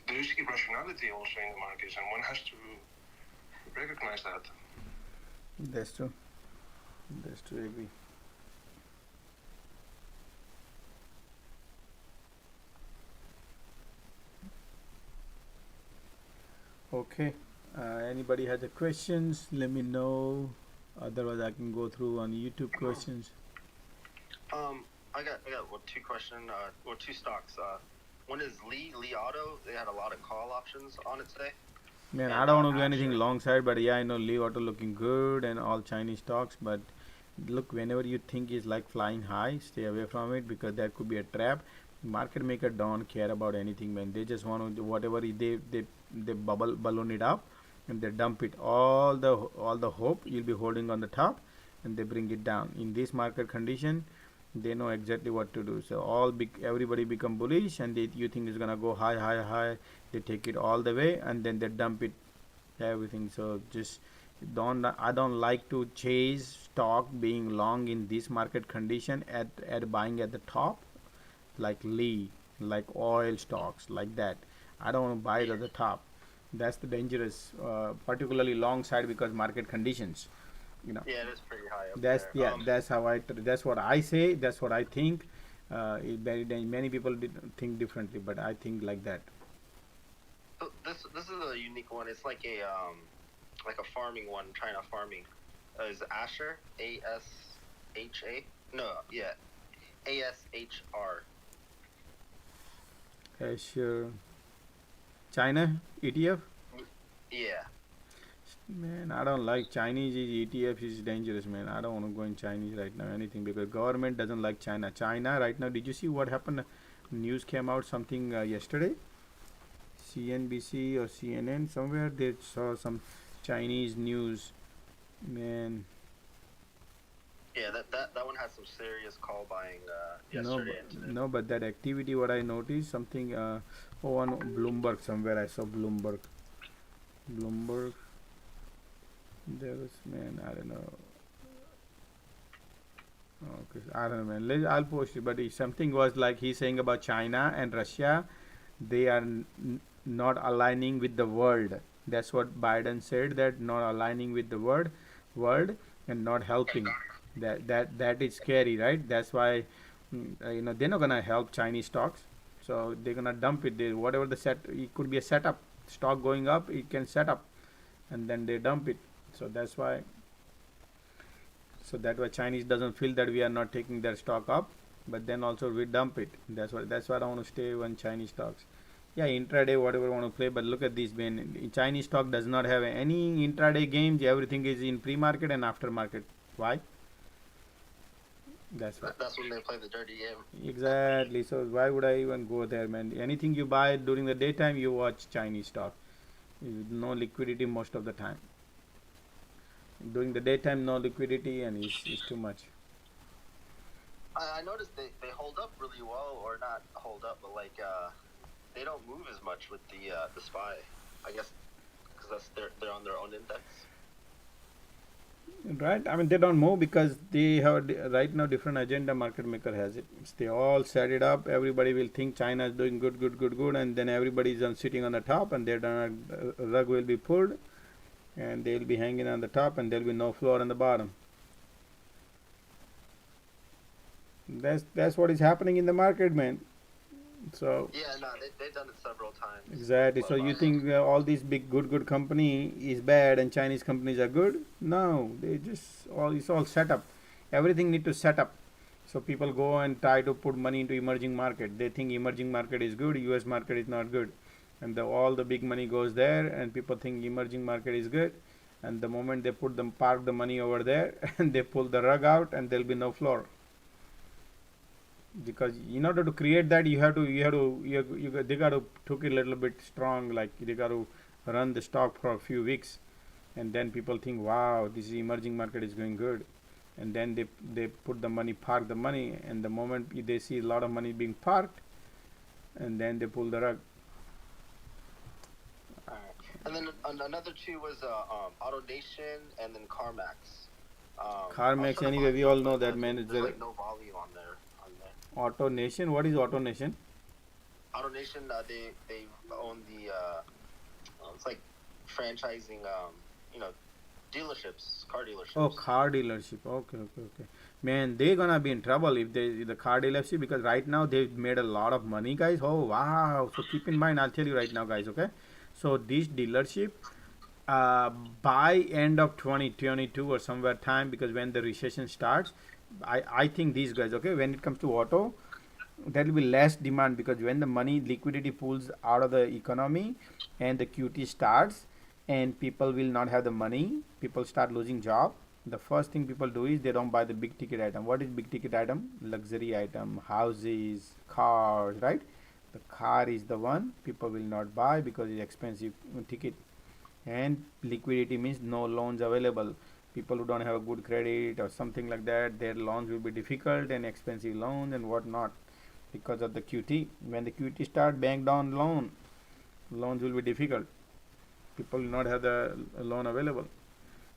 there is irrationality also in the markets, and one has to recognize that. That's true. That's true, I agree. Okay, anybody has a questions, let me know, otherwise I can go through on YouTube questions. I got two questions, two stocks. One is Lee Auto. They had a lot of call options on it today. Man, I don't want to do anything long side, but yeah, I know Lee Auto looking good and all Chinese stocks, but look, whenever you think is like flying high, stay away from it, because that could be a trap. Market maker don't care about anything, man. They just want to, whatever they balloon it up, and they dump it. All the hope you'll be holding on the top, and they bring it down. In this market condition, they know exactly what to do. So everybody become bullish, and you think it's gonna go high. They take it all the way, and then they dump it, everything. So just I don't like to chase stock being long in this market condition at buying at the top, like Lee, like oil stocks, like that. I don't want to buy it at the top. That's the dangerous, particularly long side, because market conditions. Yeah, it is pretty high up that's there. That's what I say. That's what I think. Many people think differently, but I think like that. So this is a unique one. It's like a farming one, China farming. Is Asher, ASHA? No, yeah, ASHR. Asher. China ETF. Yeah. Man, I don't like Chinese ETF. Is dangerous, man. I don't want to go in Chinese right now, anything, because government doesn't like China. China right now, did you see what happened? News came out something yesterday. CNBC or CNN, somewhere they saw some Chinese news. Man. Yeah, that one had some serious call buying yesterday. No, but that activity, what I noticed, something on Bloomberg, somewhere I saw Bloomberg. There was, man, I don't know. Okay, I don't know, man. I'll post it, but something was like he's saying about China and Russia, they are not aligning with the world. That's what Biden said, that not aligning with the world and not helping. That is scary, right? That's why they're not gonna help Chinese stocks, so they're gonna dump it. Whatever it could be a setup. Stock going up, it can set up, and then they dump it. So that's why Chinese doesn't feel that we are not taking their stock up, but then also we dump it. That's why I want to stay on Chinese stocks. Yeah, intraday, whatever I want to play, but look at this, man. Chinese stock does not have any intraday games. Everything is in pre-market and after-market. Why? That's when they play the dirty game. Exactly. So why would I even go there, man? Anything you buy during the daytime, you watch Chinese stock. No liquidity most of the time. During the daytime, no liquidity, and it's too much. I noticed they hold up really well, or not hold up, but like they don't move as much with the SPY. I guess because they're on their own index. Right, I mean they don't move because they have right now different agenda. Market maker has it. They all set it up. Everybody will think China is doing good, and then everybody is sitting on the top, and their rug will be pulled, and they will be hanging on the top, and there will be no floor on the bottom. That's what is happening in the market, man. So Yeah, no, they've done it several times. exactly. So you think all these big good company is bad and Chinese companies are good? No, they just all it's all set up. Everything need to set up. So people go and try to put money into emerging market. They think emerging market is good, US market is not good, and all the big money goes there, and people think emerging market is good, and the moment they park the money over there, and they pull the rug out, and there'll be no floor. Because in order to create that, they got to took it a little bit strong, like they got to run the stock for a few weeks, and then people think, wow, this emerging market is going good, and then they put the money, park the money, and the moment they see a lot of money being parked, and then they pull the rug. And then another two was AutoNation and then CarMax. CarMax, anyway, we all know that, man. There's like no volume on there. AutoNation, what is AutoNation? AutoNation, they own the it's like franchising, dealerships, car dealerships. Oh, car dealership. Okay. Man, they're gonna be in trouble if the car dealership, because right now they've made a lot of money, guys. Oh wow! So keep in mind, I'll tell you right now, guys. Okay, so this dealership, by end of 2022 or somewhere time, because when the recession starts, I think these guys, okay, when it comes to auto, there will be less demand, because when the money liquidity pulls out of the economy and the QT starts and people will not have the money, people start losing job, the first thing people do is they don't buy the big ticket item. What is big ticket item? Luxury item, houses, cars, right? The car is the one people will not buy because it's expensive ticket, and liquidity means no loans available. People who don't have a good credit or something like that, their loans will be difficult and expensive loans and whatnot because of the QT. When the QT start, bank down loans will be difficult. People will not have the loan available.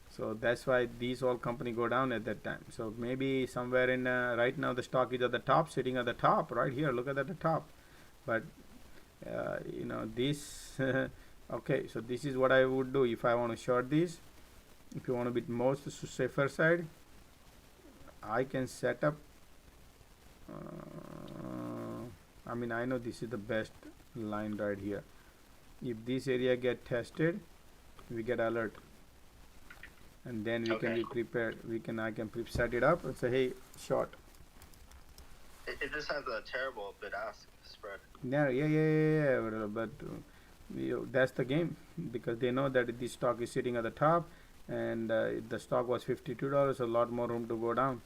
So that's why these all company go down at that time. So maybe somewhere in right now the stock is at the top, sitting at the top right here. Look at the top. But this okay. So this is what I would do if I want to short this. If you want to be most safer side, I can set up. I mean, I know this is the best line right here. If this area get tested, we get alert, and then we can be prepared. I can set it up and say, hey, short. It just has a terrible bid-ask spread. Yeah. But that's the game, because they know that this stock is sitting at the top, and the stock was $52, a lot more room to go down.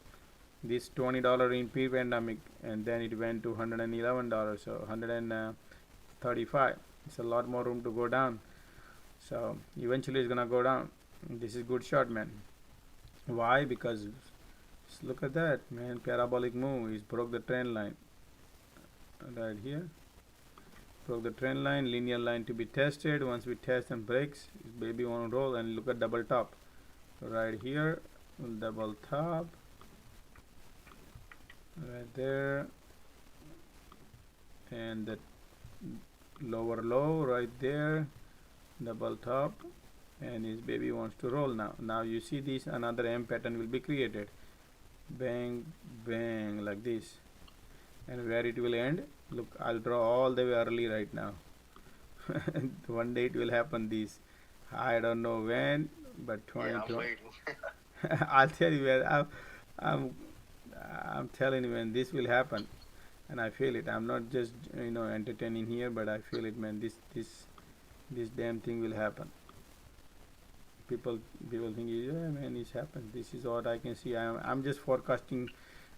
This $20 in pre-pandemic, and then it went to $111, so $135. It's a lot more room to go down. So eventually it's gonna go down. This is good shot, man. Why? Because look at that, man. Parabolic move. It broke the trend line right here. Broke the trend line, linear line to be tested. Once we test and breaks, baby on roll, and look at double top right here. Double top right there, and the lower low right there, double top, and his baby wants to roll now. You see this, another M pattern will be created, bang bang, like this. And where it will end, look, I'll draw all the way early right now. One day it will happen, this, I don't know when, but 2020. Yeah, I'm waiting. I'll tell you where. I'm telling you, man, this will happen, and I feel it. I'm not just entertaining here, but I feel it, man. This damn thing will happen. People think, yeah, man, it's happened. This is what I can see. I'm just forecasting.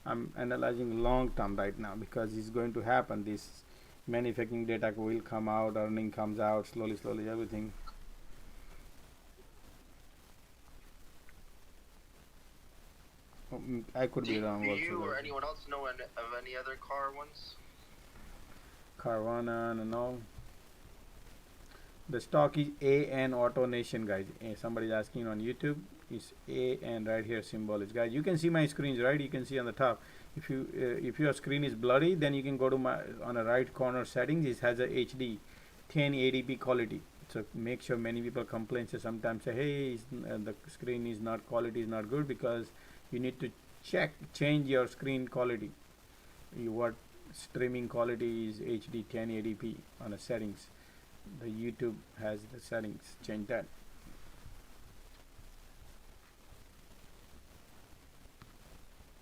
I'm analyzing long term right now, because it's going to happen. This manufacturing data will come out, earning comes out slowly, everything. I could be wrong. Do you or anyone else know of any other car ones? Carvana, no. The stock is AN AutoNation, guys. Somebody is asking on YouTube. is AN right here symbol is. Guys, you can see my screens, right? You can see on the top. If your screen is blurry, then you can go to my on the right corner settings. It has a HD 1080p quality. So make sure many people complain. So sometimes say, hey, the screen is not quality is not good, because you need to change your screen quality. What streaming quality is HD 1080p on the settings. The YouTube has the settings. Change that.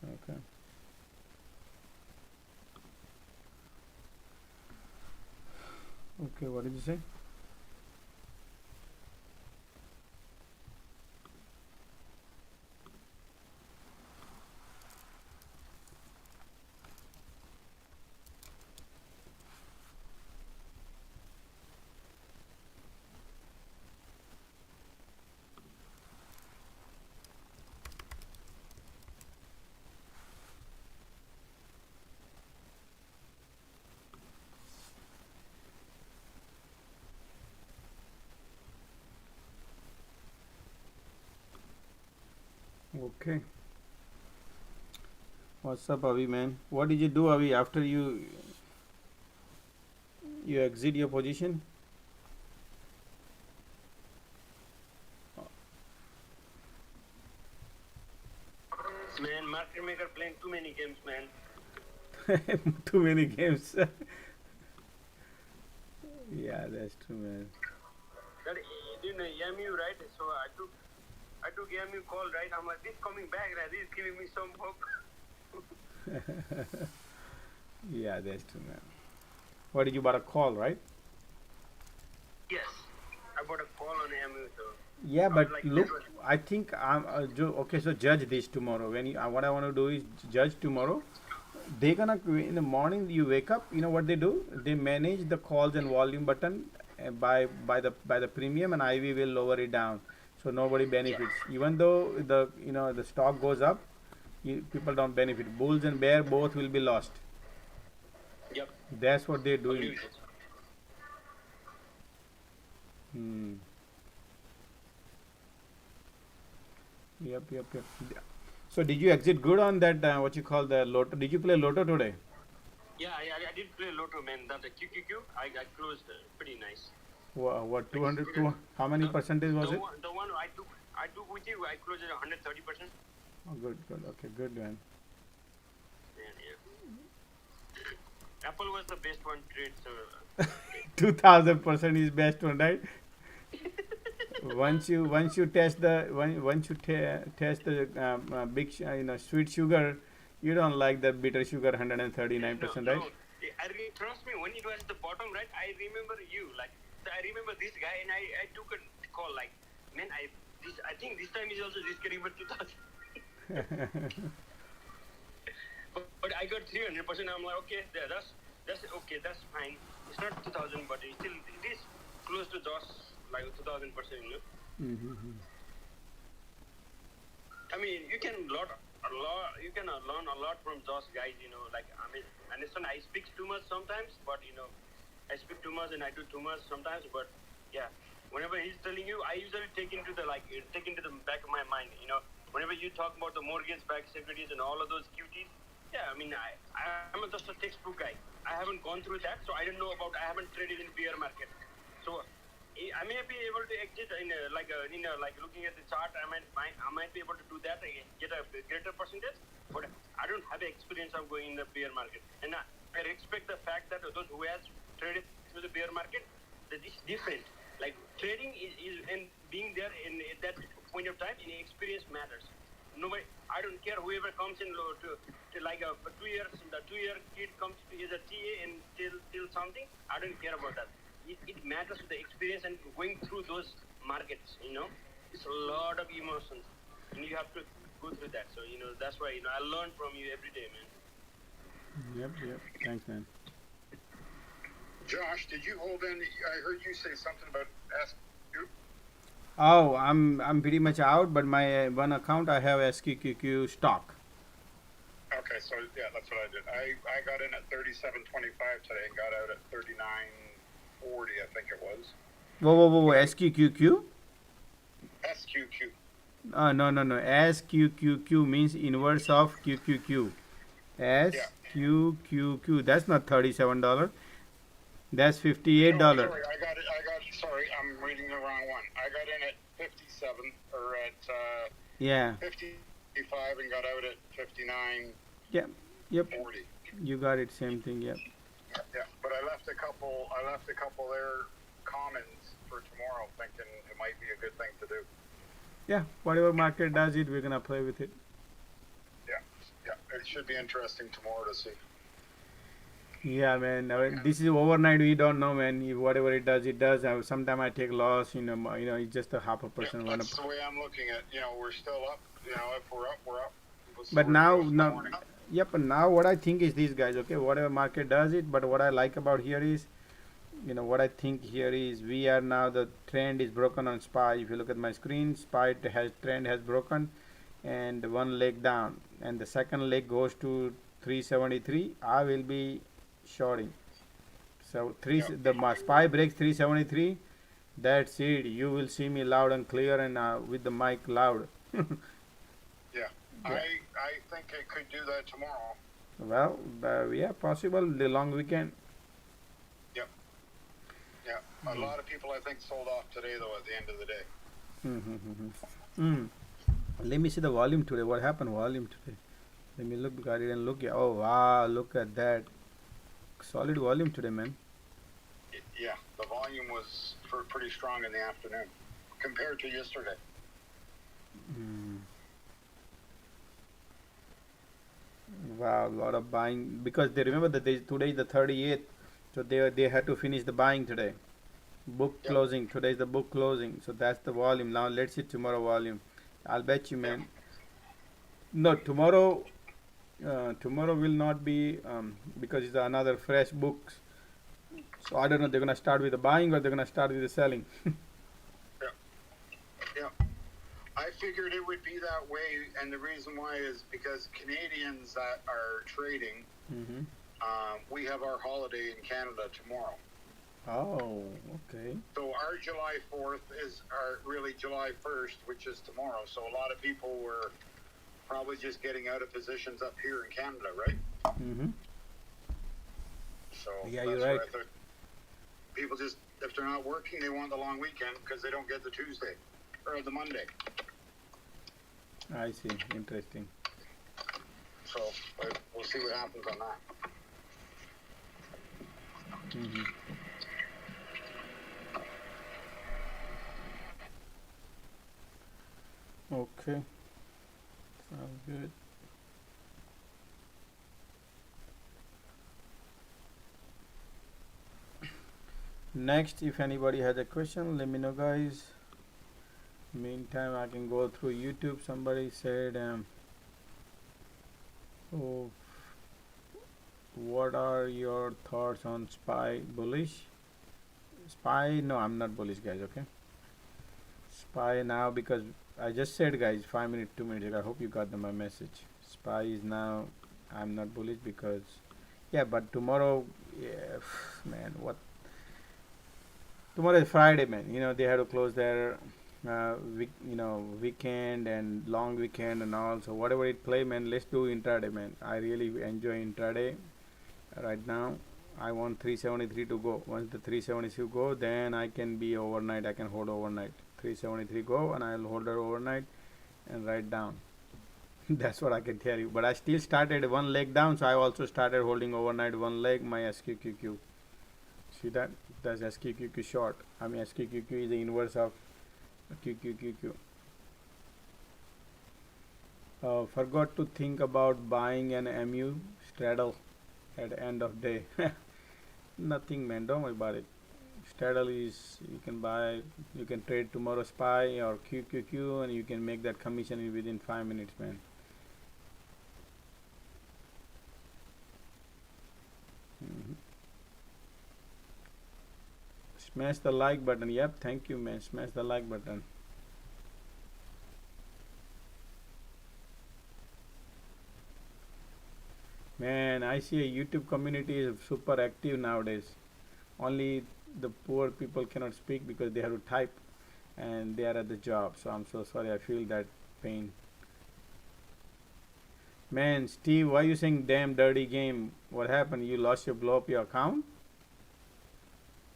Okay. Okay, what did you say? Okay. What's up, Avi, man? What did you do, Avi, after you exit your position? Man, market maker playing too many games, man. Too many games. Yeah, that's true, man. That in EMU, right? So I took EMU call, right? I'm like, this coming back, right? This is giving me some hope. Yeah, that's true, man. What did you bought a call, right? Yes, I bought a call on EMU, so. Yeah, but like, look, I think I'm okay. So judge this tomorrow. When you, what I want to do is judge tomorrow. They're gonna in the morning. You wake up. You know what they do? They manage the calls and volume button by the premium, and IV will lower it down, so nobody benefits. Even though the stock goes up, people don't benefit. Bulls and bear both will be lost. Yep. That's what they're doing. Yep. So did you exit good on that, what you call the lotto? Did you play lotto today? Yeah, I did play lotto, man. That's a QQQ. I closed pretty nice. What 200 to how many percentage was it? The one I took with you, I closed at 130%. Oh, good. Okay, good, man. Yeah. Apple was the best one trade, so 2000% is best one, right? once you test the big sweet sugar, you don't like the bitter sugar 139%, right? Trust me, when it was the bottom, right? I remember you, like I remember this guy, and I took a call, like, man, I think this time is also risky, but 2000. but I got 300%. I'm like, okay, that's fine. It's not 2000, but it is close to DOS, like 2000%, you know. I mean, you can learn a lot from those guys, you know. Like, I mean, understand I speak too much sometimes, but I speak too much and I do too much sometimes. But yeah, whenever he's telling you, I usually take into the back of my mind, you know. Whenever you talk about the mortgage-backed securities and all of those QTs, yeah, I mean, I'm just a textbook guy. I haven't gone through that, so I don't know about. I haven't traded in bear market, so I may be able to exit like looking at the chart. I might be able to do that, get a greater percentage, but I don't have the experience of going in the bear market. And I respect the fact that those who has traded through the bear market, that is different. Like, trading is and being there in at that point of time, in experience matters. Nobody, I don't care whoever comes in to like a 2 years, the 2 year kid comes to is a TA and till something. I don't care about that. It matters the experience and going through those markets, you know. It's a lot of emotions, and you have to go through that. So, you know, that's why, you know, I learn from you every day, man. Yep. Thanks, man. Josh, did you hold any? I heard you say something about SQQQ. Oh, I'm pretty much out, but my one account I have SQQQ stock. Okay, so yeah, that's what I did. I got in at 37.25 today and got out at 39.40, I think it was. Whoa, SQQQ? SQQ. No. SQQQ means inverse of QQQ. SQQQ. That's not $37. That's $58. Sorry, I got it. Sorry, I'm reading the wrong one. I got in at 57 or at Yeah. 55 and got out at 59. Yeah. Yep. 40. You got it. Same thing. Yep. Yeah, but I left a couple there commons for tomorrow, thinking it might be a good thing to do. Yeah. Whatever market does it, we're gonna play with it. Yeah, it should be interesting tomorrow to see. Yeah, man. This is overnight. We don't know, man. Whatever it does, it does. Sometime I take loss. It's just a 0.5%. That's the way I'm looking at. We're still up. If we're up, we're up. But now, yep. And now what I think is these guys. Okay, whatever market does it. But what I like about here is, what I think here is we are now the trend is broken on SPY. If you look at my screen, SPY trend has broken, and one leg down, and the second leg goes to 373. I will be shorting. So the SPY breaks 373. That's it. You will see me loud and clear and with the mic loud. Yeah, I think it could do that tomorrow. Well, yeah, possible. The long weekend. Yep. Yeah, a lot of people I think sold off today though at the end of the day. Let me see the volume today. What happened? Volume today. Let me look. I didn't look. Oh wow! Look at that. Solid volume today, man. Yeah, the volume was pretty strong in the afternoon compared to yesterday. Wow, a lot of buying because they remember that today is the 38th, so they had to finish the buying today. Book closing. Today is the book closing, so that's the volume. Now let's see tomorrow volume. I'll bet you, man. No, tomorrow will not be because it's another fresh books. So I don't know, they're gonna start with the buying or they're gonna start with the selling. Yeah. I figured it would be that way, and the reason why is because Canadians that are trading, we have our holiday in Canada tomorrow. Oh, okay. So our July 4th is really July 1st, which is tomorrow. So a lot of people were probably just getting out of positions up here in Canada, right? So yeah, you're right. People just, if they're not working, they want the long weekend because they don't get the Tuesday or the Monday. I see. Interesting. So we'll see what happens on that. Okay. Sounds good. Next, if anybody has a question, let me know, guys. Meantime, I can go through YouTube. Somebody said, what are your thoughts on SPY? Bullish? SPY? No, I'm not bullish, guys. Okay. SPY now, because I just said, guys, 2 minutes ago. I hope you got my message. SPY is now, I'm not bullish because, yeah, but tomorrow, yeah, man, what? Tomorrow is Friday, man. They had to close their, weekend and long weekend and all. So whatever it play, man, let's do intraday, man. I really enjoy intraday right now. I want 373 to go. Once the 372 go, then I can be overnight. I can hold overnight. 373 go, and I'll hold it overnight and write down. That's what I can tell you. But I still started one leg down, so I also started holding overnight one leg, my SQQQ. See that? That's SQQQ short. I mean, SQQQ is the inverse of QQQQ. Forgot to think about buying an MU straddle at the end of day. Nothing, man. Don't worry about it. Straddle is, you can buy, you can trade tomorrow SPY or QQQ, and you can make that commission within 5 minutes, man. Smash the like button. Yep, thank you, man. Smash the like button. Man, I see a YouTube community is super active nowadays. Only the poor people cannot speak because they have to type. and they are at the job. So I'm so sorry. I feel that pain. Man, Steve, why you saying damn dirty game? What happened? You lost your blow up your account?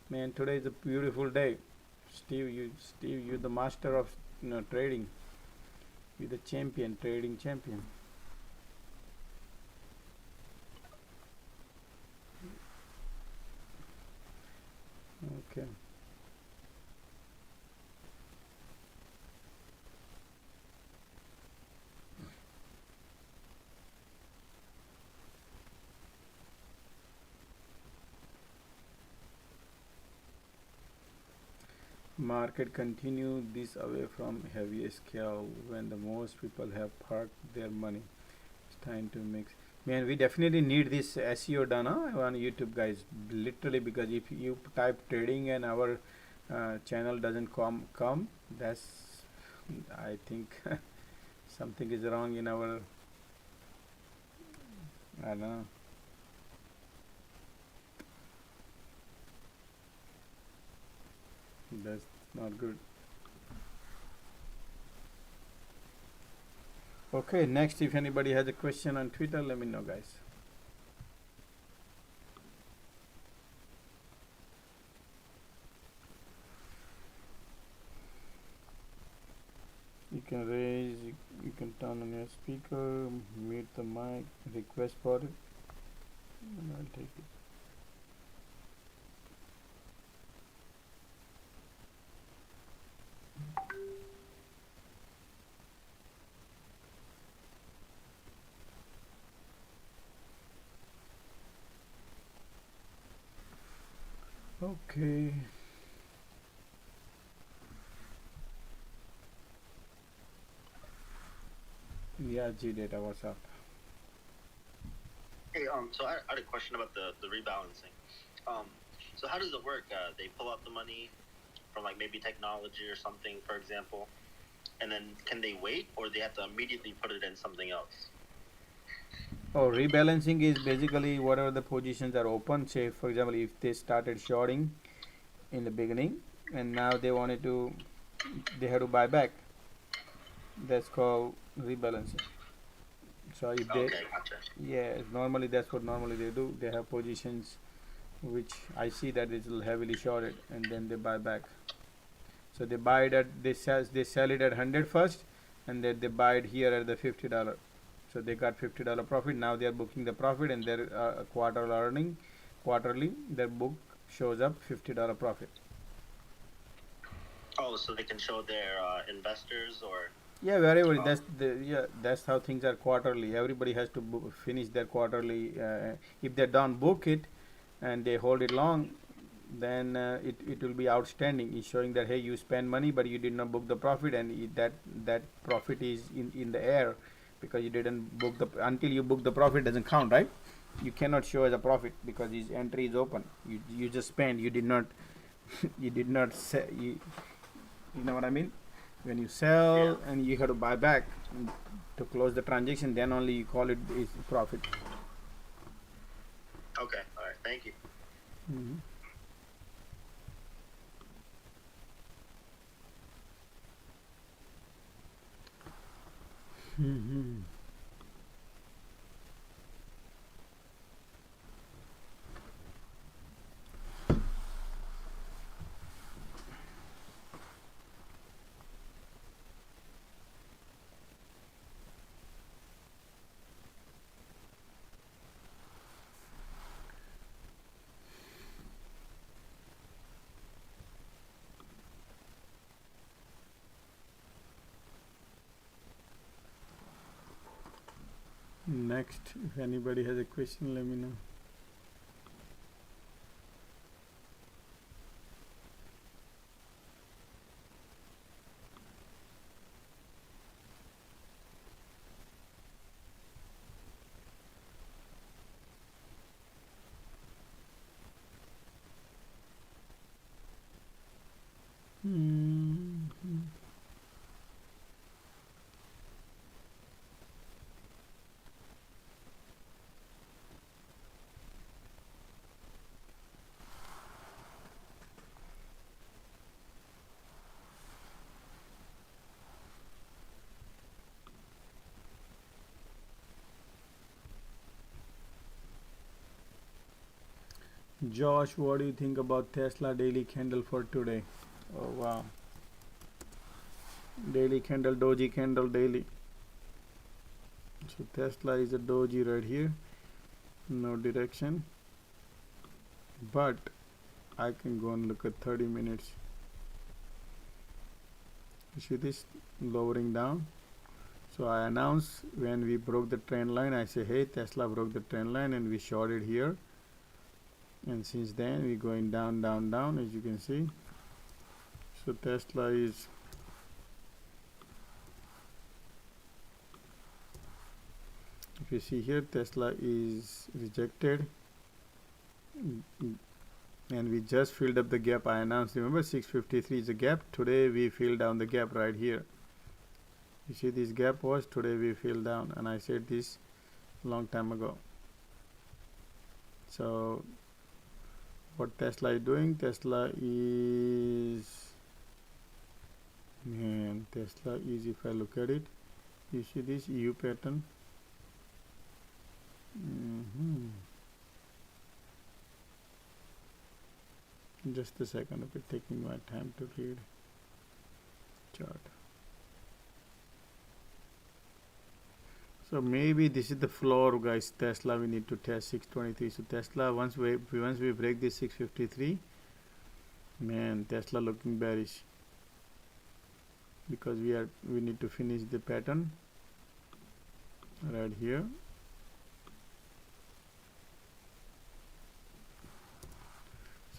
Man, today is a beautiful day. Steve, you're the master of trading. You're the champion, trading champion. Okay. Market continue this away from heavy scale when the most people have parked their money. It's time to mix. Man, we definitely need this SEO done on YouTube, guys. Literally, because if you type trading and our channel doesn't come, that's, I think something is wrong in our, I don't know. That's not good. Okay, next, if anybody has a question on Twitter, let me know, guys. You can raise, you can turn on your speaker, mute the mic, request for it, and I'll take it. Okay. Yeah, G data, what's up? Hey, so I had a question about the rebalancing. So how does it work? They pull out the money from like maybe technology or something, for example, and then can they wait, or they have to immediately put it in something else? Oh, rebalancing is basically whatever the positions are open. Say, for example, if they started shorting in the beginning and now they wanted to, they have to buy back. That's called rebalancing. So if they, Okay, gotcha. yeah, normally that's what normally they do. They have positions which I see that it's heavily shorted, and then they buy back. So they buy it at, they sell it at 100 first, and then they buy it here at the $50. So they got $50 profit. Now they are booking the profit, and their quarterly their book shows up $50 profit. Oh, so they can show their investors or. Yeah, wherever. That's how things are quarterly. Everybody has to finish their quarterly. If they don't book it, and they hold it long, then it will be outstanding. It's showing that hey, you spend money, but you did not book the profit, and that profit is in the air, because you didn't book until you book the profit doesn't count, right? You cannot show as a profit because his entry is open. You just spend. You did not you did not sell. You know what I mean? When you sell and you have to buy back to close the transaction, then only you call it is profit. Okay, all right, thank you. Mm-hmm. Mm-hmm. Next, if anybody has a question, let me know. Mm-hmm. Josh, what do you think about Tesla daily candle for today? Oh wow. Daily candle, doji candle daily. So Tesla is a doji right here. No direction. But I can go and look at 30 minutes. You see this lowering down? So I announced when we broke the trend line, I say, hey, Tesla broke the trend line, and we shorted here. And since then we're going down, down, down, as you can see. So Tesla is if you see here, Tesla is rejected, and we just filled up the gap. I announced, remember, 653 is a gap. Today we filled down the gap right here. You see this gap was, today we filled down, and I said this long time ago. So what Tesla is doing, Tesla is, man, Tesla is, if I look at it, you see this EU pattern. Just a second, okay, taking my time to read chart. So maybe this is the floor, guys. Tesla, we need to test 623. So Tesla, once we break this 653, man, Tesla looking bearish, because we need to finish the pattern right here.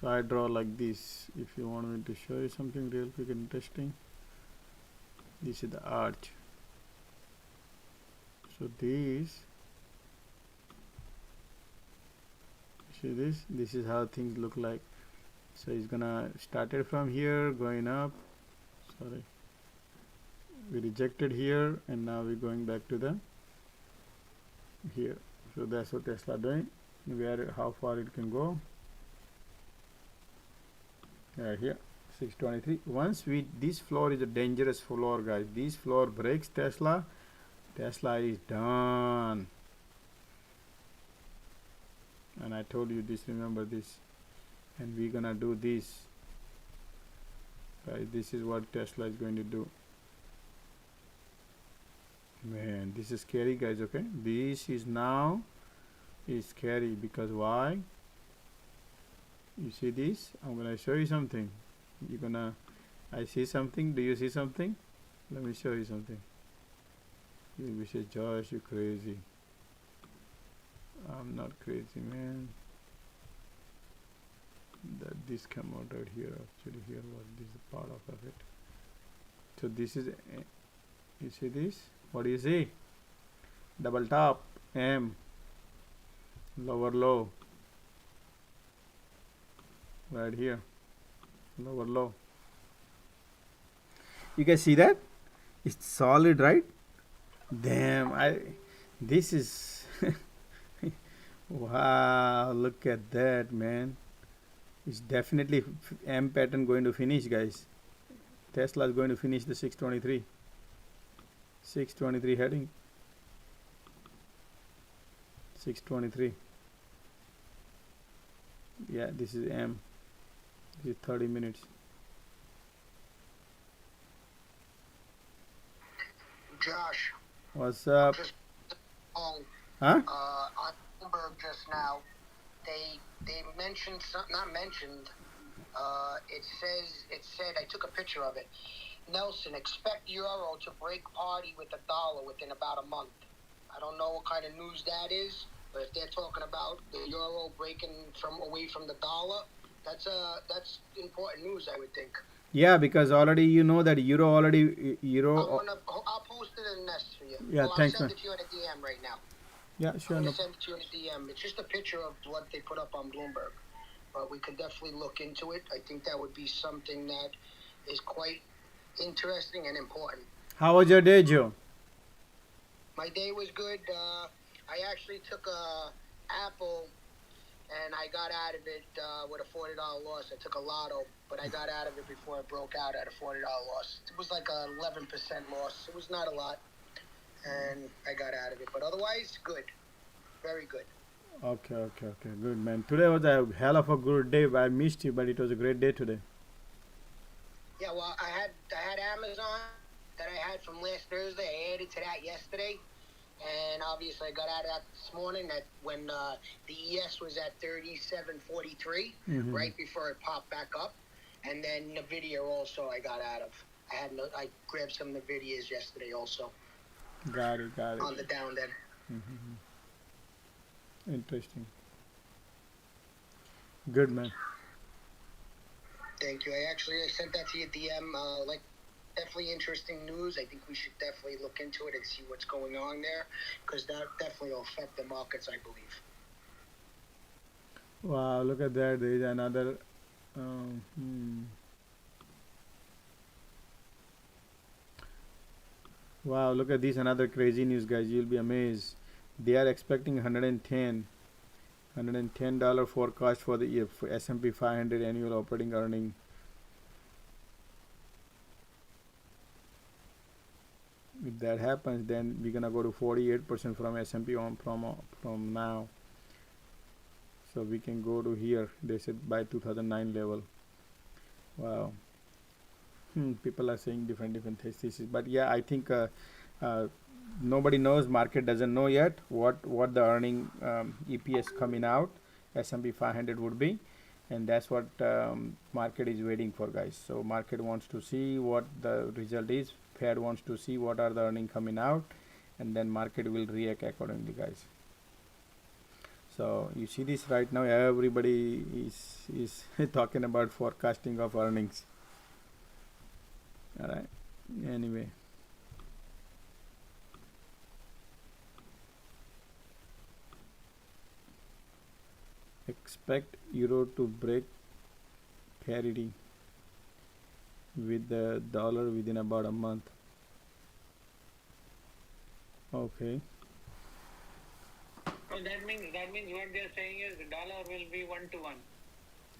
So I draw like this. If you want me to show you something real quick and interesting, this is the arch. So this, see this? This is how things look like. So it's gonna started from here, going up. Sorry, we rejected here, and now we're going back to the here. So that's what Tesla doing. How far it can go. Right here, 623. Once this floor is a dangerous floor, guys. This floor breaks Tesla is done. And I told you this, remember this. And we're gonna do this, guys. This is what Tesla is going to do. Man, this is scary, guys. Okay, this is now is scary, because why? You see this? I'm gonna show you something. I see something. Do you see something? Let me show you something. You say, Josh, you crazy. I'm not crazy, man. This come out right here. Actually, here was this is part of it. So this is, you see this? What do you see? Double top, M, lower low. Right here, lower low. You guys see that? It's solid, right? Damn, this is wow, look at that, man. It's definitely M pattern going to finish, guys. Tesla is going to finish the 623. 623 heading. 623. Yeah, this is M. This is 30 minutes. Josh. What's up? On Bloomberg just now, they mentioned not mentioned. It said I took a picture of it. Nelson, expect euro to break parity with the dollar within about a month. I don't know what kind of news that is, but if they're talking about the euro breaking away from the dollar, that's important news, I would think. Yeah, because already you know that euro. I'll post it in the nest for you. Yeah, thanks, I'll send man. it to you in a DM right now. Yeah, sure. I'm gonna send it to you in a DM. It's just a picture of what they put up on Bloomberg, but we could definitely look into it. I think that would be something that is quite interesting and important. How was your day, Joe? My day was good. I actually took a Apple, and I got out of it with a $40 loss. I took a lotto, but I got out of it before it broke out at a $40 loss. It was like a 11% loss. It was not a lot, and I got out of it. But otherwise, good. Very good. Okay, good man. Today was a hell of a good day. I missed you, but it was a great day today. Yeah, well, I had Amazon that I had from last Thursday. I added to that yesterday, and obviously I got out of that this morning. That when the ES was at 37.43, right before it popped back up, and then Nvidia also I got out of. I grabbed some Nvidias yesterday also. Got it. On the down then. Interesting. Good man. Thank you. I sent that to you DM. Definitely interesting news. I think we should definitely look into it and see what's going on there, because that definitely will affect the markets, I believe. Wow, look at that. There is another. Wow, look at this. Another crazy news, guys. You'll be amazed. They are expecting $110 forecast for the year for S&P 500 annual operating earning. If that happens, then we're gonna go to 48% from S&P from now. So we can go to here. They said by 2009 level. Wow. People are saying different theses, but yeah, I think nobody knows. Market doesn't know yet what the earning EPS coming out S&P 500 would be, and that's what market is waiting for, guys. So market wants to see what the result is. Fed wants to see what are the earnings coming out, and then market will react accordingly, guys. So you see this right now. Everybody is talking about forecasting of earnings. All right. Anyway. Expect euro to break parity with the dollar within about a month. Okay. So that means what they're saying is the dollar will be 1-to-1.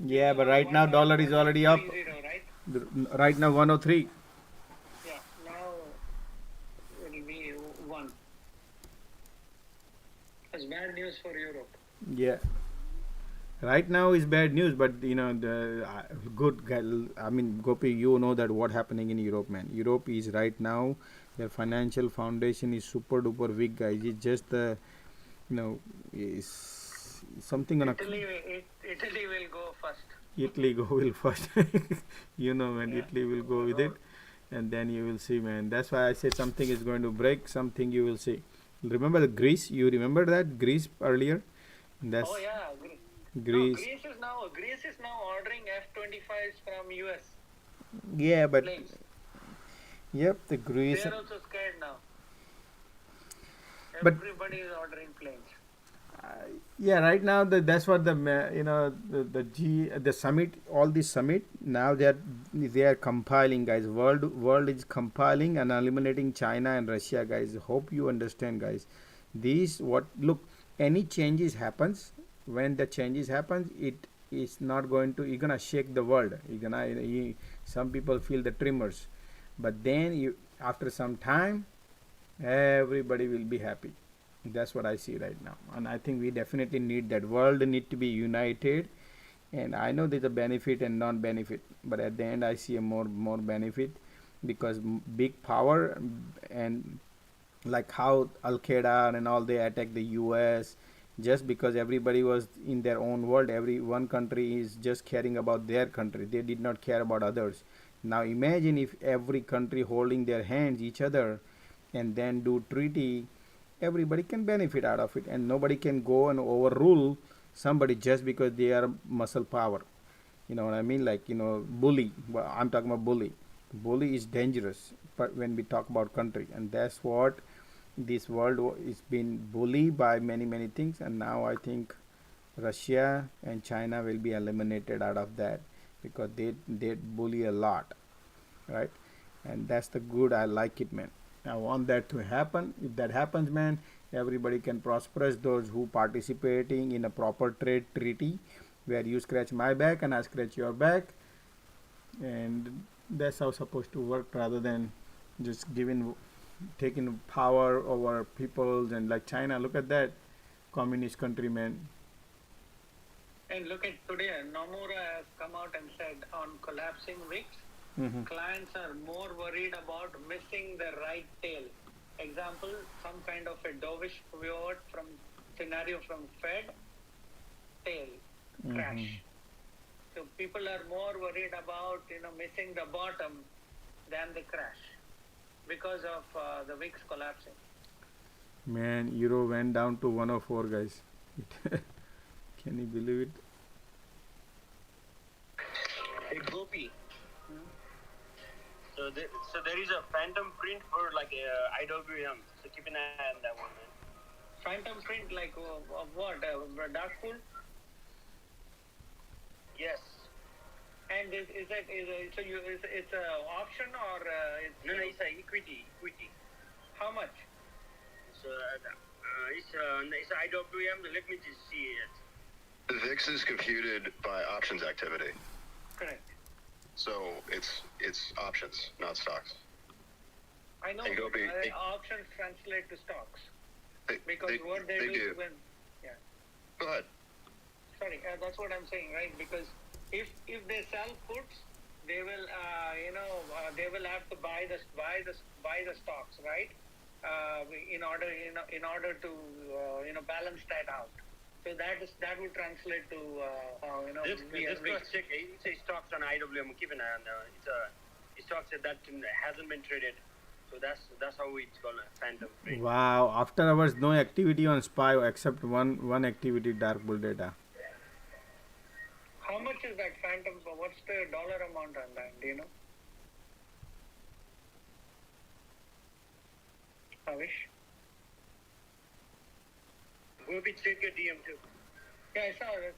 Yeah, but right now dollar is already up. 1.30, right? Right now 103. Yeah, now it will be 1. It's bad news for Europe. Yeah. Right now is bad news, but the good. I mean, Gopi, you know that what happening in Europe, man. Europe is right now, their financial foundation is super duper weak, guys. It's just the, is something gonna. Italy will go first. Italy will first. Man, Italy will go with it, and then you will see, man. That's why I said something is going to break. Something you will see. Remember the Greece? You remember that Greece earlier? That's Greece is now ordering F-25s from US. Yeah, but planes. Yep, the Greece. They're also scared now. Everybody is ordering planes. Yeah, right now that's what the summit, all this summit now they are compiling, guys. World is compiling and eliminating China and Russia, guys. Hope you understand, guys. Any changes happens. When the changes happens, it is not going to, you're gonna shake the world. Some people feel the tremors, but then after some time everybody will be happy. That's what I see right now, and I think we definitely need that. World need to be united, and I know there's a benefit and non-benefit, but at the end I see a more benefit, because big power, and like how Al-Qaeda and all, they attack the US just because everybody was in their own world. One country is just caring about their country. They did not care about others. Now imagine if every country holding their hands each other and then do treaty, everybody can benefit out of it, and nobody can go and overrule somebody just because they are muscle power. You know what I mean? Like, bully. Well, I'm talking about bully. Bully is dangerous, but when we talk about country, and that's what this world is being bullied by many things, and now I think Russia and China will be eliminated out of that, because they bully a lot, right? And that's the good. I like it, man. I want that to happen. If that happens, man, everybody can prosper. Those who participating in a proper trade treaty where you scratch my back and I scratch your back, and that's how it's supposed to work, rather than just taking power over peoples. And like China, look at that. communist country, man. And look at today, Nomura has come out and said on collapsing VIX, clients are more worried about missing the right tail. Example, some kind of a dovish pivot from scenario from Fed, tail, crash. So people are more worried about, missing the bottom than the crash because of the VIX collapsing. Man, euro went down to 104, guys. Can you believe it? Hey, Gopi. So there is a phantom print for like IWM. So keep an eye on that one, man. Phantom print like of what? Dark pool? Yes. And is it it's a option or no, it's a equity. How much? It's IWM. Let me just see it. The VIX is computed by options activity. Correct. So it's options, not stocks. I know. Options translate to stocks. Because what they do when, yeah. Go ahead. Sorry, that's what I'm saying, right? Because if they sell puts, they will they will have to buy the stocks, right? In order to balance that out. So that would translate to This check. It's a stocks on IWM. Keep an eye on it's stocks that hasn't been traded. So that's how it's gonna phantom print. Wow! After hours, no activity on SPY except one activity, dark bull data. How much is that phantom? What's the dollar amount on that? Do you know? Avish? Gopi, check your DM too. Yeah, I saw it.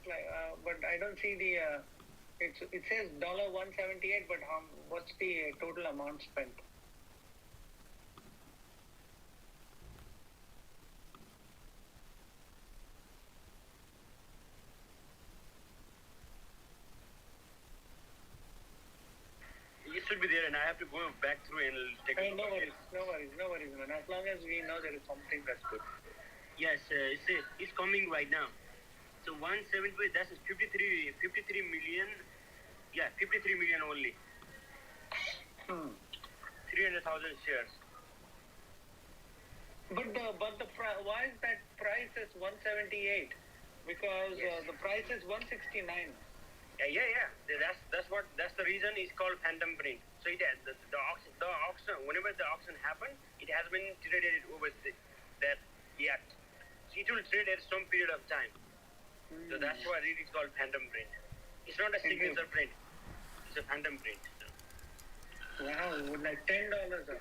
But I don't see the. It says $178, but what's the total amount spent? It should be there, and I have to go back through and take a look. No worries, man. As long as we know there is something that's good. Yes, it's coming right now. So 170, that's 53 million. Yeah, 53 million only. 300,000 shares. But why is that price is 178? Because the price is 169. Yeah. That's the reason it's called phantom print. So the auction, whenever the auction happens, it has been traded over that yet. So it will trade at some period of time. So that's why it is called phantom print. It's not a signature print. It's a phantom print. So. Wow, like $10 off.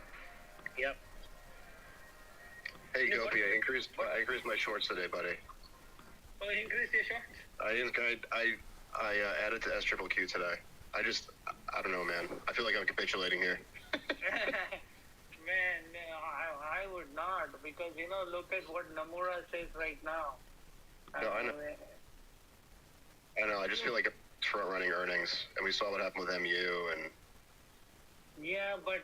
Yep. Hey Gopi, I increased my shorts today, buddy. Oh, increase your shorts? I added to SQQQ today. I don't know, man. I feel like I'm capitulating here. Man, I would not, because look at what Nomura says right now. No, I know. I just feel like it's front running earnings, and we saw what happened with MU and. Yeah, but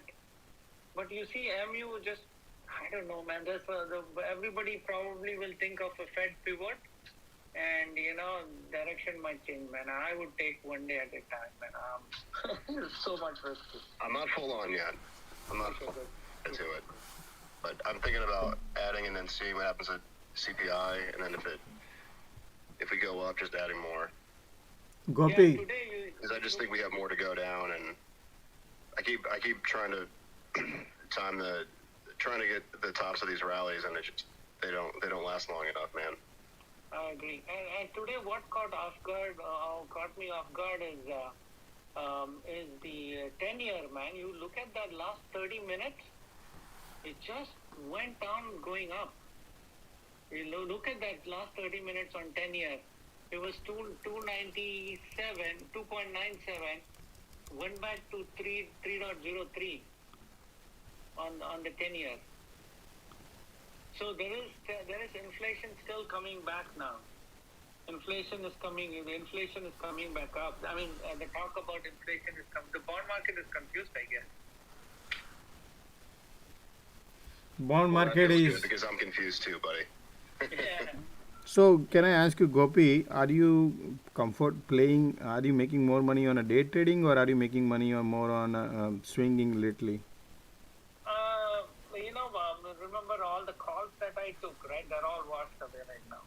you see, MU just, I don't know, man. Everybody probably will think of a Fed pivot, and direction might change, man. I would take one day at a time, man. So much risk. I'm not full on yet. I'm not full into it, but I'm thinking about adding and then seeing what happens at CPI, and then if we go up, just adding more. Gopi. Because I just think we have more to go down, and I keep trying to trying to get the tops of these rallies, and they don't last long enough, man. I agree. And today, what caught me off guard is the 10-year, man. You look at that last 30 minutes, it just went down, going up. You look at that last 30 minutes on 10-year. It was 2.97, went back to 3.03 on the 10-year. So there is inflation still coming back now. Inflation is coming back up. I mean, the talk about inflation is coming. The bond market is confused, I guess. Bond market is good because I'm confused too, buddy. Yeah. So can I ask you, Gopi, are you are you making more money on a day trading, or are you making money on more on swinging lately? Remember all the calls that I took, right? They're all washed away right now.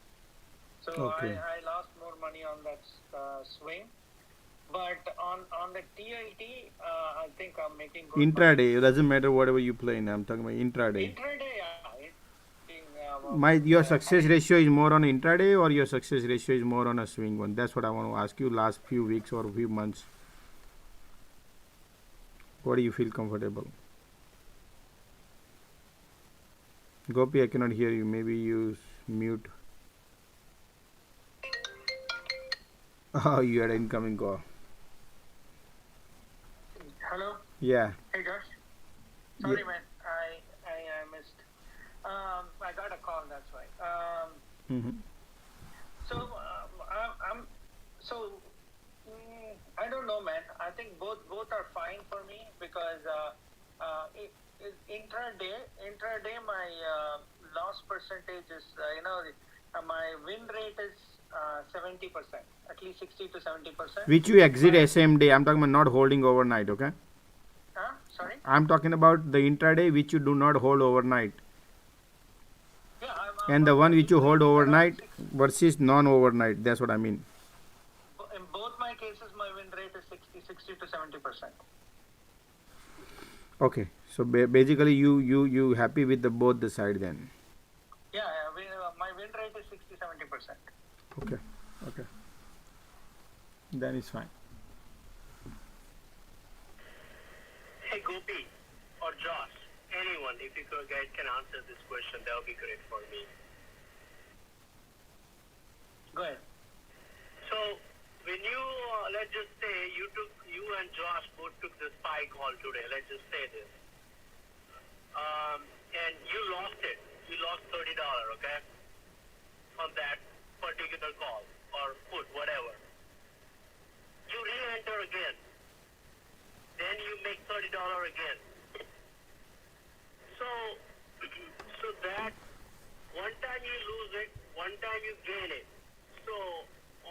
So Okay. I lost more money on that swing. But on the TLT, I think I'm making good Intraday, it doesn't matter whatever you play in. I'm talking about intraday. Intraday, Your success ratio is more on intraday, or your success ratio is more on a swing one? That's what I want to ask you. Last few weeks or few months, what do you feel comfortable? Gopi, I cannot hear you. Maybe you mute. Oh, you had an incoming call. Hello? Yeah. Hey, Josh. Sorry, man. I missed. I got a call, that's why. I don't know, man. I think both are fine for me because intraday my loss percentage is, my win rate is 70%, at least 60 to 70%. Which you exit same day. I'm talking about not holding overnight, okay? Sorry? I'm talking about the intraday which you do not hold overnight. Yeah, and the one which you hold overnight versus non-overnight. That's what I mean. In both my cases, my win rate is 60 to 70%. Okay, so basically you happy with both the side then? Yeah, my win rate is 60-70%. Okay, then it's fine. Hey Gopi or Josh, anyone, if you guys can answer this question, that would be great for me. Go ahead. So when you let's just say you and Josh both took the SPY call today. Let's just say this, and you lost it. You lost $30, okay, on that particular call or put, whatever. You re-enter again. Then you make $30 again. So that one time you lose it, one time you gain it. So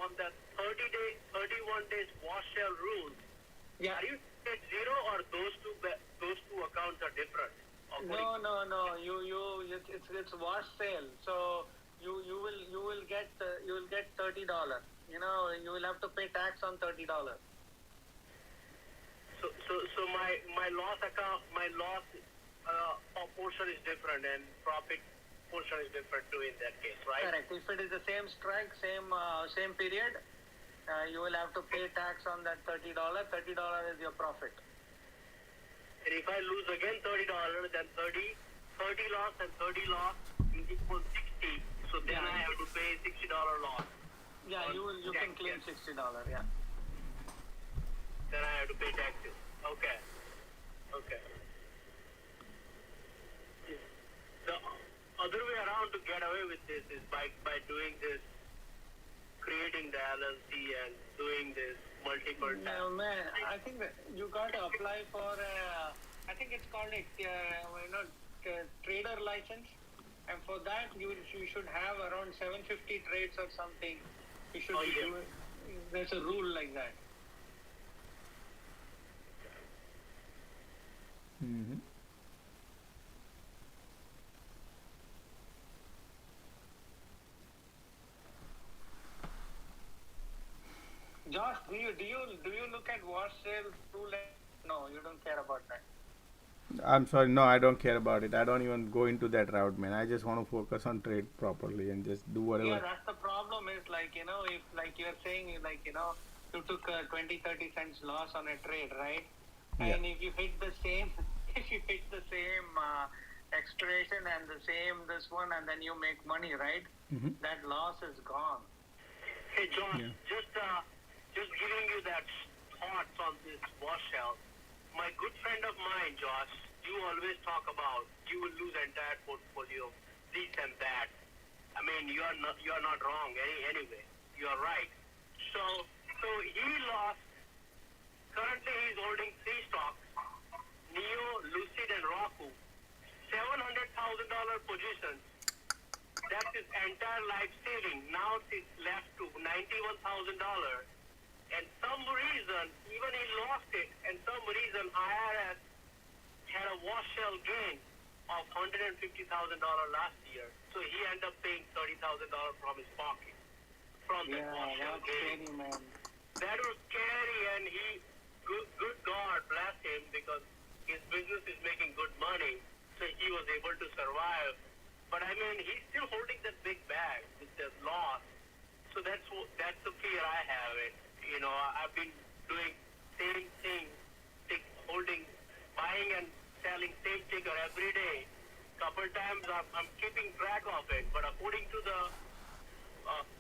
on the 31 days wash sale rules, are you at zero, or those two accounts are different? No. It's wash sale. So you will get $30. You will have to pay tax on $30. So my loss account, my loss portion is different, and profit portion is different too in that case, right? Correct. If it is the same strike, same period, you will have to pay tax on that $30. $30 is your profit. And if I lose again $30, then 30 loss and 30 loss equals 60. So then I have to pay $60 loss. Yeah, you can claim $60. Yeah. Then I have to pay taxes. Okay. The other way around to get away with this is by doing this, creating the LLC and doing this multiple times. No, man, I think that you got to apply for I think it's called a trader license, and for that you should have around 750 trades or something. You should be doing. There's a rule like that. Mm-hmm. Josh, do you look at wash sale rule? No, you don't care about that. I'm sorry, no, I don't care about it. I don't even go into that route, man. I just want to focus on trade properly and just do whatever. Yeah, that's the problem. Is if you're saying you took 20-30 cents loss on a trade, right? Yeah. And if you hit the same expiration and the same this one, and then you make money, right? Mm-hmm. That loss is gone. Hey Josh, just giving you that thoughts on this wash sale. My good friend of mine, Josh, you always talk about you will lose entire portfolio, this and that. I mean, you are not wrong anyway. You are right. So he lost. Currently, he's holding 3 stocks: Neo, Lucid, and Roku. $700,000 positions. that's his entire life saving. Now it's left to $91,000. And some reason, even he lost it, and some reason IRS had a wash sale gain of $150,000 last year. So he ended up paying $30,000 from his pocket. From that wash sale gain. Scary, man. That was scary, and good God bless him, because his business is making good money, so he was able to survive. But I mean, he's still holding that big bag with the loss. So that's the fear I have. I've been doing same thing, buying and selling same ticker every day. Couple times I'm keeping track of it, but according to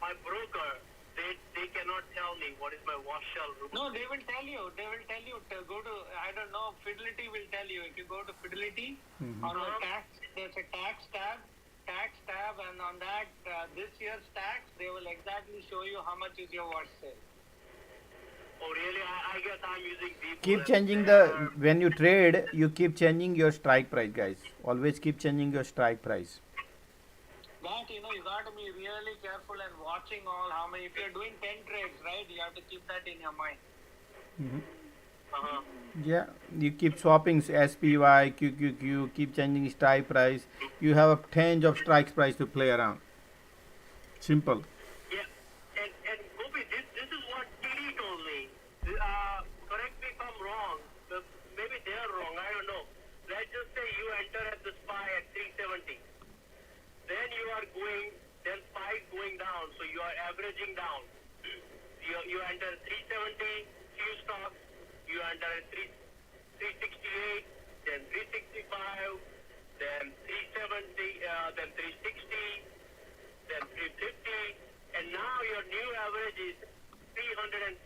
my broker, they cannot tell me what is my wash sale room. No, they will tell you. They will tell you to go to, I don't know, Fidelity will tell you. If you go to Fidelity, on the tax, there's a tax tab, and on that, this year's tax, they will exactly show you how much is your wash sale. Oh, really? I guess I'm using deep. Keep changing when you trade, you keep changing your strike price, guys. Always keep changing your strike price. That, you got to be really careful and watching all how many. If you're doing 10 trades, right, you have to keep that in your mind. Yeah, you keep swapping SPY, QQQ, keep changing strike price. You have a range of strike price to play around. Simple. Yeah, and Gopi, this is what TD told me. Correct me if I'm wrong. Maybe they're wrong. I don't know. Let's just say you enter at the SPY at 370. Then SPY is going down, so you are averaging down. You enter 370, few stocks, you enter at 368, then 365, then 370, then 360, then 350, and now your new average is $362.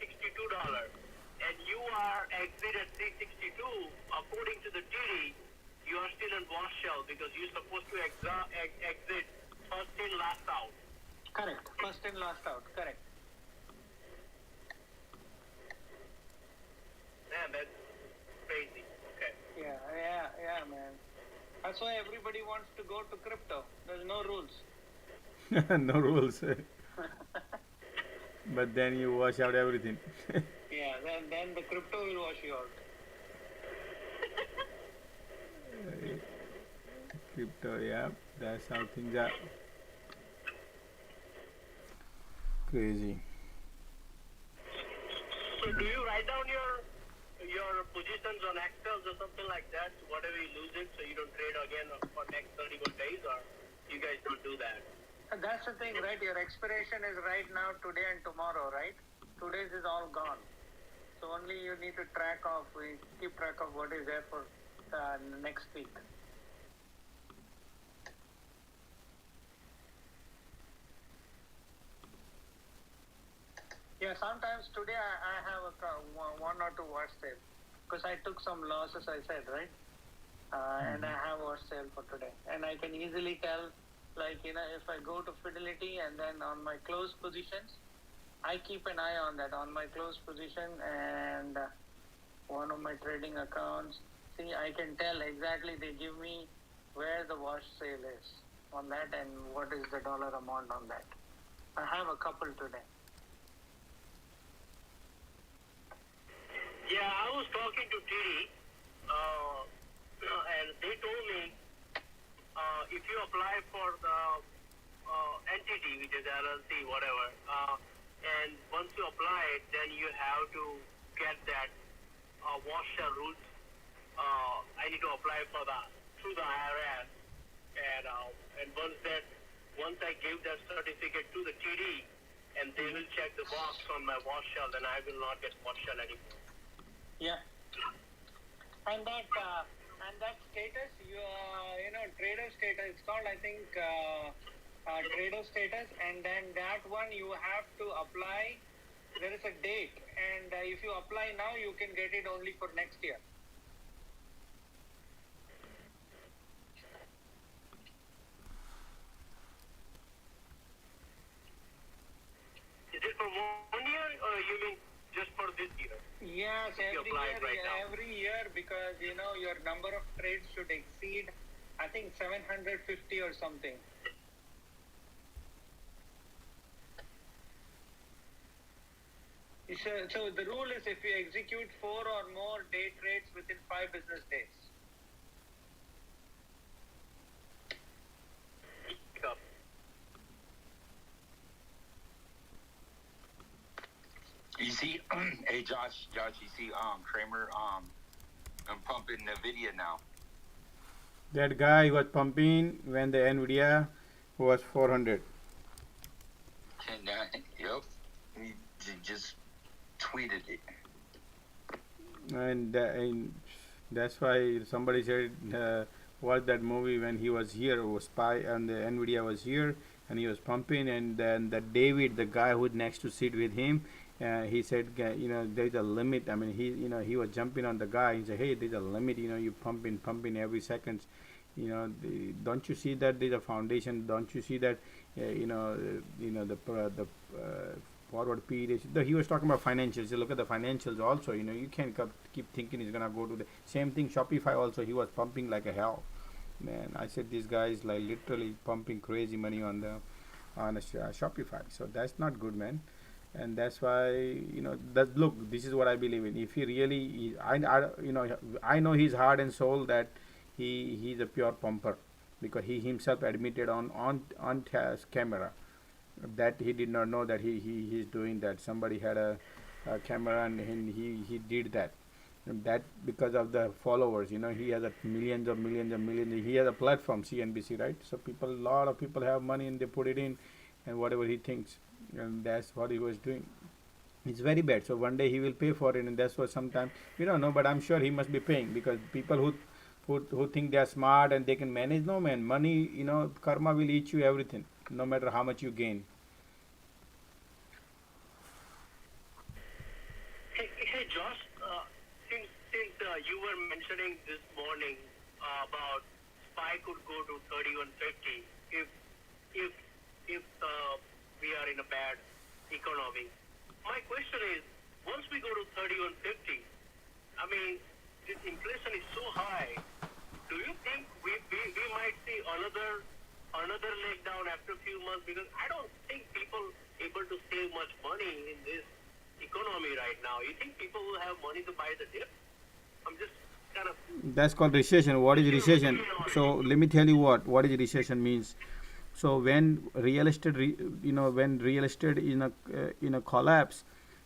And you are exit at 362, according to the TD, you are still in wash shell because you're supposed to exit first in, last out. Correct. First in, last out. Correct. Yeah, that's crazy. Okay. Yeah, man. That's why everybody wants to go to crypto. There's no rules. No rules. But then you wash out everything. Yeah, then the crypto will wash you out. Crypto, yeah, that's how things are. Crazy. So do you write down your positions on Excel or something like that? So whatever you lose it, so you don't trade again for next 31 days, or you guys don't do that? That's the thing, right? Your expiration is right now, today and tomorrow, right? Today's is all gone. So only you need to keep track of what is there for next week. Yeah, sometimes today I have one or two wash sale because I took some losses, I said, right? And I have wash sale for today. And I can easily tell, if I go to Fidelity and then on my closed positions, I keep an eye on that, on my closed position and one of my trading accounts. See, I can tell exactly, they give me where the wash sale is on that and what is the dollar amount on that. I have a couple today. Yeah, I was talking to TD, and they told me if you apply for the entity, which is LLC, whatever, and once you apply it, then you have to get that wash sale route. I need to apply for that through the IRS, and once I give that certificate to the TD, and they will check the box on my wash sale, then I will not get wash sale anymore. Yeah. And that status, trader status, it's called, I think, trader status, and then that one you have to apply. There is a date, and if you apply now, you can get it only for next year. Is it for 1 year, or you mean just for this year? Yes, every year, because your number of trades should exceed, I think, 750 or something. So the rule is if you execute 4 or more day trades within 5 business days. You see, hey Josh, you see, Kramer, I'm pumping Nvidia now. That guy was pumping when the Nvidia was 400. Yep, he just tweeted it. And that's why somebody said, watch that movie when he was here, was Spy, and the Nvidia was here, and he was pumping, and then the David, the guy who next to sit with him, he said, there's a limit. I mean, he was jumping on the guy. He said, hey, there's a limit. You pumping every second. Don't you see that there's a foundation? Don't you see that, the forward period? He was talking about financials. You look at the financials also. You can't keep thinking he's gonna go to the same thing. Shopify also, he was pumping like a hell. Man, I said this guy is like literally pumping crazy money on Shopify. So that's not good, man. And that's why look, this is what I believe in. If he really, I know his heart and soul that he's a pure pumper, because he himself admitted on camera that he did not know that he's doing that. Somebody had a camera and he did that. And that because of the followers. He has millions of millions. He has a platform, CNBC, right? So a lot of people have money and they put it in, and whatever he thinks, and that's what he was doing. It's very bad. So one day he will pay for it, and that's what sometimes we don't know, but I'm sure he must be paying, because people who think they are smart and they can manage, no man, money, karma will eat you everything, no matter how much you gain. Hey Josh, since you were mentioning this morning about SPY could go to 3150 if we are in a bad economy. My question is, once we go to 3150, I mean, this inflation is so high. Do you think we might see another leg down after a few months? Because I don't think people able to save much money in this economy right now. You think people will have money to buy the dip? I'm just kind of. That's called recession. What is recession? So let me tell you what is recession means. So when real estate, when real estate in a collapse,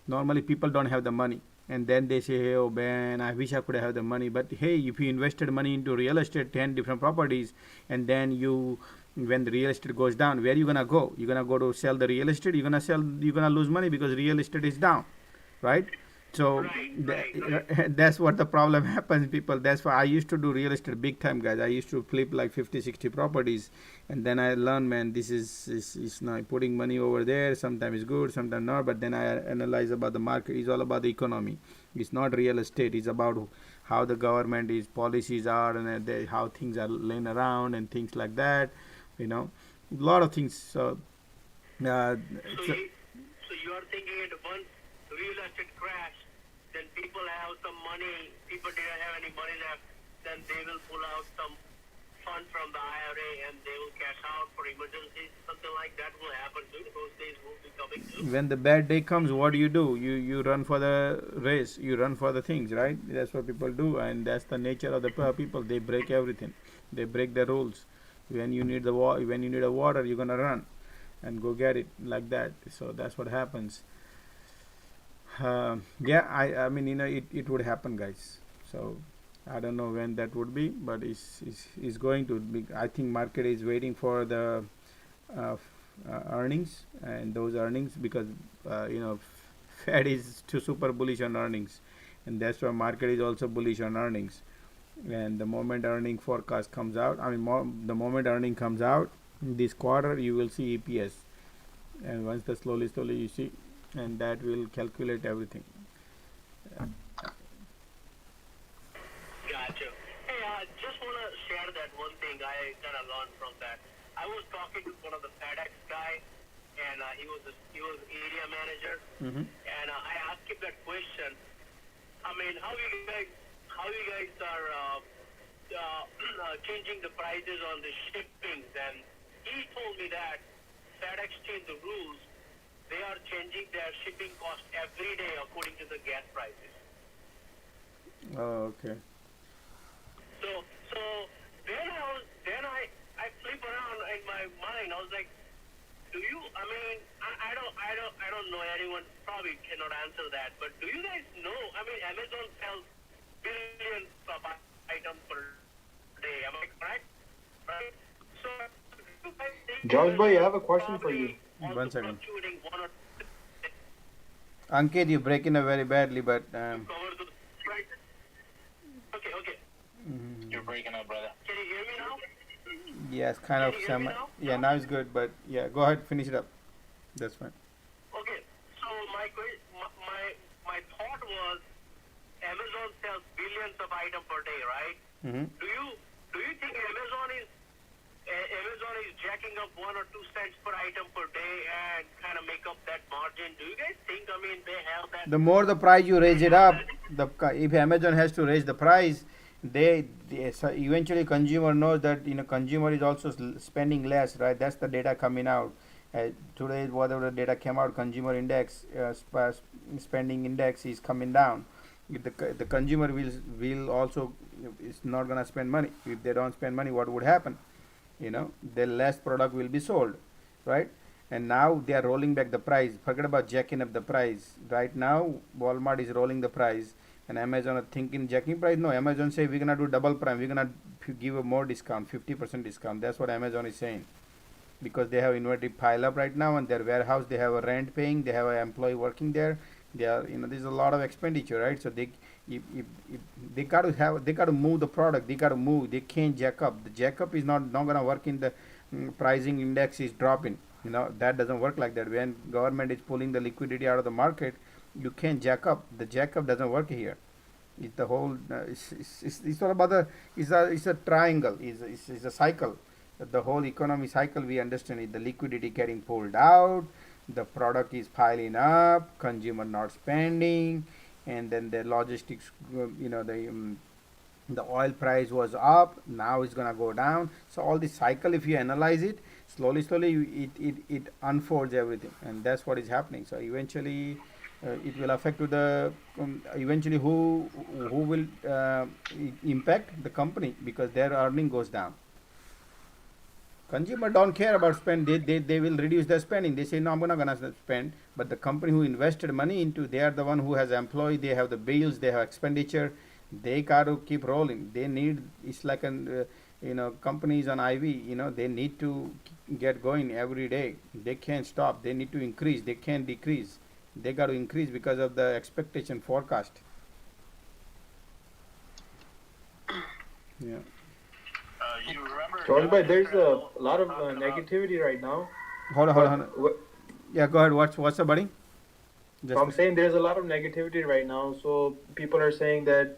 normally people don't have the money, and then they say, hey, oh man, I wish I could have the money. But hey, if you invested money into real estate, 10 different properties, and then when the real estate goes down, where are you gonna go? You're gonna go to sell the real estate. You're gonna lose money because real estate is down, right? So that's what the problem happens, people. That's why I used to do real estate big time, guys. I used to flip like 50-60 properties, and then I learned, man, this is not putting money over there. Sometimes it's good, sometimes not. But then I analyze about the market. It's all about the economy. It's not real estate. It's about how the government policies are, and how things are laying around and things like that. A lot of things. So you are thinking that once real estate crash, then people have some money, people didn't have any money left, then they will pull out some fund from the IRA and they will cash out for emergencies, something like that will happen too. Those days will be coming too. When the bad day comes, what do? You run for the race, you run for the things, right? That's what people do, and that's the nature of the people. They break everything. They break the rules. When you need a water, you're gonna run and go get it like that. So that's what happens. I mean, it would happen, guys. So I don't know when that would be, but it's going to be. I think market is waiting for the earnings, and those earnings, because Fed is too super bullish on earnings, and that's why market is also bullish on earnings. And the moment earning forecast comes out, the moment earning comes out this quarter, you will see EPS, and once the slowly you see, and that will calculate everything. Gotcha. Hey, I just want to share that one thing I kind of learned from that. I was talking to one of the FedEx guy, and he was area manager, and I asked him that question. I mean, how you guys are changing the prices on the shipping? And he told me that FedEx changed the rules they are changing their shipping cost every day according to the gas prices. Oh, okay. So then I flip around in my mind. I was like, do you? I mean, I don't know. Anyone probably cannot answer that. But do you guys know? I mean, Amazon sells billions of items per day. Am I correct? Right. So, do you guys think George boy, I have a question for you. 1 second. fluctuating one or Ankit, you're breaking up very badly, but cover the right? Okay. You're breaking up, brother. Can you hear me now? yes, kind of Can you hear me semi. now? Yeah, now it's good, but yeah, go ahead, finish it up. That's fine. Okay, so my thought was Amazon sells billions of items per day, right? Mm-hmm. Do you think Amazon is jacking up 1 or 2 cents per item per day and kind of make up that margin? Do you guys think? I mean, they have that. The more the price you raise it up, if Amazon has to raise the price, so eventually consumer knows that consumer is also spending less, right? That's the data coming out. Today, whatever the data came out, consumer index, spending index is coming down. If the consumer will also is not gonna spend money. If they don't spend money, what would happen? The less product will be sold, right? And now they are rolling back the price. Forget about jacking up the price. Right now, Walmart is rolling the price, and Amazon are thinking jacking price. No, Amazon say we're gonna do double prime. We're gonna give a more discount, 50% discount. That's what Amazon is saying, because they have inventory pile up right now, and their warehouse they have a rent paying. They have an employee working there. They are there's a lot of expenditure, right? So if they got to move the product. They got to move. They can't jack up. The jack up is not gonna work in the pricing index is dropping. That doesn't work like that. When government is pulling the liquidity out of the market, you can't jack up. The jack up doesn't work here. It's the whole. It's all about it's a triangle. It's a cycle. The whole economy cycle we understand it. The liquidity getting pulled out. The product is piling up. Consumer not spending, and then the logistics. The oil price was up. Now it's gonna go down. So all this cycle, if you analyze it, slowly it unfolds everything, and that's what is happening. So eventually it will affect to the eventually who will impact the company, because their earning goes down. Consumer don't care about spend. They will reduce their spending. They say no, I'm not gonna spend. But the company who invested money into, they are the one who has employee. They have the bills. They have expenditure. They got to keep rolling. They need. It's like an companies on IV. They need to get going every day. They can't stop. They need to increase. They can't decrease. They got to increase because of the expectation forecast. Yeah. You remember? George boy, there's a lot of negativity right now. Hold on. Yeah, go ahead. What's up, buddy? So I'm saying there's a lot of negativity right now. So people are saying that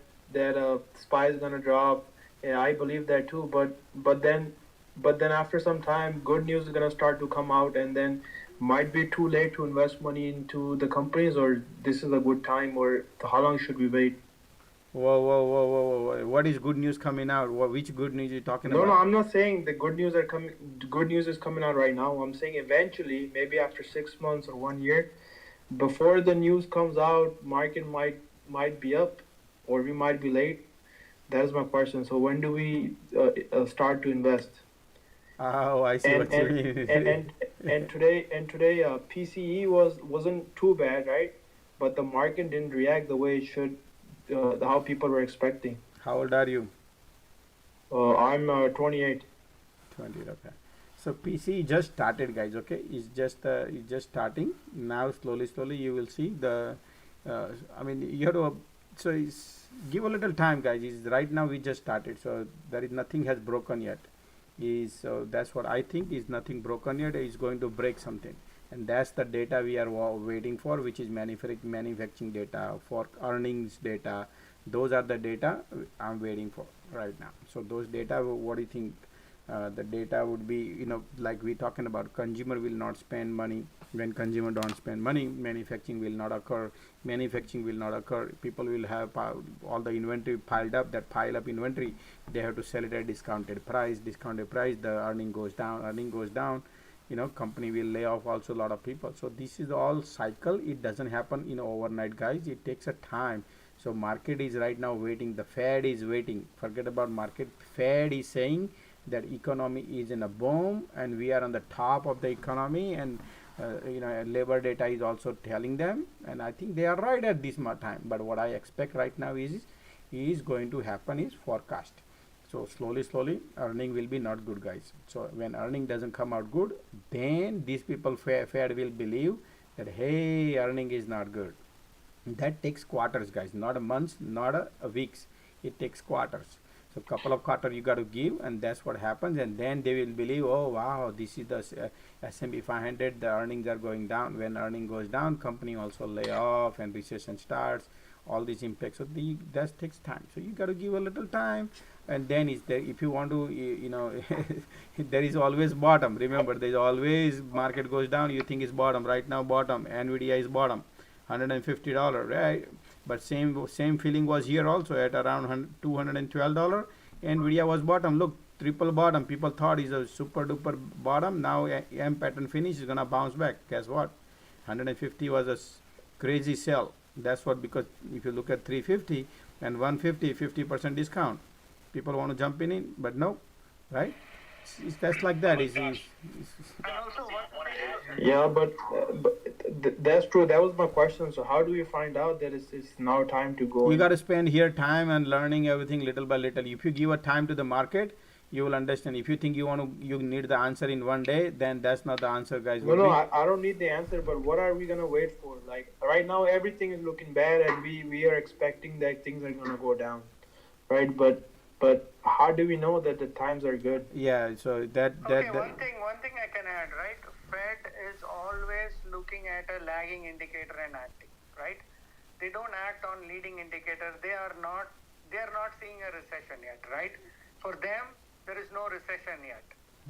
SPY is gonna drop. Yeah, I believe that too. But then after some time, good news is gonna start to come out, and then might be too late to invest money into the companies, or this is a good time, or how long should we wait? Whoa. What is good news coming out? Which good news are you talking about? No, I'm not saying the good news are coming. Good news is coming out right now. I'm saying eventually, maybe after 6 months or 1 year, before the news comes out, market might be up, or we might be late. That is my question. So when do we start to invest? Oh, I see what you mean. and today PCE wasn't too bad, right? But the market didn't react the way it should, how people were expecting. How old are you? I'm 28. 20, okay. So PCE just started, guys. Okay, it's just starting now. Slowly you will see the. You have to. So give a little time, guys. Right now we just started, so there is nothing has broken yet. So that's what I think, is nothing broken yet. Is going to break something, and that's the data we are waiting for, which is manufacturing data, for earnings data. Those are the data I'm waiting for right now. So those data, what do you think? The data would be, like we talking about, consumer will not spend money. When consumer don't spend money, manufacturing will not occur. People will have all the inventory piled up. That pile up inventory, they have to sell it at discounted price. The earning goes down. company will lay off also a lot of people. So this is all cycle. It doesn't happen overnight, guys. It takes a time. So market is right now waiting. The Fed is waiting. Forget about market. Fed is saying that economy is in a boom and we are on the top of the economy, and labor data is also telling them, and I think they are right at this time. But what I expect right now is going to happen is forecast. So slowly earning will be not good, guys. So when earning doesn't come out good, then these people Fed will believe that, hey, earning is not good. That takes quarters, guys, not a months, not a weeks. It takes quarters. So couple of quarters you got to give, and that's what happens. And then they will believe, oh wow, this is the S&P 500. The earnings are going down. When earning goes down, company also lay off and recession starts. All these impacts. So that takes time. So you got to give a little time. And then is there, if you want to, there is always bottom. Remember, there is always market goes down. You think it's bottom. Right now, bottom. Nvidia is bottom, $150, right? But same feeling was here also at around $212. Nvidia was bottom. Look, triple bottom. People thought is a super duper bottom. Now M pattern finish is gonna bounce back. Guess what? 150 was a crazy sell. That's what, because if you look at 350 and 150, 50% discount. People want to jump in, but no, right? That's like that. Yeah, but that's true. That was my question. So how do we find out that it's now time to go? You got to spend here time and learning everything little by little. If you give a time to the market, you will understand. If you think you need the answer in one day, then that's not the answer, guys. No, I don't need the answer, but what are we gonna wait for? Like right now, everything is looking bad, and we are expecting that things are gonna go down, right? But how do we know that the times are good? Yeah, so that one thing I can add, right? Fed is always looking at a lagging indicator and acting, right? They don't act on leading indicator. They are not seeing a recession yet, right? For them, there is no recession yet.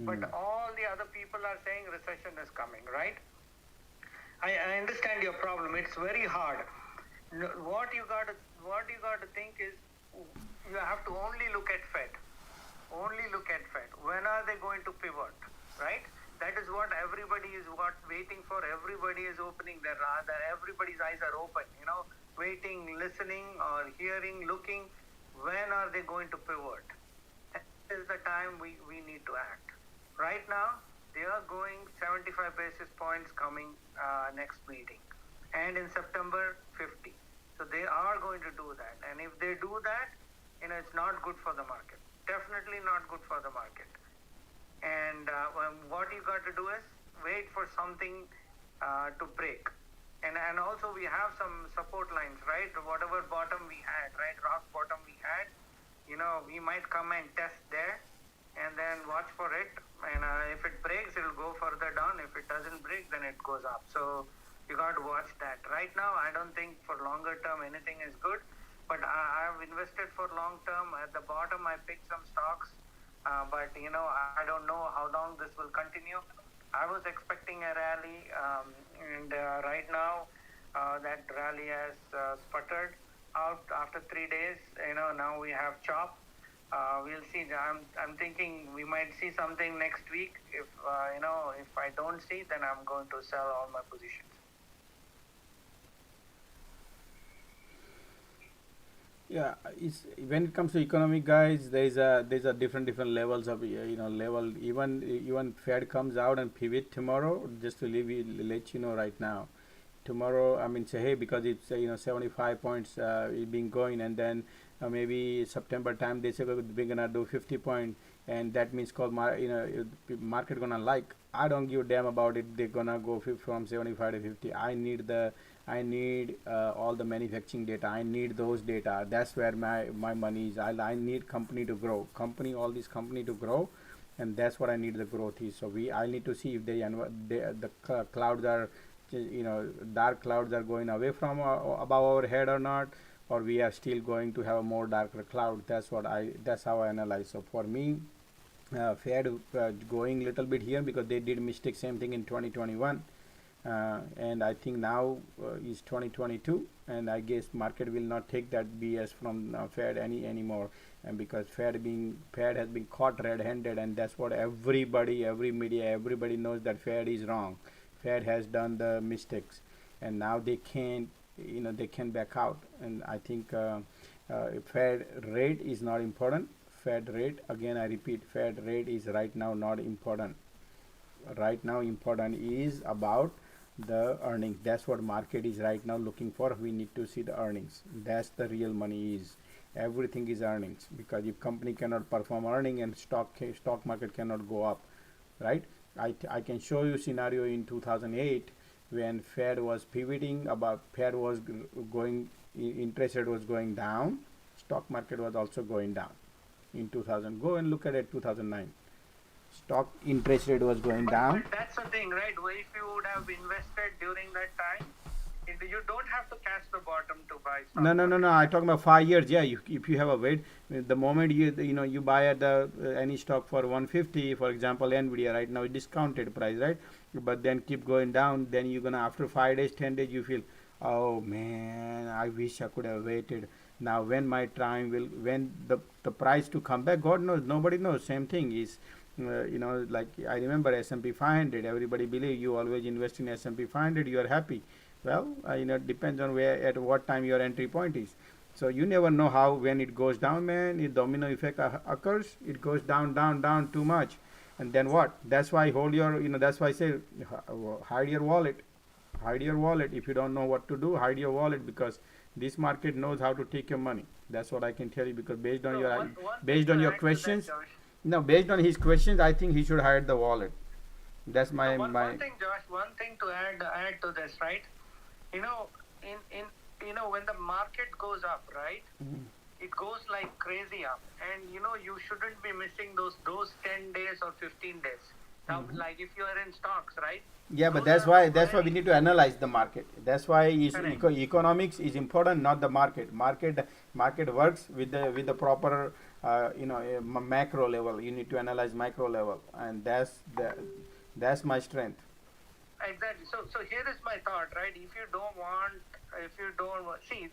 But all the other people are saying recession is coming, right? I understand your problem. It's very hard. What you got to think is, you have to only look at Fed. Only look at Fed. When are they going to pivot, right? That is what everybody is waiting for. Everybody is opening their eyes. Everybody's eyes are open, waiting, listening or hearing, looking. When are they going to pivot? That is the time we need to act. Right now, they are going 75 basis points coming next meeting. And in September, 50. So they are going to do that. And if they do that, it's not good for the market. Definitely not good for the market. And what you got to do is wait for something to break. And also we have some support lines, right? Whatever bottom we had, right? Rock bottom we had, we might come and test there and then watch for it. And if it breaks, it will go further down. If it doesn't break, then it goes up. So you got to watch that. Right now, I don't think for longer term anything is good. But I've invested for long term. At the bottom, I picked some stocks. But, I don't know how long this will continue. I was expecting a rally. And right now, that rally has sputtered out after 3 days. Now we have chop. We'll see. I'm thinking we might see something next week. If I don't see, then I'm going to sell all my positions. Yeah, when it comes to economic, guys, there's a different levels of level. Even Fed comes out and pivot tomorrow. Just to let you know right now, tomorrow, say hey, because it's 75 points being going, and then maybe September time they say we're gonna do 50 point, and that means market gonna like. I don't give a damn about it. They're gonna go from 75 to 50. I need all the manufacturing data. I need those data. That's where my money is. I need company to grow. All these company to grow, and that's what I need the growth is. So I need to see if the clouds are, dark clouds are going away from above our head or not, or we are still going to have a more darker cloud. That's how I analyze. So for me, Fed going little bit here because they did mistake same thing in 2021. and I think now is 2022, and I guess market will not take that BS from Fed anymore, and because Fed has been caught red-handed, and that's what everybody, every media, everybody knows that Fed is wrong. Fed has done the mistakes, and now they can't, they can back out. And I think Fed rate is not important. Fed rate, again I repeat, Fed rate is right now not important. Right now important is about the earnings. That's what market is right now looking for. We need to see the earnings. That's the real money is. Everything is earnings, because if company cannot perform earning, and stock market cannot go up, right? I can show you scenario in 2008 when Fed was pivoting, about Fed was going, interest rate was going down, stock market was also going down in 2000. Go and look at it, 2009. Stock interest rate was going down. But that's the thing, right? Where if you would have invested during that time, you don't have to catch the bottom to buy stock. No. I talking about 5 years. Yeah, if you have a wait, the moment you buy at the any stock for 150, for example, Nvidia right now is discounted price, right? But then keep going down. Then you're gonna, after 5 days, 10 days, you feel, oh man, I wish I could have waited. Now when my time will, when the price to come back, God knows, nobody knows. Same thing is. Like I remember S&P 500. Everybody believe you always invest in S&P 500. You are happy. Well, it depends on where, at what time your entry point is. So you never know how, when it goes down, man, if domino effect occurs, it goes down too much, and then what? That's why hold your, that's why I say hide your wallet. Hide your wallet. If you don't know what to do, hide your wallet, because this market knows how to take your money. That's what I can tell you, because based on your questions. No, based on his questions, I think he should hide the wallet. That's my One thing, Josh. One thing to add to this, right? In when the market goes up, right? Mm-hmm. It goes like crazy up, and you shouldn't be missing those 10 days or 15 days. Now, Mm-hmm. like if you are in stocks, right? Yeah, but that's why we need to analyze the market. That's why economics is important, not the market. Market works with the proper macro level. You need to analyze micro level, and that's my strength. Exactly. So here is my thought, right? If you don't want, see,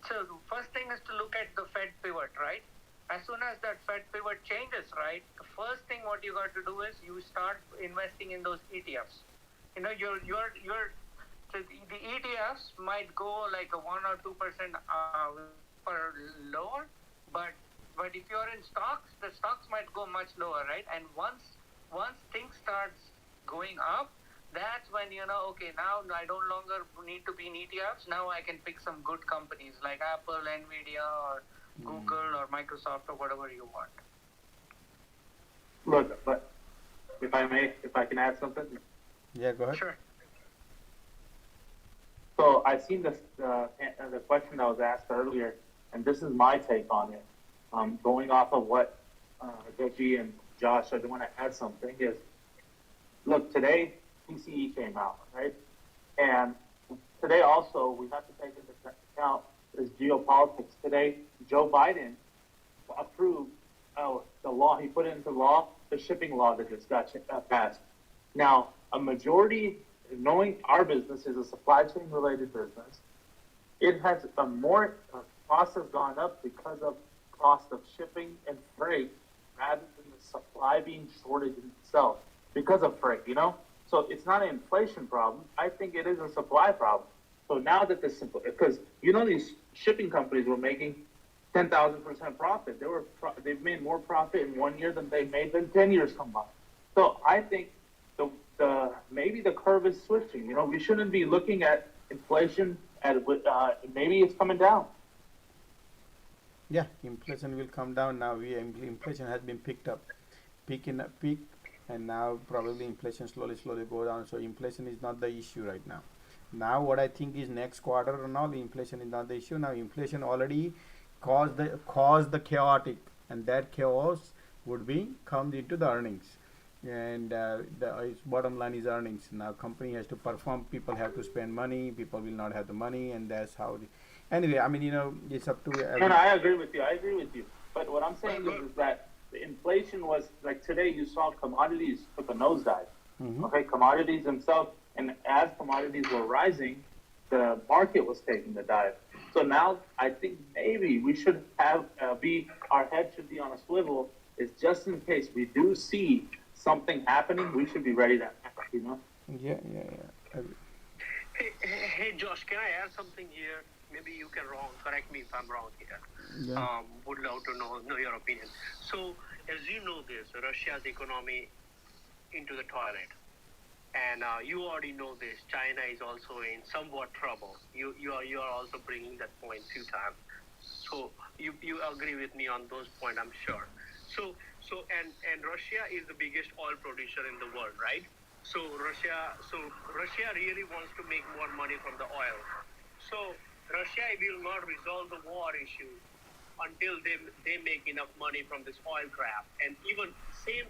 so the first thing is to look at the Fed pivot, right? As soon as that Fed pivot changes, right, the first thing what you got to do is you start investing in those ETFs. So the ETFs might go like a 1 or 2% per lower, but if you're in stocks, the stocks might go much lower, right? And once things starts going up, that's when okay, now I no longer need to be in ETFs. Now I can pick some good companies like Apple, Nvidia, or Google, or Microsoft, or whatever you want. Look, but if I can add something. Yeah, go ahead. Sure. So I seen this the question that was asked earlier, and this is my take on it. Going off of what Goji and Josh, I want to add something. Is look, today PCE came out, right? And today also we have to take into account is geopolitics. Today, Joe Biden approved the law. He put into law the shipping law that just got passed. Now, a majority, knowing our business is a supply chain related business, it has cost has gone up because of cost of shipping and freight rather than the supply being shortage in itself because of freight, So it's not an inflation problem. I think it is a supply problem. So now that because these shipping companies were making 10,000% profit. They've made more profit in 1 year than they made in 10 years combined. So I think maybe the curve is switching. We shouldn't be looking at inflation maybe it's coming down. Yeah, inflation will come down now. Inflation has been peaked, and now probably inflation slowly go down. So inflation is not the issue right now. Now what I think is next quarter and all, inflation is not the issue. Now inflation already caused the chaotic, and that chaos comes into the earnings, and its bottom line is earnings. Now company has to perform, people have to spend money, people will not have the money, and that's how. Anyway, it's up to. No, I agree with you. But what I'm saying is that the inflation was like today. You saw commodities took a nosedive. Mm-hmm. Okay, commodities themselves And as commodities were rising, the market was taking the dive. So now I think maybe we should have our head should be on a swivel. Is just in case we do see something happening, we should be ready to act. Yeah. Hey, Josh, can I add something here? Maybe you can correct me if I'm wrong here. Yeah. Would love to know your opinion. So, as you know this, Russia's economy into the toilet. And you already know this, China is also in somewhat trouble. You are also bringing that point few times. So you agree with me on those points, I'm sure. So Russia is the biggest oil producer in the world, right? So Russia really wants to make more money from the oil. So Russia will not resolve the war issue until they make enough money from this oil crap. And even same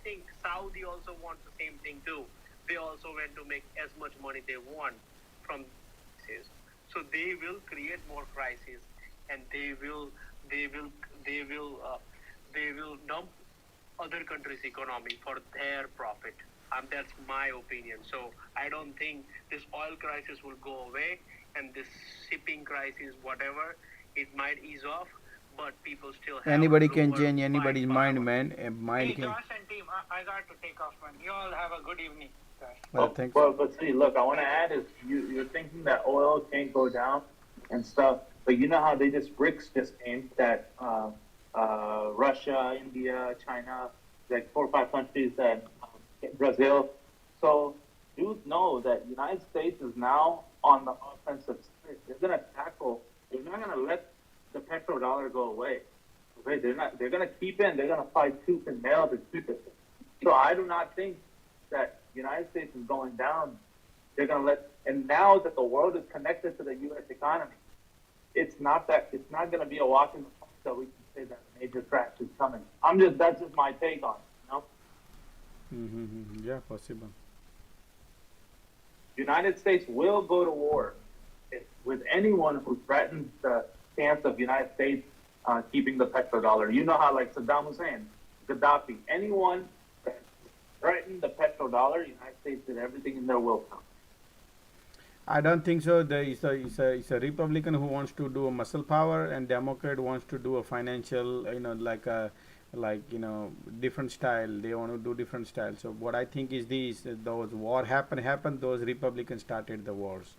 thing, Saudi also wants the same thing too. They also want to make as much money they want from this. So they will create more crisis, and they will dump other countries' economy for their profit. That's my opinion. So I don't think this oil crisis will go away, and this shipping crisis, whatever, it might ease off, but people still have Anybody can change anybody's mind, man. Mind Hey, can. Josh and team, I got to take off, man. You all have a good evening, guys. But see, look, I want to add is you're thinking that oil can't go down and stuff, but you know how they BRICS just came, that Russia, India, China, like 4 or 5 countries, that Brazil. So dudes know that United States is now on the offensive side. They're gonna tackle. They're not gonna let the petrodollar go away. Okay, they're not. They're gonna keep it. And they're gonna fight tooth and nail to keep it. So I do not think that United States is going down. They're gonna let. And now that the world is connected to the U.S. economy, it's not gonna be a walk in the park that we can say that a major crash is coming. That's just my take on it. Yeah, possible. United States will go to war with anyone who threatens the stance of United States keeping the petrodollar. You know how, like Saddam Hussein, Gaddafi, anyone that threatened the petrodollar, United States did everything in their willpower. I don't think so. It's a Republican who wants to do a muscle power, and Democrat wants to do a financial, different style. They want to do different style. So what I think is those war happened. Those Republicans started the wars.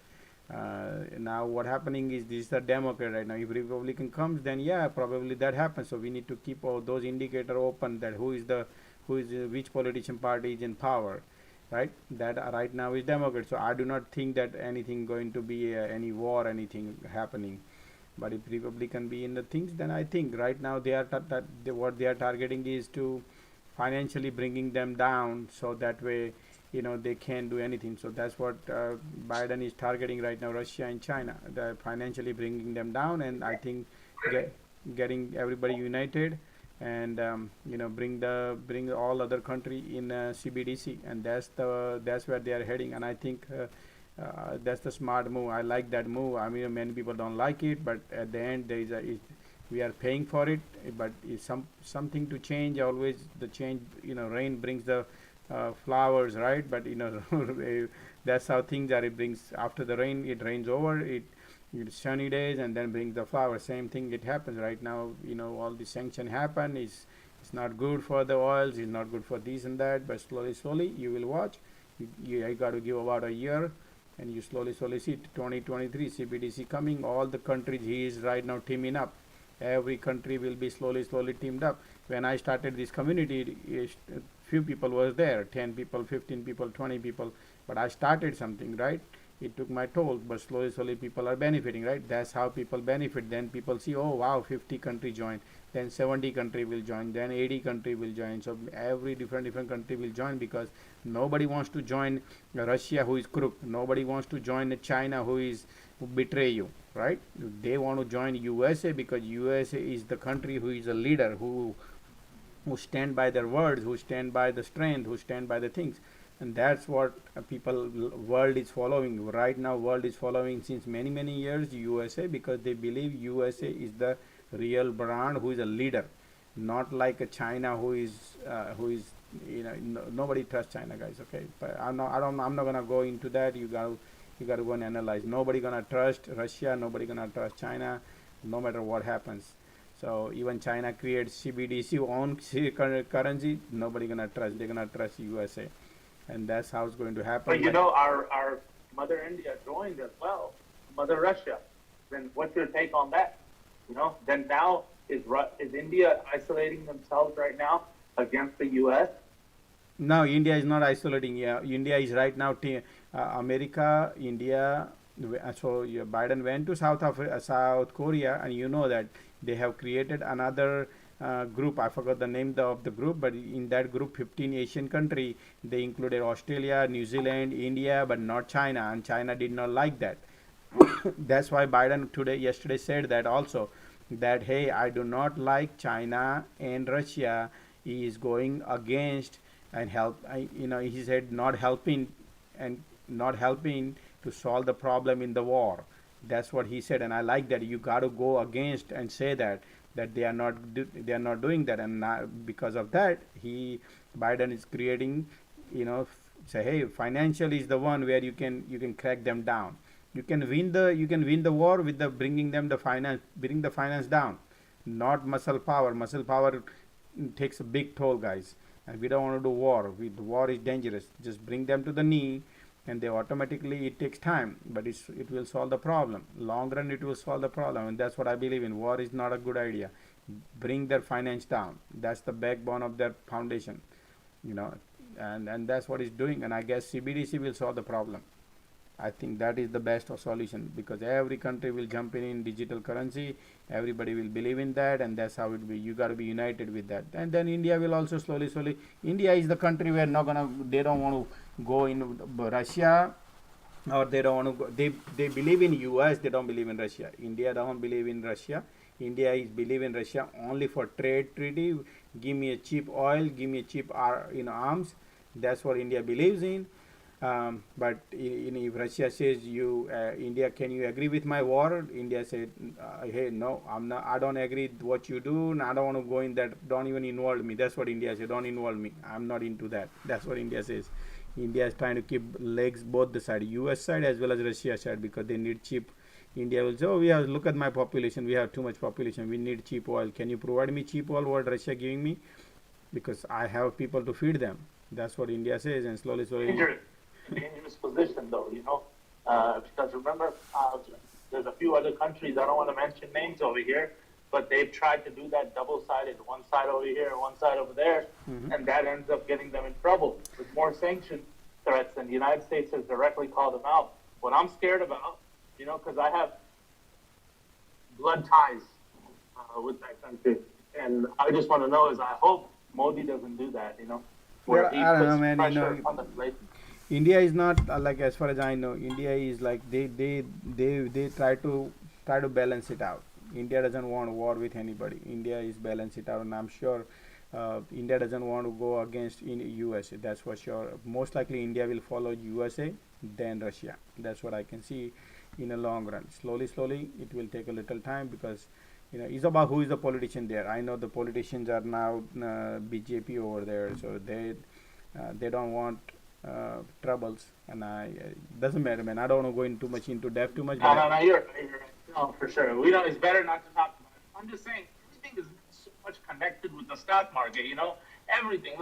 Now what happening is this is a Democrat right now. If Republican comes, then yeah, probably that happens. So we need to keep all those indicators open, that which politician party is in power, right? That right now is Democrat. So I do not think that anything going to be any war, anything happening. But if Republican be in the things, then I think right now what they are targeting is to financially bringing them down, so that way they can't do anything. So that's what Biden is targeting right now, Russia and China, financially bringing them down, and I think getting everybody united, and bring all other country in CBDC, and that's where they are heading. And I think that's the smart move. I like that move. I mean, many people don't like it, but at the end we are paying for it. But it's something to change. Always the change. Rain brings the flowers, right? But that's how things are. It brings, after the rain, it rains over. It's sunny days, and then brings the flowers. Same thing. It happens right now. All the sanction happen. It's not good for the oils. It's not good for this and that. But slowly, you will watch. I got to give about a year. And you slowly see 2023 CBDC coming. All the countries he is right now teaming up. Every country will be slowly teamed up. When I started this community, few people was there, 10 people, 15 people, 20 people. But I started something, right? It took my toll, but slowly people are benefiting, right? That's how people benefit. Then people see, oh wow, 50 country join. Then 70 country will join. Then 80 country will join. So every different country will join, because nobody wants to join Russia, who is crook. Nobody wants to join China, who betray you, right? They want to join USA, because USA is the country who is a leader, who stand by their words, who stand by the strength, who stand by the things. And that's what world is following right now. World is following since many years USA, because they believe USA is the real brand, who is a leader, not like a China who is nobody trusts China, guys. Okay, but I'm not gonna go into that. You gotta go and analyze. Nobody gonna trust Russia. Nobody gonna trust China, no matter what happens. So even China creates CBDC own currency. Nobody gonna trust. They're gonna trust USA, and that's how it's going to happen. But you know, our Mother India joined as well, Mother Russia. Then what's your take on that? Then now is India isolating themselves right now against the U.S.? No, India is not isolating. Yeah, India is right now. America, India. So Biden went to South Korea, and you know that they have created another group. I forgot the name of the group, but in that group, 15 Asian country. They included Australia, New Zealand, India, but not China, and China did not like that. That's why Biden yesterday said that also, that hey, I do not like China and Russia is going against and he said not helping to solve the problem in the war. That's what he said, and I like that. You got to go against and say that they are not doing that, and because of that, Biden is creating, say hey, financial is the one where you can crack them down. You can win the war with bring the finance down, not muscle power. Muscle power takes a big toll, guys, and we don't want to do war. War is dangerous. Just bring them to the knee, and they automatically, it takes time, but it will solve the problem. Long run, it will solve the problem, and that's what I believe in. War is not a good idea. Bring their finance down. That's the backbone of their foundation, and that's what it's doing. And I guess CBDC will solve the problem. I think that is the best solution, because every country will jump in digital currency. Everybody will believe in that, and that's how it will be. You got to be united with that. And then India will also slowly. India is the country where they don't want to go in Russia, or they don't want to go. They believe in US. They don't believe in Russia. India don't believe in Russia. India is believe in Russia only for trade treaty. Give me a cheap oil. Give me a cheap arms. That's what India believes in. But if Russia says India, can you agree with my war? India said, hey, no, I'm not. I don't agree with what you do, and I don't want to go in that. Don't even involve me. That's what India said. Don't involve me. I'm not into that. That's what India says. India is trying to keep legs both the side, US side as well as Russia side, because they need cheap. India will say, oh, look at my population. We have too much population. We need cheap oil. Can you provide me cheap oil? What Russia giving me? Because I have people to feed them. That's what India says, and slowly. Dangerous position, though, because remember, there's a few other countries, I don't want to mention names over here, but they've tried to do that double-sided, one side over here, one side over there, and that ends up getting them in trouble with more sanction threats, and the United States has directly called them out. What I'm scared about, because I have blood ties with that country, and I just want to know is I hope Modi doesn't do that, where he I don't know, puts man, pressure on the place. India is not like, as far as I know, India is like they try to balance it out. India doesn't want war with anybody. India is balance it out, and I'm sure India doesn't want to go against USA. That's for sure. Most likely India will follow USA, then Russia. That's what I can see in a long run. Slowly, it will take a little time, because it's about who is the politician there. I know the politicians are now BJP over there, so they don't want troubles, and doesn't matter, man. I don't want to go into depth too much. No, you're no, for sure. It's better not to talk about it. I'm just saying, everything is so much connected with the stock market, everything.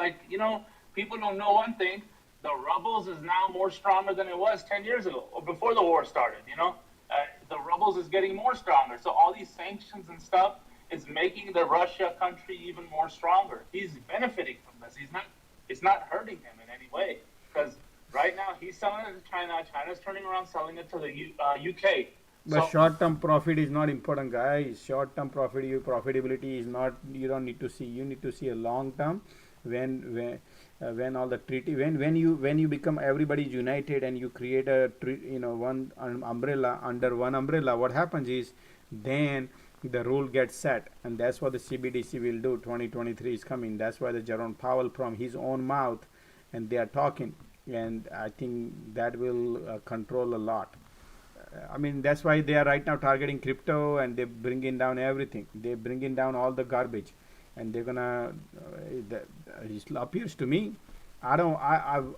People don't know one thing, the rubles is now more stronger than it was 10 years ago, or before the war started, the rubles is getting more stronger. So all these sanctions and stuff is making the Russia country even more stronger. He's benefiting from this. It's not hurting him in any way. Because right now he's selling it to China. China's turning around selling it to the UK. But short-term profit is not important, guys. Short-term profitability is not. You don't need to see. You need to see a long-term. When all the treaty, when you become everybody's united and you create a one umbrella under one umbrella, what happens is then the rule gets set, and that's what the CBDC will do. 2023 is coming. That's why the Jerome Powell from his own mouth, and they are talking, and I think that will control a lot. That's why they are right now targeting crypto, and they bringing down everything. They bringing down all the garbage, and they're gonna. It appears to me. I don't.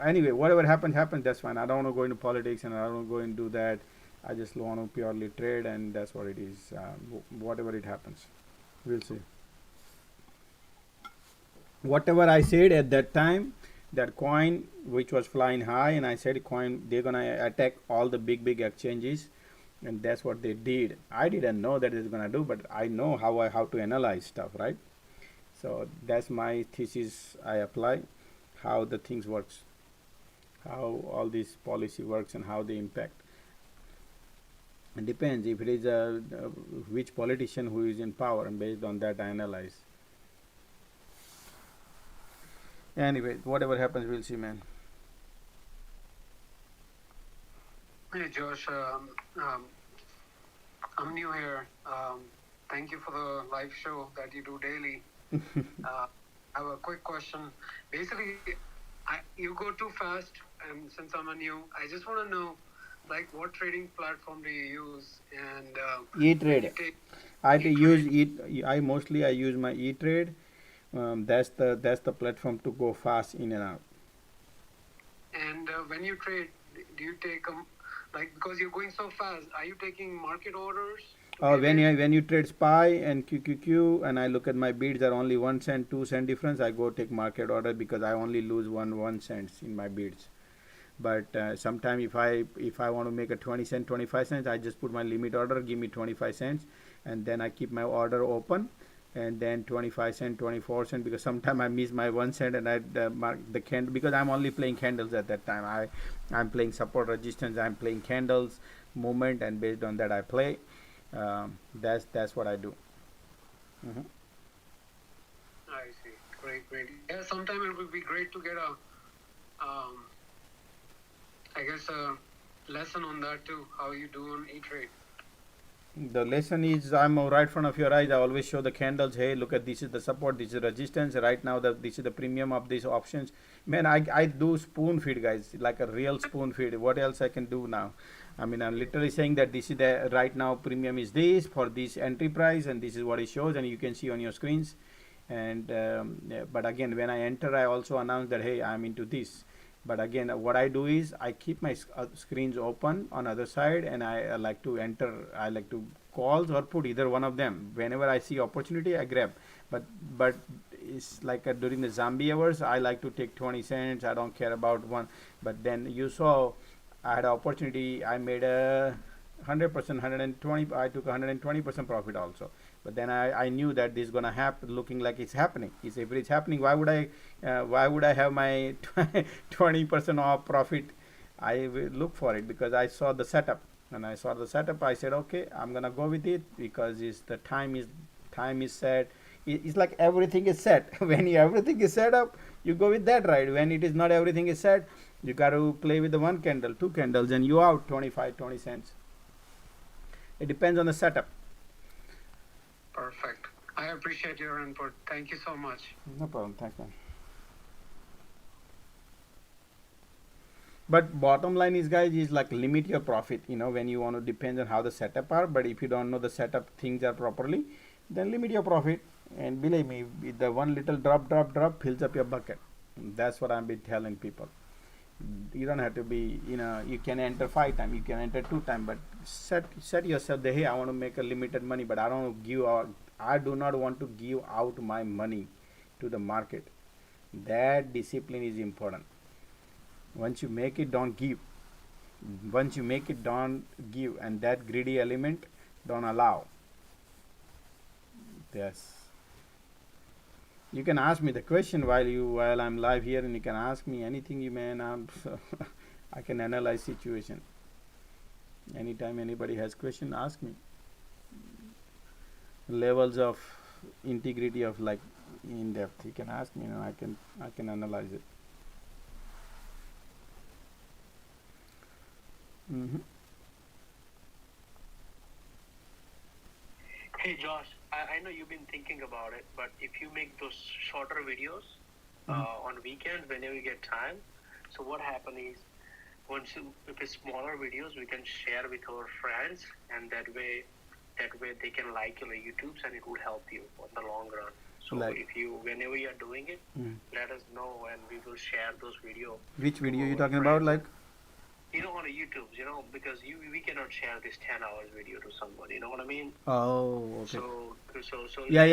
Anyway. Whatever happens. That's fine. I don't want to go into politics, and I don't want to go into that. I just want to purely trade, and that's what it is. Whatever it happens, we'll see. Whatever I said at that time, that coin which was flying high, and I said coin they're gonna attack all the big exchanges, and that's what they did. I didn't know that it's gonna do, but I know how to analyze stuff, right? So that's my thesis. I apply how the things works, how all this policy works, and how they impact. It depends if it is which politician who is in power, and based on that I analyze. Anyway, whatever happens, we'll see, man. Hey, Josh. I'm new here. Thank you for the live show that you do daily. I have a quick question. Basically, you go too fast, and since I'm a new, I just want to know, like, what trading platform do you use? And E-Trade. I use my E-Trade. That's the platform to go fast in and out. And when you trade, do you take like, because you're going so fast, are you taking market orders? When you trade SPY and QQQ, and I look at my bids are only 1 cent, 2 cent difference, I go take market order because I only lose 1 cent in my bids. But sometime if I want to make a 20 cent, 25 cents, I just put my limit order, give me 25 cents, and then I keep my order open, and then 25 cent, 24 cent, because sometimes I miss my 1 cent, and I mark the candle, because I'm only playing candles at that time. I'm playing support, resistance, I'm playing candles, movement, and based on that I play. That's what I do. I see. Great. Yeah, sometime it would be great to get a lesson on that too, how you do on E-Trade. The lesson is, I'm right in front of your eyes. I always show the candles. Hey, look at this is the support, this is resistance. Right now, this is the premium of these options. Man, I do spoon feed, guys, like a real spoon feed. What else I can do now? I mean, I'm literally saying that this is the right now premium is this for this entry price, and this is what it shows, and you can see on your screens. And but again, when I enter, I also announce that hey, I'm into this. But again, what I do is I keep my screens open on other side, and I like to enter. I like to calls or put either one of them. Whenever I see opportunity, I grab. But it's like during the zombie hours, I like to take 20 cents. I don't care about one. But then you saw, I had an opportunity. I made a 100%, 120. I took 120% profit also. But then I knew that this is gonna happen, looking like it's happening. If it's happening, why would I have my 20% off profit? I will look for it because I saw the setup. When I saw the setup, I said, okay, I'm gonna go with it because the time is set. It's like everything is set. When everything is set up, you go with that, right? When it is not everything is set, you got to play with the 1 candle, 2 candles, and you out 25, 20 cents. It depends on the setup. Perfect. I appreciate your input. Thank you so much. No problem. Thanks, man. But bottom line is, guys, is like limit your profit. When you want to, depend on how the setup are. But if you don't know the setup things are properly, then limit your profit. And believe me, the one little drop fills up your bucket. That's what I've been telling people. You don't have to be, you can enter 5 times, you can enter 2 times, but set yourself the, hey, I want to make a limited money, but I do not want to give out my money to the market. That discipline is important. Once you make it, don't give. Once you make it, don't give, and that greedy element, don't allow. Yes. You can ask me the question while I'm live here, and you can ask me anything you may. I can analyze situation. Anytime anybody has question, ask me. Levels of integrity of like in depth, you can ask me, and I can analyze it. Hey Josh, I know you've been thinking about it, but if you make those shorter videos on weekends whenever you get time, so what happens is if it's smaller videos, we can share with our friends, and that way they can like your YouTubes, and it would help you in the long run. So Like- if you, whenever you are doing it, let us know and we will share those video. Which to video you our talking about? friends. Like, You know, on YouTube, you know, because we cannot share this 10 hours video to someone. You know what I mean? oh, okay. So. Yeah.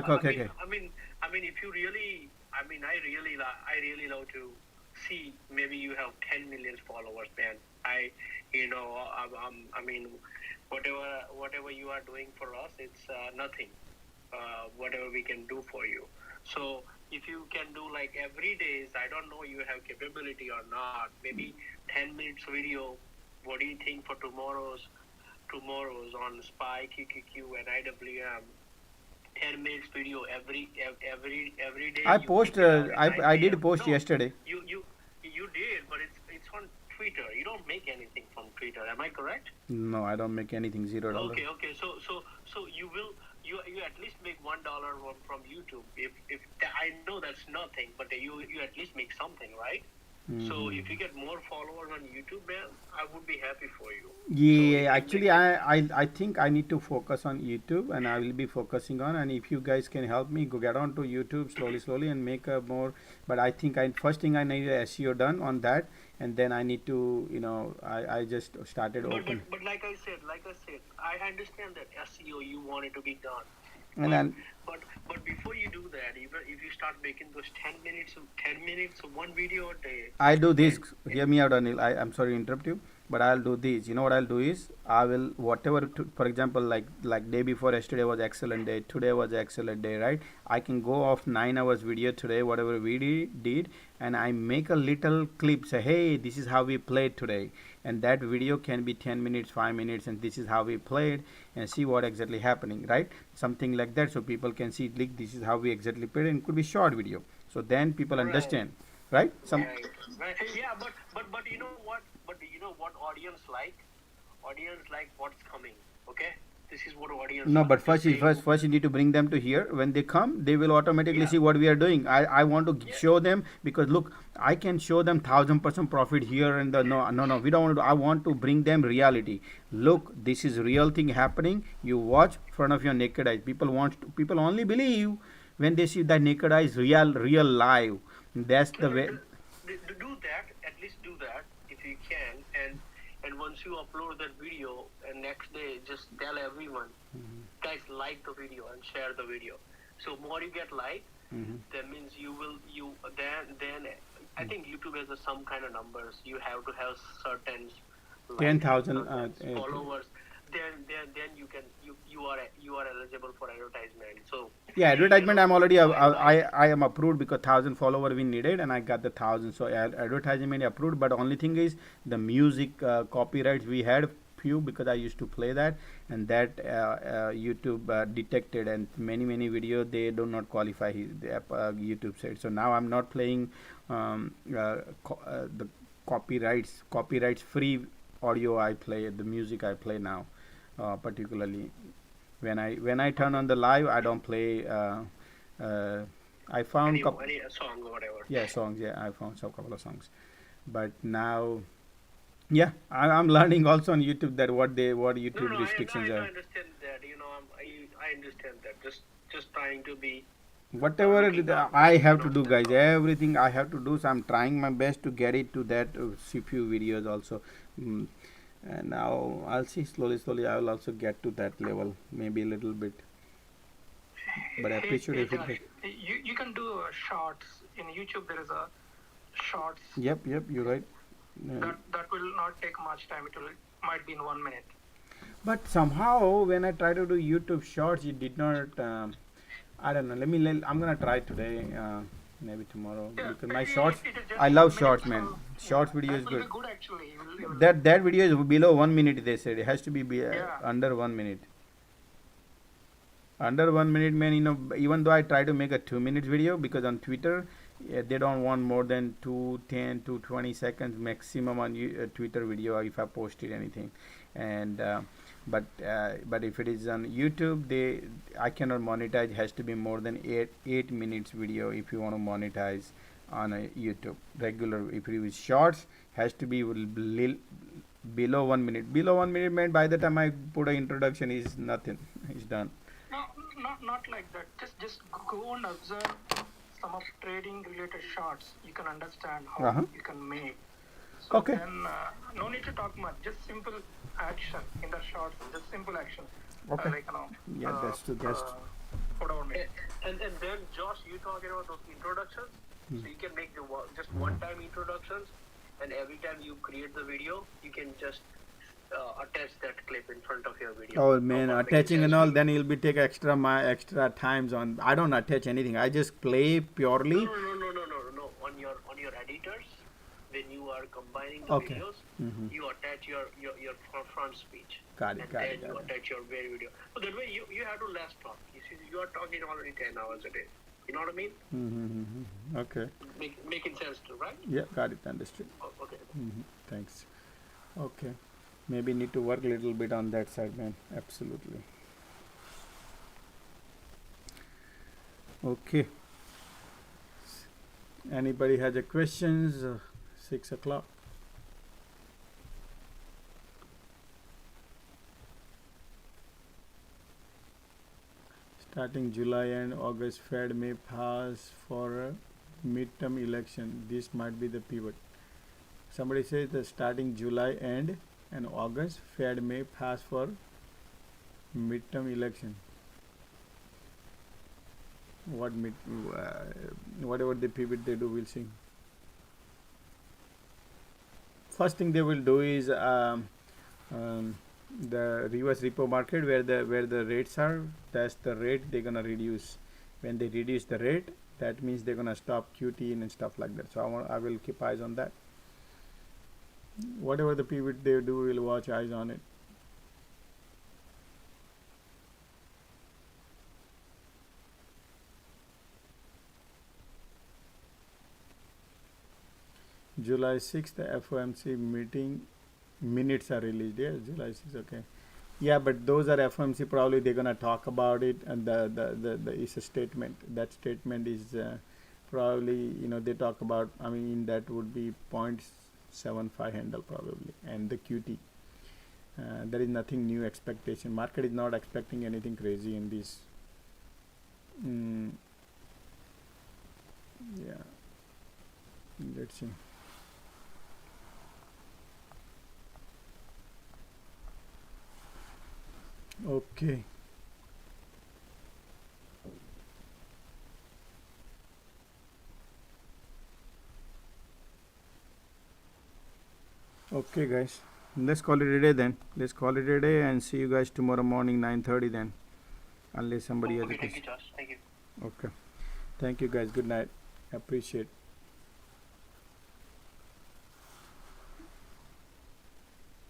Okay. I mean, if you really, I mean, I really love to see. Maybe you have 10 million followers, man. I mean, whatever you are doing for us, it's nothing. Whatever we can do for you. So if you can do like every day, I don't know you have capability or not. Maybe 10 minutes video. What do you think for tomorrow's on SPY, QQQ, and IWM? 10 minutes video every day. I you post. pick it out at 9 I did PM. post No, yesterday. You did, but it's on Twitter. You don't make anything from Twitter. Am I correct? No, I don't make anything. $0. Okay. So you at least make $1 from YouTube. If I know that's nothing, but you at least make something, right? So if you get more followers on YouTube, man, I would be happy for you. Yeah, actually, I think I need to focus on YouTube, and I will be focusing on. And if you guys can help me, go get on to YouTube slowly, and make a more. But I think first thing I need a SEO done on that, and then I need to, I just started open. But like I said, I understand that SEO you want it to be done. And then, But before you do that, even if you start making those 10 minutes of one video a day. I do this. Hear me out, Anil. I'm sorry to interrupt you, but I'll do this. You know what I'll do is I will for example, like day before yesterday was excellent day. Today was excellent day, right? I can go off 9 hours video today, whatever we did, and I make a little clip. Say, hey, this is how we played today, and that video can be 10 minutes, 5 minutes, and this is how we played, and see what exactly happening, right? Something like that, so people can see like this is how we exactly played, and it could be short video. So then people understand, right? Right. Yeah, but you know what? But you know what audience like? Audience like what's coming. Okay, this is what audience. No, like. but first you need to bring them to here. When they come, they will automatically see what we are doing. I want to show them, because look, I can show them 1000% profit here and the no, we don't want to. I want to bring them reality. Look, this is real thing happening. You watch in front of your naked eyes. People only believe when they see that naked eyes real live. That's the way. Do that. At least do that if you can, and once you upload that video, and next day just tell everyone, guys, like the video and share the video. So more you get like, that means then I think YouTube has some kind of numbers. You have to have certain 10,000 followers. Then you are eligible for advertisement. So yeah, advertisement I'm already I am approved, because 1000 follower we needed, and I got the 1000. So advertisement approved, but only thing is the music copyrights we had few, because I used to play that, and that YouTube detected, and many video they do not qualify the YouTube said. So now I'm not playing the copyrights free audio. I play the music I play now. Particularly when I turn on the live, I don't play. I found any song or whatever. Yeah, songs. Yeah, I found a couple of songs, but now, yeah, I'm learning also on YouTube that what YouTube restrictions are. I understand that. I understand that. Just trying to be. Whatever I have to do, guys, everything I have to do. So I'm trying my best to get it to that few videos also. And now I'll see slowly I will also get to that level, maybe a little bit, but I appreciate if it. You can do shorts in YouTube. There is a shorts. Yep, you're right. That will not take much time. Might be in 1 minute. But somehow when I try to do YouTube shorts, it did not. I don't know. I'm gonna try today. Maybe tomorrow, because my shorts, I love shorts, man. Shorts video is good. Good actually. That video is below 1 minute. They said it has to be under 1 minute. Under 1 minute, man. Even though I try to make a 2 minute video, because on Twitter they don't want more than 10 to 20 seconds maximum on Twitter video if I posted anything, and but if it is on YouTube, I cannot monetize. It has to be more than 8 minutes video if you want to monetize on a YouTube. Regular, if it is shorts, has to be below 1 minute. Below 1 minute, man. By the time I put an introduction, is nothing. It's done. not like that. Just go and observe some of trading related charts. You can understand how you can make. So Okay. then no need to talk much. Just simple action in the charts. Just simple action. Okay. Like Yeah, that's true. whatever. And then Josh, you talking about those introductions? So you can make the just one-time introductions, and every time you create the video, you can just attach that clip in front of your video. Oh man, attaching and all, then you'll be take extra times on. I don't attach anything. I just play purely. No. On your editors, when you are combining the Okay. videos, you attach your front speech. Got it. And you attach your very video. So that way you have to less talk. You see, you are talking already 10 hours a day. You know what I mean? Okay. Making sense too, right? Yeah, got it. Understood. Okay. Thanks. Okay. Maybe need to work a little bit on that side, man. Absolutely. Okay. Anybody has a questions? 6 o'clock. Starting July and August, Fed may pass for a midterm election. This might be the pivot. Somebody says that starting July and August, Fed may pass for midterm election. Whatever the pivot they do, we'll see. First thing they will do is the reverse repo market where the rates are. That's the rate they're gonna reduce. When they reduce the rate, that means they're gonna stop QT and stuff like that. So I will keep eyes on that. Whatever the pivot they do, we'll watch eyes on it. July 6th, the FOMC meeting minutes are released. Yes, July 6th. Okay. Yeah, but those are FOMC. Probably they're gonna talk about it, and the is a statement. That statement is probably they talk about. I mean that would be 0.75 handle probably, and the QT. There is nothing new expectation. Market is not expecting anything crazy in this. Yeah. Let's see. Okay. Okay guys, let's call it a day then. Let's call it a day and see you guys tomorrow morning 9:30 then, unless somebody has a question. Thank you, Josh. Thank you. Okay, thank you guys. Good night. Appreciate.